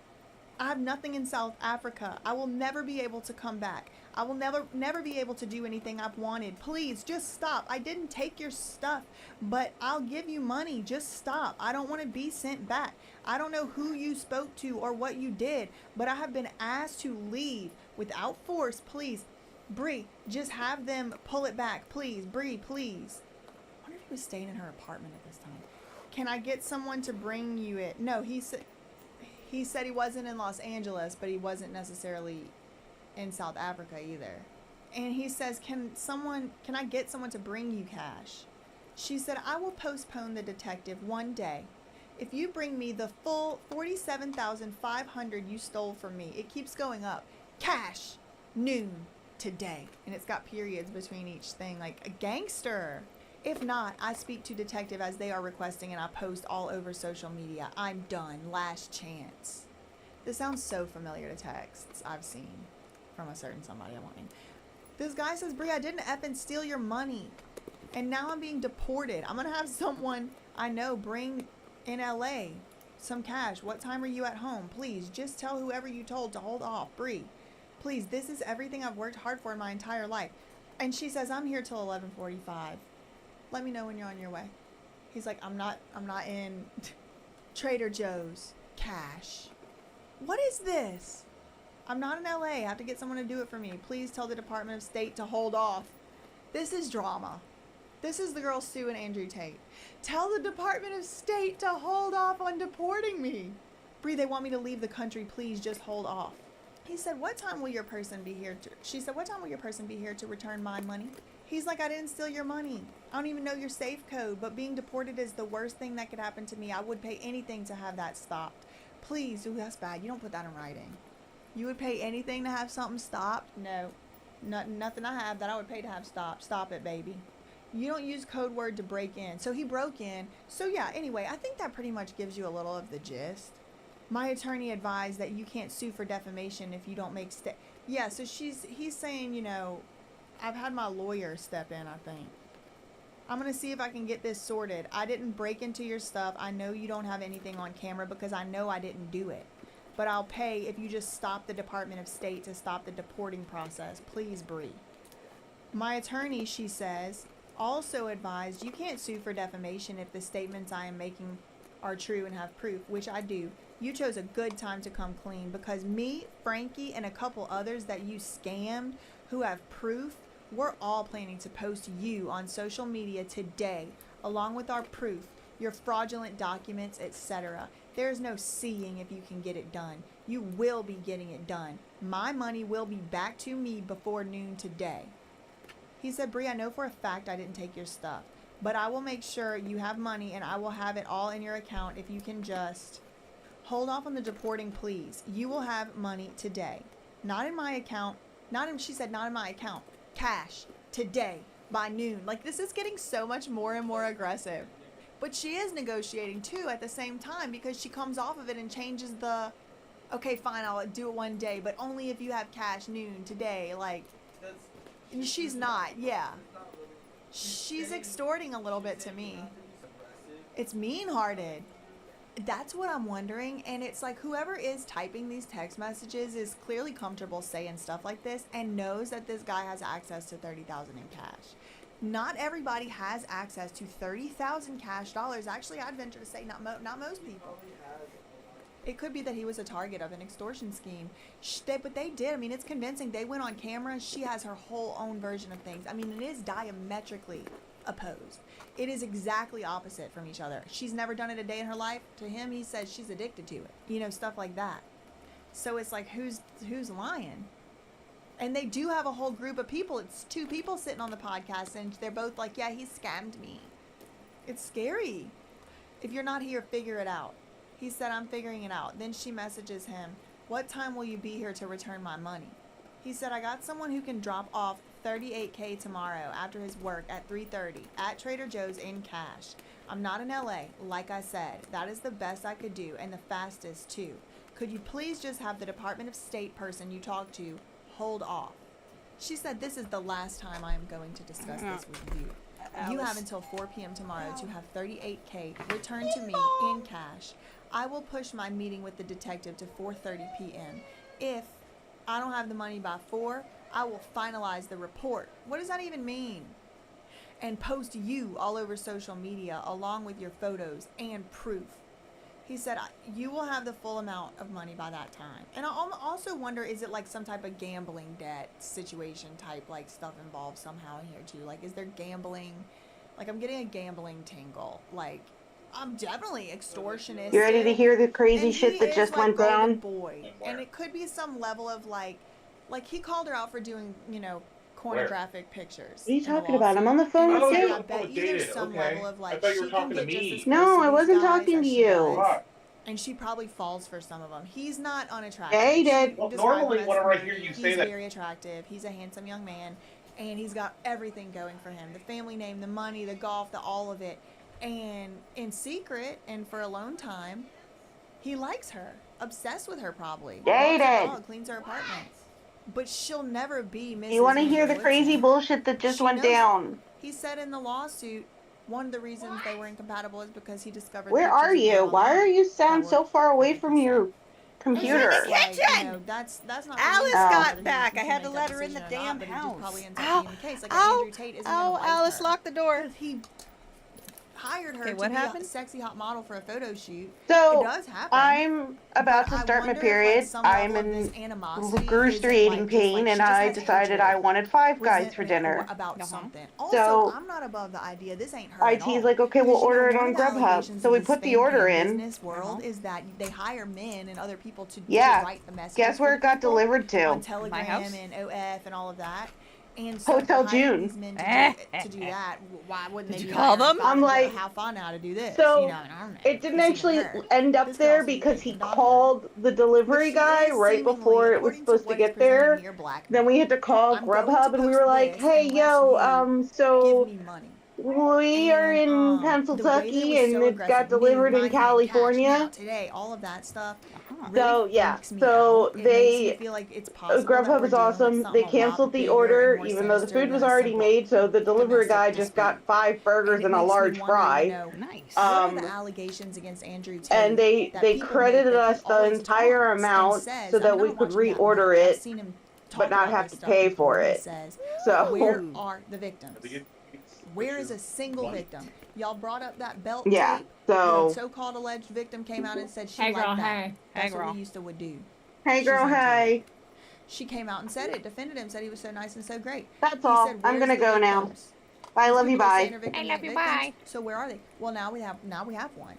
I have nothing in South Africa. I will never be able to come back. I will never be able to do anything I've wanted. Please, just stop. I didn't take your stuff, but I'll give you money. Just stop. I don't want to be sent back. I don't know who you spoke to or what you did, but I have been asked to leave without force. Please, Brie, just have them pull it back. Please, Brie, please. I wonder if he was staying in her apartment at this time. Can I get someone to bring you it? No, he He said he wasn't in Los Angeles, but he wasn't necessarily in South Africa either. And he says, can I get someone to bring you cash? She said, I will postpone the detective one day. If you bring me the full $47,500 you stole from me, it keeps going up. Cash, noon, today. And it's got periods between each thing, like a gangster. If not, I speak to detective as they are requesting and I post all over social media. I'm done. Last chance. This sounds so familiar to texts I've seen from a certain somebody I won't name. This guy says, Brie, I didn't effing steal your money. And now I'm being deported. I'm going to have someone I know bring in LA some cash. What time are you at home? Please, just tell whoever you told to hold off. Brie, please, this is everything I've worked hard for in my entire life. And she says, I'm here till 11:45. Let me know when you're on your way. He's like, I'm not in Trader Joe's. Cash. What is this? I'm not in LA. I have to get someone to do it for me. Please tell the Department of State to hold off. This is drama. This is the girl Sue and Andrew Tate. Tell the Department of State to hold off on deporting me. Bree, they want me to leave the country. Please just hold off. He said, what time will your person be here to... She said, what time will your person be here to return my money? He's like, I didn't steal your money. I don't even know your safe code, but being deported is the worst thing that could happen to me. I would pay anything to have that stopped. Please, ooh, that's bad. You don't put that in writing. You would pay anything to have something stopped? No. Nothing I have that I would pay to have stopped. Stop it, baby. You don't use code word to break in. So he broke in. So yeah, anyway, I think that pretty much gives you a little of the gist. My attorney advised that you can't sue for defamation if you don't make yeah, so he's saying, you know, I've had my lawyer step in, I think. I'm going to see if I can get this sorted. I didn't break into your stuff. I know you don't have anything on camera because I know I didn't do it. But I'll pay if you just stop the Department of State to stop the deporting process. Please, Bree. My attorney, she says, also advised you can't sue for defamation if the statements I am making are true and have proof, which I do. You chose a good time to come clean because me, Frankie, and a couple others that you scammed who have proof, we're all planning to post you on social media today, along with our proof, your fraudulent documents, etc. There's no seeing if you can get it done. You will be getting it done. My money will be back to me before noon today. He said, Bree, I know for a fact I didn't take your stuff, but I will make sure you have money and I will have it all in your account if you can just hold off on the deporting, please. You will have money today. Not in my account. She said, not in my account. Cash. Today. By noon. Like, this is getting so much more and more aggressive. But she is negotiating, too, at the same time, because she comes off of it and changes the, okay, fine, I'll do it one day, but only if you have cash noon today. Like, she's not, yeah. She's extorting a little bit to me. It's mean-hearted. That's what I'm wondering, and it's like whoever is typing these text messages is clearly comfortable saying stuff like this and knows that this guy has access to $30,000 in cash. Not everybody has access to $30,000 cash dollars. Actually, I'd venture to say not most people. It could be that he was a target of an extortion scheme. But they did. I mean, it's convincing. They went on camera. She has her whole own version of things. I mean, it is diametrically opposed. It is exactly opposite from each other. She's never done it a day in her life. To him, he says she's addicted to it. You know, stuff like that. So it's like, who's lying? And they do have a whole group of people. It's 2 people sitting on the podcast, and they're both like, yeah, he scammed me. It's scary. If you're not here, figure it out. He said, I'm figuring it out. Then she messages him, what time will you be here to return my money? He said, I got someone who can drop off $38K tomorrow after his work at 3:30 at Trader Joe's in cash. I'm not in LA, like I said. That is the best I could do and the fastest too. Could you please just have the Department of State person you talk to hold off? She said, this is the last time I am going to discuss this with you. You have until 4 p.m. tomorrow to have $38K returned to me in cash. I will push my meeting with the detective to 4:30 p.m. If I don't have the money by 4, I will finalize the report. What does that even mean? And post you all over social media along with your photos and proof. He said, you will have the full amount of money by that time. And I also wonder, is it like some type of gambling debt situation type, like stuff involved somehow in here too? Like, is there gambling? Like, I'm getting a gambling tingle. Like, I'm definitely extortionist. You ready to hear the crazy and shit he that is, just like, went golden down? boy, and it could be some level of like he called her out for doing, pornographic pictures. What are you in a talking about? I'm on the lawsuit, phone and with he's like, you. I bet you there's some level of like I thought you were she can talking to get just me. as close No, to I these wasn't guys talking as to she you. does. And she probably falls for some of them. He's not unattractive. Yeah, he did. She Well, described normally him as whenever I nerdy. hear you He's say that- very attractive. He's a handsome young man, and he's got everything going for him: the family name, the money, the golf, all of it. And in secret, and for a long time, he likes her, obsessed with her probably. Yeah, he Loves her did. dog, cleans her apartment. But she'll never be Mrs. Do you want to Ninja hear the crazy Woodson. bullshit that just She went knows it. down? He said in the lawsuit, one of the reasons they were incompatible is because he discovered Where pictures are of her you? Why online are you sound that so were far away from your computer? like, that's not for me Alice to know got whether he back. I can had to make let that her in the decision or damn not, but it house. just probably ends up Ow. being the case. Like Ow. Andrew Tate isn't Oh, gonna like Alice, her. lock the door. He hired her Okay, to what be happened? a sexy hot model for a photo shoot. So, it does happen. I'm about to I start my wonder if, period. some I'm level of in this animosity excruciating isn't, pain, and I decided I wanted Five Guys for resentment dinner. about something. Also, So, I'm not above the idea. This ain't her at all. IT's like, okay, we'll Because, order it one on of the Grubhub. allegations So of we this put the fame order cam in. business world is that they hire men and other people to Yeah. write the messages. Guess where for it got people delivered to? on My Telegram house. and OF and all of that. And so Hotel for hiring June. these men to do that, why wouldn't Did they you be call hiring them? five I'm like, how fun now to do this? So, you know, and I don't know. it didn't It's actually even her. end up This there girl's an because he Ethan doctor. called the delivery But she guy is right seemingly, before it was according to supposed to what is get there. presented here, black. Then we had to call I'm going to Grubhub and we post were like, this hey, unless yo, you so give me money. we are in The way that Pennsylvania was and so it got aggressive, delivered in me, 9 hand cash, California. now, today, all of that stuff really So, yeah, freaks me so out. It makes they, me feel like it's possible that Grubhub we're is dealing with awesome. something They a lot canceled the bigger order, and more even though the sinister food was than a already simple made, so the delivery guy just got 5 burgers it and a makes me large wonder, fry. what are the allegations against Andrew Tate And they that they people credited make that us he the always entire taunts and amount says, so I that mean, I we don't could watch him that reorder much. I've it, seen him but talk not about have this to stuff pay before. for He it. says, So where are the victims? Where is a single victim? Y'all brought up that belt Yeah, tape. so- The so-called alleged victim came out and said she Hey, liked girl, that. hey. That's Hey, what girl. we used to would do. Hey She's girl, into hey. it. She came out and said it, defended him, said he was so nice and so great. That's He all. said, I'm "Where's gonna the go now. victims?" Bye, These love you, people are saying bye. they're victims, I love they're you, victims. bye. So where are they? Well, now we have one.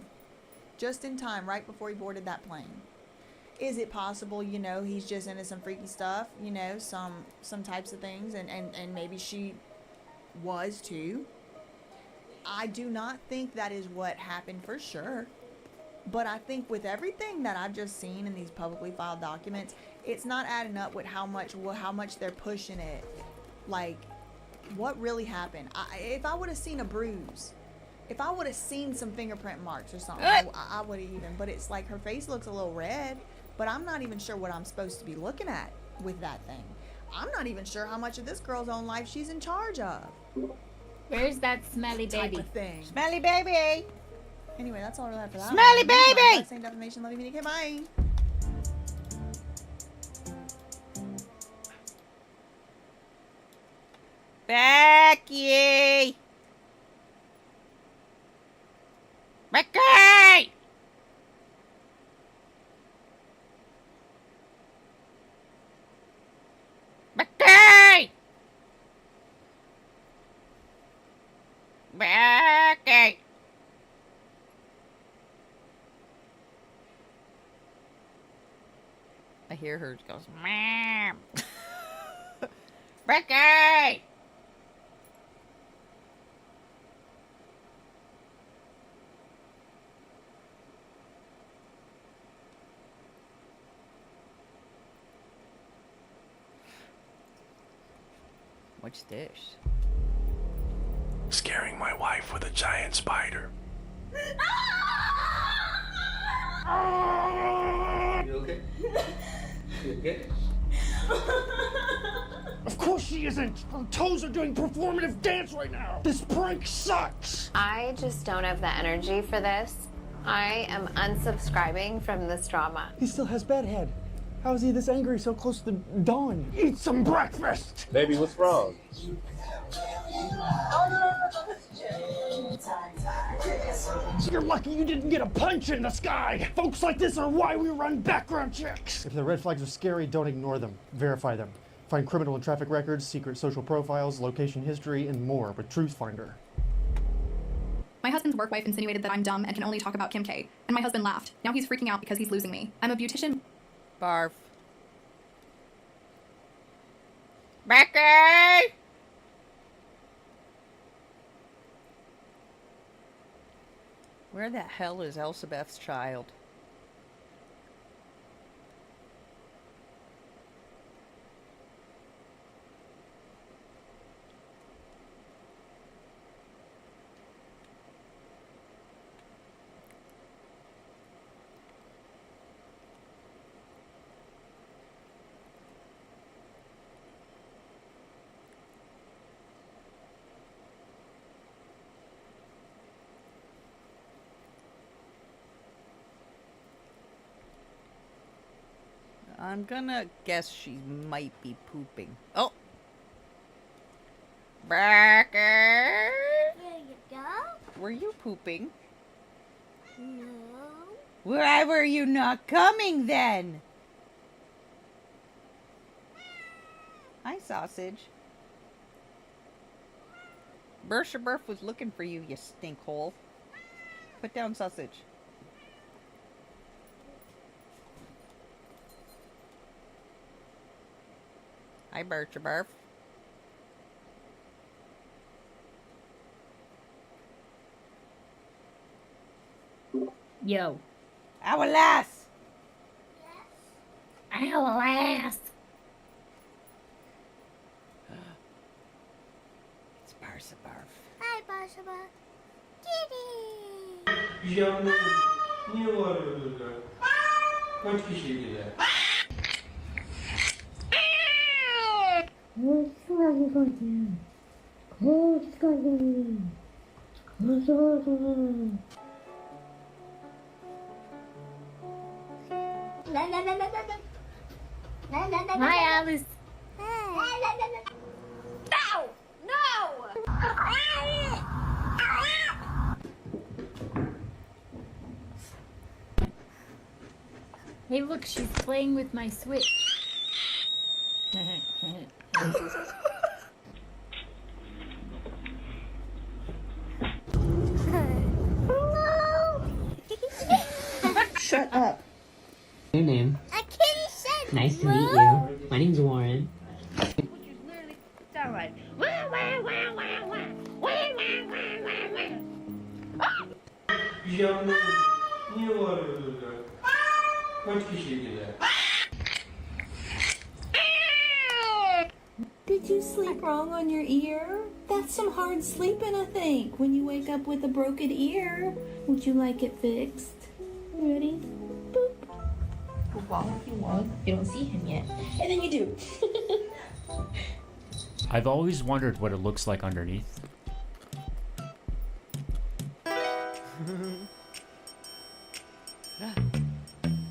Just in time, right before he boarded that plane. Is it possible, he's just into some freaky stuff, some types of things, and maybe she was too? I do not think that is what happened for sure. But I think with everything that I've just seen in these publicly filed documents, it's not adding up with how much they're pushing it. Like, what really happened? If I would have seen a bruise, if I would have seen some fingerprint marks or something, I would have even. But it's like her face looks a little red, but I'm not even sure what I'm supposed to be looking at with that thing. I'm not even sure how much of this girl's own life she's in charge of. Where's that smelly Type baby? of thing. Smelly baby. Anyway, that's all I have for that. Smelly one. Meantime, baby! That's Saint Defamation. Love you, Minnie. Okay, bye. Becky! Becky! Becky! Becky! I hear her goes, ma'am. Becky! What's this? Scaring my wife with a giant spider. You okay? You okay? Of course she isn't! Her toes are doing performative dance right now! This prank sucks! I just don't have the energy for this. I am unsubscribing from this drama. He still has bedhead. How is he this angry so close to dawn? Eat some breakfast! Baby, what's wrong? You're lucky you didn't get a punch in the sky! Folks like this are why we run background checks! If the red flags are scary, don't ignore them. Verify them. Find criminal and traffic records, secret social profiles, location history, and more with TruthFinder. My husband's work wife insinuated that I'm dumb and can only talk about Kim K. And my husband laughed. Now he's freaking out because he's losing me. I'm a beautician. Barf. Becky! Where the hell is Elsabeth's child? I'm gonna guess she might be pooping. Oh! Becky! There you go. Were you pooping? No. Why were you not coming then? Hi, sausage. Bersha Burf was looking for you, you stinkhole. Put down sausage. Hi, Bersha Burf. Yo. Our lass! Our lass! It's Bersha Burf. Hi, Bashaba. Kitty! Canım niye bağırıyorsunuz? Kaç kişiydiler? Hi, Alice. No! No! Hey, look, she's playing with my Switch. Shut up. Your name? A kitty said Nice to meet you. My name's Warren. Sound like. Canım niye bağırıyorsunuz? Kaç kişiydiler? Did you sleep wrong on your ear? That's some hard sleeping, I think. When you wake up with a broken ear, would you like it fixed? Ready? Boop. Walk if you want. You don't see him yet. And then you do. I've always wondered what it looks like underneath.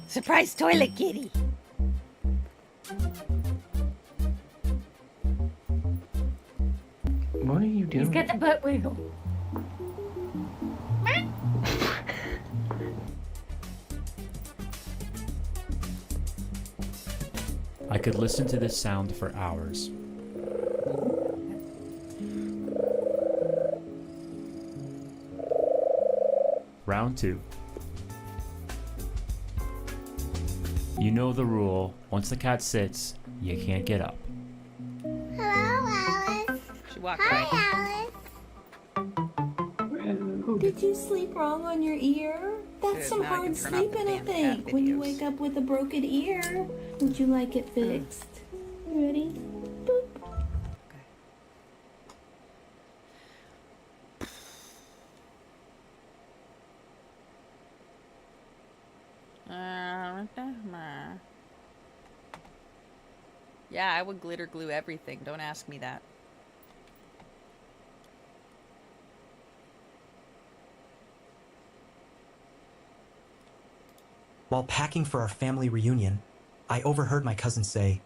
Surprise toilet kitty! What are you doing? He's got the butt wiggle. I could listen to this sound for hours. Round 2. You know the rule. Once the cat sits, you can't get up. Hello, Alice. She walked Hi, away. Did you sleep wrong on your ear? That's Good, some now I hard can turn off the sleeping, I damn cat think. When you videos. wake up with a broken ear, would you like it fixed? Ready? Boop. Yeah, I would glitter glue everything. Don't ask me that. While packing for our family reunion, I overheard my cousin say,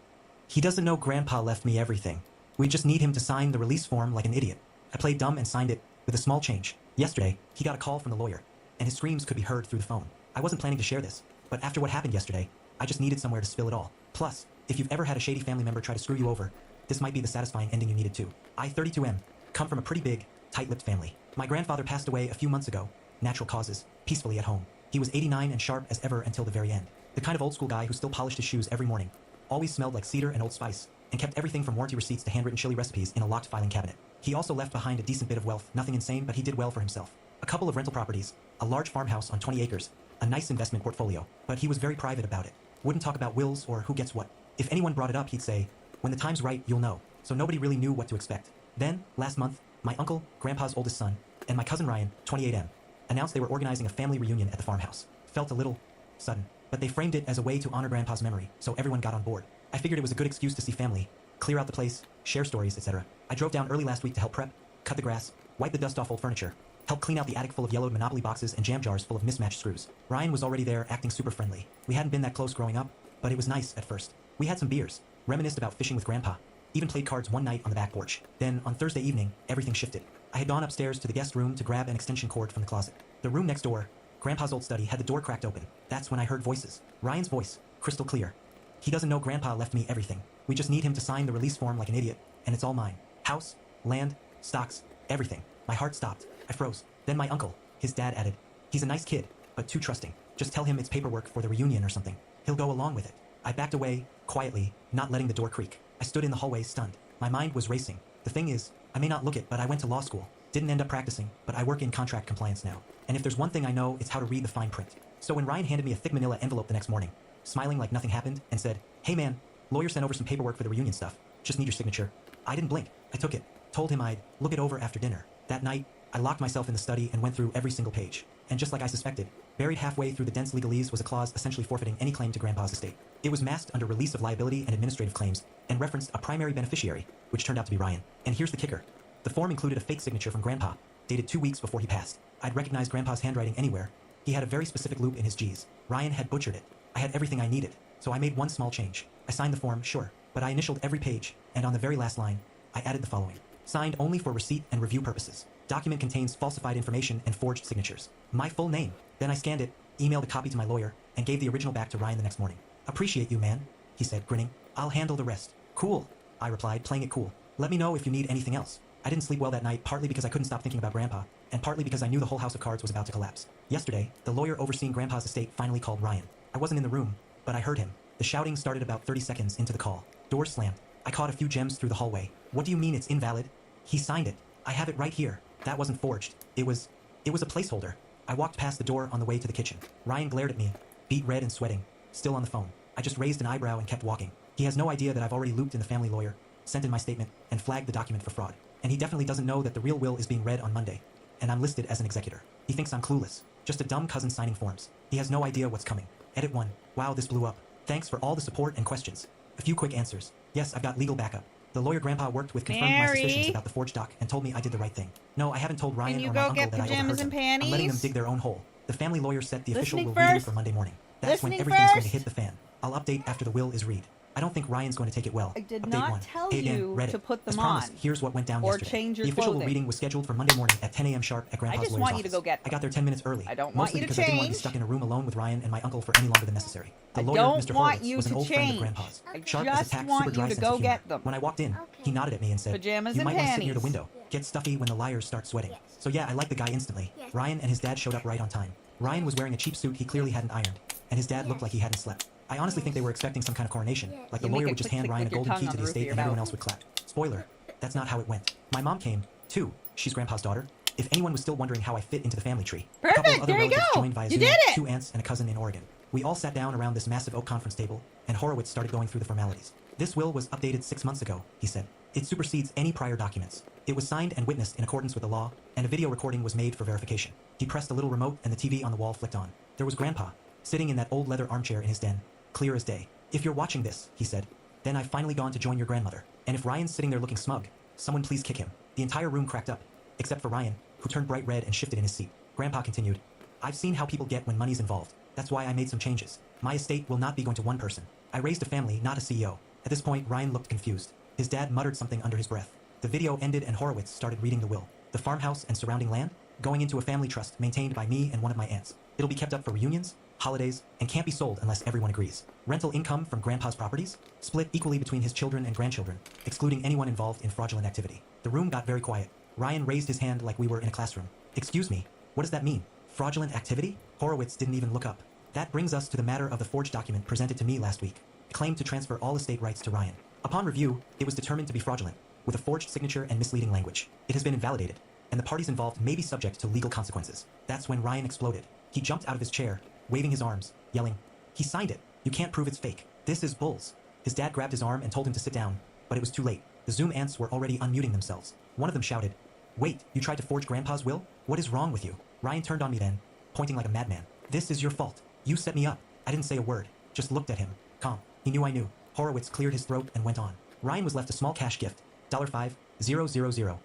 "He doesn't know Grandpa left me everything. We just need him to sign the release form like an idiot." I played dumb and signed it with a small change. Yesterday, he got a call from the lawyer, and his screams could be heard through the phone. I wasn't planning to share this, but after what happened yesterday, I just needed somewhere to spill it all. Plus, if you've ever had a shady family member try to screw you over, this might be the satisfying ending you needed too. I, 32M, come from a pretty big, tight-lipped family. My grandfather passed away a few months ago, natural causes, peacefully at home. He was 89 and sharp as ever until the very end. The kind of old school guy who still polished his shoes every morning, always smelled like cedar and Old Spice, and kept everything from warranty receipts to handwritten chili recipes in a locked filing cabinet. He also left behind a decent bit of wealth, nothing insane, but he did well for himself. A couple of rental properties, a large farmhouse on 20 acres, a nice investment portfolio, but he was very private about it. Wouldn't talk about wills or who gets what. If anyone brought it up, he'd say, when the time's right, you'll know. So nobody really knew what to expect. Then, last month, my uncle, Grandpa's oldest son, and my cousin Ryan, 28M, announced they were organizing a family reunion at the farmhouse. Felt a little sudden, but they framed it as a way to honor Grandpa's memory, so everyone got on board. I figured it was a good excuse to see family, clear out the place, share stories, etc. I drove down early last week to help prep, cut the grass, wipe the dust off old furniture, help clean out the attic full of yellowed Monopoly boxes and jam jars full of mismatched screws. Ryan was already there, acting super friendly. We hadn't been that close growing up, but it was nice at first. We had some beers, reminisced about fishing with Grandpa, even played cards one night on the back porch. Then, on Thursday evening, everything shifted. I had gone upstairs to the guest room to grab an extension cord from the closet. The room next door, Grandpa's old study, had the door cracked open. That's when I heard voices. Ryan's voice, crystal clear. He doesn't know Grandpa left me everything. We just need him to sign the release form like an idiot, and it's all mine. House, land, stocks, everything. My heart stopped. I froze. Then my uncle, his dad, added, he's a nice kid, but too trusting. Just tell him it's paperwork for the reunion or something. He'll go along with it. I backed away, quietly, not letting the door creak. I stood in the hallway stunned. My mind was racing. The thing is, I may not look it, but I went to law school. Didn't end up practicing, but I work in contract compliance now. And if there's one thing I know, it's how to read the fine print. So when Ryan handed me a thick manila envelope the next morning, smiling like nothing happened, and said, hey man, lawyer sent over some paperwork for the reunion stuff. Just need your signature. I didn't blink. I took it. Told him I'd look it over after dinner. That night, I locked myself in the study and went through every single page. And just like I suspected, buried halfway through the dense legalese was a clause essentially forfeiting any claim to Grandpa's estate. It was masked under release of liability and administrative claims, and referenced a primary beneficiary, which turned out to be Ryan. And here's the kicker. The form included a fake signature from Grandpa, dated 2 weeks before he passed. I'd recognize Grandpa's handwriting anywhere. He had a very specific loop in his G's. Ryan had butchered it. I had everything I needed, so I made one small change. I signed the form, sure, but I initialed every page, and on the very last line, I added the following. Signed only for receipt and review purposes. Document contains falsified information and forged signatures. My full name. Then I scanned it, emailed a copy to my lawyer, and gave the original back to Ryan the next morning. Appreciate you, man, he said, grinning. I'll handle the rest. Cool, I replied, playing it cool. Let me know if you need anything else. I didn't sleep well that night, partly because I couldn't stop thinking about Grandpa, and partly because I knew the whole house of cards was about to collapse. Yesterday, the lawyer overseeing Grandpa's estate finally called Ryan. I wasn't in the room, but I heard him. The shouting started about 30 seconds into the call. Doors slammed. I caught a few gems through the hallway. What do you mean it's invalid? He signed it. I have it right here. That wasn't forged. It was a placeholder. I walked past the door on the way to the kitchen. Ryan glared at me, beet red and sweating, still on the phone. I just raised an eyebrow and kept walking. He has no idea that I've already looped in the family lawyer, sent in my statement, and flagged the document for fraud. And he definitely doesn't know that the real will is being read on Monday, and I'm listed as an executor. He thinks I'm clueless, just a dumb cousin signing forms. He has no idea what's coming. Edit 1. Wow, this blew up. Thanks for all the support and questions. A few quick answers. Yes, I've got legal backup. The lawyer Grandpa worked with confirmed my suspicions about the forged doc and told me I did the right thing. No, I haven't told Ryan or my uncle that I overheard them. I'm letting them dig their own hole. The family lawyer set the official will reading for Monday morning. That's when everything's going to hit the fan. I'll update after the will is read. I don't think Ryan's going to take it well. I did Update not 1. tell Hey again, you Reddit. to put them As promised, on. here's what went down Or yesterday. change your The official clothing. reading was scheduled for Monday morning at 10 a.m. sharp at Grandpa's just lawyer's want you to office. go get I got there 10 minutes early. I don't want mostly you to because I didn't want to be change. stuck in a room alone with Ryan and my uncle for any longer than necessary. The I lawyer, don't Mr. want Horowitz, you was an to old friend of change. Grandpa's. I Sharp as a just tack, want super dry you to sense of go humor. get them. When I walked in, he nodded at me and said, Pajamas you and might want to sit near the panties. window. Get stuffy when the liars start sweating. So yeah, I liked the guy instantly. Ryan and his dad showed up right on time. Ryan was wearing a cheap suit he clearly hadn't ironed, and his dad looked like he hadn't slept. I honestly think they were expecting some kind of coronation, like the You make lawyer a would just click, hand click, Ryan a click your golden tongue key on to the the roof of estate your and everyone mouth. else would clap. Spoiler, that's not how it went. My mom came, too. She's Grandpa's daughter. If anyone was still wondering how I fit into the family tree, a couple of Perfect, other there you relatives go. joined via You Zoom, did it. 2 aunts and a cousin in Oregon. We all sat down around this massive oak conference table, and Horowitz started going through the formalities. This will was updated 6 months ago, he said. It supersedes any prior documents. It was signed and witnessed in accordance with the law, and a video recording was made for verification. He pressed a little remote and the TV on the wall flicked on. There was Grandpa, sitting in that old leather armchair in his den, clear as day. If you're watching this, he said, then I've finally gone to join your grandmother. And if Ryan's sitting there looking smug, someone please kick him. The entire room cracked up, except for Ryan, who turned bright red and shifted in his seat. Grandpa continued, I've seen how people get when money's involved. That's why I made some changes. My estate will not be going to one person. I raised a family, not a CEO. At this point, Ryan looked confused. His dad muttered something under his breath. The video ended and Horowitz started reading the will. The farmhouse and surrounding land, going into a family trust maintained by me and one of my aunts. It'll be kept up for reunions, holidays, and can't be sold unless everyone agrees. Rental income from Grandpa's properties, split equally between his children and grandchildren, excluding anyone involved in fraudulent activity. The room got very quiet. Ryan raised his hand like we were in a classroom. Excuse me, what does that mean? Fraudulent activity? Horowitz didn't even look up. That brings us to the matter of the forged document presented to me last week. It claimed to transfer all estate rights to Ryan. Upon review, it was determined to be fraudulent, with a forged signature and misleading language. It has been invalidated, and the parties involved may be subject to legal consequences. That's when Ryan exploded. He jumped out of his chair, waving his arms, yelling, "He signed it. You can't prove it's fake. This is bulls." His dad grabbed his arm and told him to sit down, but it was too late. The Zoom ants were already unmuting themselves. One of them shouted, "Wait, you tried to forge Grandpa's will? What is wrong with you?" Ryan turned on me then, pointing like a madman. "This is your fault. You set me up." I didn't say a word, just looked at him, calm. He knew I knew. Horowitz cleared his throat and went on. Ryan was left a small cash gift, $5,000,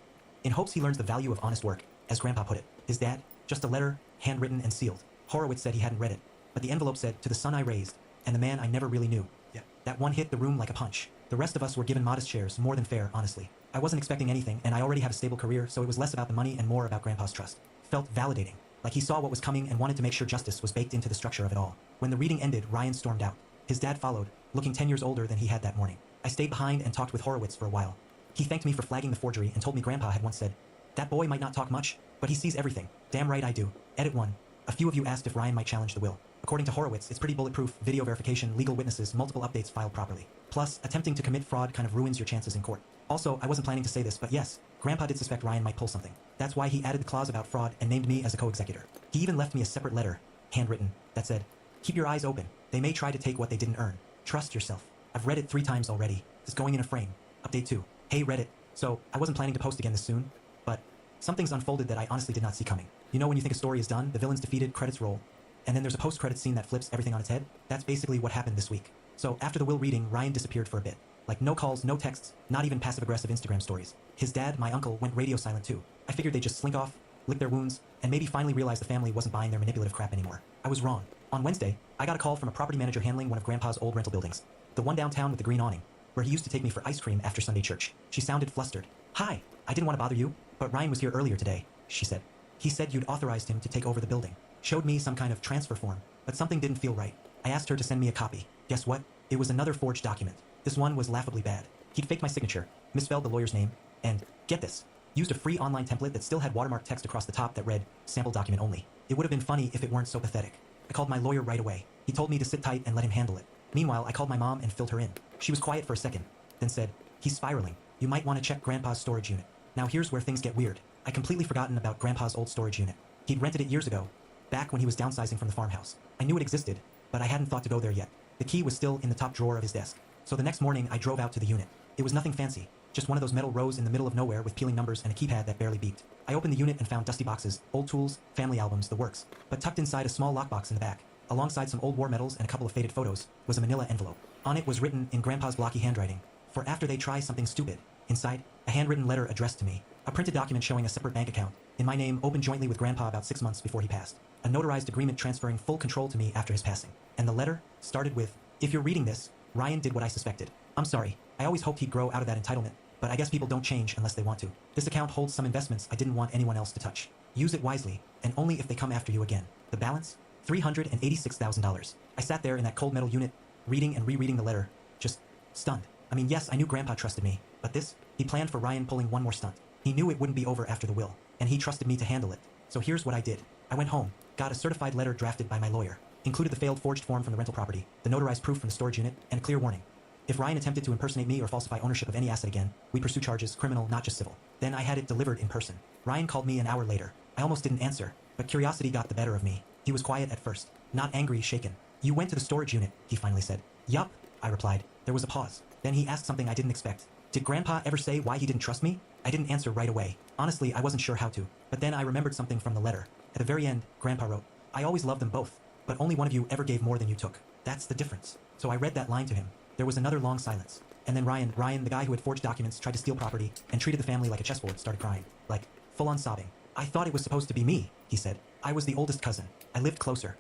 in hopes he learns the value of honest work, as Grandpa put it. His dad, just a letter, handwritten and sealed. Horowitz said he hadn't read it, but the envelope said, "To the son I raised, and the man I never really knew." Yeah. That one hit the room like a punch. The rest of us were given modest shares, more than fair, honestly. I wasn't expecting anything, and I already have a stable career, so it was less about the money and more about Grandpa's trust. Felt validating, like he saw what was coming and wanted to make sure justice was baked into the structure of it all. When the reading ended, Ryan stormed out. His dad followed, looking 10 years older than he had that morning. I stayed behind and talked with Horowitz for a while. He thanked me for flagging the forgery and told me Grandpa had once said, "That boy might not talk much, but he sees everything." Damn right I do. Edit 1. A few of you asked if Ryan might challenge the will. According to Horowitz, it's pretty bulletproof, video verification, legal witnesses, multiple updates filed properly. Plus, attempting to commit fraud kind of ruins your chances in court. Also, I wasn't planning to say this, but yes, Grandpa did suspect Ryan might pull something. That's why he added the clause about fraud and named me as a co-executor. He even left me a separate letter, handwritten, that said, "Keep your eyes open. They may try to take what they didn't earn. Trust yourself." I've read it 3 times already. It's going in a frame. Update 2. Hey Reddit. So, I wasn't planning to post again this soon, but something's unfolded that I honestly did not see coming. You know when you think a story is done, the villain's defeated, credits roll, and then there's a post-credit scene that flips everything on its head? That's basically what happened this week. So, after the will reading, Ryan disappeared for a bit. Like no calls, no texts, not even passive-aggressive Instagram stories. His dad, my uncle, went radio silent too. I figured they'd just slink off, lick their wounds, and maybe finally realize the family wasn't buying their manipulative crap anymore. I was wrong. On Wednesday, I got a call from a property manager handling one of Grandpa's old rental buildings. The one downtown with the green awning, where he used to take me for ice cream after Sunday church. She sounded flustered. "Hi, I didn't want to bother you, but Ryan was here earlier today," she said. "He said you'd authorized him to take over the building. Showed me some kind of transfer form, but something didn't feel right. I asked her to send me a copy. Guess what? It was another forged document. This one was laughably bad. He'd faked my signature, misspelled the lawyer's name, and, get this, used a free online template that still had watermark text across the top that read, sample document only. It would have been funny if it weren't so pathetic. I called my lawyer right away. He told me to sit tight and let him handle it. Meanwhile, I called my mom and filled her in. She was quiet for a second, then said, "He's spiraling. You might want to check Grandpa's storage unit." Now here's where things get weird. I completely forgotten about Grandpa's old storage unit. He'd rented it years ago, back when he was downsizing from the farmhouse. I knew it existed, but I hadn't thought to go there yet. The key was still in the top drawer of his desk. So the next morning, I drove out to the unit. It was nothing fancy, just one of those metal rows in the middle of nowhere with peeling numbers and a keypad that barely beeped. I opened the unit and found dusty boxes, old tools, family albums, the works. But tucked inside a small lockbox in the back, alongside some old war medals and a couple of faded photos, was a manila envelope. On it was written in Grandpa's blocky handwriting, "For after they try something stupid." Inside, a handwritten letter addressed to me, a printed document showing a separate bank account, in my name opened jointly with Grandpa about 6 months before he passed, a notarized agreement transferring full control to me after his passing. And the letter started with, "If you're reading this, Ryan did what I suspected. I'm sorry. I always hoped he'd grow out of that entitlement, but I guess people don't change unless they want to. This account holds some investments I didn't want anyone else to touch. Use it wisely, and only if they come after you again. The balance? $386,000. I sat there in that cold metal unit, reading and rereading the letter, just stunned. I mean, yes, I knew Grandpa trusted me, but this? He planned for Ryan pulling one more stunt. He knew it wouldn't be over after the will, and he trusted me to handle it. So here's what I did. I went home, got a certified letter drafted by my lawyer, included the failed forged form from the rental property, the notarized proof from the storage unit, and a clear warning. If Ryan attempted to impersonate me or falsify ownership of any asset again, we'd pursue charges, criminal, not just civil. Then I had it delivered in person. Ryan called me an hour later. I almost didn't answer, but curiosity got the better of me. He was quiet at first, not angry, shaken. "You went to the storage unit," he finally said. "Yup," I replied. There was a pause. Then he asked something I didn't expect. "Did Grandpa ever say why he didn't trust me?" I didn't answer right away. Honestly, I wasn't sure how to. But then I remembered something from the letter. At the very end, Grandpa wrote, "I always loved them both, but only one of you ever gave more than you took. That's the difference." So I read that line to him. There was another long silence. And then Ryan, the guy who had forged documents, tried to steal property, and treated the family like a chessboard, started crying. Like, full-on sobbing. "I thought it was supposed to be me," he said. "I was the oldest cousin. I lived closer.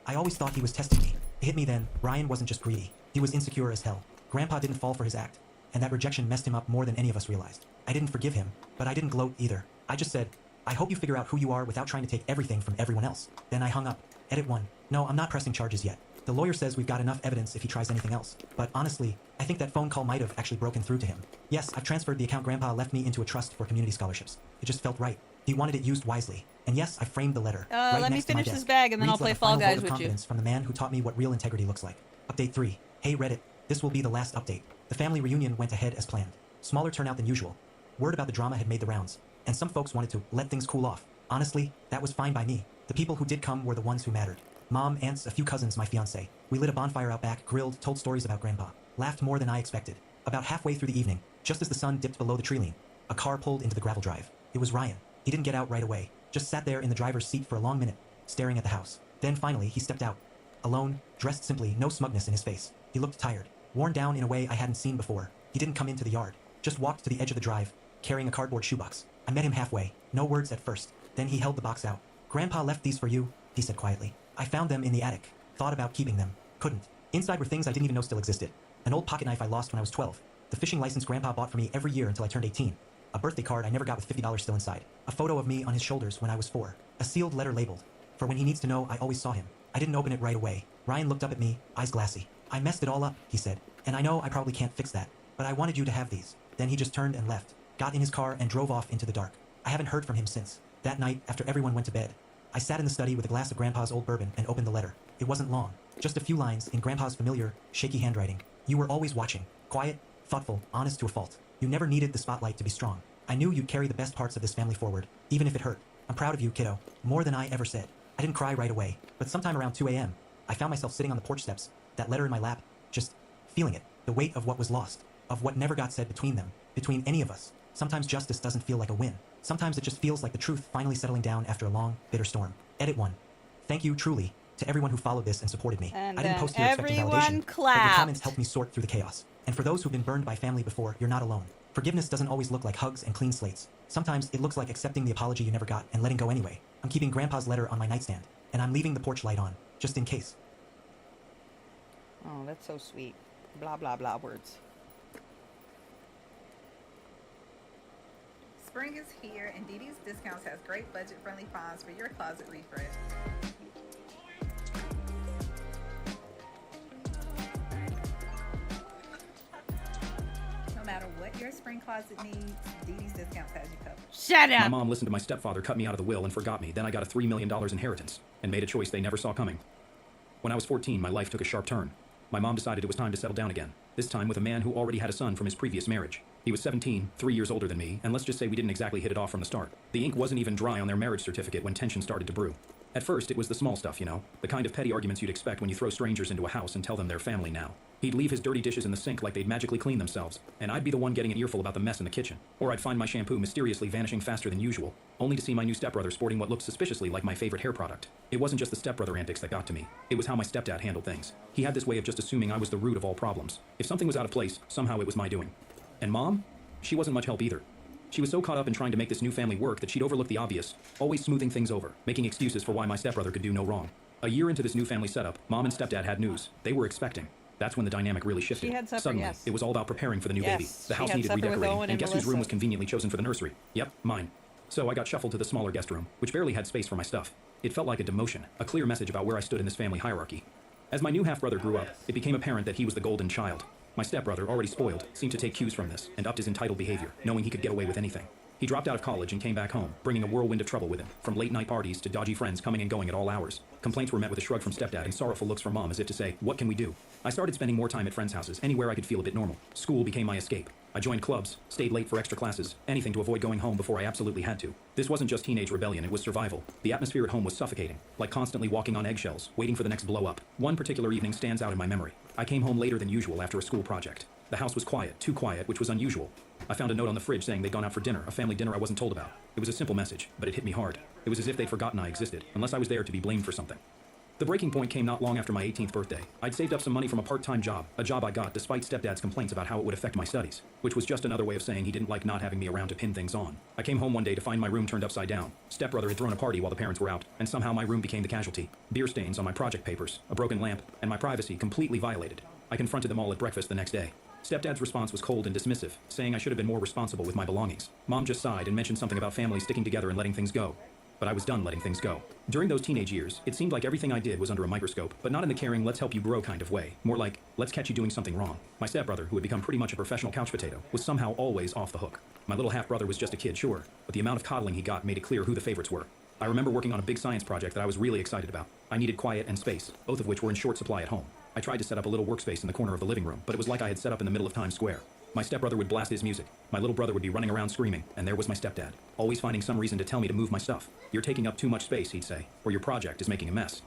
I always thought he was testing me." It hit me then, Ryan wasn't just greedy. He was insecure as hell. Grandpa didn't fall for his act, and that rejection messed him up more than any of us realized. I didn't forgive him, but I didn't gloat either. I just said, "I hope you figure out who you are without trying to take everything from everyone else." Then I hung up. Edit 1. No, I'm not pressing charges yet. The lawyer says we've got enough evidence if he tries anything else. But honestly, I think that phone call might have actually broken through to him. Yes, I've transferred the account Grandpa left me into a trust for community scholarships. It just felt right. He wanted it used wisely. And yes, I framed the letter. Right let me next to my finish this desk. bag and then I'll Reads play like a Fall final vote Guys of with you. confidence from the man who taught me what real integrity looks like. Update 3. Hey Reddit, this will be the last update. The family reunion went ahead as planned. Smaller turnout than usual. Word about the drama had made the rounds, and some folks wanted to let things cool off. Honestly, that was fine by me. The people who did come were the ones who mattered. Mom, aunts, a few cousins, my fiancé. We lit a bonfire out back, grilled, told stories about Grandpa. Laughed more than I expected. About halfway through the evening, just as the sun dipped below the tree line, a car pulled into the gravel drive. It was Ryan. He didn't get out right away, just sat there in the driver's seat for a long minute, staring at the house. Then finally, he stepped out. Alone, dressed simply, no smugness in his face. He looked tired, worn down in a way I hadn't seen before. He didn't come into the yard, just walked to the edge of the drive, carrying a cardboard shoebox. I met him halfway, no words at first. Then he held the box out. Grandpa left these for you, he said quietly. I found them in the attic. Thought about keeping them. Couldn't. Inside were things I didn't even know still existed. An old pocket knife I lost when I was 12. The fishing license Grandpa bought for me every year until I turned 18. A birthday card I never got with $50 still inside. A photo of me on his shoulders when I was 4. A sealed letter labeled. For when he needs to know, I always saw him. I didn't open it right away. Ryan looked up at me, eyes glassy. I messed it all up, he said. And I know I probably can't fix that. But I wanted you to have these. Then he just turned and left. Got in his car and drove off into the dark. I haven't heard from him since. That night, after everyone went to bed, I sat in the study with a glass of Grandpa's old bourbon and opened the letter. It wasn't long. Just a few lines in Grandpa's familiar, shaky handwriting. You were always watching. Quiet, thoughtful, honest to a fault. You never needed the spotlight to be strong. I knew you'd carry the best parts of this family forward, even if it hurt. I'm proud of you, kiddo. More than I ever said. I didn't cry right away, but sometime around 2 a.m., I found myself sitting on the porch steps, that letter in my lap, just feeling it. The weight of what was lost, of what never got said between them, between any of us. Sometimes justice doesn't feel like a win. Sometimes it just feels like the truth finally settling down after a long, bitter storm. Edit 1. Thank you, truly, to everyone who followed this and supported me. And I didn't then post here expecting everyone validation, but your clapped. comments helped me sort through the chaos. And for those who've been burned by family before, you're not alone. Forgiveness doesn't always look like hugs and clean slates. Sometimes it looks like accepting the apology you never got and letting go anyway. I'm keeping Grandpa's letter on my nightstand, and I'm leaving the porch light on, just in case. Oh, that's so sweet. Blah, blah, blah words. Spring is here, and DD's Discounts has great budget-friendly finds for your closet refresh. No matter what your spring closet needs, DD's Discounts has you covered. Shut My up! mom listened to my stepfather cut me out of the will and forgot me. Then I got a $3 million inheritance and made a choice they never saw coming. When I was 14, my life took a sharp turn. My mom decided it was time to settle down again, this time with a man who already had a son from his previous marriage. He was 17, 3 years older than me, and let's just say we didn't exactly hit it off from the start. The ink wasn't even dry on their marriage certificate when tension started to brew. At first, it was the small stuff, you know, the kind of petty arguments you'd expect when you throw strangers into a house and tell them they're family now. He'd leave his dirty dishes in the sink like they'd magically clean themselves, and I'd be the one getting an earful about the mess in the kitchen. Or I'd find my shampoo mysteriously vanishing faster than usual, only to see my new stepbrother sporting what looked suspiciously like my favorite hair product. It wasn't just the stepbrother antics that got to me. It was how my stepdad handled things. He had this way of just assuming I was the root of all problems. If something was out of place, somehow it was my doing. And Mom? She wasn't much help either. She was so caught up in trying to make this new family work that she'd overlook the obvious, always smoothing things over, making excuses for why my stepbrother could do no wrong. A year into this new family setup, Mom and Stepdad had news. They were expecting. That's when the dynamic really shifted. She had supper, Suddenly, yes. it was all about preparing for the new Yes, baby. The she house had needed supper with redecorating, Owen and and guess whose room Melissa. was conveniently chosen for the nursery? Yep, mine. So I got shuffled to the smaller guest room, which barely had space for my stuff. It felt like a demotion, a clear message about where I stood in this family hierarchy. As my new half-brother grew up, it became apparent that he was the golden child. My stepbrother, already spoiled, seemed to take cues from this, and upped his entitled behavior, knowing he could get away with anything. He dropped out of college and came back home, bringing a whirlwind of trouble with him, from late-night parties to dodgy friends coming and going at all hours. Complaints were met with a shrug from Stepdad and sorrowful looks from Mom as if to say, what can we do? I started spending more time at friends' houses, anywhere I could feel a bit normal. School became my escape. I joined clubs, stayed late for extra classes, anything to avoid going home before I absolutely had to. This wasn't just teenage rebellion, it was survival. The atmosphere at home was suffocating, like constantly walking on eggshells, waiting for the next blow-up. One particular evening stands out in my memory. I came home later than usual after a school project. The house was quiet, too quiet, which was unusual. I found a note on the fridge saying they'd gone out for dinner, a family dinner I wasn't told about. It was a simple message, but it hit me hard. It was as if they'd forgotten I existed, unless I was there to be blamed for something. The breaking point came not long after my 18th birthday. I'd saved up some money from a part-time job, a job I got despite Stepdad's complaints about how it would affect my studies, which was just another way of saying he didn't like not having me around to pin things on. I came home one day to find my room turned upside down. Stepbrother had thrown a party while the parents were out, and somehow my room became the casualty. Beer stains on my project papers, a broken lamp, and my privacy completely violated. I confronted them all at breakfast the next day. Stepdad's response was cold and dismissive, saying I should have been more responsible with my belongings. Mom just sighed and mentioned something about families sticking together and letting things go. but I was done letting things go. During those teenage years, it seemed like everything I did was under a microscope, but not in the caring, let's help you grow kind of way. More like, let's catch you doing something wrong. My stepbrother, who had become pretty much a professional couch potato, was somehow always off the hook. My little half-brother was just a kid, sure, but the amount of coddling he got made it clear who the favorites were. I remember working on a big science project that I was really excited about. I needed quiet and space, both of which were in short supply at home. I tried to set up a little workspace in the corner of the living room, but it was like I had set up in the middle of Times Square. My stepbrother would blast his music. My little brother would be running around screaming, and there was my stepdad, always finding some reason to tell me to move my stuff. You're taking up too much space, he'd say, or your project is making a mess.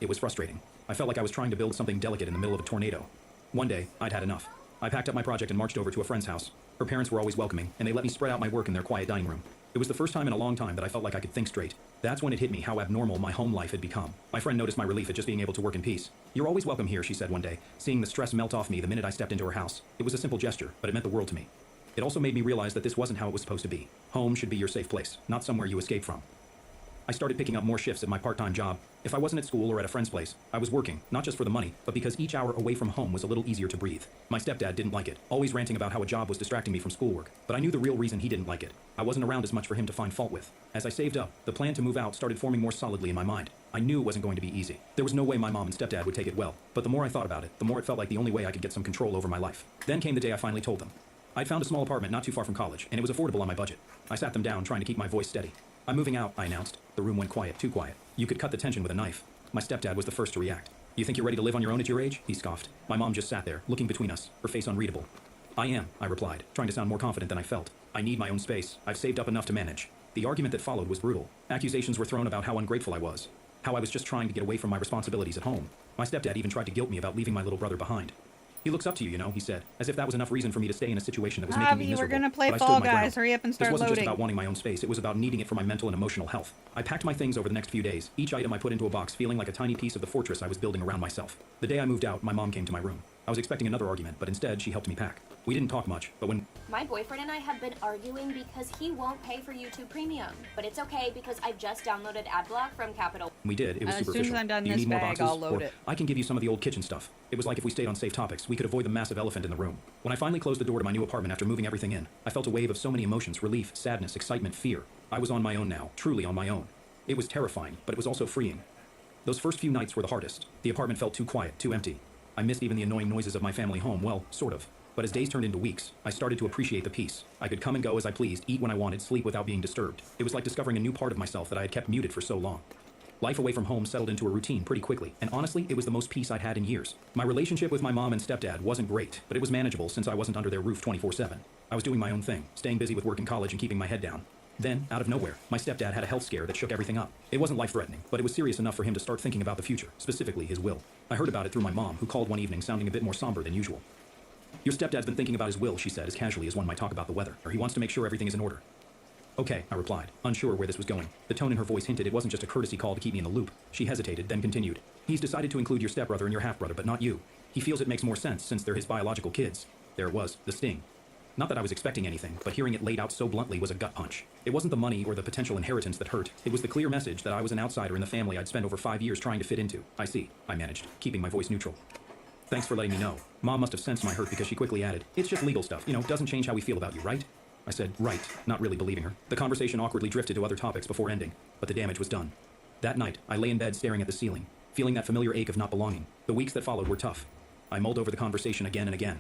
It was frustrating. I felt like I was trying to build something delicate in the middle of a tornado. One day, I'd had enough. I packed up my project and marched over to a friend's house. Her parents were always welcoming, and they let me spread out my work in their quiet dining room. It was the first time in a long time that I felt like I could think straight. That's when it hit me how abnormal my home life had become. My friend noticed my relief at just being able to work in peace. You're always welcome here, she said one day, seeing the stress melt off me the minute I stepped into her house. It was a simple gesture, but it meant the world to me. It also made me realize that this wasn't how it was supposed to be. Home should be your safe place, not somewhere you escape from. I started picking up more shifts at my part-time job. If I wasn't at school or at a friend's place, I was working, not just for the money, but because each hour away from home was a little easier to breathe. My stepdad didn't like it, always ranting about how a job was distracting me from schoolwork, but I knew the real reason he didn't like it. I wasn't around as much for him to find fault with. As I saved up, the plan to move out started forming more solidly in my mind. I knew it wasn't going to be easy. There was no way my mom and stepdad would take it well, but the more I thought about it, the more it felt like the only way I could get some control over my life. Then came the day I finally told them. I'd found a small apartment not too far from college, and it was affordable on my budget. I sat them down, trying to keep my voice steady. I'm moving out, I announced. The room went quiet, too quiet. You could cut the tension with a knife. My stepdad was the first to react. You think you're ready to live on your own at your age? He scoffed. My mom just sat there, looking between us, her face unreadable. I am, I replied, trying to sound more confident than I felt. I need my own space. I've saved up enough to manage. The argument that followed was brutal. Accusations were thrown about how ungrateful I was, how I was just trying to get away from my responsibilities at home. My stepdad even tried to guilt me about leaving my little brother behind. He looks up to you, you know, he said, as if that was enough reason for me to stay in a situation that was making me Avi, miserable. we're gonna play But I stood Fall my ground. Guys. Hurry up and start This wasn't loading. just about wanting my own space, it was about needing it for my mental and emotional health. I packed my things over the next few days, each item I put into a box feeling like a tiny piece of the fortress I was building around myself. The day I moved out, my mom came to my room. I was expecting another argument, but instead she helped me pack. We didn't talk much, but when My boyfriend and I have been arguing because he won't pay for YouTube Premium. But it's okay because I just downloaded AdBlock from Capital. we did, it was As soon as superficial. I'm done Do you this need more bag, boxes? I'll load Or it. I can give you some of the old kitchen stuff. It was like if we stayed on safe topics, we could avoid the massive elephant in the room. When I finally closed the door to my new apartment after moving everything in, I felt a wave of so many emotions: relief, sadness, excitement, fear. I was on my own now, truly on my own. It was terrifying, but it was also freeing. Those first few nights were the hardest. The apartment felt too quiet, too empty. I missed even the annoying noises of my family home, well, sort of. But as days turned into weeks, I started to appreciate the peace. I could come and go as I pleased, eat when I wanted, sleep without being disturbed. It was like discovering a new part of myself that I had kept muted for so long. Life away from home settled into a routine pretty quickly, and honestly, it was the most peace I'd had in years. My relationship with my mom and stepdad wasn't great, but it was manageable since I wasn't under their roof 24/7. I was doing my own thing, staying busy with work in college and keeping my head down. Then, out of nowhere, my stepdad had a health scare that shook everything up. It wasn't life-threatening, but it was serious enough for him to start thinking about the future, specifically his will. I heard about it through my mom, who called one evening sounding a bit more somber than usual. Your stepdad's been thinking about his will, she said, as casually as one might talk about the weather, or he wants to make sure everything is in order. Okay, I replied, unsure where this was going. The tone in her voice hinted it wasn't just a courtesy call to keep me in the loop. She hesitated, then continued. He's decided to include your stepbrother and your half-brother, but not you. He feels it makes more sense since they're his biological kids. There it was, the sting. Not that I was expecting anything, but hearing it laid out so bluntly was a gut punch. It wasn't the money or the potential inheritance that hurt. It was the clear message that I was an outsider in the family I'd spent over 5 years trying to fit into. I see, I managed, keeping my voice neutral. Thanks for letting me know. Mom must have sensed my hurt because she quickly added, it's just legal stuff, doesn't change how we feel about you, right? I said, right, not really believing her. The conversation awkwardly drifted to other topics before ending, but the damage was done. That night, I lay in bed staring at the ceiling, feeling that familiar ache of not belonging. The weeks that followed were tough. I mulled over the conversation again and again.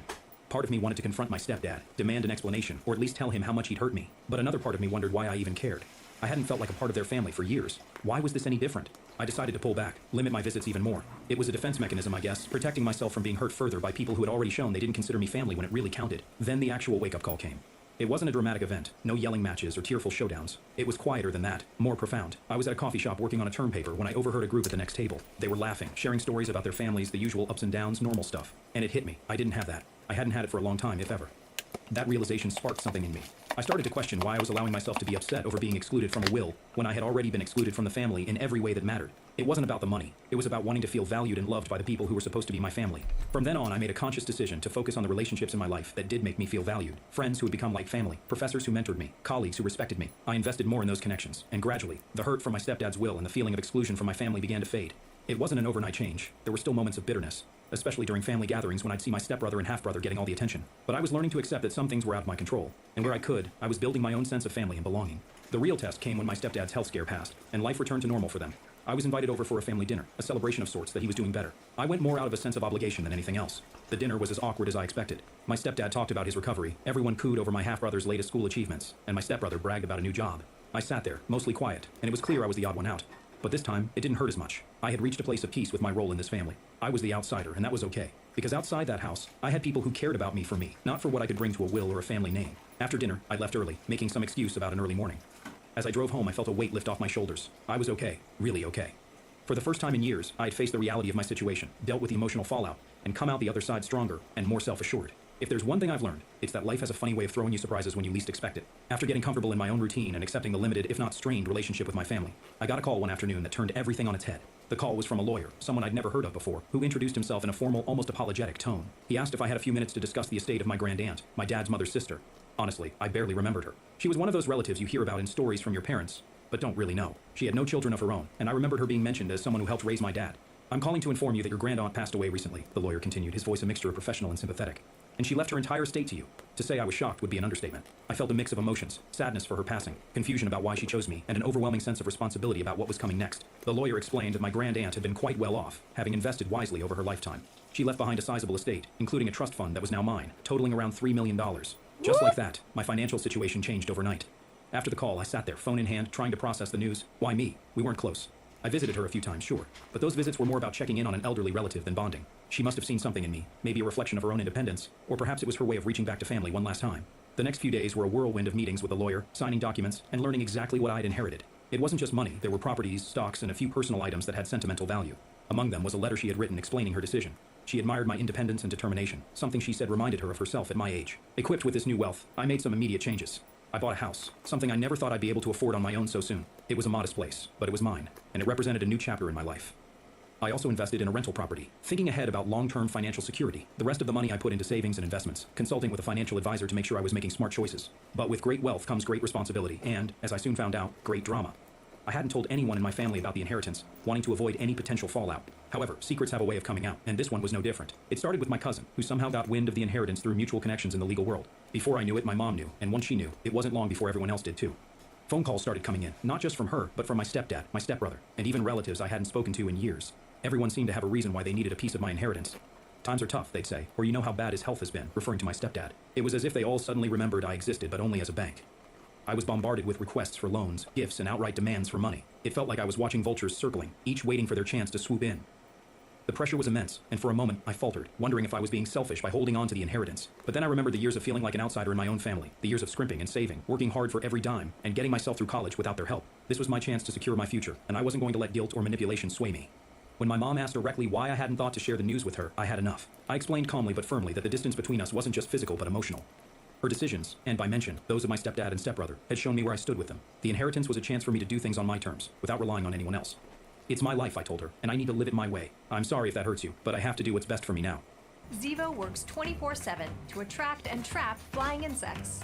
Part of me wanted to confront my stepdad, demand an explanation, or at least tell him how much he'd hurt me. But another part of me wondered why I even cared. I hadn't felt like a part of their family for years. Why was this any different? I decided to pull back, limit my visits even more. It was a defense mechanism, I guess, protecting myself from being hurt further by people who had already shown they didn't consider me family when it really counted. Then the actual wake-up call came. It wasn't a dramatic event, no yelling matches or tearful showdowns. It was quieter than that, more profound. I was at a coffee shop working on a term paper when I overheard a group at the next table. They were laughing, sharing stories about their families, the usual ups and downs, normal stuff. And it hit me. I didn't have that. I hadn't had it for a long time, if ever. That realization sparked something in me. I started to question why I was allowing myself to be upset over being excluded from a will when I had already been excluded from the family in every way that mattered. It wasn't about the money. It was about wanting to feel valued and loved by the people who were supposed to be my family. From then on, I made a conscious decision to focus on the relationships in my life that did make me feel valued. Friends who had become like family, professors who mentored me, colleagues who respected me. I invested more in those connections, and gradually, the hurt from my stepdad's will and the feeling of exclusion from my family began to fade. It wasn't an overnight change. There were still moments of bitterness, especially during family gatherings when I'd see my stepbrother and half-brother getting all the attention. But I was learning to accept that some things were out of my control, and where I could, I was building my own sense of family and belonging. The real test came when my stepdad's health scare passed, and life returned to normal for them. I was invited over for a family dinner, a celebration of sorts that he was doing better. I went more out of a sense of obligation than anything else. The dinner was as awkward as I expected. My stepdad talked about his recovery, everyone cooed over my half-brother's latest school achievements, and my stepbrother bragged about a new job. I sat there, mostly quiet, and it was clear I was the odd one out. But this time, it didn't hurt as much. I had reached a place of peace with my role in this family. I was the outsider, and that was okay. Because outside that house, I had people who cared about me for me, not for what I could bring to a will or a family name. After dinner, I left early, making some excuse about an early morning. As I drove home, I felt a weight lift off my shoulders. I was okay, really okay. For the first time in years, I had faced the reality of my situation, dealt with the emotional fallout, and come out the other side stronger and more self-assured. If there's one thing I've learned, it's that life has a funny way of throwing you surprises when you least expect it. After getting comfortable in my own routine and accepting the limited, if not strained, relationship with my family, I got a call one afternoon that turned everything on its head. The call was from a lawyer, someone I'd never heard of before, who introduced himself in a formal, almost apologetic tone. He asked if I had a few minutes to discuss the estate of my grand aunt, my dad's mother's sister. Honestly, I barely remembered her. She was one of those relatives you hear about in stories from your parents, but don't really know. She had no children of her own, and I remembered her being mentioned as someone who helped raise my dad. I'm calling to inform you that your grandaunt passed away recently, the lawyer continued, his voice a mixture of professional and sympathetic. And she left her entire estate to you. To say I was shocked would be an understatement. I felt a mix of emotions, sadness for her passing, confusion about why she chose me, and an overwhelming sense of responsibility about what was coming next. The lawyer explained that my grandaunt had been quite well off, having invested wisely over her lifetime. She left behind a sizable estate, including a trust fund that was now mine, totaling around $3 million. Just like that, my financial situation changed overnight. After the call, I sat there, phone in hand, trying to process the news. Why me? We weren't close. I visited her a few times, sure, but those visits were more about checking in on an elderly relative than bonding. She must have seen something in me, maybe a reflection of her own independence, or perhaps it was her way of reaching back to family one last time. The next few days were a whirlwind of meetings with the lawyer, signing documents, and learning exactly what I'd inherited. It wasn't just money, there were properties, stocks, and a few personal items that had sentimental value. Among them was a letter she had written explaining her decision. She admired my independence and determination, something she said reminded her of herself at my age. Equipped with this new wealth, I made some immediate changes. I bought a house, something I never thought I'd be able to afford on my own so soon. It was a modest place, but it was mine, and it represented a new chapter in my life. I also invested in a rental property, thinking ahead about long-term financial security. The rest of the money I put into savings and investments, consulting with a financial advisor to make sure I was making smart choices. But with great wealth comes great responsibility and, as I soon found out, great drama. I hadn't told anyone in my family about the inheritance, wanting to avoid any potential fallout. However, secrets have a way of coming out, and this one was no different. It started with my cousin, who somehow got wind of the inheritance through mutual connections in the legal world. Before I knew it, my mom knew, and once she knew, it wasn't long before everyone else did too. Phone calls started coming in, not just from her, but from my stepdad, my stepbrother, and even relatives I hadn't spoken to in years. Everyone seemed to have a reason why they needed a piece of my inheritance. Times are tough, they'd say, or you know how bad his health has been, referring to my stepdad. It was as if they all suddenly remembered I existed, but only as a bank. I was bombarded with requests for loans, gifts, and outright demands for money. It felt like I was watching vultures circling, each waiting for their chance to swoop in. The pressure was immense, and for a moment, I faltered, wondering if I was being selfish by holding on to the inheritance. But then I remembered the years of feeling like an outsider in my own family, the years of scrimping and saving, working hard for every dime, and getting myself through college without their help. This was my chance to secure my future, and I wasn't going to let guilt or manipulation sway me. When my mom asked directly why I hadn't thought to share the news with her, I had enough. I explained calmly but firmly that the distance between us wasn't just physical but emotional. Her decisions, and by mention, those of my stepdad and stepbrother, had shown me where I stood with them. The inheritance was a chance for me to do things on my terms, without relying on anyone else. It's my life, I told her, and I need to live it my way. I'm sorry if that hurts you, but I have to do what's best for me now. Zevo works 24/7 to attract and trap flying insects.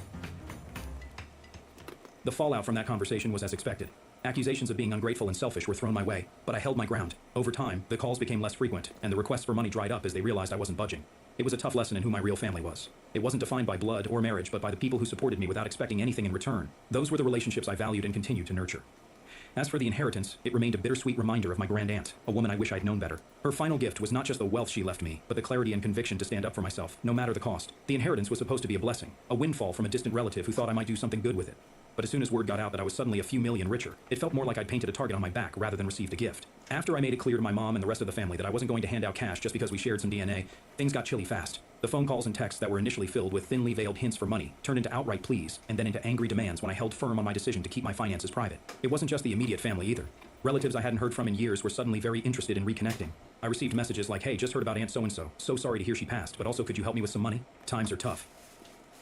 The fallout from that conversation was as expected. Accusations of being ungrateful and selfish were thrown my way, but I held my ground. Over time, the calls became less frequent, and the requests for money dried up as they realized I wasn't budging. It was a tough lesson in who my real family was. It wasn't defined by blood or marriage, but by the people who supported me without expecting anything in return. Those were the relationships I valued and continued to nurture. As for the inheritance, it remained a bittersweet reminder of my grand aunt, a woman I wish I'd known better. Her final gift was not just the wealth she left me, but the clarity and conviction to stand up for myself, no matter the cost. The inheritance was supposed to be a blessing, a windfall from a distant relative who thought I might do something good with it. But as soon as word got out that I was suddenly a few million richer, it felt more like I'd painted a target on my back rather than received a gift. After I made it clear to my mom and the rest of the family that I wasn't going to hand out cash just because we shared some DNA, things got chilly fast. The phone calls and texts that were initially filled with thinly veiled hints for money turned into outright pleas, and then into angry demands when I held firm on my decision to keep my finances private. It wasn't just the immediate family either. Relatives I hadn't heard from in years were suddenly very interested in reconnecting. I received messages like, "Hey, just heard about Aunt so-and-so. So sorry to hear she passed, but also could you help me with some money? Times are tough."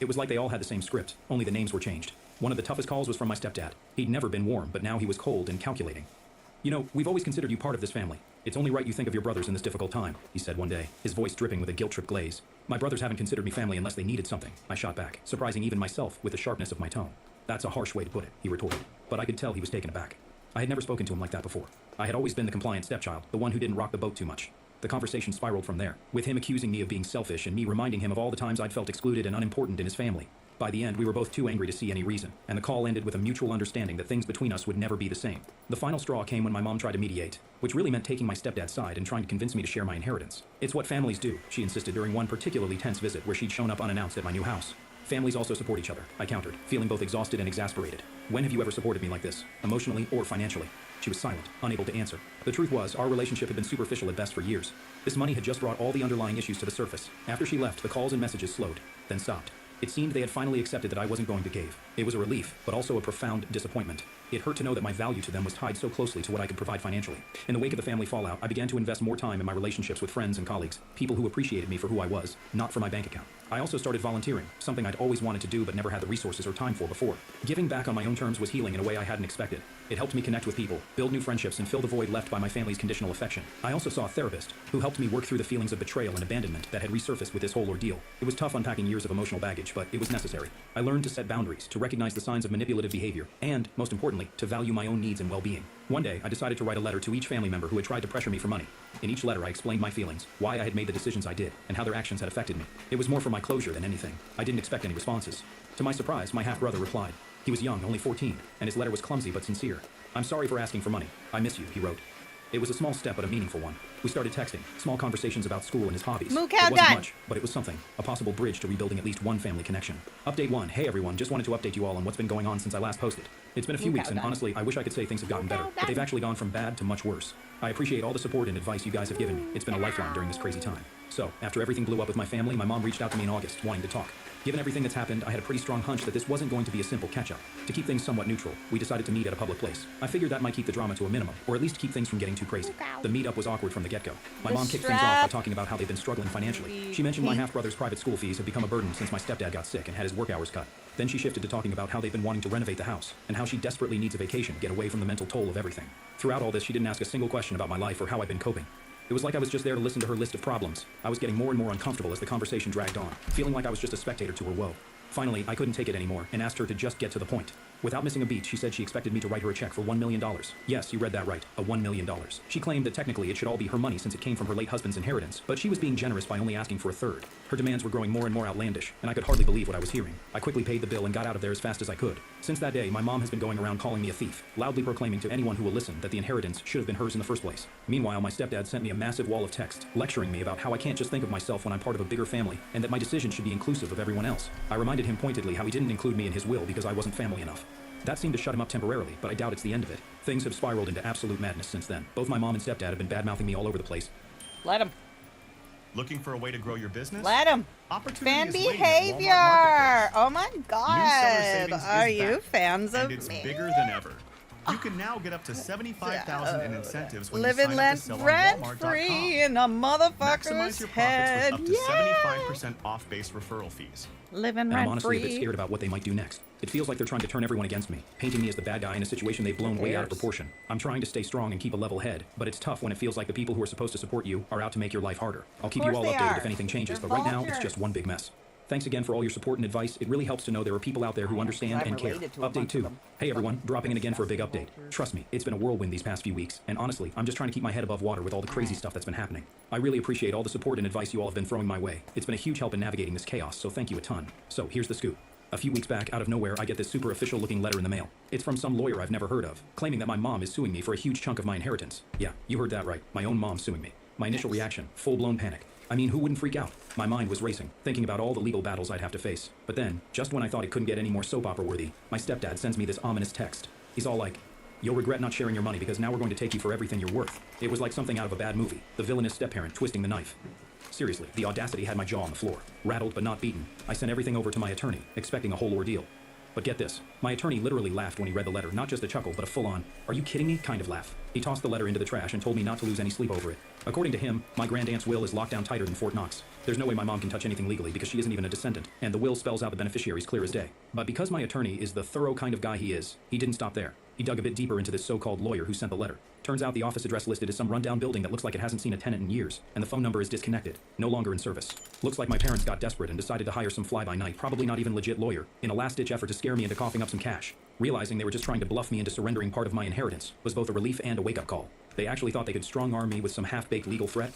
It was like they all had the same script, only the names were changed. One of the toughest calls was from my stepdad. He'd never been warm, but now he was cold and calculating. "You know, we've always considered you part of this family. It's only right you think of your brothers in this difficult time," he said one day, his voice dripping with a guilt-tripped glaze. "My brothers haven't considered me family unless they needed something," I shot back, surprising even myself with the sharpness of my tone. "That's a harsh way to put it," he retorted, but I could tell he was taken aback. I had never spoken to him like that before. I had always been the compliant stepchild, the one who didn't rock the boat too much. The conversation spiraled from there, with him accusing me of being selfish and me reminding him of all the times I'd felt excluded and unimportant in his family. By the end, we were both too angry to see any reason, and the call ended with a mutual understanding that things between us would never be the same. The final straw came when my mom tried to mediate, which really meant taking my stepdad's side and trying to convince me to share my inheritance. It's what families do, she insisted during one particularly tense visit where she'd shown up unannounced at my new house. Families also support each other, I countered, feeling both exhausted and exasperated. When have you ever supported me like this, emotionally or financially? She was silent, unable to answer. The truth was, our relationship had been superficial at best for years. This money had just brought all the underlying issues to the surface. After she left, the calls and messages slowed, then stopped. It seemed they had finally accepted that I wasn't going to cave. It was a relief, but also a profound disappointment. It hurt to know that my value to them was tied so closely to what I could provide financially. In the wake of the family fallout, I began to invest more time in my relationships with friends and colleagues, people who appreciated me for who I was, not for my bank account. I also started volunteering, something I'd always wanted to do but never had the resources or time for before. Giving back on my own terms was healing in a way I hadn't expected. It helped me connect with people, build new friendships, and fill the void left by my family's conditional affection. I also saw a therapist, who helped me work through the feelings of betrayal and abandonment that had resurfaced with this whole ordeal. It was tough unpacking years of emotional baggage, but it was necessary. I learned to set boundaries, to recognize the signs of manipulative behavior, and, most importantly, to value my own needs and well-being. One day, I decided to write a letter to each family member who had tried to pressure me for money. In each letter, I explained my feelings, why I had made the decisions I did, and how their actions had affected me. It was more for my closure than anything. I didn't expect any responses. To my surprise, my half-brother replied. He was young, only 14, and his letter was clumsy but sincere. "I'm sorry for asking for money. I miss you," he wrote. It was a small step but a meaningful one. We started texting, small conversations about school and his hobbies. Moo It cow wasn't done. much, but it was something. A possible bridge to rebuilding at least one family connection. Update 1. Hey everyone, just wanted to update you all on what's been going on since I last posted. It's been a few Moo weeks cow and done. honestly, I wish I could say things have gotten better, but they've actually gone from bad to much worse. I appreciate all the support and advice you guys have given me. It's been a lifeline during this crazy time. So, after everything blew up with my family, my mom reached out to me in August, wanting to talk. Given everything that's happened, I had a pretty strong hunch that this wasn't going to be a simple catch-up. To keep things somewhat neutral, we decided to meet at a public place. I figured that might keep the drama to a minimum, or at least keep things from getting too crazy. The meetup was awkward from the get-go. My The mom kicked things off by strap. talking about how they've been struggling financially. She mentioned my half-brother's private school fees had become a burden since my stepdad got sick and had his work hours cut. Then she shifted to talking about how they've been wanting to renovate the house, and how she desperately needs a vacation to get away from the mental toll of everything. Throughout all this, she didn't ask a single question about my life or how I've been coping. It was like I was just there to listen to her list of problems. I was getting more and more uncomfortable as the conversation dragged on, feeling like I was just a spectator to her woe. Finally, I couldn't take it anymore and asked her to just get to the point. Without missing a beat, she said she expected me to write her a check for $1 million. Yes, you read that right, a $1 million. She claimed that technically it should all be her money since it came from her late husband's inheritance, but she was being generous by only asking for a third. Her demands were growing more and more outlandish, and I could hardly believe what I was hearing. I quickly paid the bill and got out of there as fast as I could. Since that day, my mom has been going around calling me a thief, loudly proclaiming to anyone who will listen that the inheritance should have been hers in the first place. Meanwhile, my stepdad sent me a massive wall of text, lecturing me about how I can't just think of myself when I'm part of a bigger family, and that my decision should be inclusive of everyone else. I reminded him pointedly how he didn't include me in his will because I wasn't family enough. That seemed to shut him up temporarily, but I doubt it's the end of it. Things have spiraled into absolute madness since then. Both my mom and stepdad have been bad-mouthing me all over the place. Let him. Looking for a way to grow your business? Let him. Opportunity Fan is waiting at Walmart behavior. Marketplace. Oh my New summer god. savings Are is you back, fans of and it's me? bigger than ever. You can now get up to $75,000 in incentives when Living you sign up to sell on rent Walmart.com. free in a motherfucker's Maximize your profits head. with up to 75% off base referral fees. Living And I'm rent honestly a bit free. scared about what they might do next. It feels like they're trying to turn everyone against me, painting me as the bad guy in a situation they've blown way out of proportion. I'm trying to stay strong and keep a level head, but it's tough when it feels like the people who are supposed to support you are out to make your life harder. I'll keep you all course they updated are. if anything changes, They're but right now vultures. it's just one big mess. Thanks again for all your support and advice. It really helps to know there are people out there who understand I'm and care. related to a Update bunch of 2. them. Hey everyone, dropping in again for a big update. Trust me, it's been a whirlwind these past few weeks, and honestly, I'm just trying to keep my head above water with all the crazy stuff that's been happening. I really appreciate all the support and advice you all have been throwing my way. It's been a huge help in navigating this chaos, so thank you a ton. So here's the scoop. A few weeks back, out of nowhere, I get this super official looking letter in the mail. It's from some lawyer I've never heard of, claiming that my mom is suing me for a huge chunk of my inheritance. Yeah, you heard that right. My own mom suing me. My initial reaction, full-blown panic. I mean, who wouldn't freak out? My mind was racing, thinking about all the legal battles I'd have to face. But then, just when I thought it couldn't get any more soap opera worthy, my stepdad sends me this ominous text. He's all like, "You'll regret not sharing your money because now we're going to take you for everything you're worth." It was like something out of a bad movie, the villainous step-parent twisting the knife. Seriously, the audacity had my jaw on the floor. Rattled but not beaten, I sent everything over to my attorney, expecting a whole ordeal. But get this, my attorney literally laughed when he read the letter, not just a chuckle, but a full-on, "Are you kidding me?" kind of laugh. He tossed the letter into the trash and told me not to lose any sleep over it. According to him, my grandaunt's will is locked down tighter than Fort Knox. There's no way my mom can touch anything legally because she isn't even a descendant, and the will spells out the beneficiaries clear as day. But because my attorney is the thorough kind of guy he is, he didn't stop there. He dug a bit deeper into this so-called lawyer who sent the letter. Turns out the office address listed is some rundown building that looks like it hasn't seen a tenant in years, and the phone number is disconnected, no longer in service. Looks like my parents got desperate and decided to hire some fly-by-night, probably not even legit lawyer, in a last-ditch effort to scare me into coughing up some cash. Realizing they were just trying to bluff me into surrendering part of my inheritance was both a relief and a wake-up call. They actually thought they could strong-arm me with some half-baked legal threat.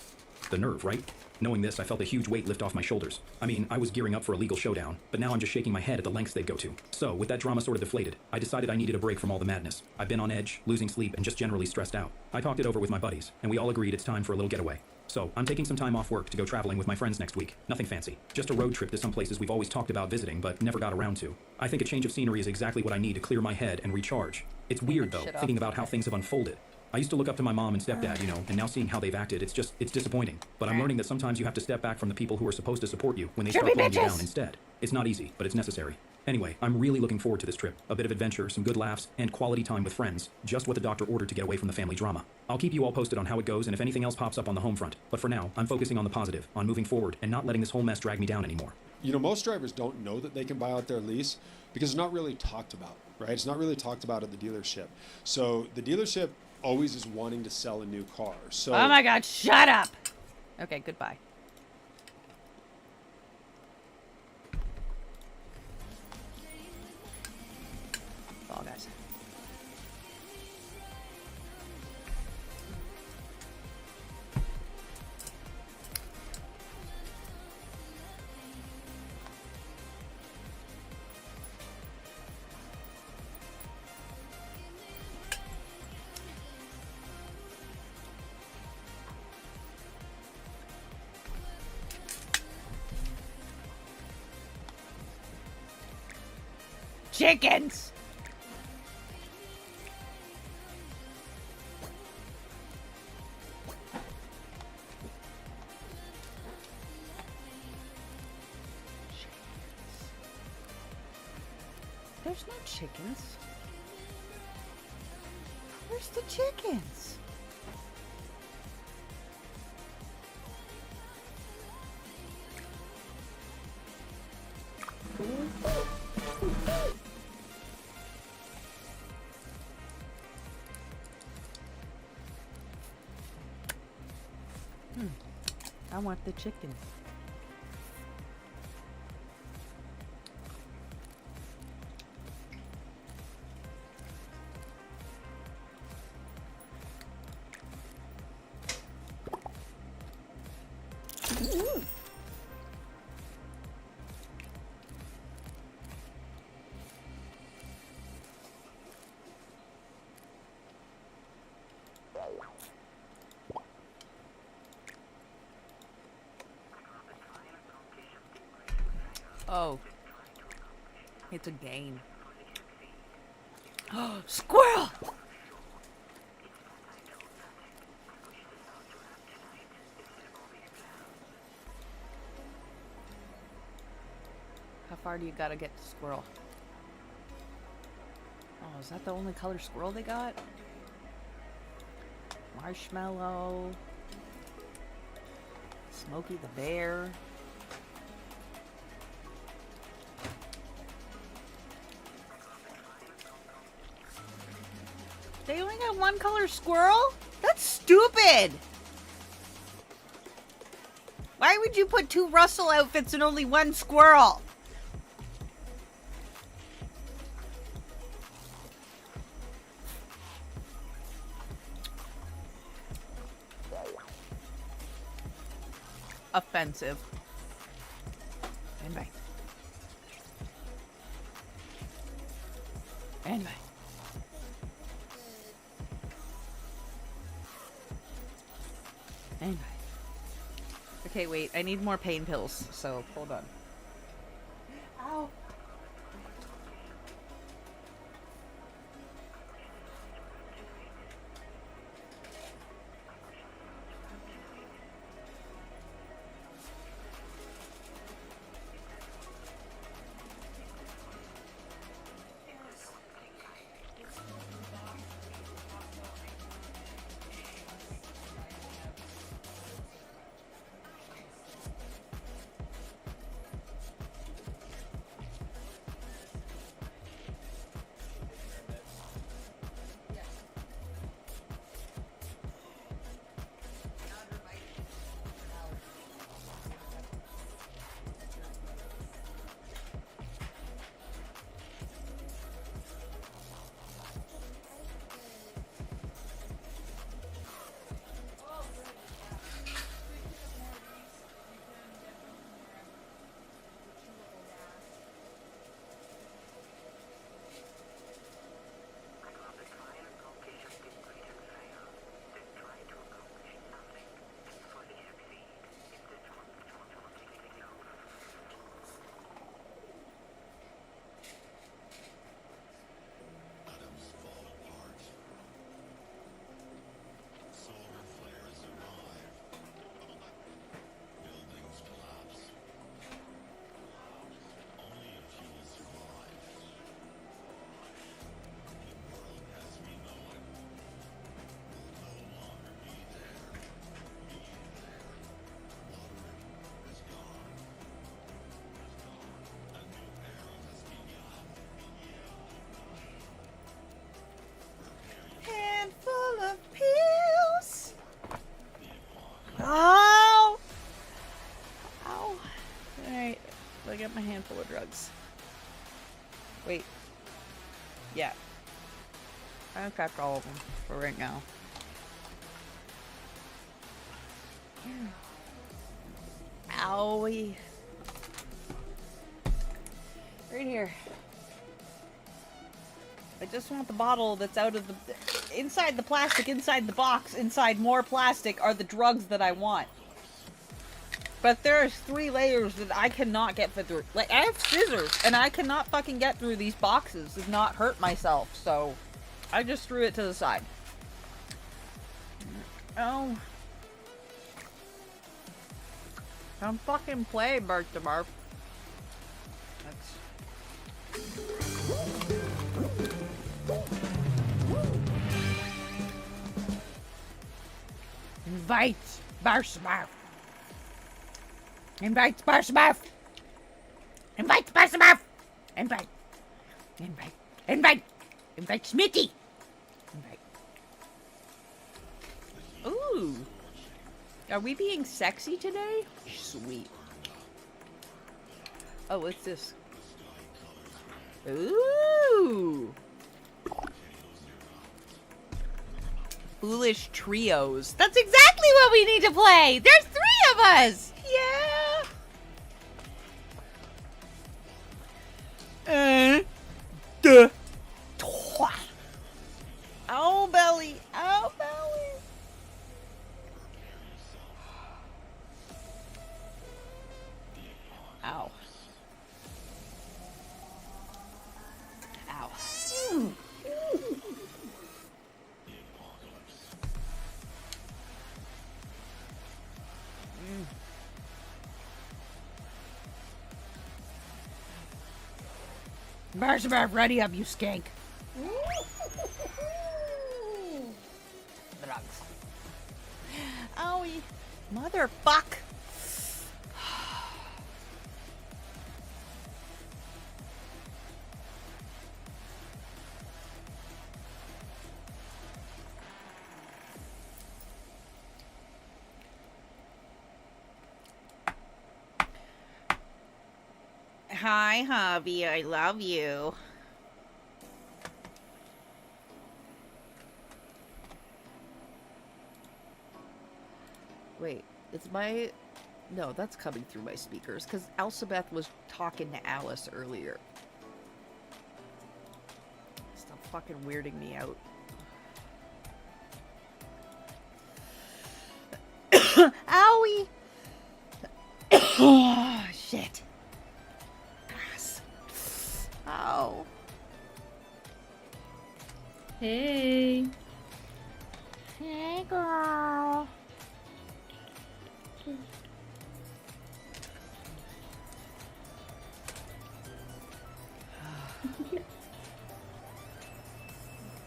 The nerve, right? Knowing this, I felt a huge weight lift off my shoulders. I mean, I was gearing up for a legal showdown, but now I'm just shaking my head at the lengths they'd go to. So, with that drama sort of deflated, I decided I needed a break from all the madness. I've been on edge, losing sleep, and just generally stressed out. I talked it over with my buddies, and we all agreed it's time for a little getaway. So, I'm taking some time off work to go traveling with my friends next week. Nothing fancy. Just a road trip to some places we've always talked about visiting, but never got around to. I think a change of scenery is exactly what I need to clear my head and recharge. It's weird, though, thinking about how things have unfolded. I used to look up to my mom and stepdad, you know, and now seeing how they've acted, it's disappointing. But I'm learning that sometimes you have to step back from the people who are supposed to support you when they start pulling you down instead. It's not easy, but it's necessary. Anyway, I'm really looking forward to this trip. A bit of adventure, some good laughs, and quality time with friends. Just what the doctor ordered to get away from the family drama. I'll keep you all posted on how it goes and if anything else pops up on the home front. But for now, I'm focusing on the positive, on moving forward, and not letting this whole mess drag me down anymore. You know, most drivers don't know that they can buy out their lease because it's not really talked about, right? It's not really talked about at the dealership. So the dealership always is wanting to sell a new car. So oh my god, shut up! Okay, goodbye. Fall guys. Chickens! There's no chickens. Where's the chickens? I want the chicken. Oh, it's a game. Oh, squirrel! How far do you gotta get to squirrel? Oh, is that the only color squirrel they got? Marshmallow. Smokey the Bear. They only got one color squirrel? That's stupid! Why would you put 2 Russell outfits and only 1 squirrel? Offensive. Anyway. Anyway. Anyway. Okay, wait. I need more pain pills, so hold on. Ow. handful of drugs. Wait. Yeah. I unpacked all of them for right now. Owie. Right here. I just want the bottle that's out of the... Inside the plastic, inside the box, inside more plastic are the drugs that I want. But there's 3 layers that I cannot get through. Like, I have scissors, and I cannot fucking get through these boxes and not hurt myself, so... I just threw it to the side. Oh. Don't fucking play, Bert the Barf. Invite Barsmurf. Invite Barsmurf. Invite Barsmurf. Invite. Invite Smitty. Invite. Ooh. Are we being sexy today? Sweet. Oh, what's this? Ooh. Foolish trios. That's exactly what we need to play. There's 3 of us. Yeah. Duh. Ow, belly. Ow, belly. Ow. Ow. Barsabab, ready up, you skank. Drugs. Owie. Motherfuck. Hi, Javi. I love you. Wait, it's my... No, that's coming through my speakers, because Elsabeth was talking to Alice earlier. Stop fucking weirding me out. Owie! Oh, shit. Ass. Ow. Hey. Hey, girl.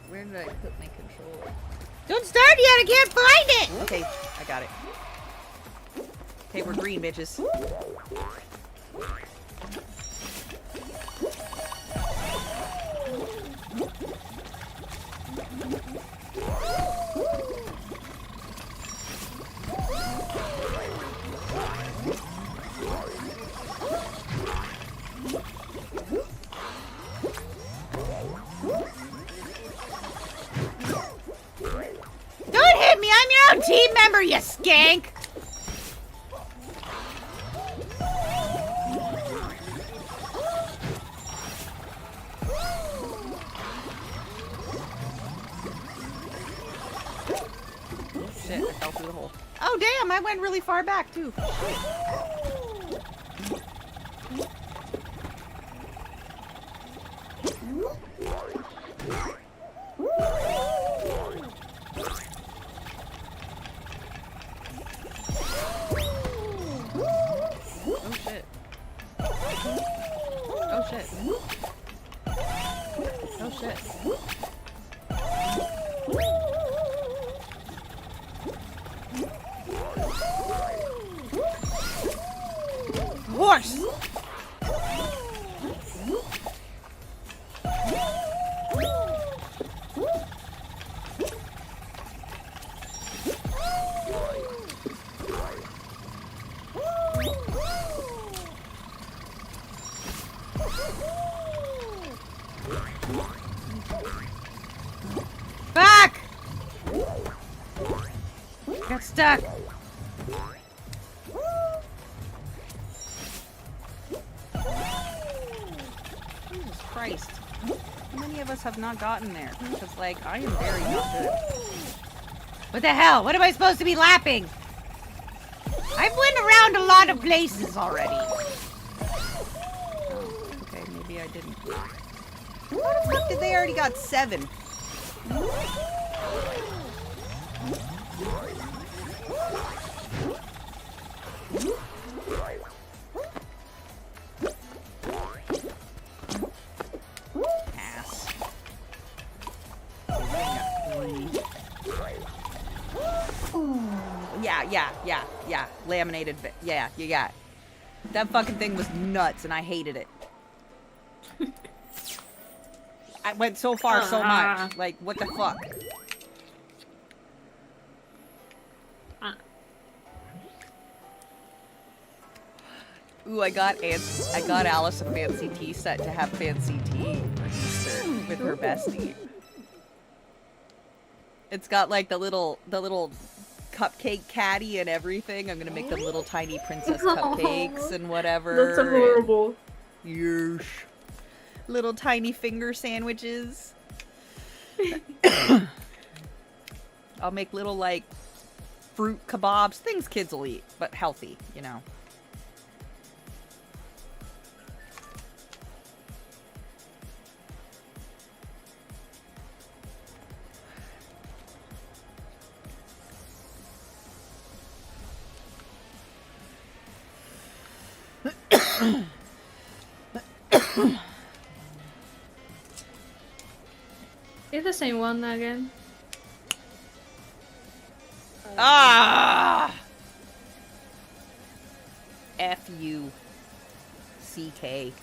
Where did I put my controller? Don't start yet! I can't find it! Okay, I got it. Okay, we're green, bitches. Don't hit me! I'm your own team member, you skank! Shit, I fell through the hole. Oh, damn, I went really far back, too. Oh, shit. Oh, shit. Oh, shit. Got stuck. Jesus Christ. How many of us have not gotten there? Because, like, I am very not good. What the hell? What am I supposed to be lapping? I've went around a lot of places already. Oh, okay, maybe I didn't. What the fuck did they already got 7? Ass. Yeah. Laminated. Yeah. That fucking thing was nuts, and I hated it. I went so far, so much. Like, what the fuck? Ooh, I got Alice a fancy tea set to have fancy tea for Easter with her bestie. It's got like the little cupcake caddy and everything. I'm gonna make them little tiny princess cupcakes and whatever. That's adorable. Yeesh. Little tiny finger sandwiches. I'll make little like fruit kebabs, things kids will eat, but healthy, you know. It's the same one again. F-U-C-K.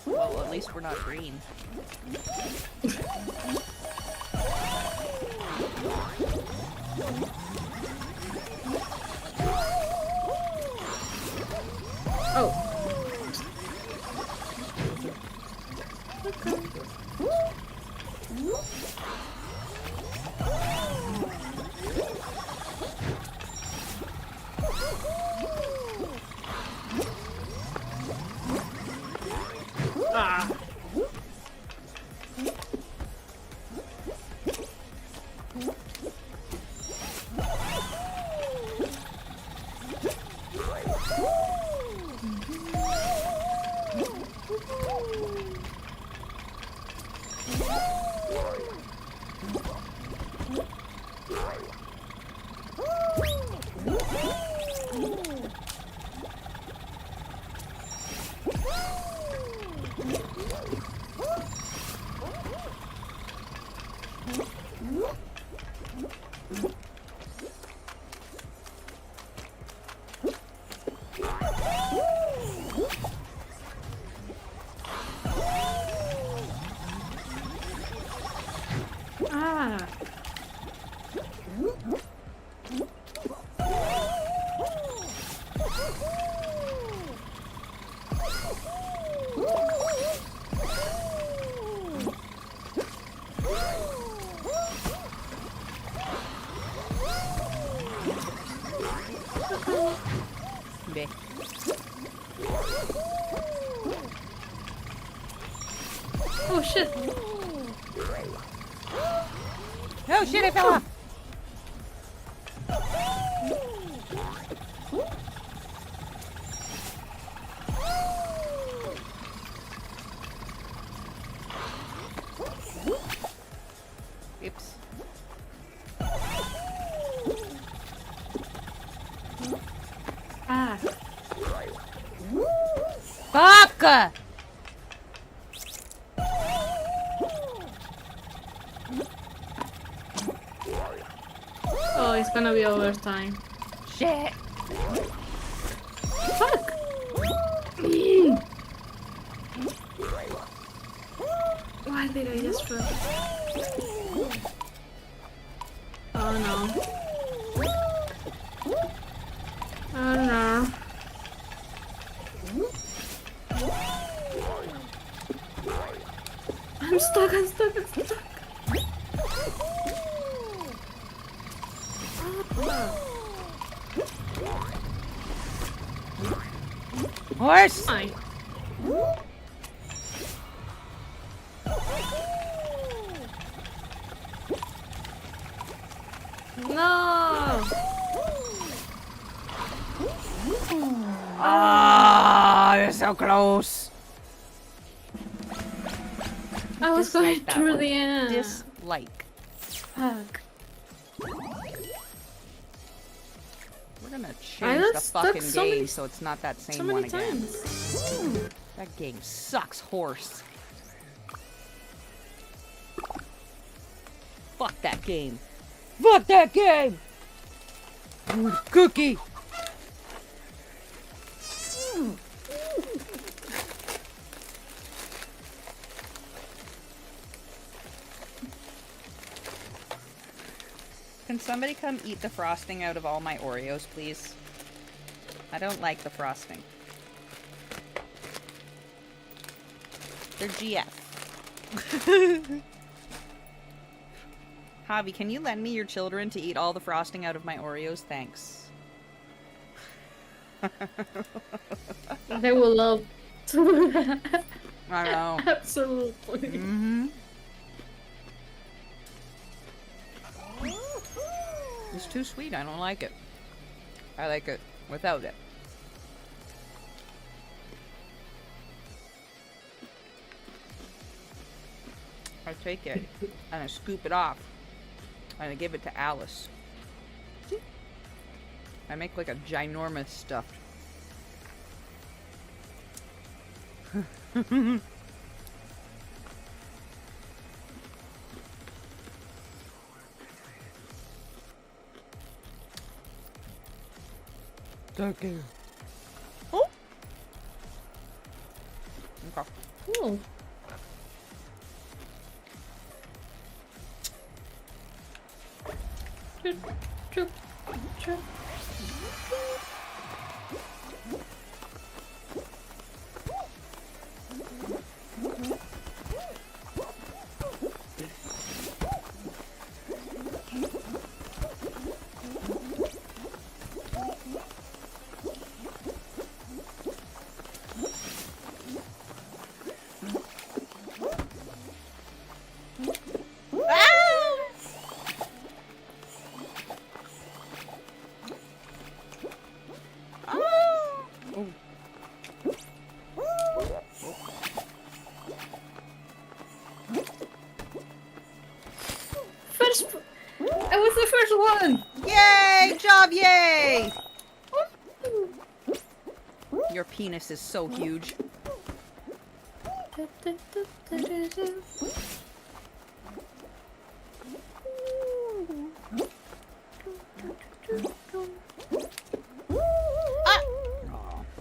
Well, at least we're not green. Oh. Ah. Oh shit. Oh shit, I fell off. Oops. Ah. Fuck! Oh, it's gonna be overtime. Shit. Fuck. Why did I just run? Oh no. Oh no. stuck, I'm stuck, I'm stuck. Horse! Fine. No! Ah, you're so close. I was going Dislike that through one. the end. Dislike. Fuck. We're gonna I change got the stuck fucking so game many- so it's not that same so many one again. times. That game sucks, horse. Fuck that game. Fuck that game! Cookie! Can somebody come eat the frosting out of all my Oreos, please? I don't like the frosting. They're GF. Javi, can you lend me your children to eat all the frosting out of my Oreos? Thanks. They will love to do that. I know. Absolutely. Mm-hmm. It's too sweet. I don't like it. I like it without it. I take it and I scoop it off and I give it to Alice. I make like a ginormous stuffed. Thank you. Oh. Okay. Cool. Choo, choo, choo. I was the first one! Yay! Job, yay! Your penis is so huge.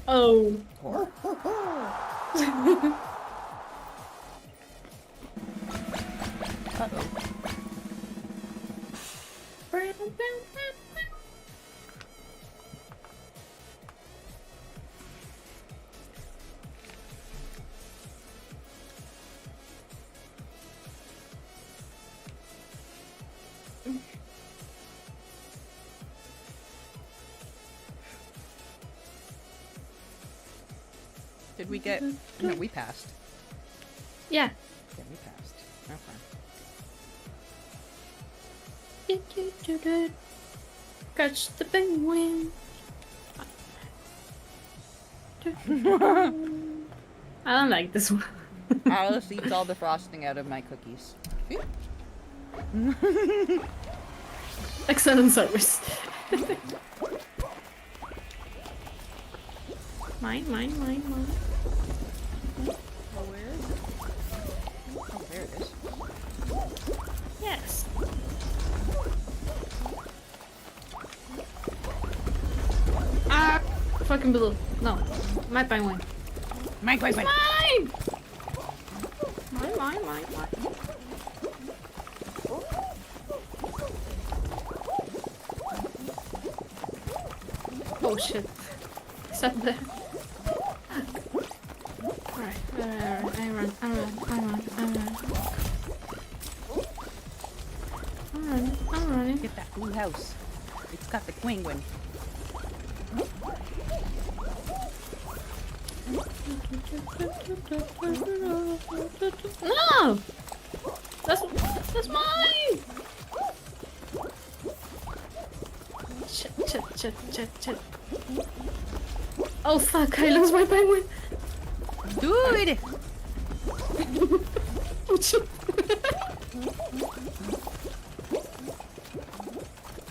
Oh. Did we get... No, we passed. Yeah. Yeah, we passed. Okay. Catch the penguin. I don't like this one. Alice eats all the frosting out of my cookies. Excellent service. Mine. Oh, where is it? Oh, there it is. Yes. Ah! Fucking blue. No. My penguin. My penguin. Mine! Mine. Oh shit. Sat there. Alright, I run. Blue house. It's got the penguin. No! That's mine! Shit. Oh fuck, I lost my penguin! Dude!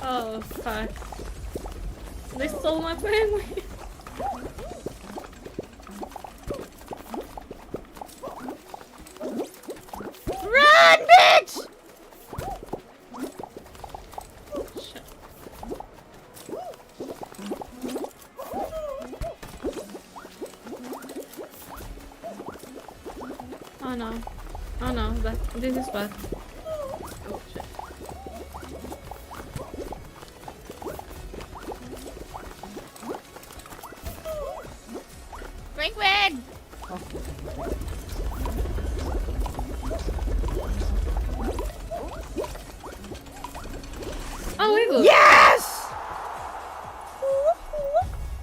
Oh fuck. They stole my penguin! Run, bitch! Oh no, this is bad. Oh shit. Penguin! Oh, we go. Yes!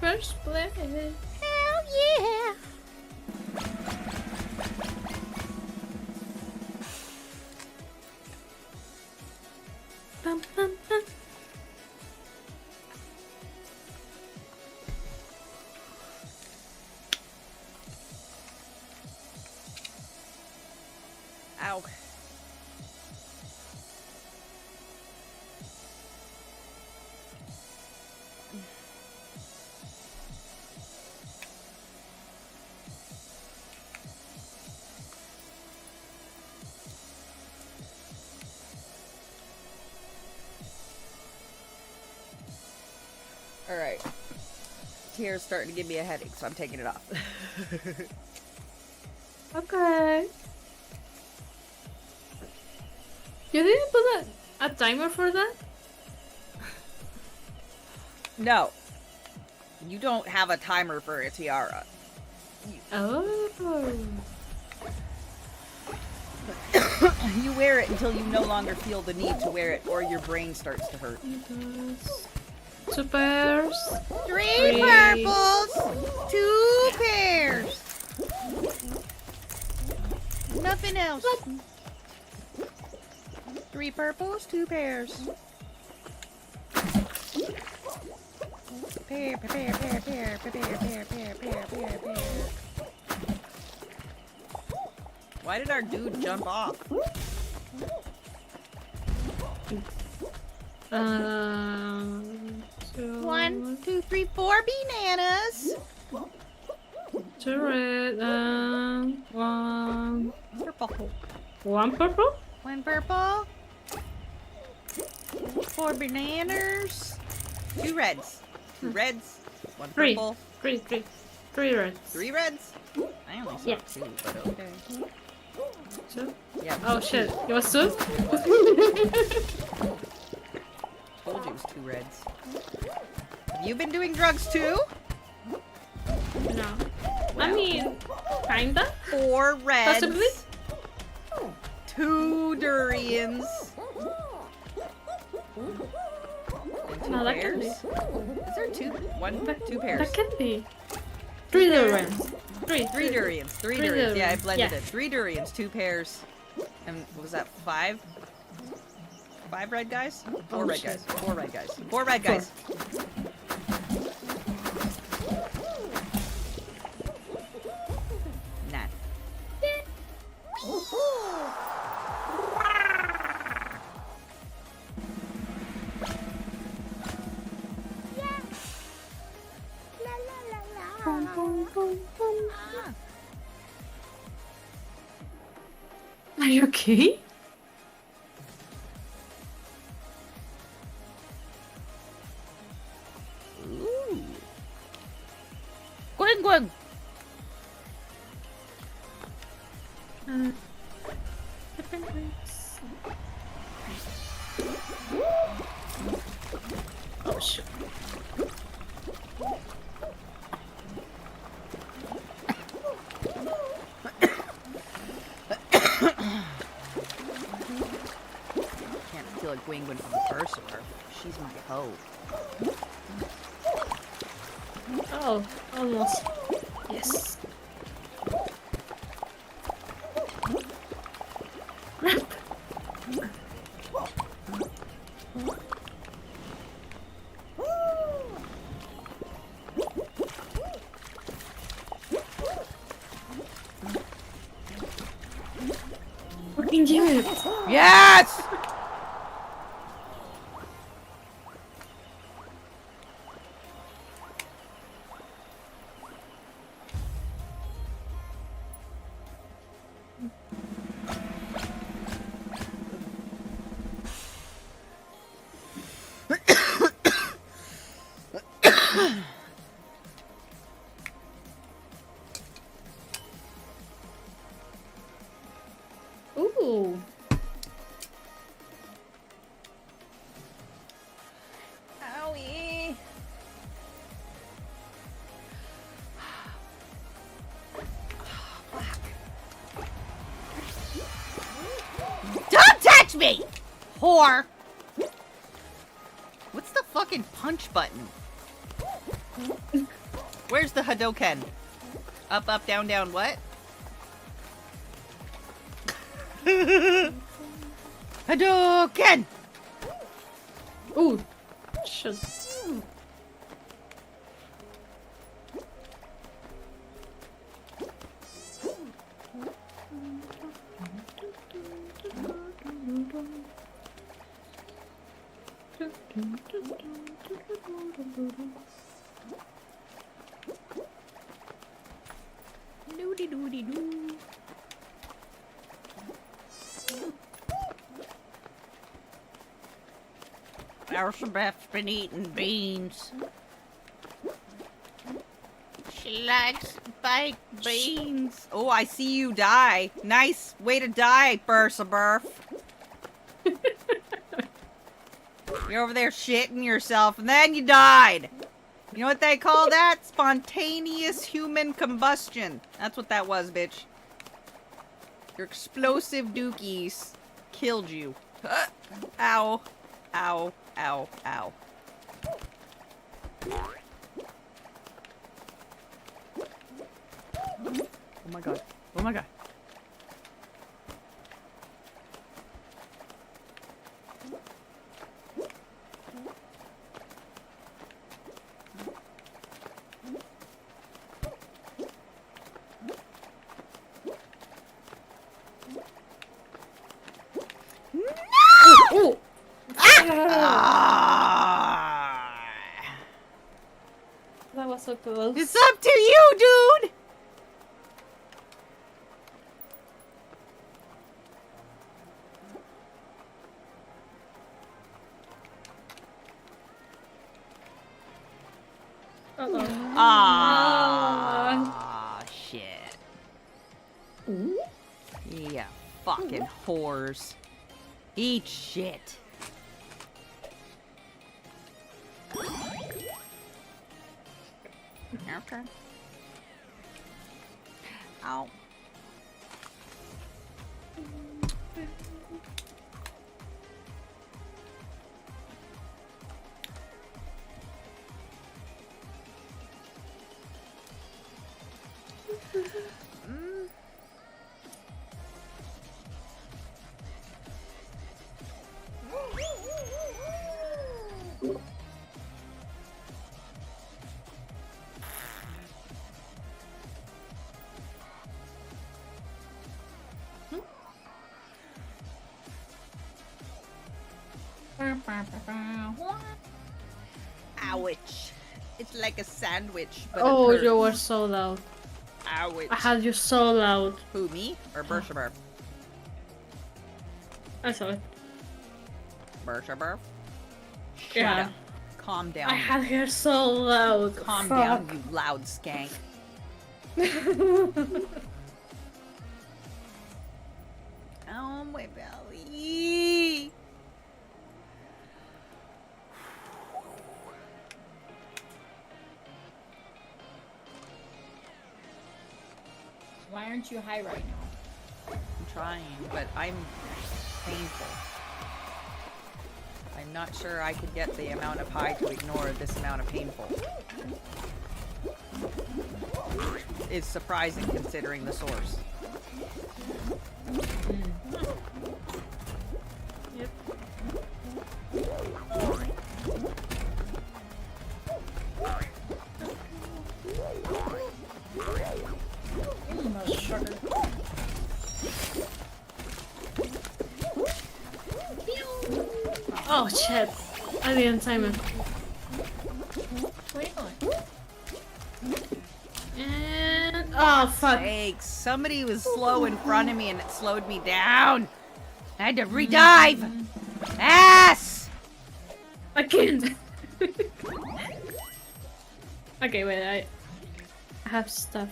First place. Hell yeah! Bum, bum, bum. Ow. Alright. Tears starting to give me a headache, so I'm taking it off. Okay. You didn't put a timer for that? No. You don't have a timer for a tiara. Oh. You wear it until you no longer feel the need to wear it, or your brain starts to hurt. Two pairs. Three purples, 2 pairs. Nothing else. 3 purples, 2 pairs. Pair. Why did our dude jump off? 1, 2, 3, 4 bananas. 2 red and 1 purple. 1 purple? 1 purple. 4 bananas. 2 reds. 2 reds. 1 3. purple. 3 reds. 3 reds. I only saw 2, but okay. 2? Yeah. Oh shit, it was 2? Told you it was 2 reds. Have you been doing drugs too? No. I mean, kinda. 4 reds. Possibly. 2 durians. And 2 No, that can pairs? be. Is there 2? 2 pairs. That can be. 3 durians. 3 durians. 3 Three durians. Yeah, I durians. blended Yeah. it. 3 durians, 2 pairs. And what was that? 5? 5 red guys? 4 red shit. guys. 4 red guys. 4 red guys. None. Are you okay? Ooh. Gwing! Oh shit. Can't steal a gwingwin from the purse or she's my hoe. Oh, almost. Yes. Fucking give it. Yes! Ooh. Owie. Don't touch me! Whore! What's the fucking punch button? Where's the Hadoken? Up, up, down, down, what? Hadoken! Ooh. Shit. Doody doody doo. Elizabeth's been eating beans. She likes baked beans. Oh, I see you die. Nice way to die, Bursaburf. You're over there shitting yourself, and then you died. You know what they call that? Spontaneous human combustion. That's what that was, bitch. Your explosive dookies killed you. Ow. Ow. Ow. Ow. Oh my god. Oh my god. Ooh. That was so close. It's up to you, dude! Uh-oh. Ah, shit. Yeah, fucking whores. Eat shit. Okay. Ow. Ouch. It's like a sandwich, but Oh, it you were hurts. so loud. Ouch. I had you so loud. Who, me? Or Bershaburf? I saw it. Bershaburf? Shut Yeah. up. Calm down. I had her so loud. Calm Fuck. down, you loud skank. Oh, my belly. Why aren't you high right now? I'm trying, but I'm painful. I'm I'm not sure I could get the amount of high to ignore this amount of painful. It's surprising considering the source. Yep. Oh shit. I didn't time it. Where are you going? And oh fuck. Sakes, somebody was slow in front of me and it slowed me down. I had to redive. Ass! Again. Okay, wait, I have stuff.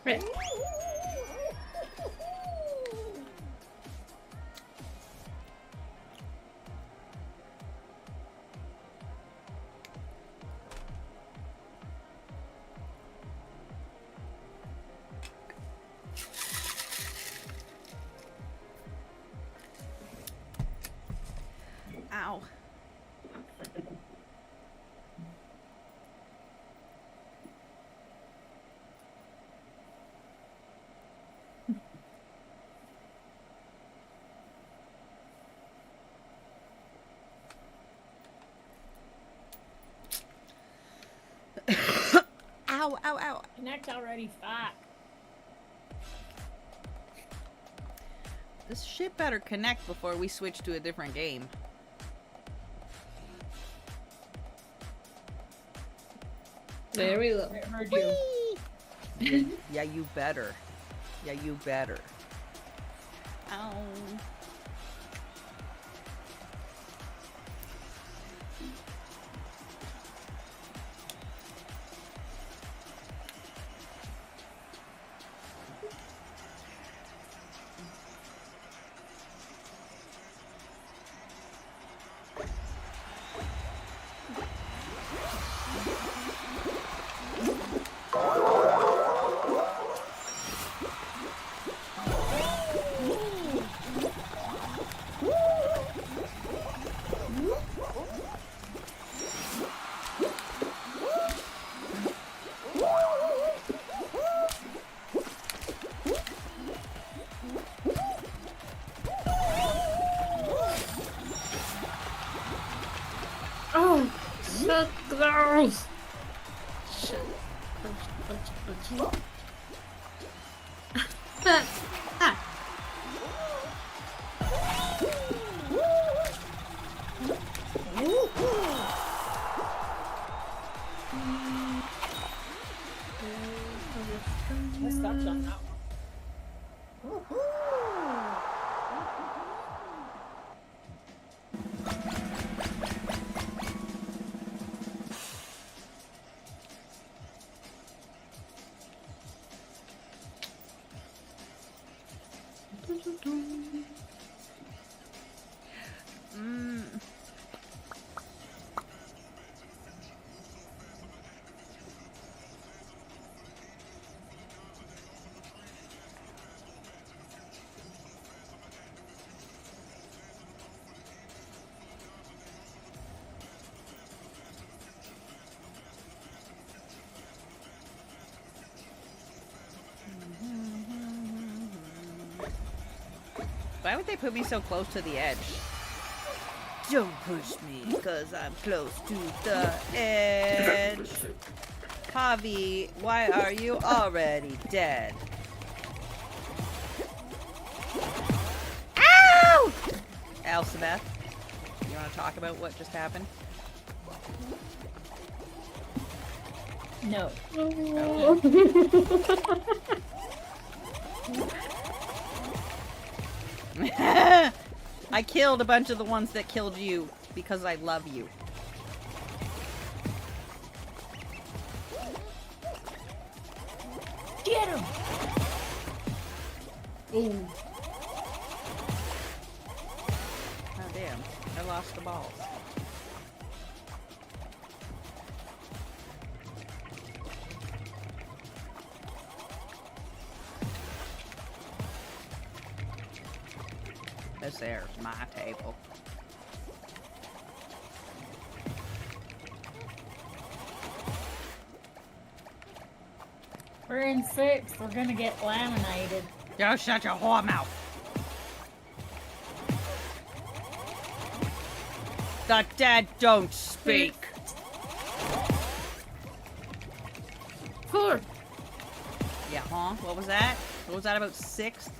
Right. Ow. Ow, ow, ow. Connect already, fuck. This shit better connect before we switch to a different game. There we go. I heard you. Yeah, you better. Yeah, you better. Ow. Oh, so gross. Shit. I stopped on that Why would they put me so close to the edge? Don't push me, because I'm close to the edge. Javi, why are you already dead? Ow! Elspeth, you want to talk about what just happened? No. I killed a bunch of the ones that killed you because I love you. Get him! Ooh. Oh damn, I lost the balls. This there's my table. We're in 6th. We're gonna get laminated. Yo, shut your whore mouth. The dead don't speak. 4. Yeah, huh? What was that? What was that about 6th?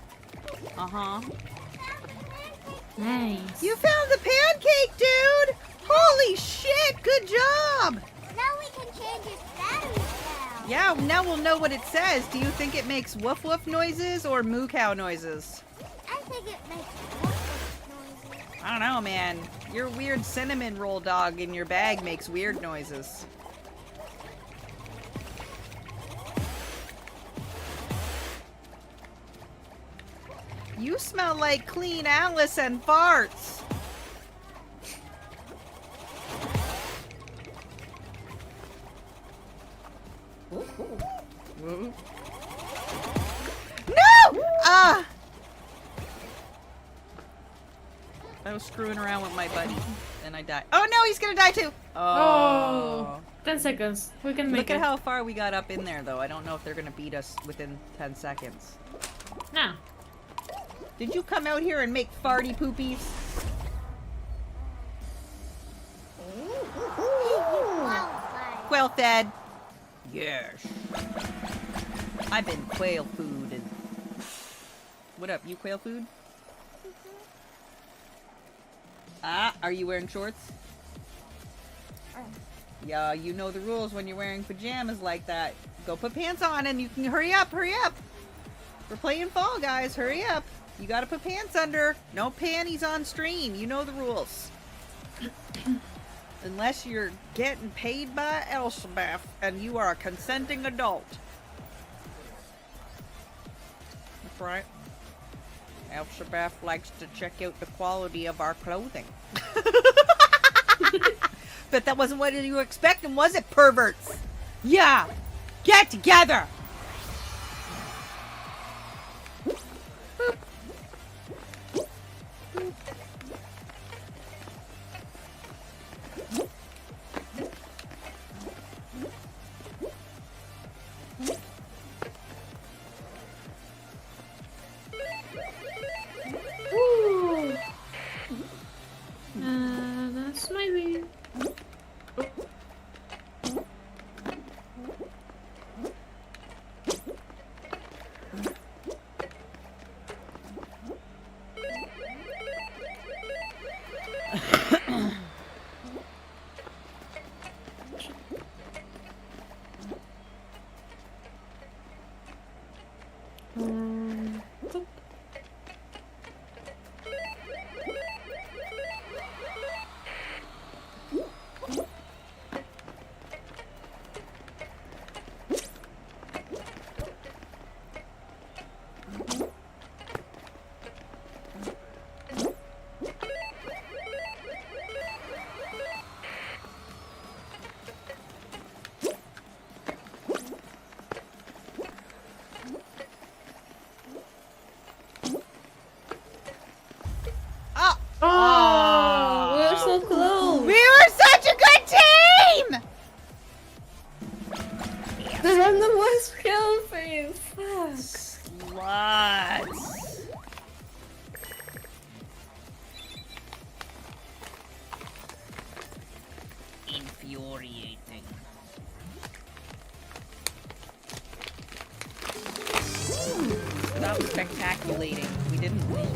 Uh-huh. Nice. You found the pancake, dude! Holy shit, good job! Now we can change its batteries now. Yeah, now we'll know what it says. Do you think it makes woof woof noises or moo cow noises? I think it makes noises. I don't know, man. Your weird cinnamon roll dog in your bag makes weird noises. You smell like clean Alice and farts. No! Ah! I was screwing around with my buddy, and I died. Oh no, he's gonna die too! Oh. 10 seconds. We can make Look it. at how far we got up in there, though. I don't know if they're gonna beat us within 10 seconds. No. Did you come out here and make farty poopies? Quail fed. Yes. I've been quail food and... What up, you quail food? Ah, are you wearing shorts? Yeah, you know the rules when you're wearing pajamas like that. Go put pants on and you can hurry up, hurry up. We're playing Fall Guys, hurry up. You gotta put pants under. No panties on stream. You know the rules. Unless you're getting paid by Elspeth and you are a consenting adult. That's right. Elspeth likes to check out the quality of our clothing. But that wasn't what you were expecting, was it, perverts? Yeah! Get together! Ooh. That's maybe. Oh, we were so close. We were such a good team! The random was healthy. Fuck. Sluts. Infuriating. Stop spectaculating. We didn't win.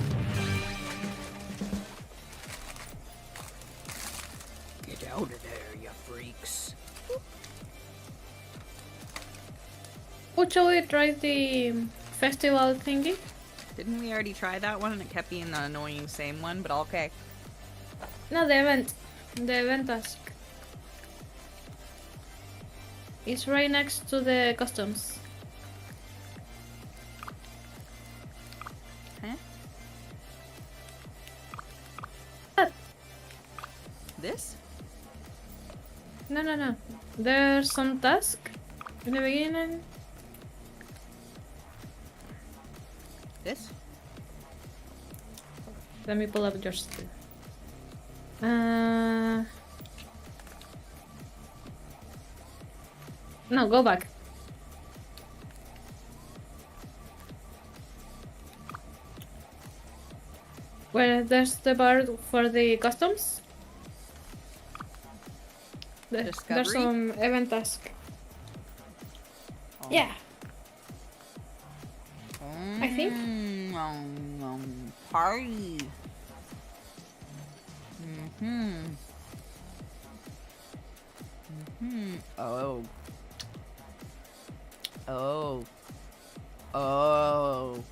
Get out of there, you freaks. What shall we try the festival thingy? Didn't we already try that one and it kept being the annoying same one, but okay. No, the event. The event task. It's right next to the customs. Huh? This? No, no, no. There's some task in the beginning. This? Let me pull up your stuff. No, go back. Where there's the bar for the customs? There's some event task. Oh. Yeah. I think. Party. Oh. Oh. Oh.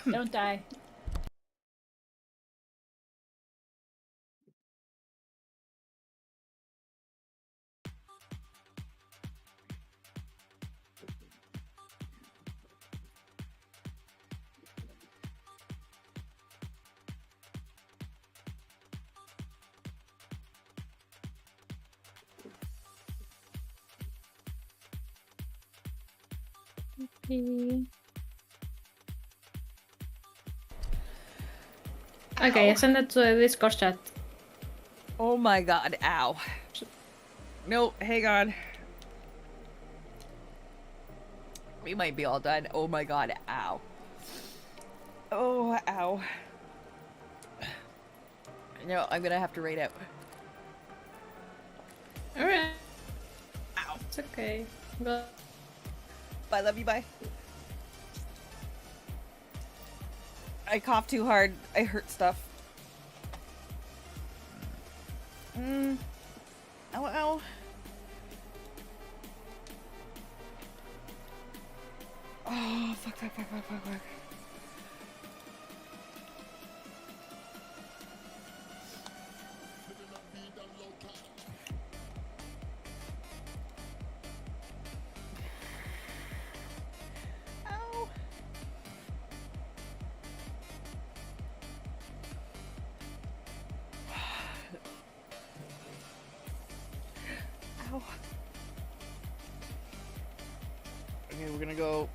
Don't die. Okay, I sent it to the Discord chat. Oh my god, ow. No, hang on. We might be all done. Oh my god, ow. Oh, ow. No, I'm gonna have to raid out. Alright. Ow. It's okay. Go. Bye, love you, bye. I cough too hard. I hurt stuff. Ow, ow. Oh, fuck. Ow. Ow. Okay, we're gonna go.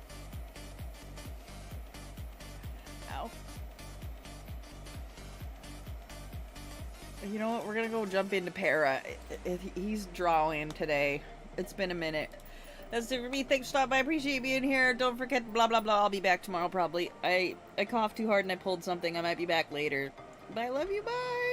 Ow. You know what? We're gonna go jump into Para. He's drawing today. It's been a minute. That's it for me. Thanks for stopping by. I appreciate being here. Don't forget blah blah blah. I'll be back tomorrow probably. I coughed too hard and I pulled something. I might be back later. But I love you. Bye.